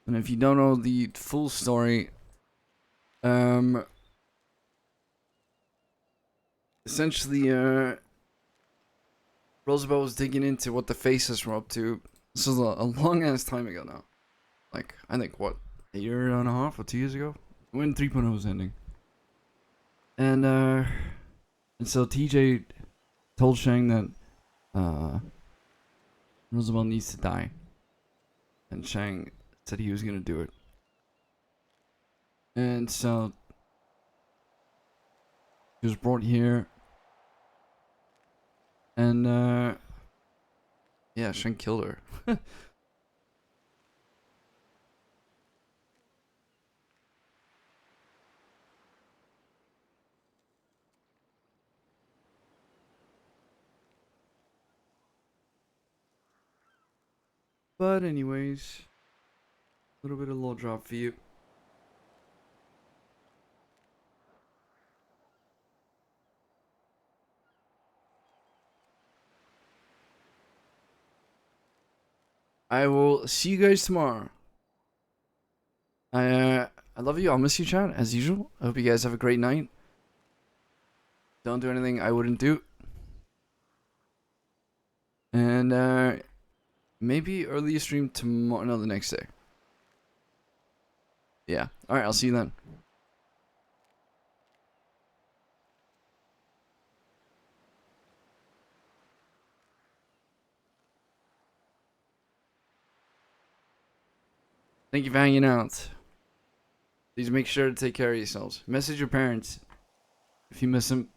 And if you don't know the full story, essentially, Roosevelt was digging into what the Faces were up to. This was a long ass time ago now. Like, I think, what, a year and a half or 2 years ago? When 3.0 was ending. And so TJ told Shang that, Roosevelt needs to die. And Shang said he was gonna do it. And so He was brought here. And, yeah, Shang killed her. But anyways, a little bit of low drop for you. I will see you guys tomorrow. I love you. I'll miss you, chat, as usual. I hope you guys have a great night. Don't do anything I wouldn't do. And maybe early stream tomorrow. No, the next day. Yeah. All right. I'll see you then. Thank you for hanging out. Please make sure to take care of yourselves. Message your parents if you miss them.